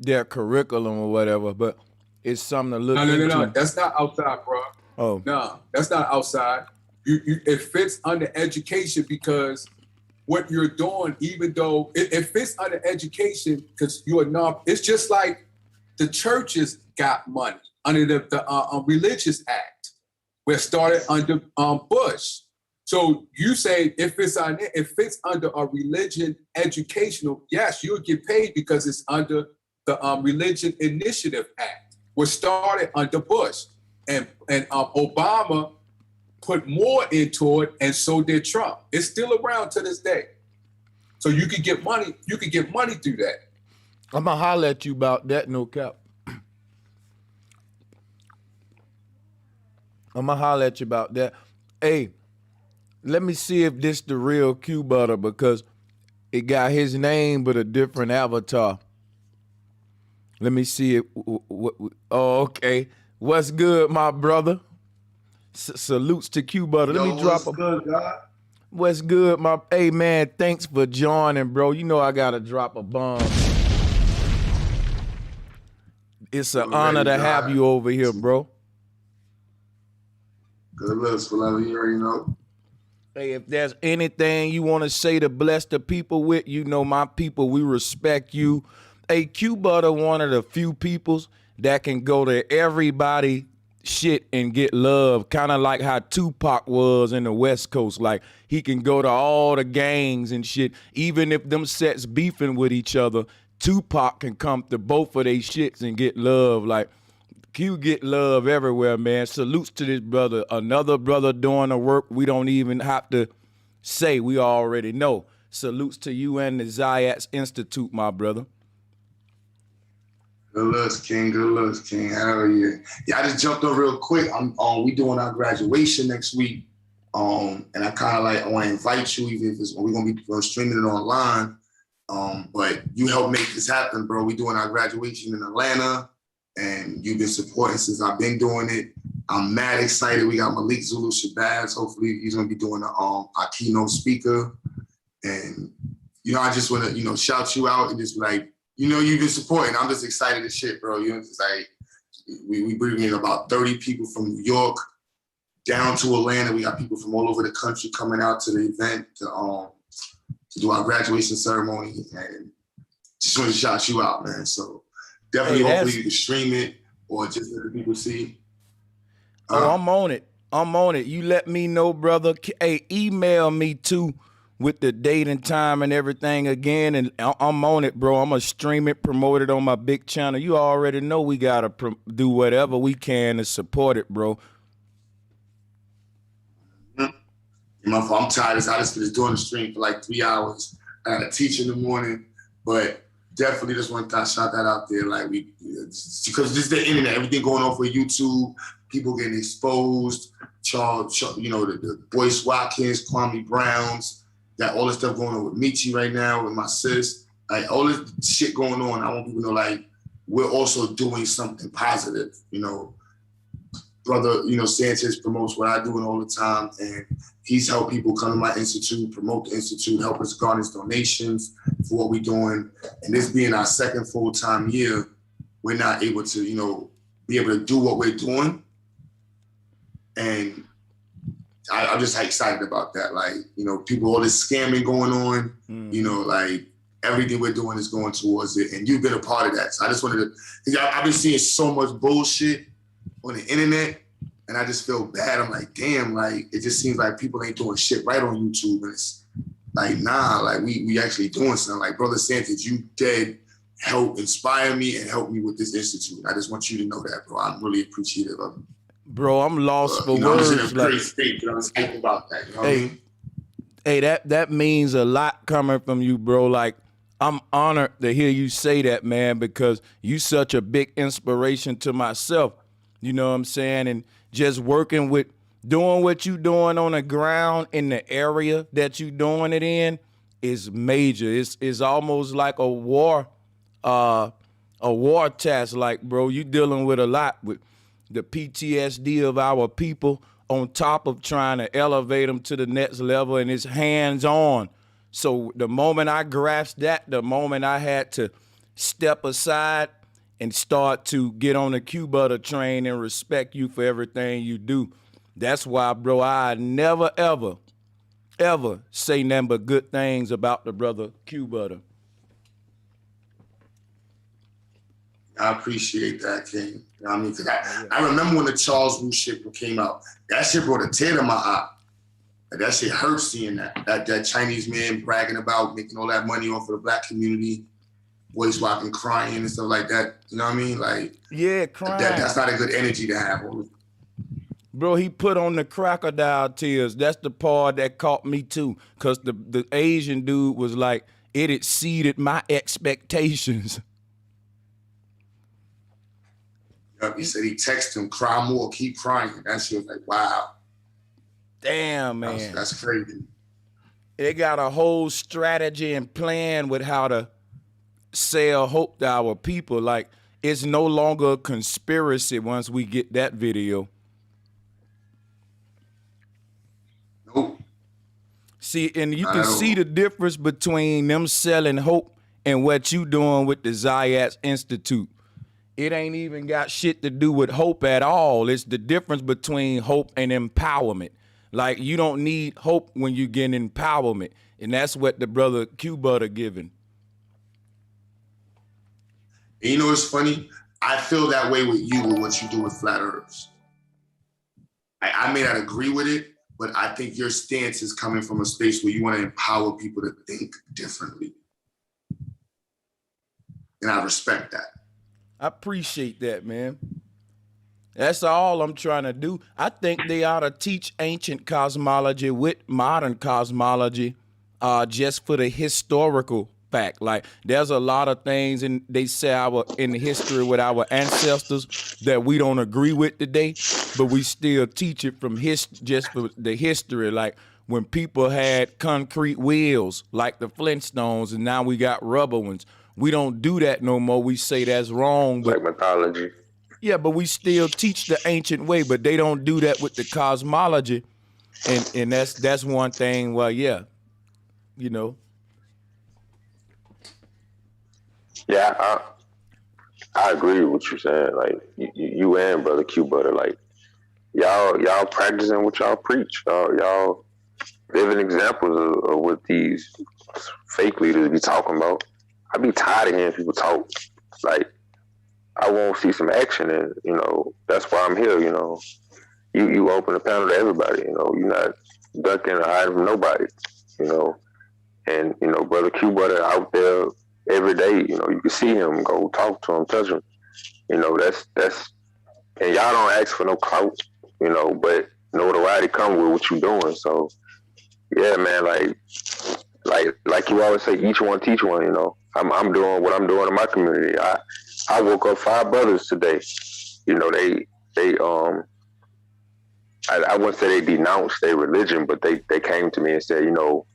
their curriculum or whatever, but it's something to look into. No. That's not outside, bro. Oh. No, that's not outside. It fits under education because what you're doing, even though it fits under education because you're not, it's just like the churches got money under the Religious Act, where it started under Bush. So you say it fits under a religion educational, yes, you'll get paid because it's under the Religion Initiative Act, which started under Bush. And Obama put more into it, and so did Trump. It's still around to this day. So you can get money through that. I'm gonna holler at you about that, no cap. I'm gonna holler at you about that. Hey, let me see if this the real Q Butter because it got his name but a different avatar. Let me see it. Oh, okay. What's good, my brother? Salutes to Q Butter. Let me drop a. Good, God? What's good, my? Hey man, thanks for joining, bro. You know I gotta drop a bomb. It's an honor to have you over here, bro. Good looks, whatever you already know. Hey, if there's anything you want to say to bless the people with, you know my people, we respect you. Hey, Q Butter, one of the few peoples that can go to everybody shit and get love, kind of like how Tupac was in the West Coast. Like he can go to all the gangs and shit, even if them sets beefing with each other. Tupac can come to both of they shits and get love. Like Q get love everywhere, man. Salutes to this brother. Another brother doing the work we don't even have to say. We already know. Salutes to you and the Zayats Institute, my brother. Good looks, King. Good looks, King. Hell yeah. Yeah, I just jumped on real quick. We doing our graduation next week. And I kind of like, I want to invite you, even if we're going to be streaming it online. But you helped make this happen, bro. We doing our graduation in Atlanta. And you've been supporting since I've been doing it. I'm mad excited. We got Malik Zulu Shabazz. Hopefully he's gonna be doing our keynote speaker. And I just wanna, shout you out and just like, you've been supporting. I'm just excited as shit, bro. It's like we bring in about 30 people from New York down to Atlanta. We got people from all over the country coming out to the event to do our graduation ceremony. And just want to shout you out, man. So definitely, hopefully you can stream it or just let the people see. I'm on it. I'm on it. You let me know, brother. Hey, email me too with the date and time and everything again. And I'm on it, bro. I'm going to stream it, promote it on my big channel. You already know we got to do whatever we can to support it, bro. I'm tired. I just finished doing the stream for like 3 hours. I had to teach in the morning, but definitely just want to shout that out there. Like because this is the internet, everything going on for YouTube, people getting exposed. Charles, the Boyce, Watkins, Kwame Browns, got all this stuff going on with Michi right now, with my sis. Like all this shit going on. I want people to know like we're also doing something positive. Brother, Sanchez promotes what I do all the time, and he's helped people come to my institute, promote the institute, help us garner donations for what we're doing. And this being our second full-time year, we're not able to, be able to do what we're doing. And I'm just excited about that. Like, you know, people, all this scamming going on, you know, like everything we're doing is going towards it. And you've been a part of that. So I just wanted to, because I've been seeing so much bullshit on the internet and I just feel bad. I'm like, damn, like, it just seems like people ain't doing shit right on YouTube. And it's like, nah, like we actually doing something. Like, Brother Sanchez, you did help inspire me and help me with this institute. I just want you to know that, bro. I'm really appreciative of it. Bro, I'm lost for you know, words. I'm just in a like, great state, I was hyped about that. You know what I mean? Hey, that means a lot coming from you, bro. Like, I'm honored to hear you say that, man, because you such a big inspiration to myself. You know what I'm saying? And just working with, doing what you doing on the ground in the area that you doing it in is major. It's almost like a war task. Like, bro, you dealing with a lot with the PTSD of our people on top of trying to elevate them to the next level, and it's hands-on. So the moment I grasped that, the moment I had to step aside and start to get on the Q-Butter train and respect you for everything you do. That's why, bro, I never, ever, ever say nothing but good things about the brother Q-Butter. I appreciate that, King. You know what I mean? Cause I remember when the Charles Wu shit came out. That shit brought a tear to my eye. Like, that shit hurts seeing that Chinese man bragging about making all that money off of the black community, Boyce, Watkins crying and stuff like that. You know what I mean? Like, yeah, crying. That's not a good energy to have. Bro, he put on the crocodile tears. That's the part that caught me too. Cause the Asian dude was like, it exceeded my expectations. He said he texted him, cry more, keep crying. That shit was like, wow. Damn, man. That's crazy. They got a whole strategy and plan with how to sell hope to our people. Like, it's no longer a conspiracy once we get that video. Nope. See, and you can see the difference between them selling hope and what you doing with the Zayats Institute. It ain't even got shit to do with hope at all. It's the difference between hope and empowerment. Like, you don't need hope when you get empowerment. And that's what the brother Q-Butter giving. And you know what's funny? I feel that way with you with what you do with Flat Earths. I may not agree with it, but I think your stance is coming from a space where you want to empower people to think differently. And I respect that. I appreciate that, man. That's all I'm trying to do. I think they ought to teach ancient cosmology with modern cosmology just for the historical fact. Like, there's a lot of things they say in the history with our ancestors that we don't agree with today, but we still teach it from just for the history. Like, when people had concrete wheels like the Flintstones and now we got rubber ones. We don't do that no more. We say that's wrong. But, like mythology. Yeah, but we still teach the ancient way, but they don't do that with the cosmology. And that's one thing, well, yeah, you know. Yeah, I agree with what you're saying. Like, you and Brother Q-Butter, like, y'all practicing what y'all preach. Y'all living examples of what these fake leaders be talking about. I be tired of hearing people talk. Like, I want to see some action, and you know that's why I'm here. You know, you open the panel to everybody. You know, you're not ducking or hiding from nobody. You know, and you know, Brother Q-Butter out there every day. You know, you can see him, go talk to him, touch him. You know, that's and y'all don't ask for no clout. You know, but notoriety come with what you doing. So yeah, man, like you always say, each one teach one. You know, I'm doing what I'm doing in my community. I woke up 5 brothers today. You know, I wouldn't say they denounced their religion, but they came to me and said, you know,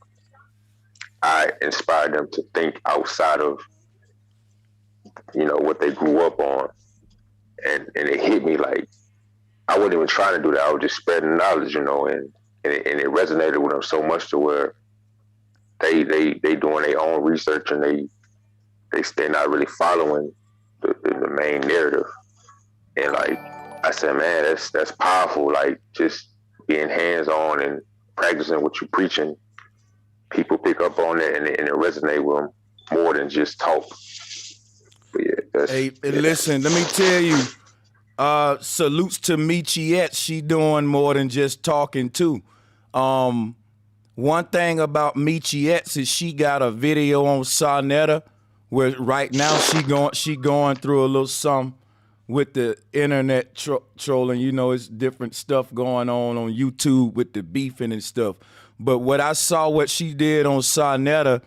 I inspired them to think outside of, you know, what they grew up on. And it hit me like, I wasn't even trying to do that. I was just spreading knowledge, you know, and it resonated with them so much to where they doing their own research and they're not really following the main narrative. And like I said, man, that's powerful. Like, just being hands-on and practicing what you're preaching, people pick up on it and it resonate with them more than just talk. But yeah, hey, listen, let me tell you, salutes to Michiette. She doing more than just talking too. One thing about Michiette is she got a video on Sonetta where right now she going through a little something with the internet trolling. You know, it's different stuff going on YouTube with the beefing and stuff. But what I saw, what she did on Sonetta,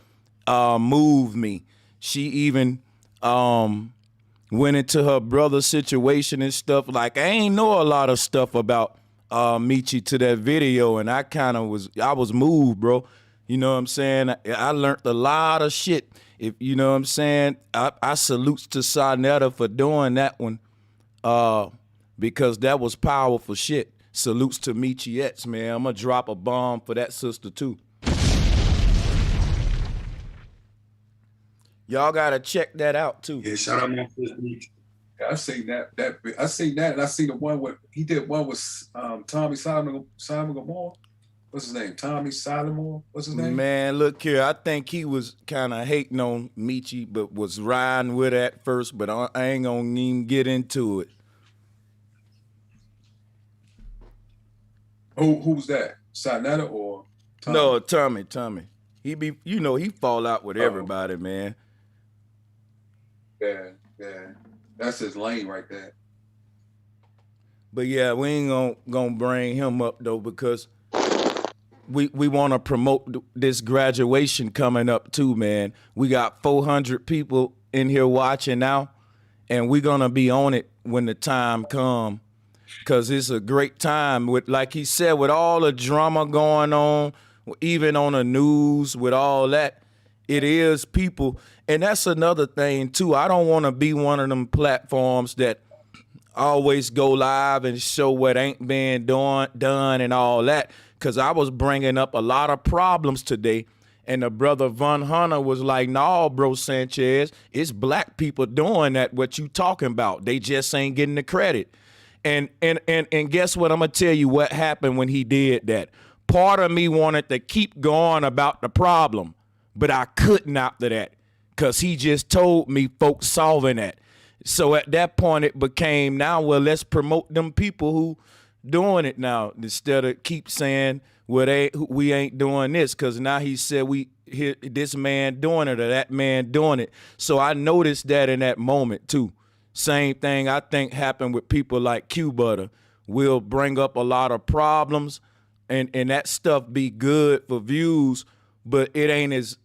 moved me. She even went into her brother's situation and stuff. Like, I ain't know a lot of stuff about Michi to that video, and I was moved, bro. You know what I'm saying? I learned a lot of shit. If you know what I'm saying, I salutes to Sonetta for doing that one, because that was powerful shit. Salutes to Michiette, man. I'm gonna drop a bomb for that sister too. Y'all gotta check that out too. Yeah, shout out my sister. Yeah, I seen that. I seen that, and I seen the one with he did one with Tommy Simon Gomorrah. What's his name? Tommy Solomon. What's his name? Man, look here. I think he was kind of hating on Michi, but was riding with it at first. But I ain't gonna even get into it. Who's that? Sonetta or Tommy? No, Tommy. He be, you know, he fall out with everybody, man. Yeah. That's his lane right there. But yeah, we ain't gonna bring him up though, because we want to promote this graduation coming up too, man. We got 400 people in here watching now, and we're gonna be on it when the time come, because it's a great time with, like he said, with all the drama going on, even on the news, with all that. It is people, and that's another thing too. I don't want to be one of them platforms that always go live and show what ain't been done and all that, because I was bringing up a lot of problems today, and the brother Von Hunter was like, "No, bro, Sanchez, it's black people doing that. What you talking about? They just ain't getting the credit." And guess what? I'm gonna tell you what happened when he did that. Part of me wanted to keep going about the problem, but I couldn't after that, because he just told me folks solving that. So at that point, it became, now, well, let's promote them people who doing it now, instead of keep saying, well, we ain't doing this, because now he said this man doing it or that man doing it. So I noticed that in that moment too. Same thing I think happened with people like Q Butter. Will bring up a lot of problems, and that stuff be good for views, but it ain't as,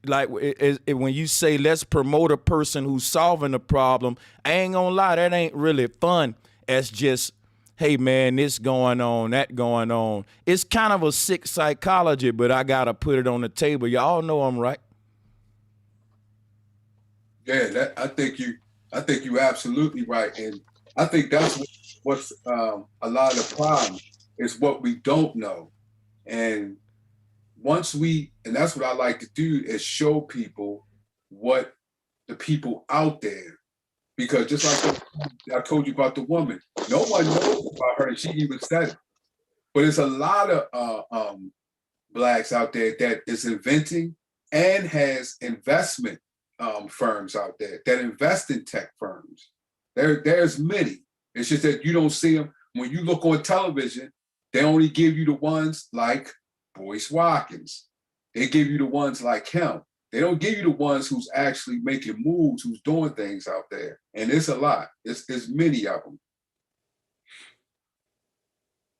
like, when you say let's promote a person who's solving the problem, I ain't gonna lie, that ain't really fun as just, hey man, this going on, that going on. It's kind of a sick psychology, but I gotta put it on the table. Y'all know I'm right. Yeah, I think you absolutely right, and I think that's what's a lot of the problem is what we don't know, and and that's what I like to do, is show people what the people out there, because just like I told you about the woman, no one knows about her, and she even said it. But there's a lot of blacks out there that is inventing and has investment firms out there that invest in tech firms. There's many. It's just that you don't see them. When you look on television, they only give you the ones like Boyce Watkins. They give you the ones like him. They don't give you the ones who's actually making moves, who's doing things out there. And it's a lot. It's many of them.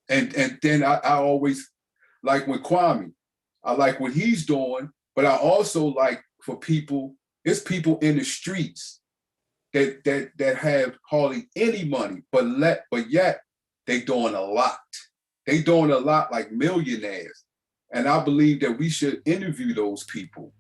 And then I always like with Kwame, I like what he's doing, but I also like for people, it's people in the streets that have hardly any money, but yet they doing a lot. They doing a lot, like millionaires. And I believe that we should interview those people.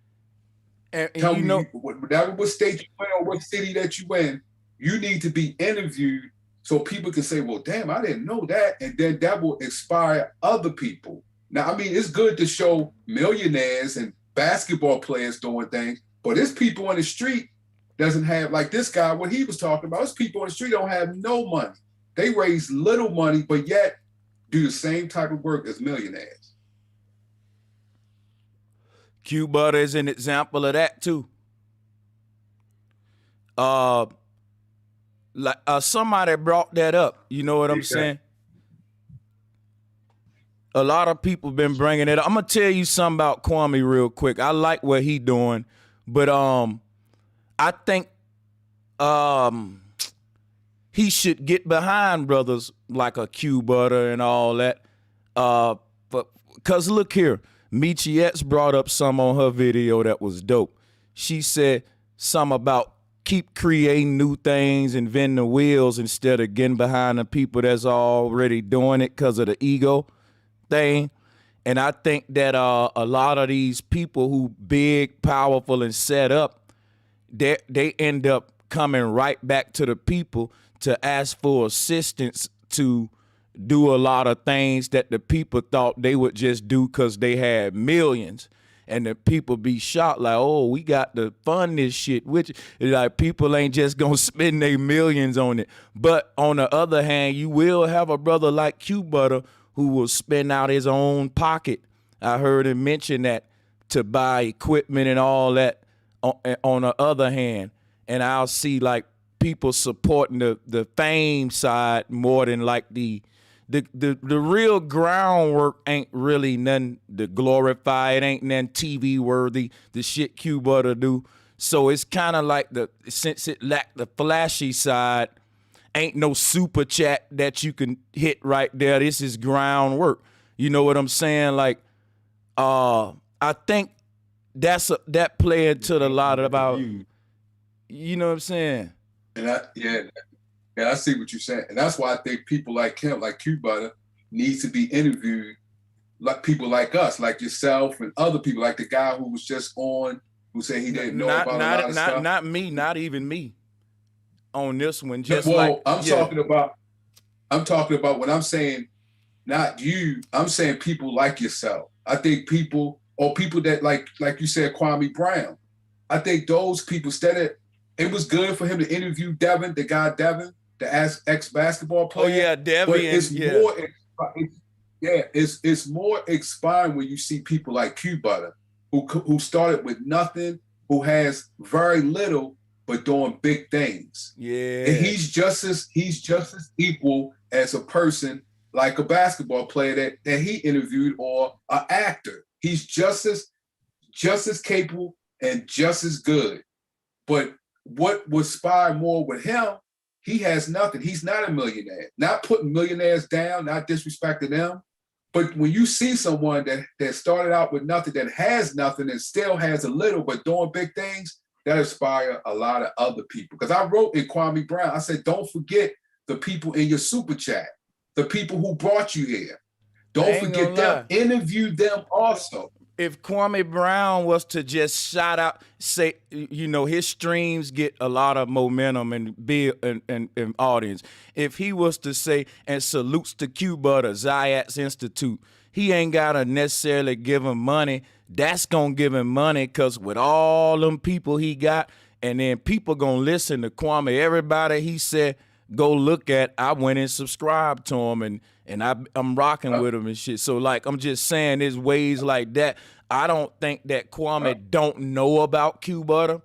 And tell me, whatever what state you in or what city that you in, you need to be interviewed so people can say, well, damn, I didn't know that. And then that will inspire other people. Now, I mean, it's good to show millionaires and basketball players doing things, but it's people on the street doesn't have, like this guy, what he was talking about, it's people on the street don't have no money. They raise little money, but yet do the same type of work as millionaires. Q Butter is an example of that too. Somebody brought that up. You know what I'm saying? A lot of people been bringing it up. I'm gonna tell you something about Kwame real quick. I like what he doing, but I think he should get behind brothers like a Q Butter and all that. But cause look here, Michiette's brought up some on her video that was dope. She said something about keep creating new things, inventing the wheels instead of getting behind the people that's already doing it because of the ego thing. And I think that a lot of these people who big, powerful, and set up, they end up coming right back to the people to ask for assistance to do a lot of things that the people thought they would just do because they had millions. And the people be shocked like, oh, we got to fund this shit. Which, like, people ain't just going to spend their millions on it. But on the other hand, you will have a brother like Q Butter who will spend out his own pocket. I heard him mention that to buy equipment and all that on the other hand. And I'll see, like, people supporting the fame side more than, like, the real groundwork ain't really nothing to glorify. It ain't nothing TV worthy, the shit Q Butter do. So it's kind of like since it lacked the flashy side, ain't no super chat that you can hit right there. This is groundwork. You know what I'm saying? Like, I think that play into a lot about, you know what I'm saying? And I see what you're saying. And that's why I think people like him, like Q Butter, needs to be interviewed like people like us, like yourself and other people, like the guy who was just on, who said he didn't know about a lot of stuff. Not me, not even me on this one. I'm talking about when I'm saying not you, I'm saying people like yourself. I think people, or people that like you said, Kwame Brown. I think those people, it was good for him to interview Devin, the guy Devin, the ex-basketball player. Oh yeah, Devin. But it's more inspiring when you see people like Q Butter, who started with nothing, who has very little, but doing big things. Yeah. And he's just as equal as a person like a basketball player that he interviewed, or an actor. He's just as capable and just as good. But what would inspire more with him, he has nothing. He's not a millionaire. Not putting millionaires down, not disrespecting them. But when you see someone that started out with nothing, that has nothing and still has a little, but doing big things, that inspire a lot of other people. Because I wrote in Kwame Brown, I said, don't forget the people in your super chat, the people who brought you here. Don't forget them. Interview them also. If Kwame Brown was to just shout out, say, you know, his streams get a lot of momentum and big and audience. If he was to say, and salutes to Q Butter, Zayat's Institute, he ain't gotta necessarily give him money. That's gonna give him money because with all them people he got, and then people gonna listen to Kwame. Everybody he said go look at, I went and subscribed to him, and I'm rocking with him and shit. So, like, I'm just saying there's ways like that. I don't think that Kwame don't know about Q Butter.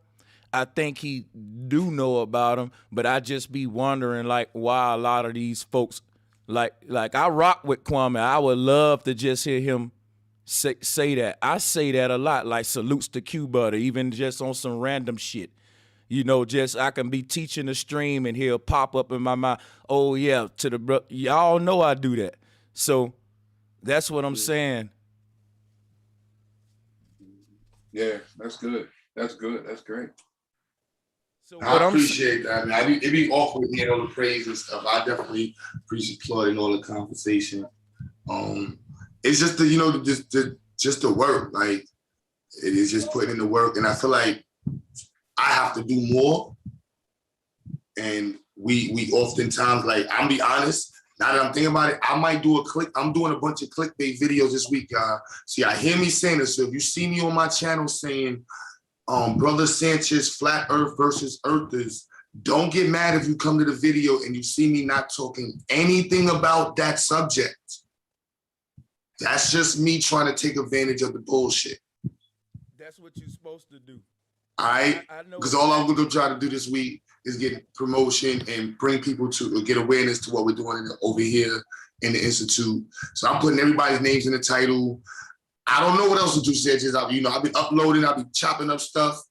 I think he do know about him, but I just be wondering, like, why a lot of these folks, like I rock with Kwame. I would love to just hear him say that. I say that a lot, like salutes to Q Butter, even just on some random shit. You know, just I can be teaching a stream and he'll pop up in my mind. Oh yeah, to the bro. Y'all know I do that. So that's what I'm saying. Yeah, that's good. That's good. That's great. So I appreciate that, man. It'd be awkward hearing all the praise and stuff. I definitely appreciate applauding all the conversation. It's just just the work. Like, it is just putting in the work, and I feel like I have to do more. And we oftentimes, like, I'm be honest, now that I'm thinking about it, I might do I'm doing a bunch of clickbait videos this week, y'all. See, I hear me saying this. So if you see me on my channel saying, Brother Sanchez, Flat Earth versus Earthers, don't get mad if you come to the video and you see me not talking anything about that subject. That's just me trying to take advantage of the bullshit. That's what you're supposed to do. All right? I know. Because all I'm going to try to do this week is get promotion and bring people to get awareness to what we're doing over here in the Institute. So I'm putting everybody's names in the title. I don't know what else to do, Sanchez. I've been uploading, I've been chopping up stuff,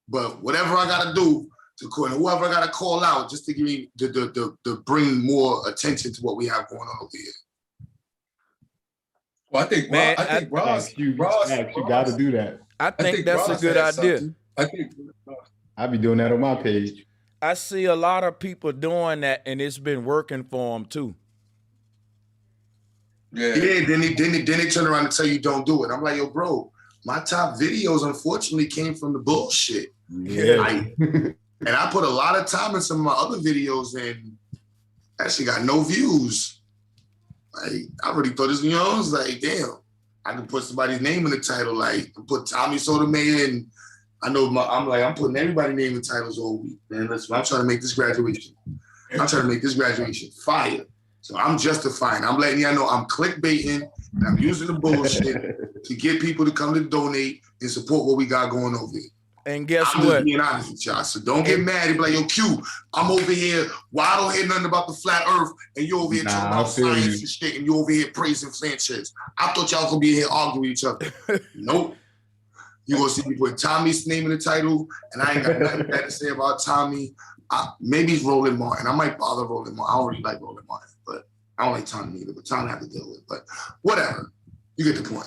but whatever I got to do to call, whoever I got to call out just to give me to bring more attention to what we have going on over here. Well, I think, Man, I think Ross, you got to do that. I think that's Ross a good has idea. something. I think I be doing that on my page. I see a lot of people doing that, and it's been working for them too. Yeah. Then they turn around and tell you don't do it. I'm like, yo, bro, my top videos unfortunately came from the bullshit. Yeah. And I put a lot of time in some of my other videos, and actually got no views. Like, I already thought this, I was like, damn, I can put somebody's name in the title, like put Tommy Sotomayor, and I know I'm putting everybody's name in titles all week, man. Listen, I'm trying to make this graduation. Fire. So I'm justifying. I'm letting y'all know I'm clickbaiting and I'm using the bullshit to get people to come to donate and support what we got going over here. And guess I'm what? just being honest with y'all. So don't get mad. Be like, yo, Q, I'm over here. Well, I don't hear nothing about the flat earth, and you over here talking about science and shit, and you over here praising Sanchez. I thought y'all gonna be here arguing with each other. Nope. You gonna see me put Tommy's name in the title, and I ain't got nothing bad to say about Tommy. Maybe it's Roland Martin. I might bother Roland Martin. I don't really like Roland Martin, but I don't like Tommy either. But Tommy I have to deal with. But whatever. You get the point.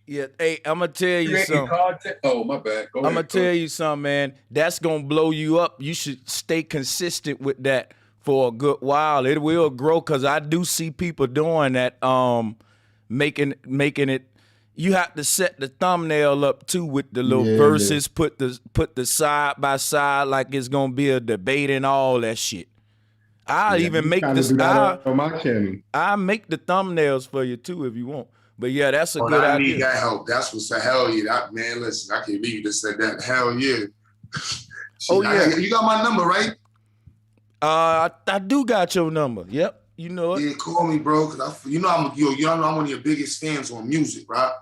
Yeah, hey, I'm gonna tell you something. Oh, my bad. I'm gonna tell you something, man. That's gonna blow you up. You should stay consistent with that for a good while. It will grow, because I do see people doing that. Making it. You have to set the thumbnail up too with the little verses. Put the side by side like it's gonna be a debate and all that shit. I'll even make this on my channel. I'll make the thumbnails for you too if you want. But yeah, that's a good idea. I need that help. That's what's a hell yeah. Man, listen, I can't believe you just said that. Hell yeah. Oh yeah. You got my number, right? I do got your number. Yep. You know it. Yeah, call me, bro. Cause I'm one of your biggest fans on music, right?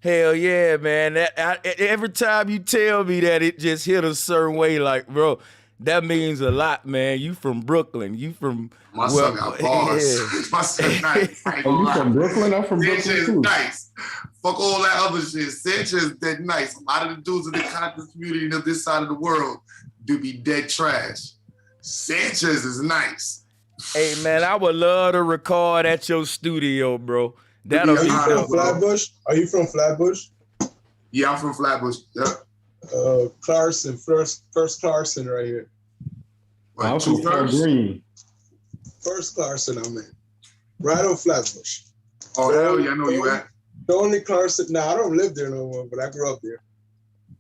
Hell yeah, man. Every time you tell me that, it just hit a certain way. Like, bro, that means a lot, man. You from Brooklyn. You from my son got bars. Yeah. My son nice. Oh, you from Brooklyn? I'm from Sanchez Brooklyn too. Nice. Fuck all that other shit. Sanchez dead nice. A lot of the dudes in the content community of this side of the world do be dead trash. Sanchez is nice. Hey man, I would love to record at your studio, bro. That'll be from Flatbush? Are you from Flatbush? Yeah, I'm from Flatbush. Yeah. Clarkson, first Clarkson right here. I'm from Green. First Clarkson I'm in. Right on Flatbush. Oh, hell yeah, I know you at. The only Clarkson, I don't live there no more, but I grew up there.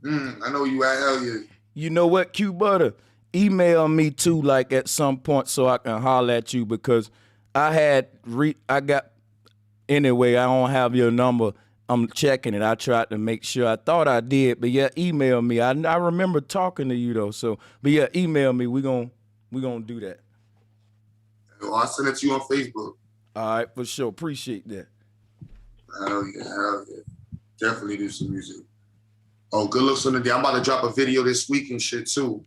I know you at, hell yeah. You know what, Q Butter? Email me too, like at some point, so I can holler at you, because anyway, I don't have your number. I'm checking it. I tried to make sure. I thought I did, but yeah, email me. I remember talking to you though. So, but yeah, email me. We gonna do that. I'll send it to you on Facebook. All right, for sure. Appreciate that. Hell yeah. Definitely do some music. Oh, good looks on the day. I'm about to drop a video this week and shit too.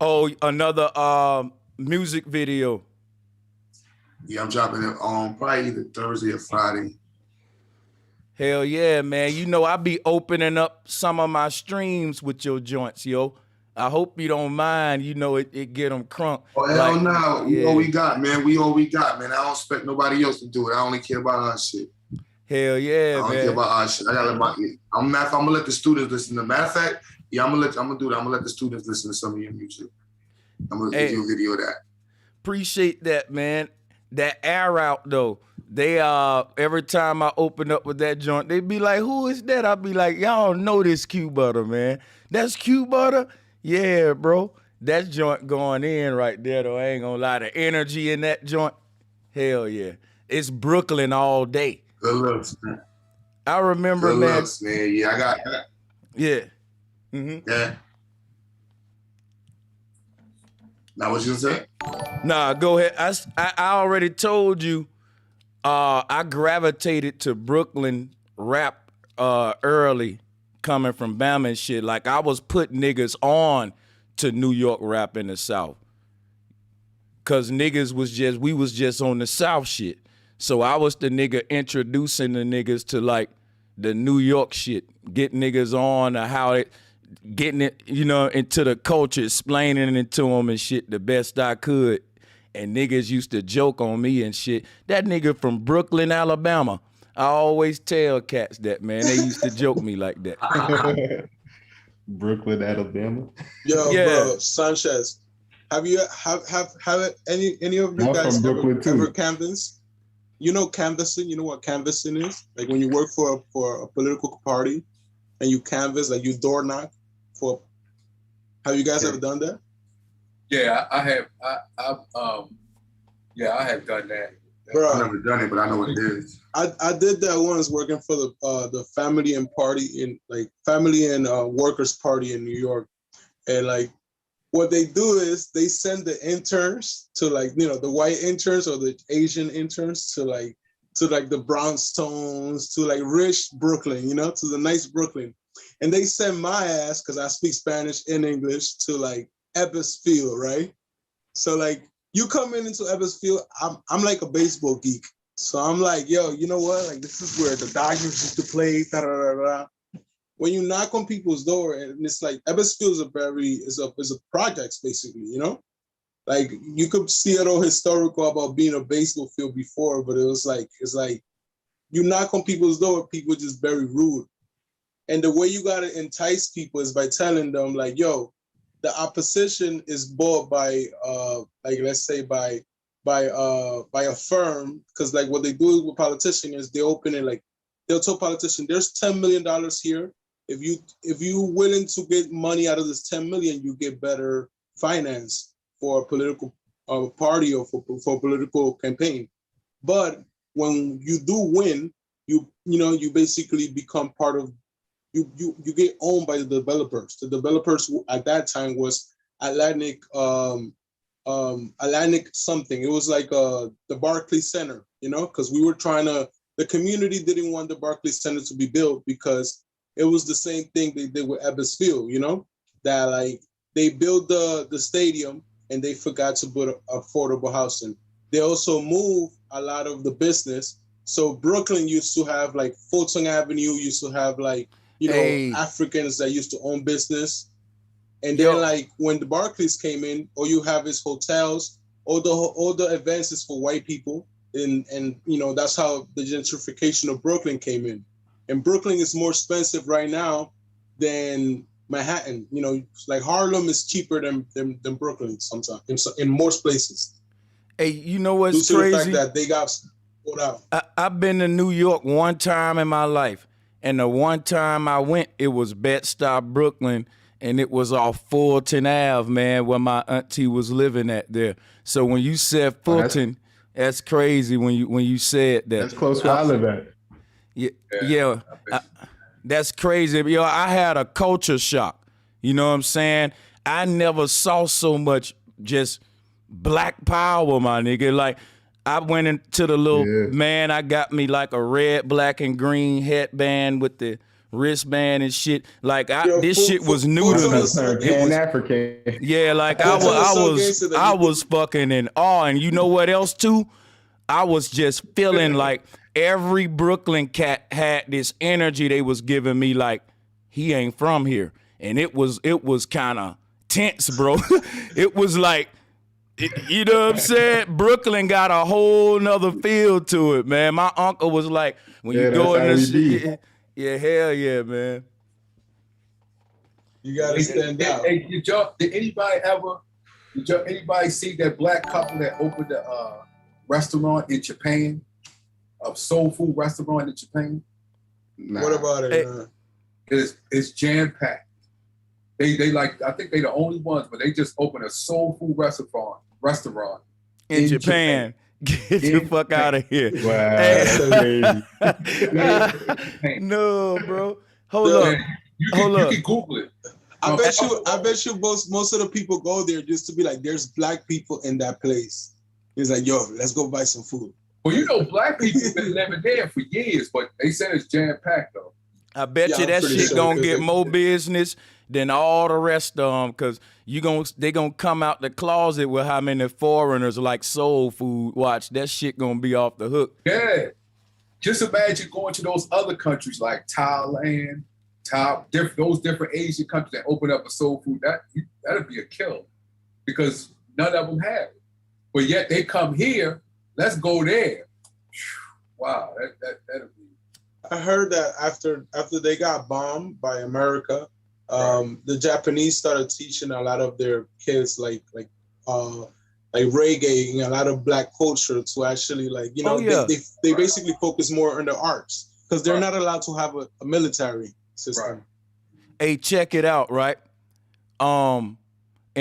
Oh, another music video. Yeah, I'm dropping it on probably either Thursday or Friday. Hell yeah, man. You know, I be opening up some of my streams with your joints, yo. I hope you don't mind. You know, it get them crunk. Oh, hell no. We all we got, man. I don't expect nobody else to do it. I only care about our shit. Hell yeah, man. I don't care about our shit. I'm gonna let the students listen. As a matter of fact, yeah, I'm gonna do that. I'm gonna let the students listen to some of your music. I'm gonna give you a video of that. Appreciate that, man. That air out though. They every time I open up with that joint, they be like, "Who is that?" I'll be like, "Y'all know this Q Butter, man. That's Q Butter." Yeah, bro. That joint going in right there though. I ain't gonna lie. The energy in that joint, hell yeah. It's Brooklyn all day. Good looks, man. I remember, Good man. Looks, man. Yeah, I got that. Yeah. Mm-hmm. Yeah. Now what you gonna say? Nah, go ahead. I already told you I gravitated to Brooklyn rap early, coming from Bama and shit. Like I was putting niggas on to New York rap in the South. Cause niggas we was just on the South shit. So I was the nigga introducing the niggas to like the New York shit, get niggas on how it, getting it, you know, into the culture, explaining it to them and shit the best I could. And niggas used to joke on me and shit. That nigga from Brooklyn, Alabama. I always tell cats that, man. They used to joke me like that. Brooklyn, Alabama. Yo, Yeah. bro, Sanchez, have you have any of you I'm guys from Brooklyn, too. ever canvassed? You know canvassing. You know what canvassing is? Like when you work for a political party and you canvass, like you door knock for. Have you guys ever done that? Yeah, I have. I have done that. Bro, I've never done it, but I know what it is. I did that once working for the family and workers party in New York, and like what they do is they send the interns to like, you know, the white interns or the Asian interns to like the brownstones, to like rich Brooklyn, you know, to the nice Brooklyn, and they send my ass, because I speak Spanish and English, to like Ebbets Field, right? So like you come into Ebbets Field, I'm like a baseball geek. So I'm like, yo, you know what? Like this is where the Dodgers used to play. Da, da, da, da. When you knock on people's door, and it's like Ebbets Field is a projects basically, you know? Like you could see it all historical about being a baseball field before, but it's like you knock on people's door, people just very rude. And the way you gotta entice people is by telling them like, yo, the opposition is bought by like let's say by a firm, because like what they do with politicians is they open it, like they'll tell politicians there's $10 million here. If you willing to get money out of this 10 million, you get better finance for a political party or for a political campaign. But when you do win, you basically become part of. You get owned by the developers. The developers at that time was Atlantic something. It was like the Barclays Center, you know, because we were the community didn't want the Barclays Center to be built because it was the same thing they did with Ebbets Field, you know, that like they built the stadium and they forgot to put affordable housing. They also moved a lot of the business. So Brooklyn used to have like Fulton Avenue, used to have like, you know, Africans that used to own business. And then like when the Barclays came in, all you have is hotels, all the events is for white people. And you know, that's how the gentrification of Brooklyn came in. And Brooklyn is more expensive right now than Manhattan. You know, like Harlem is cheaper than Brooklyn sometimes in most places. Hey, you know what's due to crazy? the fact that they got put out. I've been to New York one time in my life. And the one time I went, it was Bed-Stuy, Brooklyn, and it was off Fulton Ave, man, where my auntie was living at there. So when you said Fulton, that's crazy when you said that. That's close where I live at. Yeah, that's crazy. Yo, I had a culture shock. You know what I'm saying? I never saw so much just black power, my nigga. Like, I went into the little man. I got me like a red, black, and green headband with the wristband and shit. Like this shit was new to me. Pan-African. Yeah, like I was fucking in awe. And you know what else too? I was just feeling like every Brooklyn cat had this energy they was giving me. Like he ain't from here, and it was kind of tense, bro. It was like. You know what I'm saying? Brooklyn got a whole nother feel to it, man. My uncle was like, when you go in the shit, hell yeah, man. You gotta stand out. Hey, did anybody see that black couple that opened a restaurant in Japan? A soul food restaurant in Japan? Nah. What about it? It's jam-packed. They like, I think they the only ones, but they just opened a soul food restaurant in Japan. Get the fuck out of here. Wow, that's crazy. No, bro. Hold up. You can Google it. I bet you most of the people go there just to be like, there's black people in that place. It's like, yo, let's go buy some food. Well, you know, black people been living there for years, but they said it's jam-packed, though. I bet you that shit gonna get more business than all the rest of them, because they gonna come out the closet with how many foreigners like soul food. Watch, that shit gonna be off the hook. Yeah. Just imagine going to those other countries like Thailand, those different Asian countries that open up a soul food. That'd be a kill, because none of them have it. But yet they come here. Let's go there. Wow, that'd be. I heard that after they got bombed by America, the Japanese started teaching a lot of their kids like reggae and a lot of black culture to actually they basically focus more on the arts because they're not allowed to have a military system. Right. Hey, check it out, right? In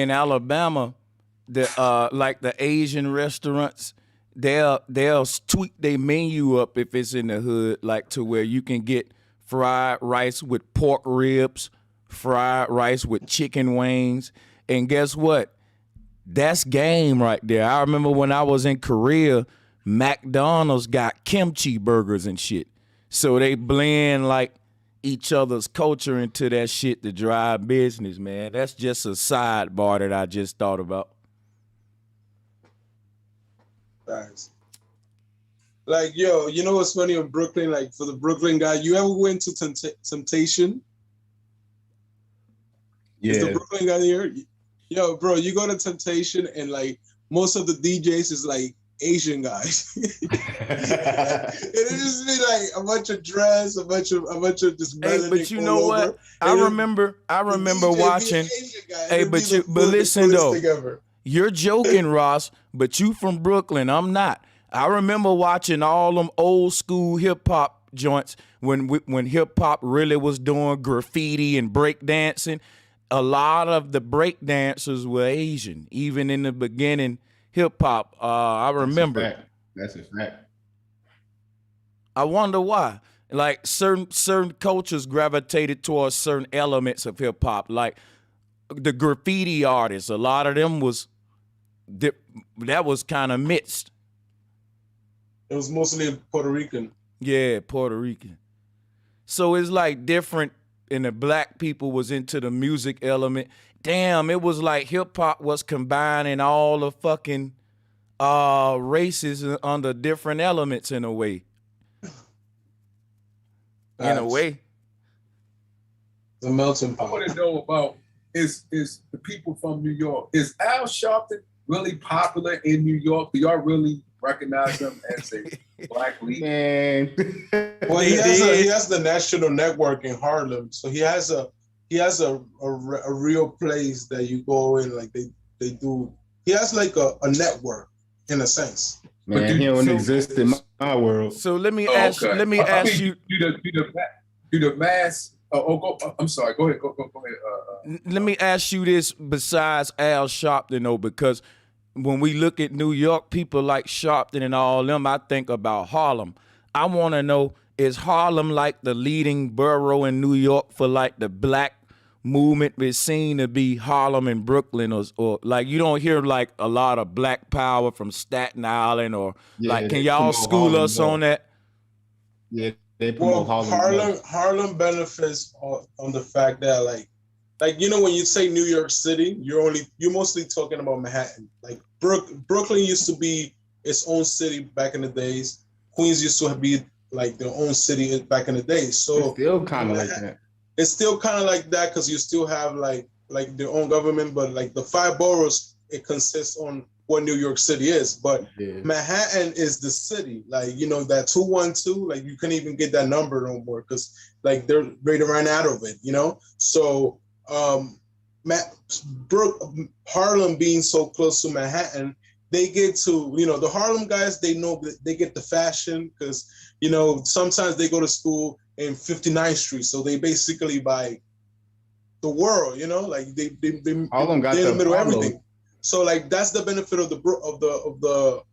Alabama, the Asian restaurants, they'll tweak their menu up if it's in the hood, like to where you can get fried rice with pork ribs, fried rice with chicken wings, and guess what? That's game right there. I remember when I was in Korea, McDonald's got kimchi burgers and shit. So they blend like each other's culture into that shit to drive business, man. That's just a sidebar that I just thought about. Nice. Like, yo, you know what's funny in Brooklyn? Like, for the Brooklyn guy, you ever went to Temptation? Yeah. Is the Brooklyn guy here? Yo, bro, you go to Temptation and like most of the DJs is like Asian guys. It just be like a bunch of dress, a bunch of just. Hey, but you know what? I remember watching. Hey, but listen though, you're joking, Ross, but you from Brooklyn. I'm not. I remember watching all them old school hip hop joints when hip hop really was doing graffiti and break dancing. A lot of the break dancers were Asian, even in the beginning hip hop. I remember. That's a fact. I wonder why. Like certain cultures gravitated towards certain elements of hip hop. Like the graffiti artists, a lot of them that was kind of mixed. It was mostly Puerto Rican. Yeah, Puerto Rican. So it's like different. And the black people was into the music element. Damn, it was like hip hop was combining all the fucking races under different elements in a way. In a way. The melting pot. I want to know about is the people from New York. Is Al Sharpton really popular in New York? Do y'all really recognize him as a black leader? Man. Well, he has the national network in Harlem, so he has a real place that you go in. Like they do. He has like a network in a sense. Man, he don't exist in my world. So let me ask you. Do the mass? I'm sorry. Go ahead. Go ahead. Let me ask you this. Besides Al Sharpton, though, because when we look at New York, people like Sharpton and all them, I think about Harlem. I want to know, is Harlem like the leading borough in New York for like the black movement? It's seen to be Harlem and Brooklyn, or like you don't hear like a lot of black power from Staten Island, or like, can y'all school Harlem us on that? Yeah, they promote Harlem benefits on the fact that like you know, when you say New York City, you're mostly talking about Manhattan. Like Brooklyn used to be its own city back in the days. Queens used to be like their own city back in the days. So it's still kind of like that. It's still kind of like that because you still have like their own government, but like the 5 boroughs, it consists on what New York City is. But Manhattan is the city. Like, you know, that 212, like you couldn't even get that number no more because like they're ready to run out of it, you know? So Harlem being so close to Manhattan, they get to, you know, the Harlem guys, they know that they get the fashion because, you know, sometimes they go to school in 59th Street, so they basically buy the world, you know, like they Harlem got they're in the middle of Harlem. everything. So like that's the benefit of the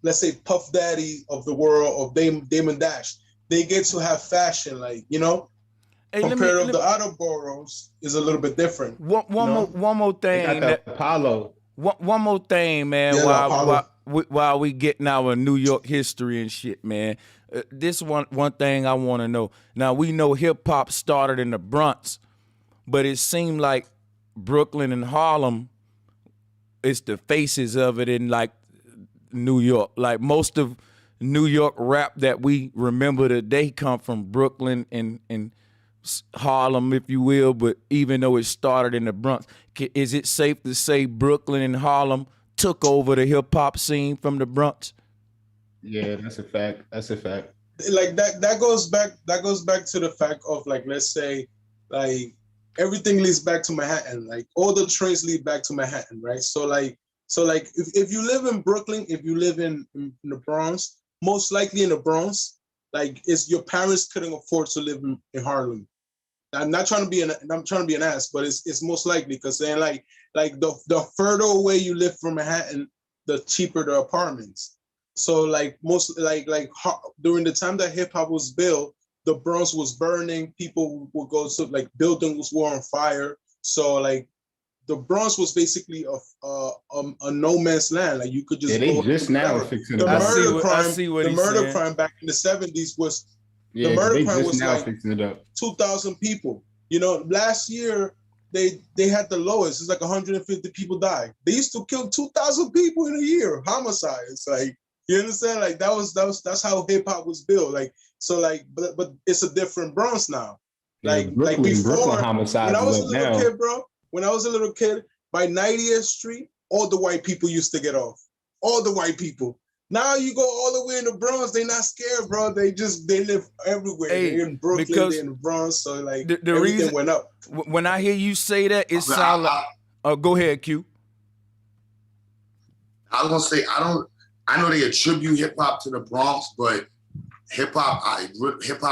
let's say Puff Daddy of the world, of Damon Dash. They get to have fashion, like, you know. Hey, compared to the other boroughs is a little bit different. One more thing. They got the Apollo. One more thing, man. Yeah, While we getting our New York history and shit, man. This one thing I want to know. Now we know hip hop started in the Bronx, but it seemed like Brooklyn and Harlem is the faces of it in like New York. Like most of New York rap that we remember today come from Brooklyn and Harlem, if you will. But even though it started in the Bronx, is it safe to say Brooklyn and Harlem took over the hip hop scene from the Bronx? Yeah, that's a fact. That's a fact. Like that goes back to the fact of, like, let's say, like, everything leads back to Manhattan. Like all the trains lead back to Manhattan, right? So if you live in Brooklyn, if you live in the Bronx, most likely in the Bronx, like, it's your parents couldn't afford to live in Harlem. I'm not trying to be an ass, but it's most likely, because then like the further away you live from Manhattan, the cheaper the apartments. So like during the time that hip hop was built, the Bronx was burning. People would go to, like, buildings were on fire. So like the Bronx was basically a no man's land. Like you could just they go just now wherever. fixing The it up. murder crime back in the 70s was the murder crime was like fixing it up. 2,000 people. You know, last year they had the lowest. It's like 150 people died. They used to kill 2,000 people in a year, homicides. Like, you understand? Like that's how hip hop was built. Like, so like, but it's a different Bronx now. Like before, homicides when I was a little now. kid, bro. When I was a little kid, by 90th Street, all the white people used to get off. All the white people. Now you go all the way in the Bronx, they not scared, bro. They live everywhere. Hey, they're in Brooklyn, because they're in the Bronx, so like the everything reason went up. When I hear you say that, it sounds like. Go ahead, Q. I was gonna say I know they attribute hip hop to the Bronx, but hip hop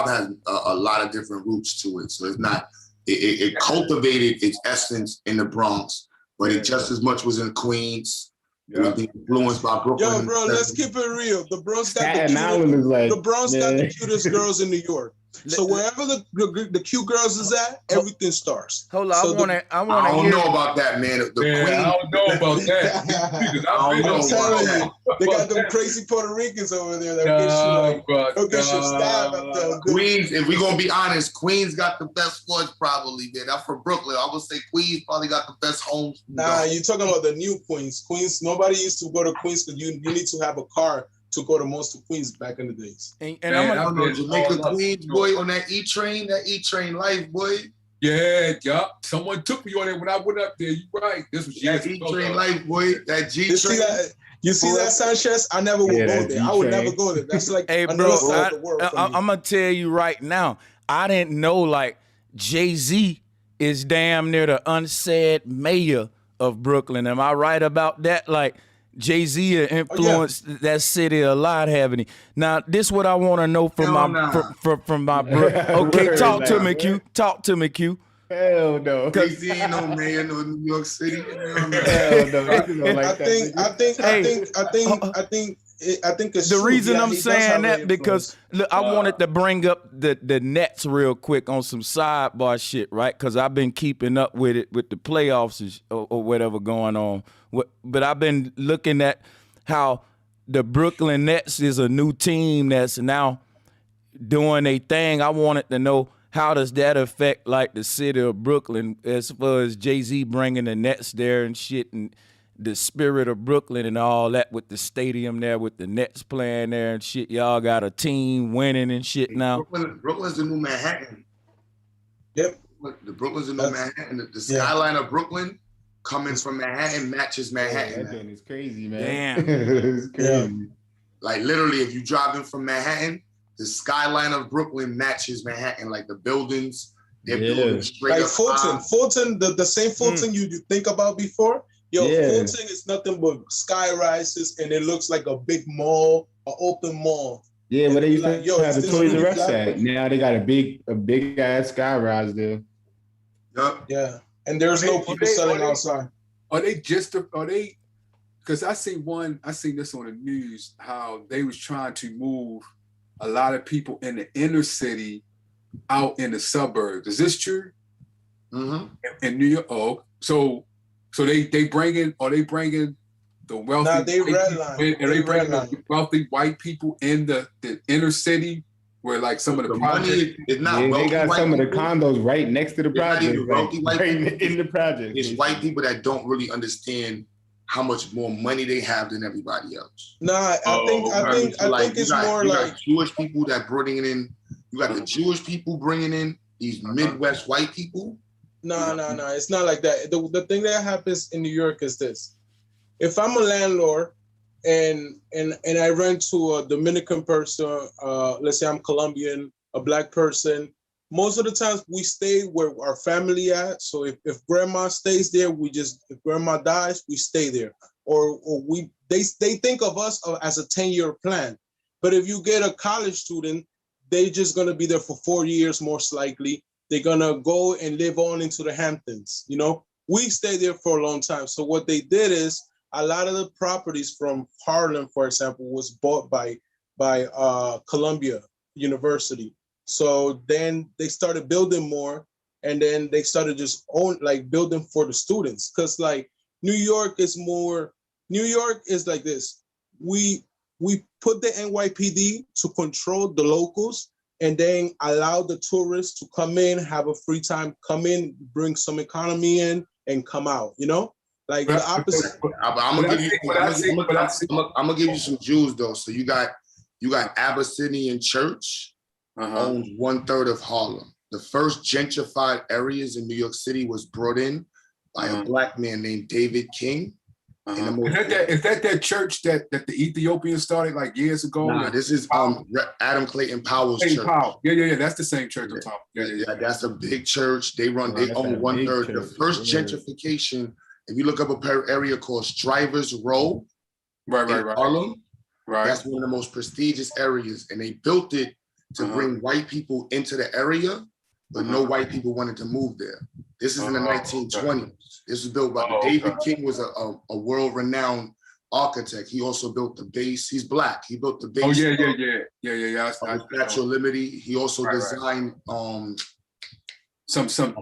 has a lot of different roots to it. So it's not. It cultivated its essence in the Bronx, but it just as much was in Queens. It was being influenced by Brooklyn. Yo, bro, let's keep it real. The Bronx got Staten Island is like, the Bronx got the cutest girls in New York. So wherever the cute girls is at, everything starts. Hold on, So I don't know about that, man. I don't know about that. I'm telling you, they got them crazy Puerto Ricans over there that they'll get you stabbed at them. Queens, if we're gonna be honest, Queens got the best sports probably, man. I'm from Brooklyn. I would say Queens probably got the best homes. Nah, you're talking about the new Queens. Queens, nobody used to go to Queens because you need to have a car to go to most of Queens back in the days. And man, I don't know, Jamaica Queens, boy, on that E-train life, boy. Yeah. Someone took me on it when I went up there. You're right. This was years ago. E-train life, boy. That G-train. You see that, Sanchez? I never would go there. I would never go there. That's like hey, bro, I'm gonna tell you right now. I didn't know like Jay-Z is damn near the unsaid mayor of Brooklyn. Am I right about that? Like Jay-Z influenced that city a lot, haven't he? Now, this is what I want to know from my bro. Okay, talk to me, Q. Talk to me, Q. Hell no. Jay-Z ain't no mayor in New York City. Hell no. I think the reason I'm saying that because look, I wanted to bring up the Nets real quick on some sidebar shit, right? Because I've been keeping up with it with the playoffs or whatever going on. But I've been looking at how the Brooklyn Nets is a new team that's now doing a thing. I wanted to know, how does that affect like the city of Brooklyn as far as Jay-Z bringing the Nets there and shit, and the spirit of Brooklyn and all that with the stadium there with the Nets playing there and shit. Y'all got a team winning and shit now. Brooklyn's the new Manhattan. Yep. The Brooklyn's the new Manhattan. The skyline of Brooklyn coming from Manhattan matches Manhattan. That is crazy, man. Damn. It's crazy. Yeah. Like literally, if you drive in from Manhattan, the skyline of Brooklyn matches Manhattan. Like the buildings, they're building straight like up. Fulton, the same Fulton you think about before. Yo, Fulton is nothing but sky rises, and it looks like a big mall, an open mall. Yeah, but they used like, to have the Toys R Us at. Now they got a big ass sky rise there. Yep. Yeah, and there's no people selling outside. Are they? Because I seen this on the news, how they was trying to move a lot of people in the inner city out in the suburbs. Is this true? Mm-hmm. In New York? Oh, so So they bring in the wealthy. Nah, they redline. Are they bringing the wealthy white people in the inner city where like some of the projects? Is not Yeah, they got white some of the people. condos right next to the They're not project, even wealthy white right people. in the project. It's white people that don't really understand how much more money they have than everybody else. Nah, I think it's more like got Jewish people that bringing in. You got the Jewish people bringing in these Midwest white people. No. It's not like that. The thing that happens in New York is this: if I'm a landlord and I rent to a Dominican person, let's say I'm Colombian, a black person, most of the times we stay where our family at. So if grandma stays there, if grandma dies, we stay there. Or they think of us as a 10-year plan. But if you get a college student, they just gonna be there for 4 years most likely. They're gonna go and live on into the Hamptons. You know, we stay there for a long time. So what they did is a lot of the properties from Harlem, for example, was bought by Columbia University. So then they started building more, and then they started just building for the students. Cause like New York is like this. We put the NYPD to control the locals and then allow the tourists to come in, have a free time, come in, bring some economy in and come out, you know? Like the opposite. I'm gonna give you some Jews though. So you got Abyssinian Church owns 1/3 of Harlem. The first gentrified areas in New York City was brought in by a black man named David King. Is that church that the Ethiopians started like years ago? Nah, this is Adam Clayton Powell's church. Powell. Yeah, that's the same church I'm talking about. Yeah, that's a big church. They own 1/3. The first gentrification, if you look up a area called Strivers Row, right, Harlem, right, that's one of the most prestigious areas, and they built it to bring white people into the area, but no white people wanted to move there. This is in the 1920s. This was built by David King was a world-renowned architect. He also built the base. He's black. He built the base. Oh yeah. Statue of Liberty. He also designed some Madison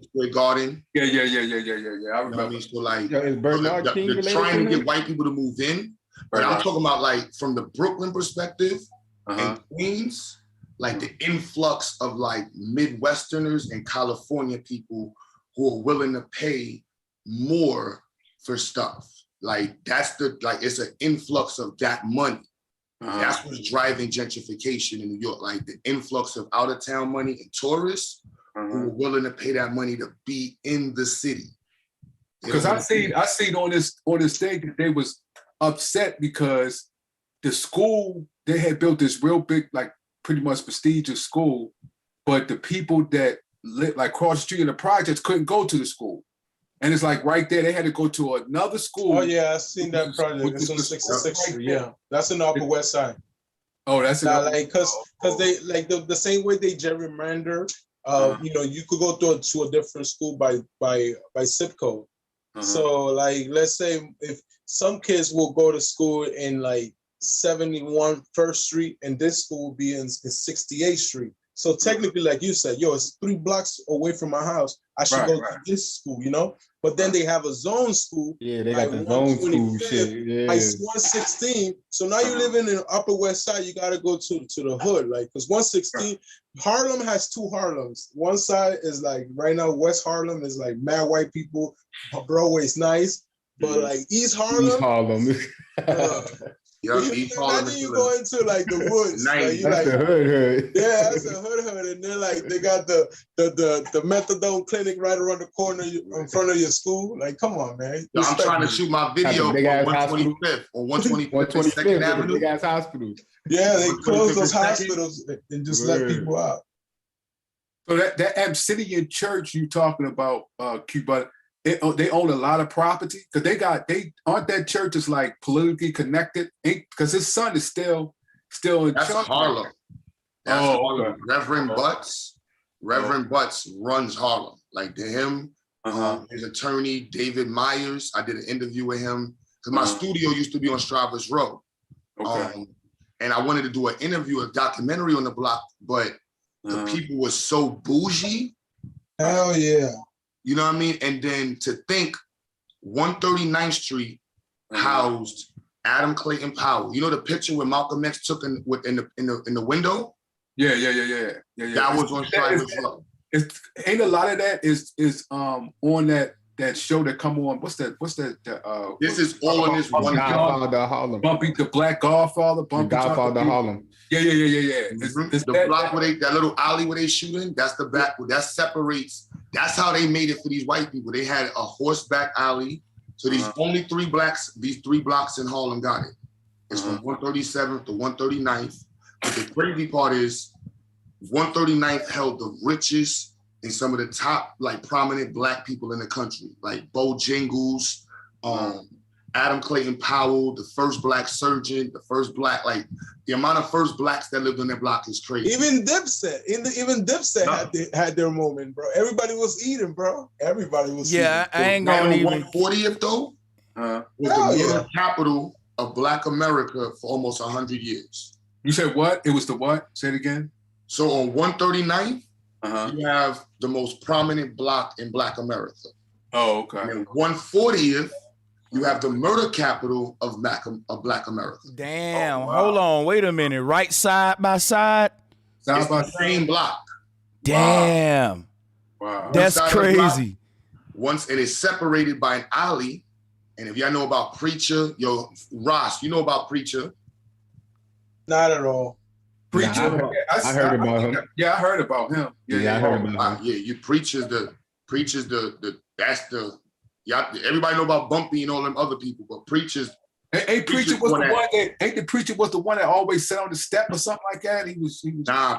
Square Garden. Yeah. I remember. So like, is Bernard King they're trying to get white people to move in, but I'm talking about like from the Brooklyn perspective and Queens, like the influx of like Midwesterners and California people who are willing to pay more for stuff. Like it's an influx of that money. That's what's driving gentrification in New York. Like the influx of out of town money and tourists who are willing to pay that money to be in the city. Because I seen on this thing that they was upset because the school, they had built this real big, like pretty much prestigious school, but the people that lived like across the street in the projects couldn't go to the school. And it's like right there, they had to go to another school. Oh yeah, I've seen that project. It's on 66th Street. Yeah, that's in the Upper West Side. Oh, that's like because they like the same way they gerrymander. You know, you could go to a different school by zip code. So like, let's say if some kids will go to school in like 71 First Street, and this school will be in 68th Street. So technically, like you said, it's 3 blocks away from my house. I should go to this school, you know? But then they have a zone school. Yeah, they got the zone school shit. Yeah. Like 116. So now you're living in the Upper West Side, you got to go to the hood. Like, because 116, Harlem has 2 Harlems. One side is like, right now, West Harlem is like mad white people. Broadway's nice. But like East Harlem. Imagine you go into like the woods. That's the hood. Yeah, that's a hood. And then like they got the methadone clinic right around the corner in front of your school. Like, come on, man. I'm trying to shoot my video on 125th or 125th Second Avenue. Big ass hospital. Yeah, they close those hospitals and just let people out. So that Abyssinian church you talking about, Cuba, they own a lot of property because they aren't that church is like politically connected because his son is still in That's charge. Harlem. That's Harlem. Reverend Butts runs Harlem. Like to him, his attorney David Myers. I did an interview with him because my studio used to be on Strivers Row. And I wanted to do an interview, a documentary on the block, but the people were so bougie. Hell yeah. You know what I mean? And then to think 139th Street housed Adam Clayton Powell. You know the picture where Malcolm X took in the window? Yeah. That was on Private Club. Ain't a lot of that is on that show that come on. What's that? This is all in this one. Godfather Harlem. Bumpy, the Black Godfather. Bumpy Godfather Harlem. Yeah. Mm-hmm. The block where that little alley where they shooting, that's the back. That separates. That's how they made it for these white people. They had a horseback alley. So these only these 3 blocks in Harlem got it. It's from 137th to 139th. But the crazy part is 139th held the richest and some of the top like prominent black people in the country, like Bojangles, Adam Clayton Powell, the first black surgeon, the first black, like the amount of first blacks that lived on that block is crazy. Even Dipset had their moment, bro. Everybody was eating, bro. Everybody was eating. I ain't gonna even. 140th though was the capital of Black America for almost 100 years. You said what? It was the what? Say it again. So on 139th, you have the most prominent block in Black America. Oh, okay. And 140th, you have the murder capital of Black America. Damn, hold on, wait a minute. Right side by side? It's the same block. Damn. Wow. That's crazy. And it's separated by an alley. And if y'all know about Preacher, Ross, you know about Preacher? Not at all. Preacher? I heard about him. Yeah, I heard about him. Yeah, I heard about him. Yeah, everybody know about Bumpy and all them other people, but Preacher's. Ain't Preacher was the one that always sat on the step or something like that? He was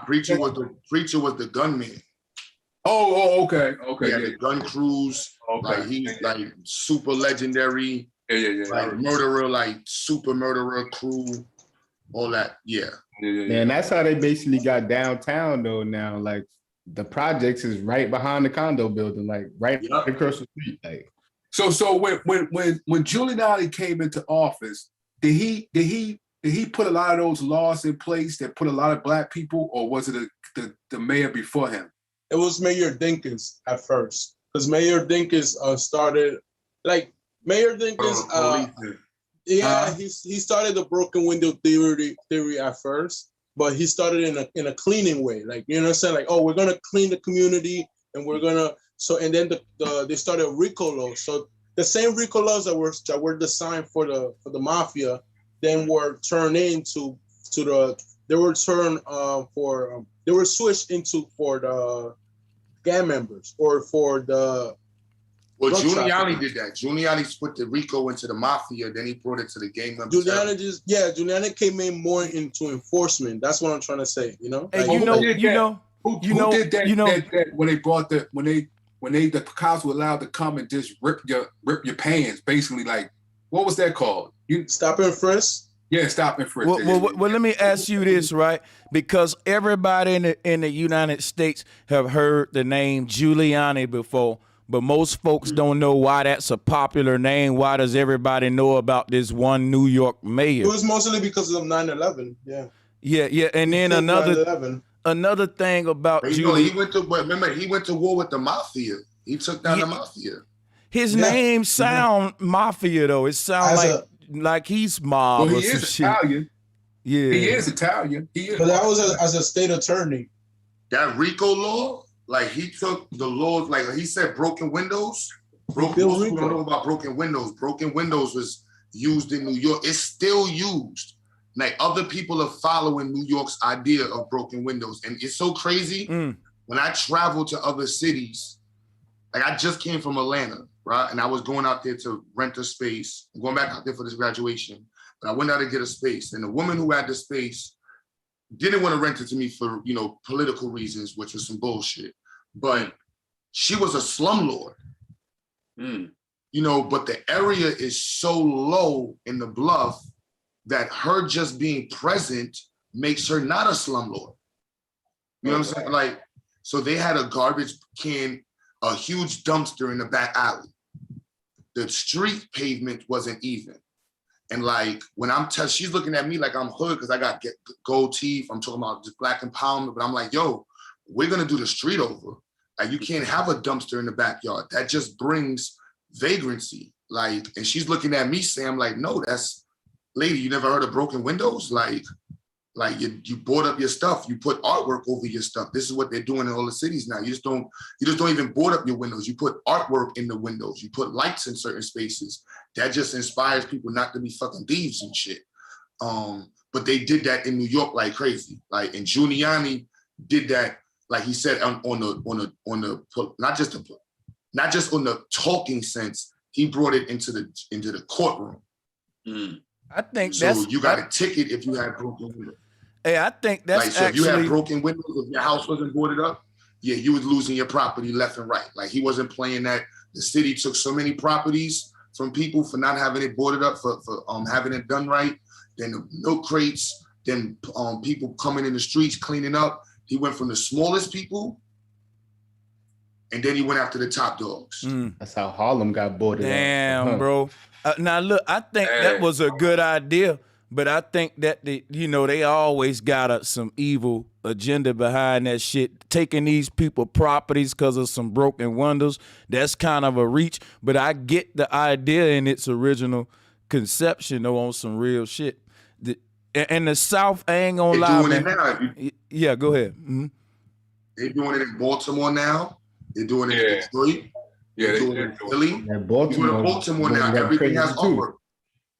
Preacher was the gunman. Oh, okay. Yeah, the gun crews. Okay. Like he's like super legendary. Yeah. Like murderer, like super murderer crew, all that. Yeah. Man, that's how they basically got downtown though now. Like the projects is right behind the condo building, like right across the street. Like so when Giuliani came into office, did he put a lot of those laws in place that put a lot of black people, or was it the mayor before him? It was Mayor Dinkins at first, because Mayor Dinkins started like Mayor Dinkins. He started the broken window theory at first, but he started in a cleaning way, like you know what I'm saying, like we're gonna clean the community and we're gonna and then they started RICO laws. So the same RICO laws that were designed for the mafia, then were turned into they were switched into for the gang members or for the. Well, Giuliani did that. Giuliani put the RICO into the mafia, then he brought it to the gang members. Giuliani came in more into enforcement. That's what I'm trying to say. You know. Hey, who did that when they brought when the cops were allowed to come and just rip your pants, basically, like what was that called? Stop and frisk. Yeah, stop and frisk. Well, let me ask you this, right? Because everybody in the United States have heard the name Giuliani before, but most folks don't know why that's a popular name. Why does everybody know about this one New York mayor? It was mostly because of 9/11. Yeah. Yeah, and then another thing about Giuliani. He went to war with the mafia. He took down the mafia. His name sound mafia though. It sounds like he's mob. Well, or he some is shit. Italian. Yeah, he is Italian. But that was as a state attorney. That RICO law, like he took the laws, like he said, broken windows. Most people don't know about broken windows. Broken windows was used in New York. It's still used. Like other people are following New York's idea of broken windows, and it's so crazy. When I travel to other cities, like I just came from Atlanta, right? And I was going out there to rent a space. I'm going back out there for this graduation. But I went out to get a space. And the woman who had the space didn't want to rent it to me for, political reasons, which was some bullshit. But she was a slumlord. But the area is so low in the bluff that her just being present makes her not a slumlord. You know what I'm saying? Like, so they had a garbage can, a huge dumpster in the back alley. The street pavement wasn't even. And like, when she's looking at me like I'm hood because I got gold teeth. I'm talking about just black empowerment, but I'm like, yo, we're gonna do the street over. Like you can't have a dumpster in the backyard. That just brings vagrancy. Like, and she's looking at me saying, I'm like, no, that's, lady, you never heard of broken windows? Like you board up your stuff. You put artwork over your stuff. This is what they're doing in all the cities now. You just don't even board up your windows. You put artwork in the windows. You put lights in certain spaces. That just inspires people not to be fucking thieves and shit. But they did that in New York like crazy. Like, and Giuliani did that, like he said, on the not just on the talking sense. He brought it into the courtroom. I think so that's, you got a ticket if you had broken windows. Hey, I think that's like, so actually, if you had broken windows, if your house wasn't boarded up, yeah, you was losing your property left and right. Like he wasn't playing that. The city took so many properties from people for not having it boarded up, for having it done right. Then the milk crates, then people coming in the streets cleaning up. He went from the smallest people, and then he went after the top dogs. That's how Harlem got boarded up. Damn, bro. Now look, I think that was a good idea, but I think that they always got some evil agenda behind that shit. Taking these people properties because of some broken windows, that's kind of a reach. But I get the idea in its original conception, though, on some real shit. And the South, I ain't gonna lie, doing man. It now. Yeah, go ahead. Mm-hmm. They're doing it in Baltimore now. They're doing it in Detroit. Yeah, they're doing it in Philly. Yeah, Baltimore now. Everything has too. artwork.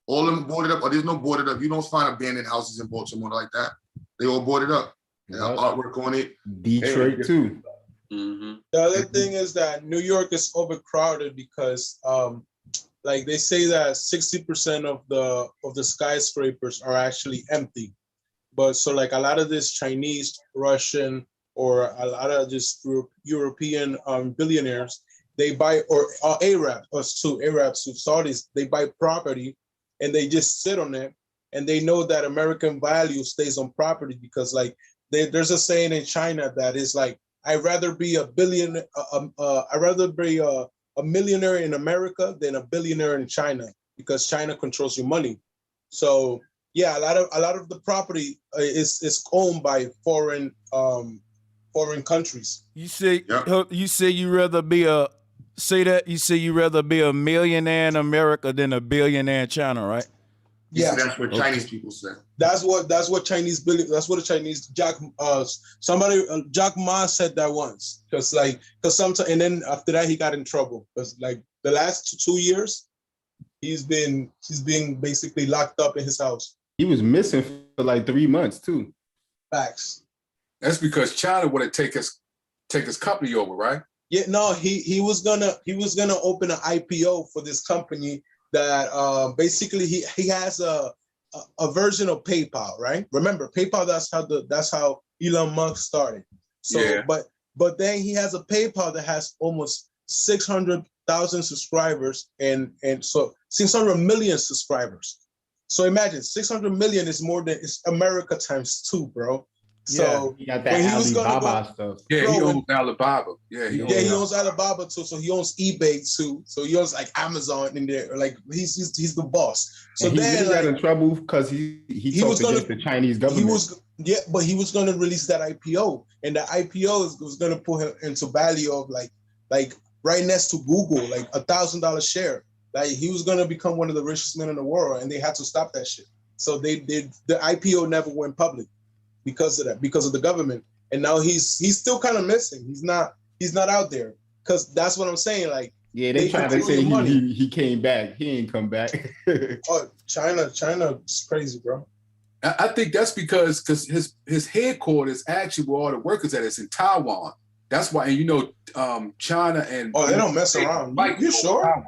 All of them boarded up. Or there's no boarded up. You don't find abandoned houses in Baltimore like that. They all boarded up. They have artwork on it. Detroit too. The other thing is that New York is overcrowded because, like they say that 60% of the skyscrapers are actually empty. But so like a lot of this Chinese, Russian, or a lot of just European billionaires, they buy, or Arabs, us too, Arabs, Saudis, they buy property and they just sit on it, and they know that American value stays on property because like there's a saying in China that is like, I'd rather be a millionaire in America than a billionaire in China because China controls your money. So yeah, a lot of the property is owned by foreign countries. You say you rather be a millionaire in America than a billionaire in China, right? Yeah, that's what Chinese people say. That's what Chinese that's what the Chinese Jack Ma said that once, because sometimes, and then after that he got in trouble because like the last 2 years he's been basically locked up in his house. He was missing for like 3 months too. Facts. That's because China wanted to take his company over, right? Yeah, no, he was gonna open an IPO for this company that basically he has a version of PayPal, right? Remember, PayPal, that's how Elon Musk started. So yeah. but then he has a PayPal that has almost 600,000 subscribers and so 600 million subscribers. So imagine 600 million is more than it's America times 2, bro. So he got that Alibaba stuff. Yeah, bro, he owns Alibaba. Yeah, he owns Alibaba too. So he owns eBay too. So he owns like Amazon in there. Like he's the boss. So and then he got in trouble because he talked against the Chinese government. He was gonna release that IPO, and the IPO was gonna put him into value of like right next to Google, like $1,000 share. Like he was gonna become one of the richest men in the world, and they had to stop that shit. So the IPO never went public because of that, because of the government. And now he's still kind of missing. He's not out there, because that's what I'm saying. Like, yeah, they trying to say he came back. He ain't come back. Oh, China is crazy, bro. I think that's because his headquarters actually where all the workers at is in Taiwan. That's why, and you know, China and they don't mess around. You sure? Taiwan.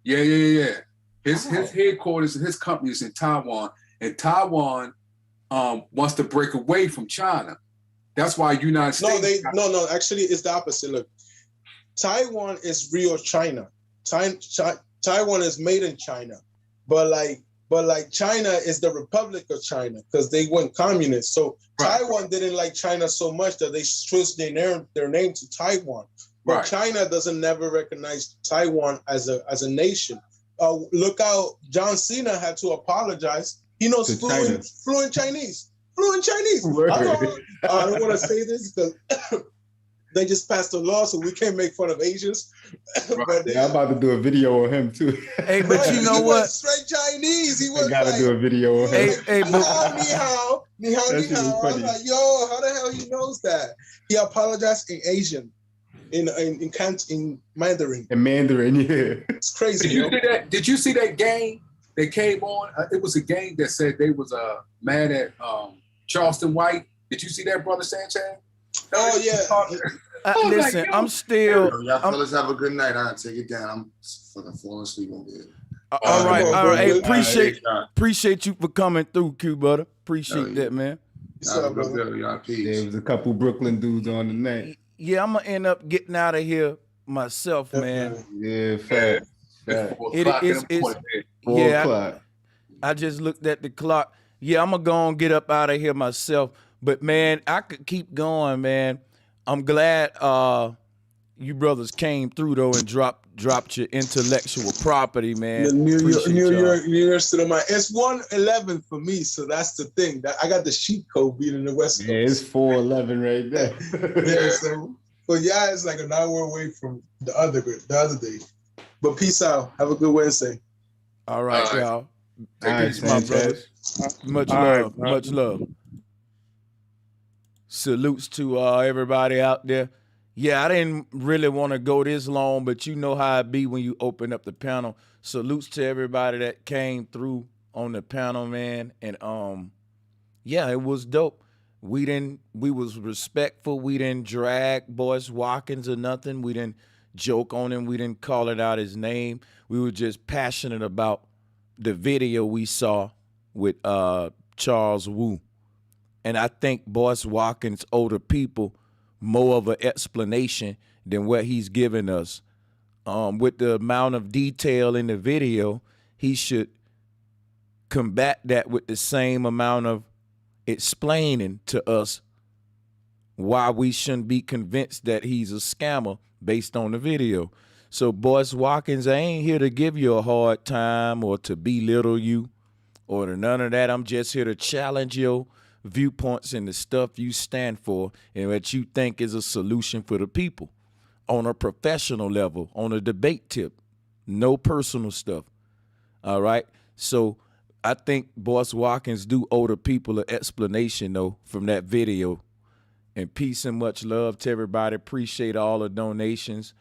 Yeah. His headquarters and his company is in Taiwan, and Taiwan wants to break away from China. That's why United States. No. Actually, it's the opposite. Look, Taiwan is real China. Taiwan is made in China, but China is the Republic of China because they went communist. So right. Taiwan didn't like China so much that they switched their name to Taiwan. But right. China doesn't never recognize Taiwan as a nation. Look how John Cena had to apologize. He knows fluent Chinese. Fluent Chinese. I don't want to say this because they just passed a law, so we can't make fun of Asians. But Yeah, I'm about to do a video on him too. Hey, but you know he what? was straight Chinese. He I was gotta like, do a video on him. Hey, ni hao, ni hao, ni hao, That ni shit was hao. I was funny. like, yo, how the hell he knows that? He apologized in Asian, in Mandarin. In Mandarin, yeah. It's crazy. Did you see that? Did you see that game that came on? It was a game that said they was mad at Charleston White. Did you see that, Brother Sanchez? Oh yeah. Listen, like, I'm still. Y'all fellas have a good night. I take it down. I'm fucking falling asleep on bed. All right. Hey, appreciate Alright. you for coming through, Q Butter. Appreciate that, man. Y'all good, y'all. Peace. There was a couple Brooklyn dudes on the night. Yeah, I'm gonna end up getting out of here myself, man. Yeah, fact. I just looked at the clock. Yeah, I'm gonna go and get up out of here myself. But man, I could keep going, man. I'm glad you brothers came through though and dropped your intellectual property, man. The New Appreciate York City of Mind. It's 1:11 for me, so that's the thing. That I got the sheet code beating the West Coast. Yeah, it's 4:11 right there. Yeah, so but yeah, it's like an hour away from the other day. But peace out. Have a good Wednesday. All right, y'all. Peace, my Sanchez. brothers. Much love. Much love. Salutes to everybody out there. Yeah, I didn't really want to go this long, but you know how it be when you open up the panel. Salutes to everybody that came through on the panel, man. And yeah, it was dope. We was respectful. We didn't drag Boyce Watkins or nothing. We didn't joke on him. We didn't call it out his name. We were just passionate about the video we saw with Charles Wu. And I think Boyce Watkins owed the people more of an explanation than what he's given us. With the amount of detail in the video, he should combat that with the same amount of explaining to us why we shouldn't be convinced that he's a scammer based on the video. So Boyce Watkins, I ain't here to give you a hard time or to belittle you or to none of that. I'm just here to challenge your viewpoints and the stuff you stand for and what you think is a solution for the people on a professional level, on a debate tip, no personal stuff. All right. So I think Boyce Watkins do owe the people an explanation though from that video. And peace and much love to everybody. Appreciate all the donations.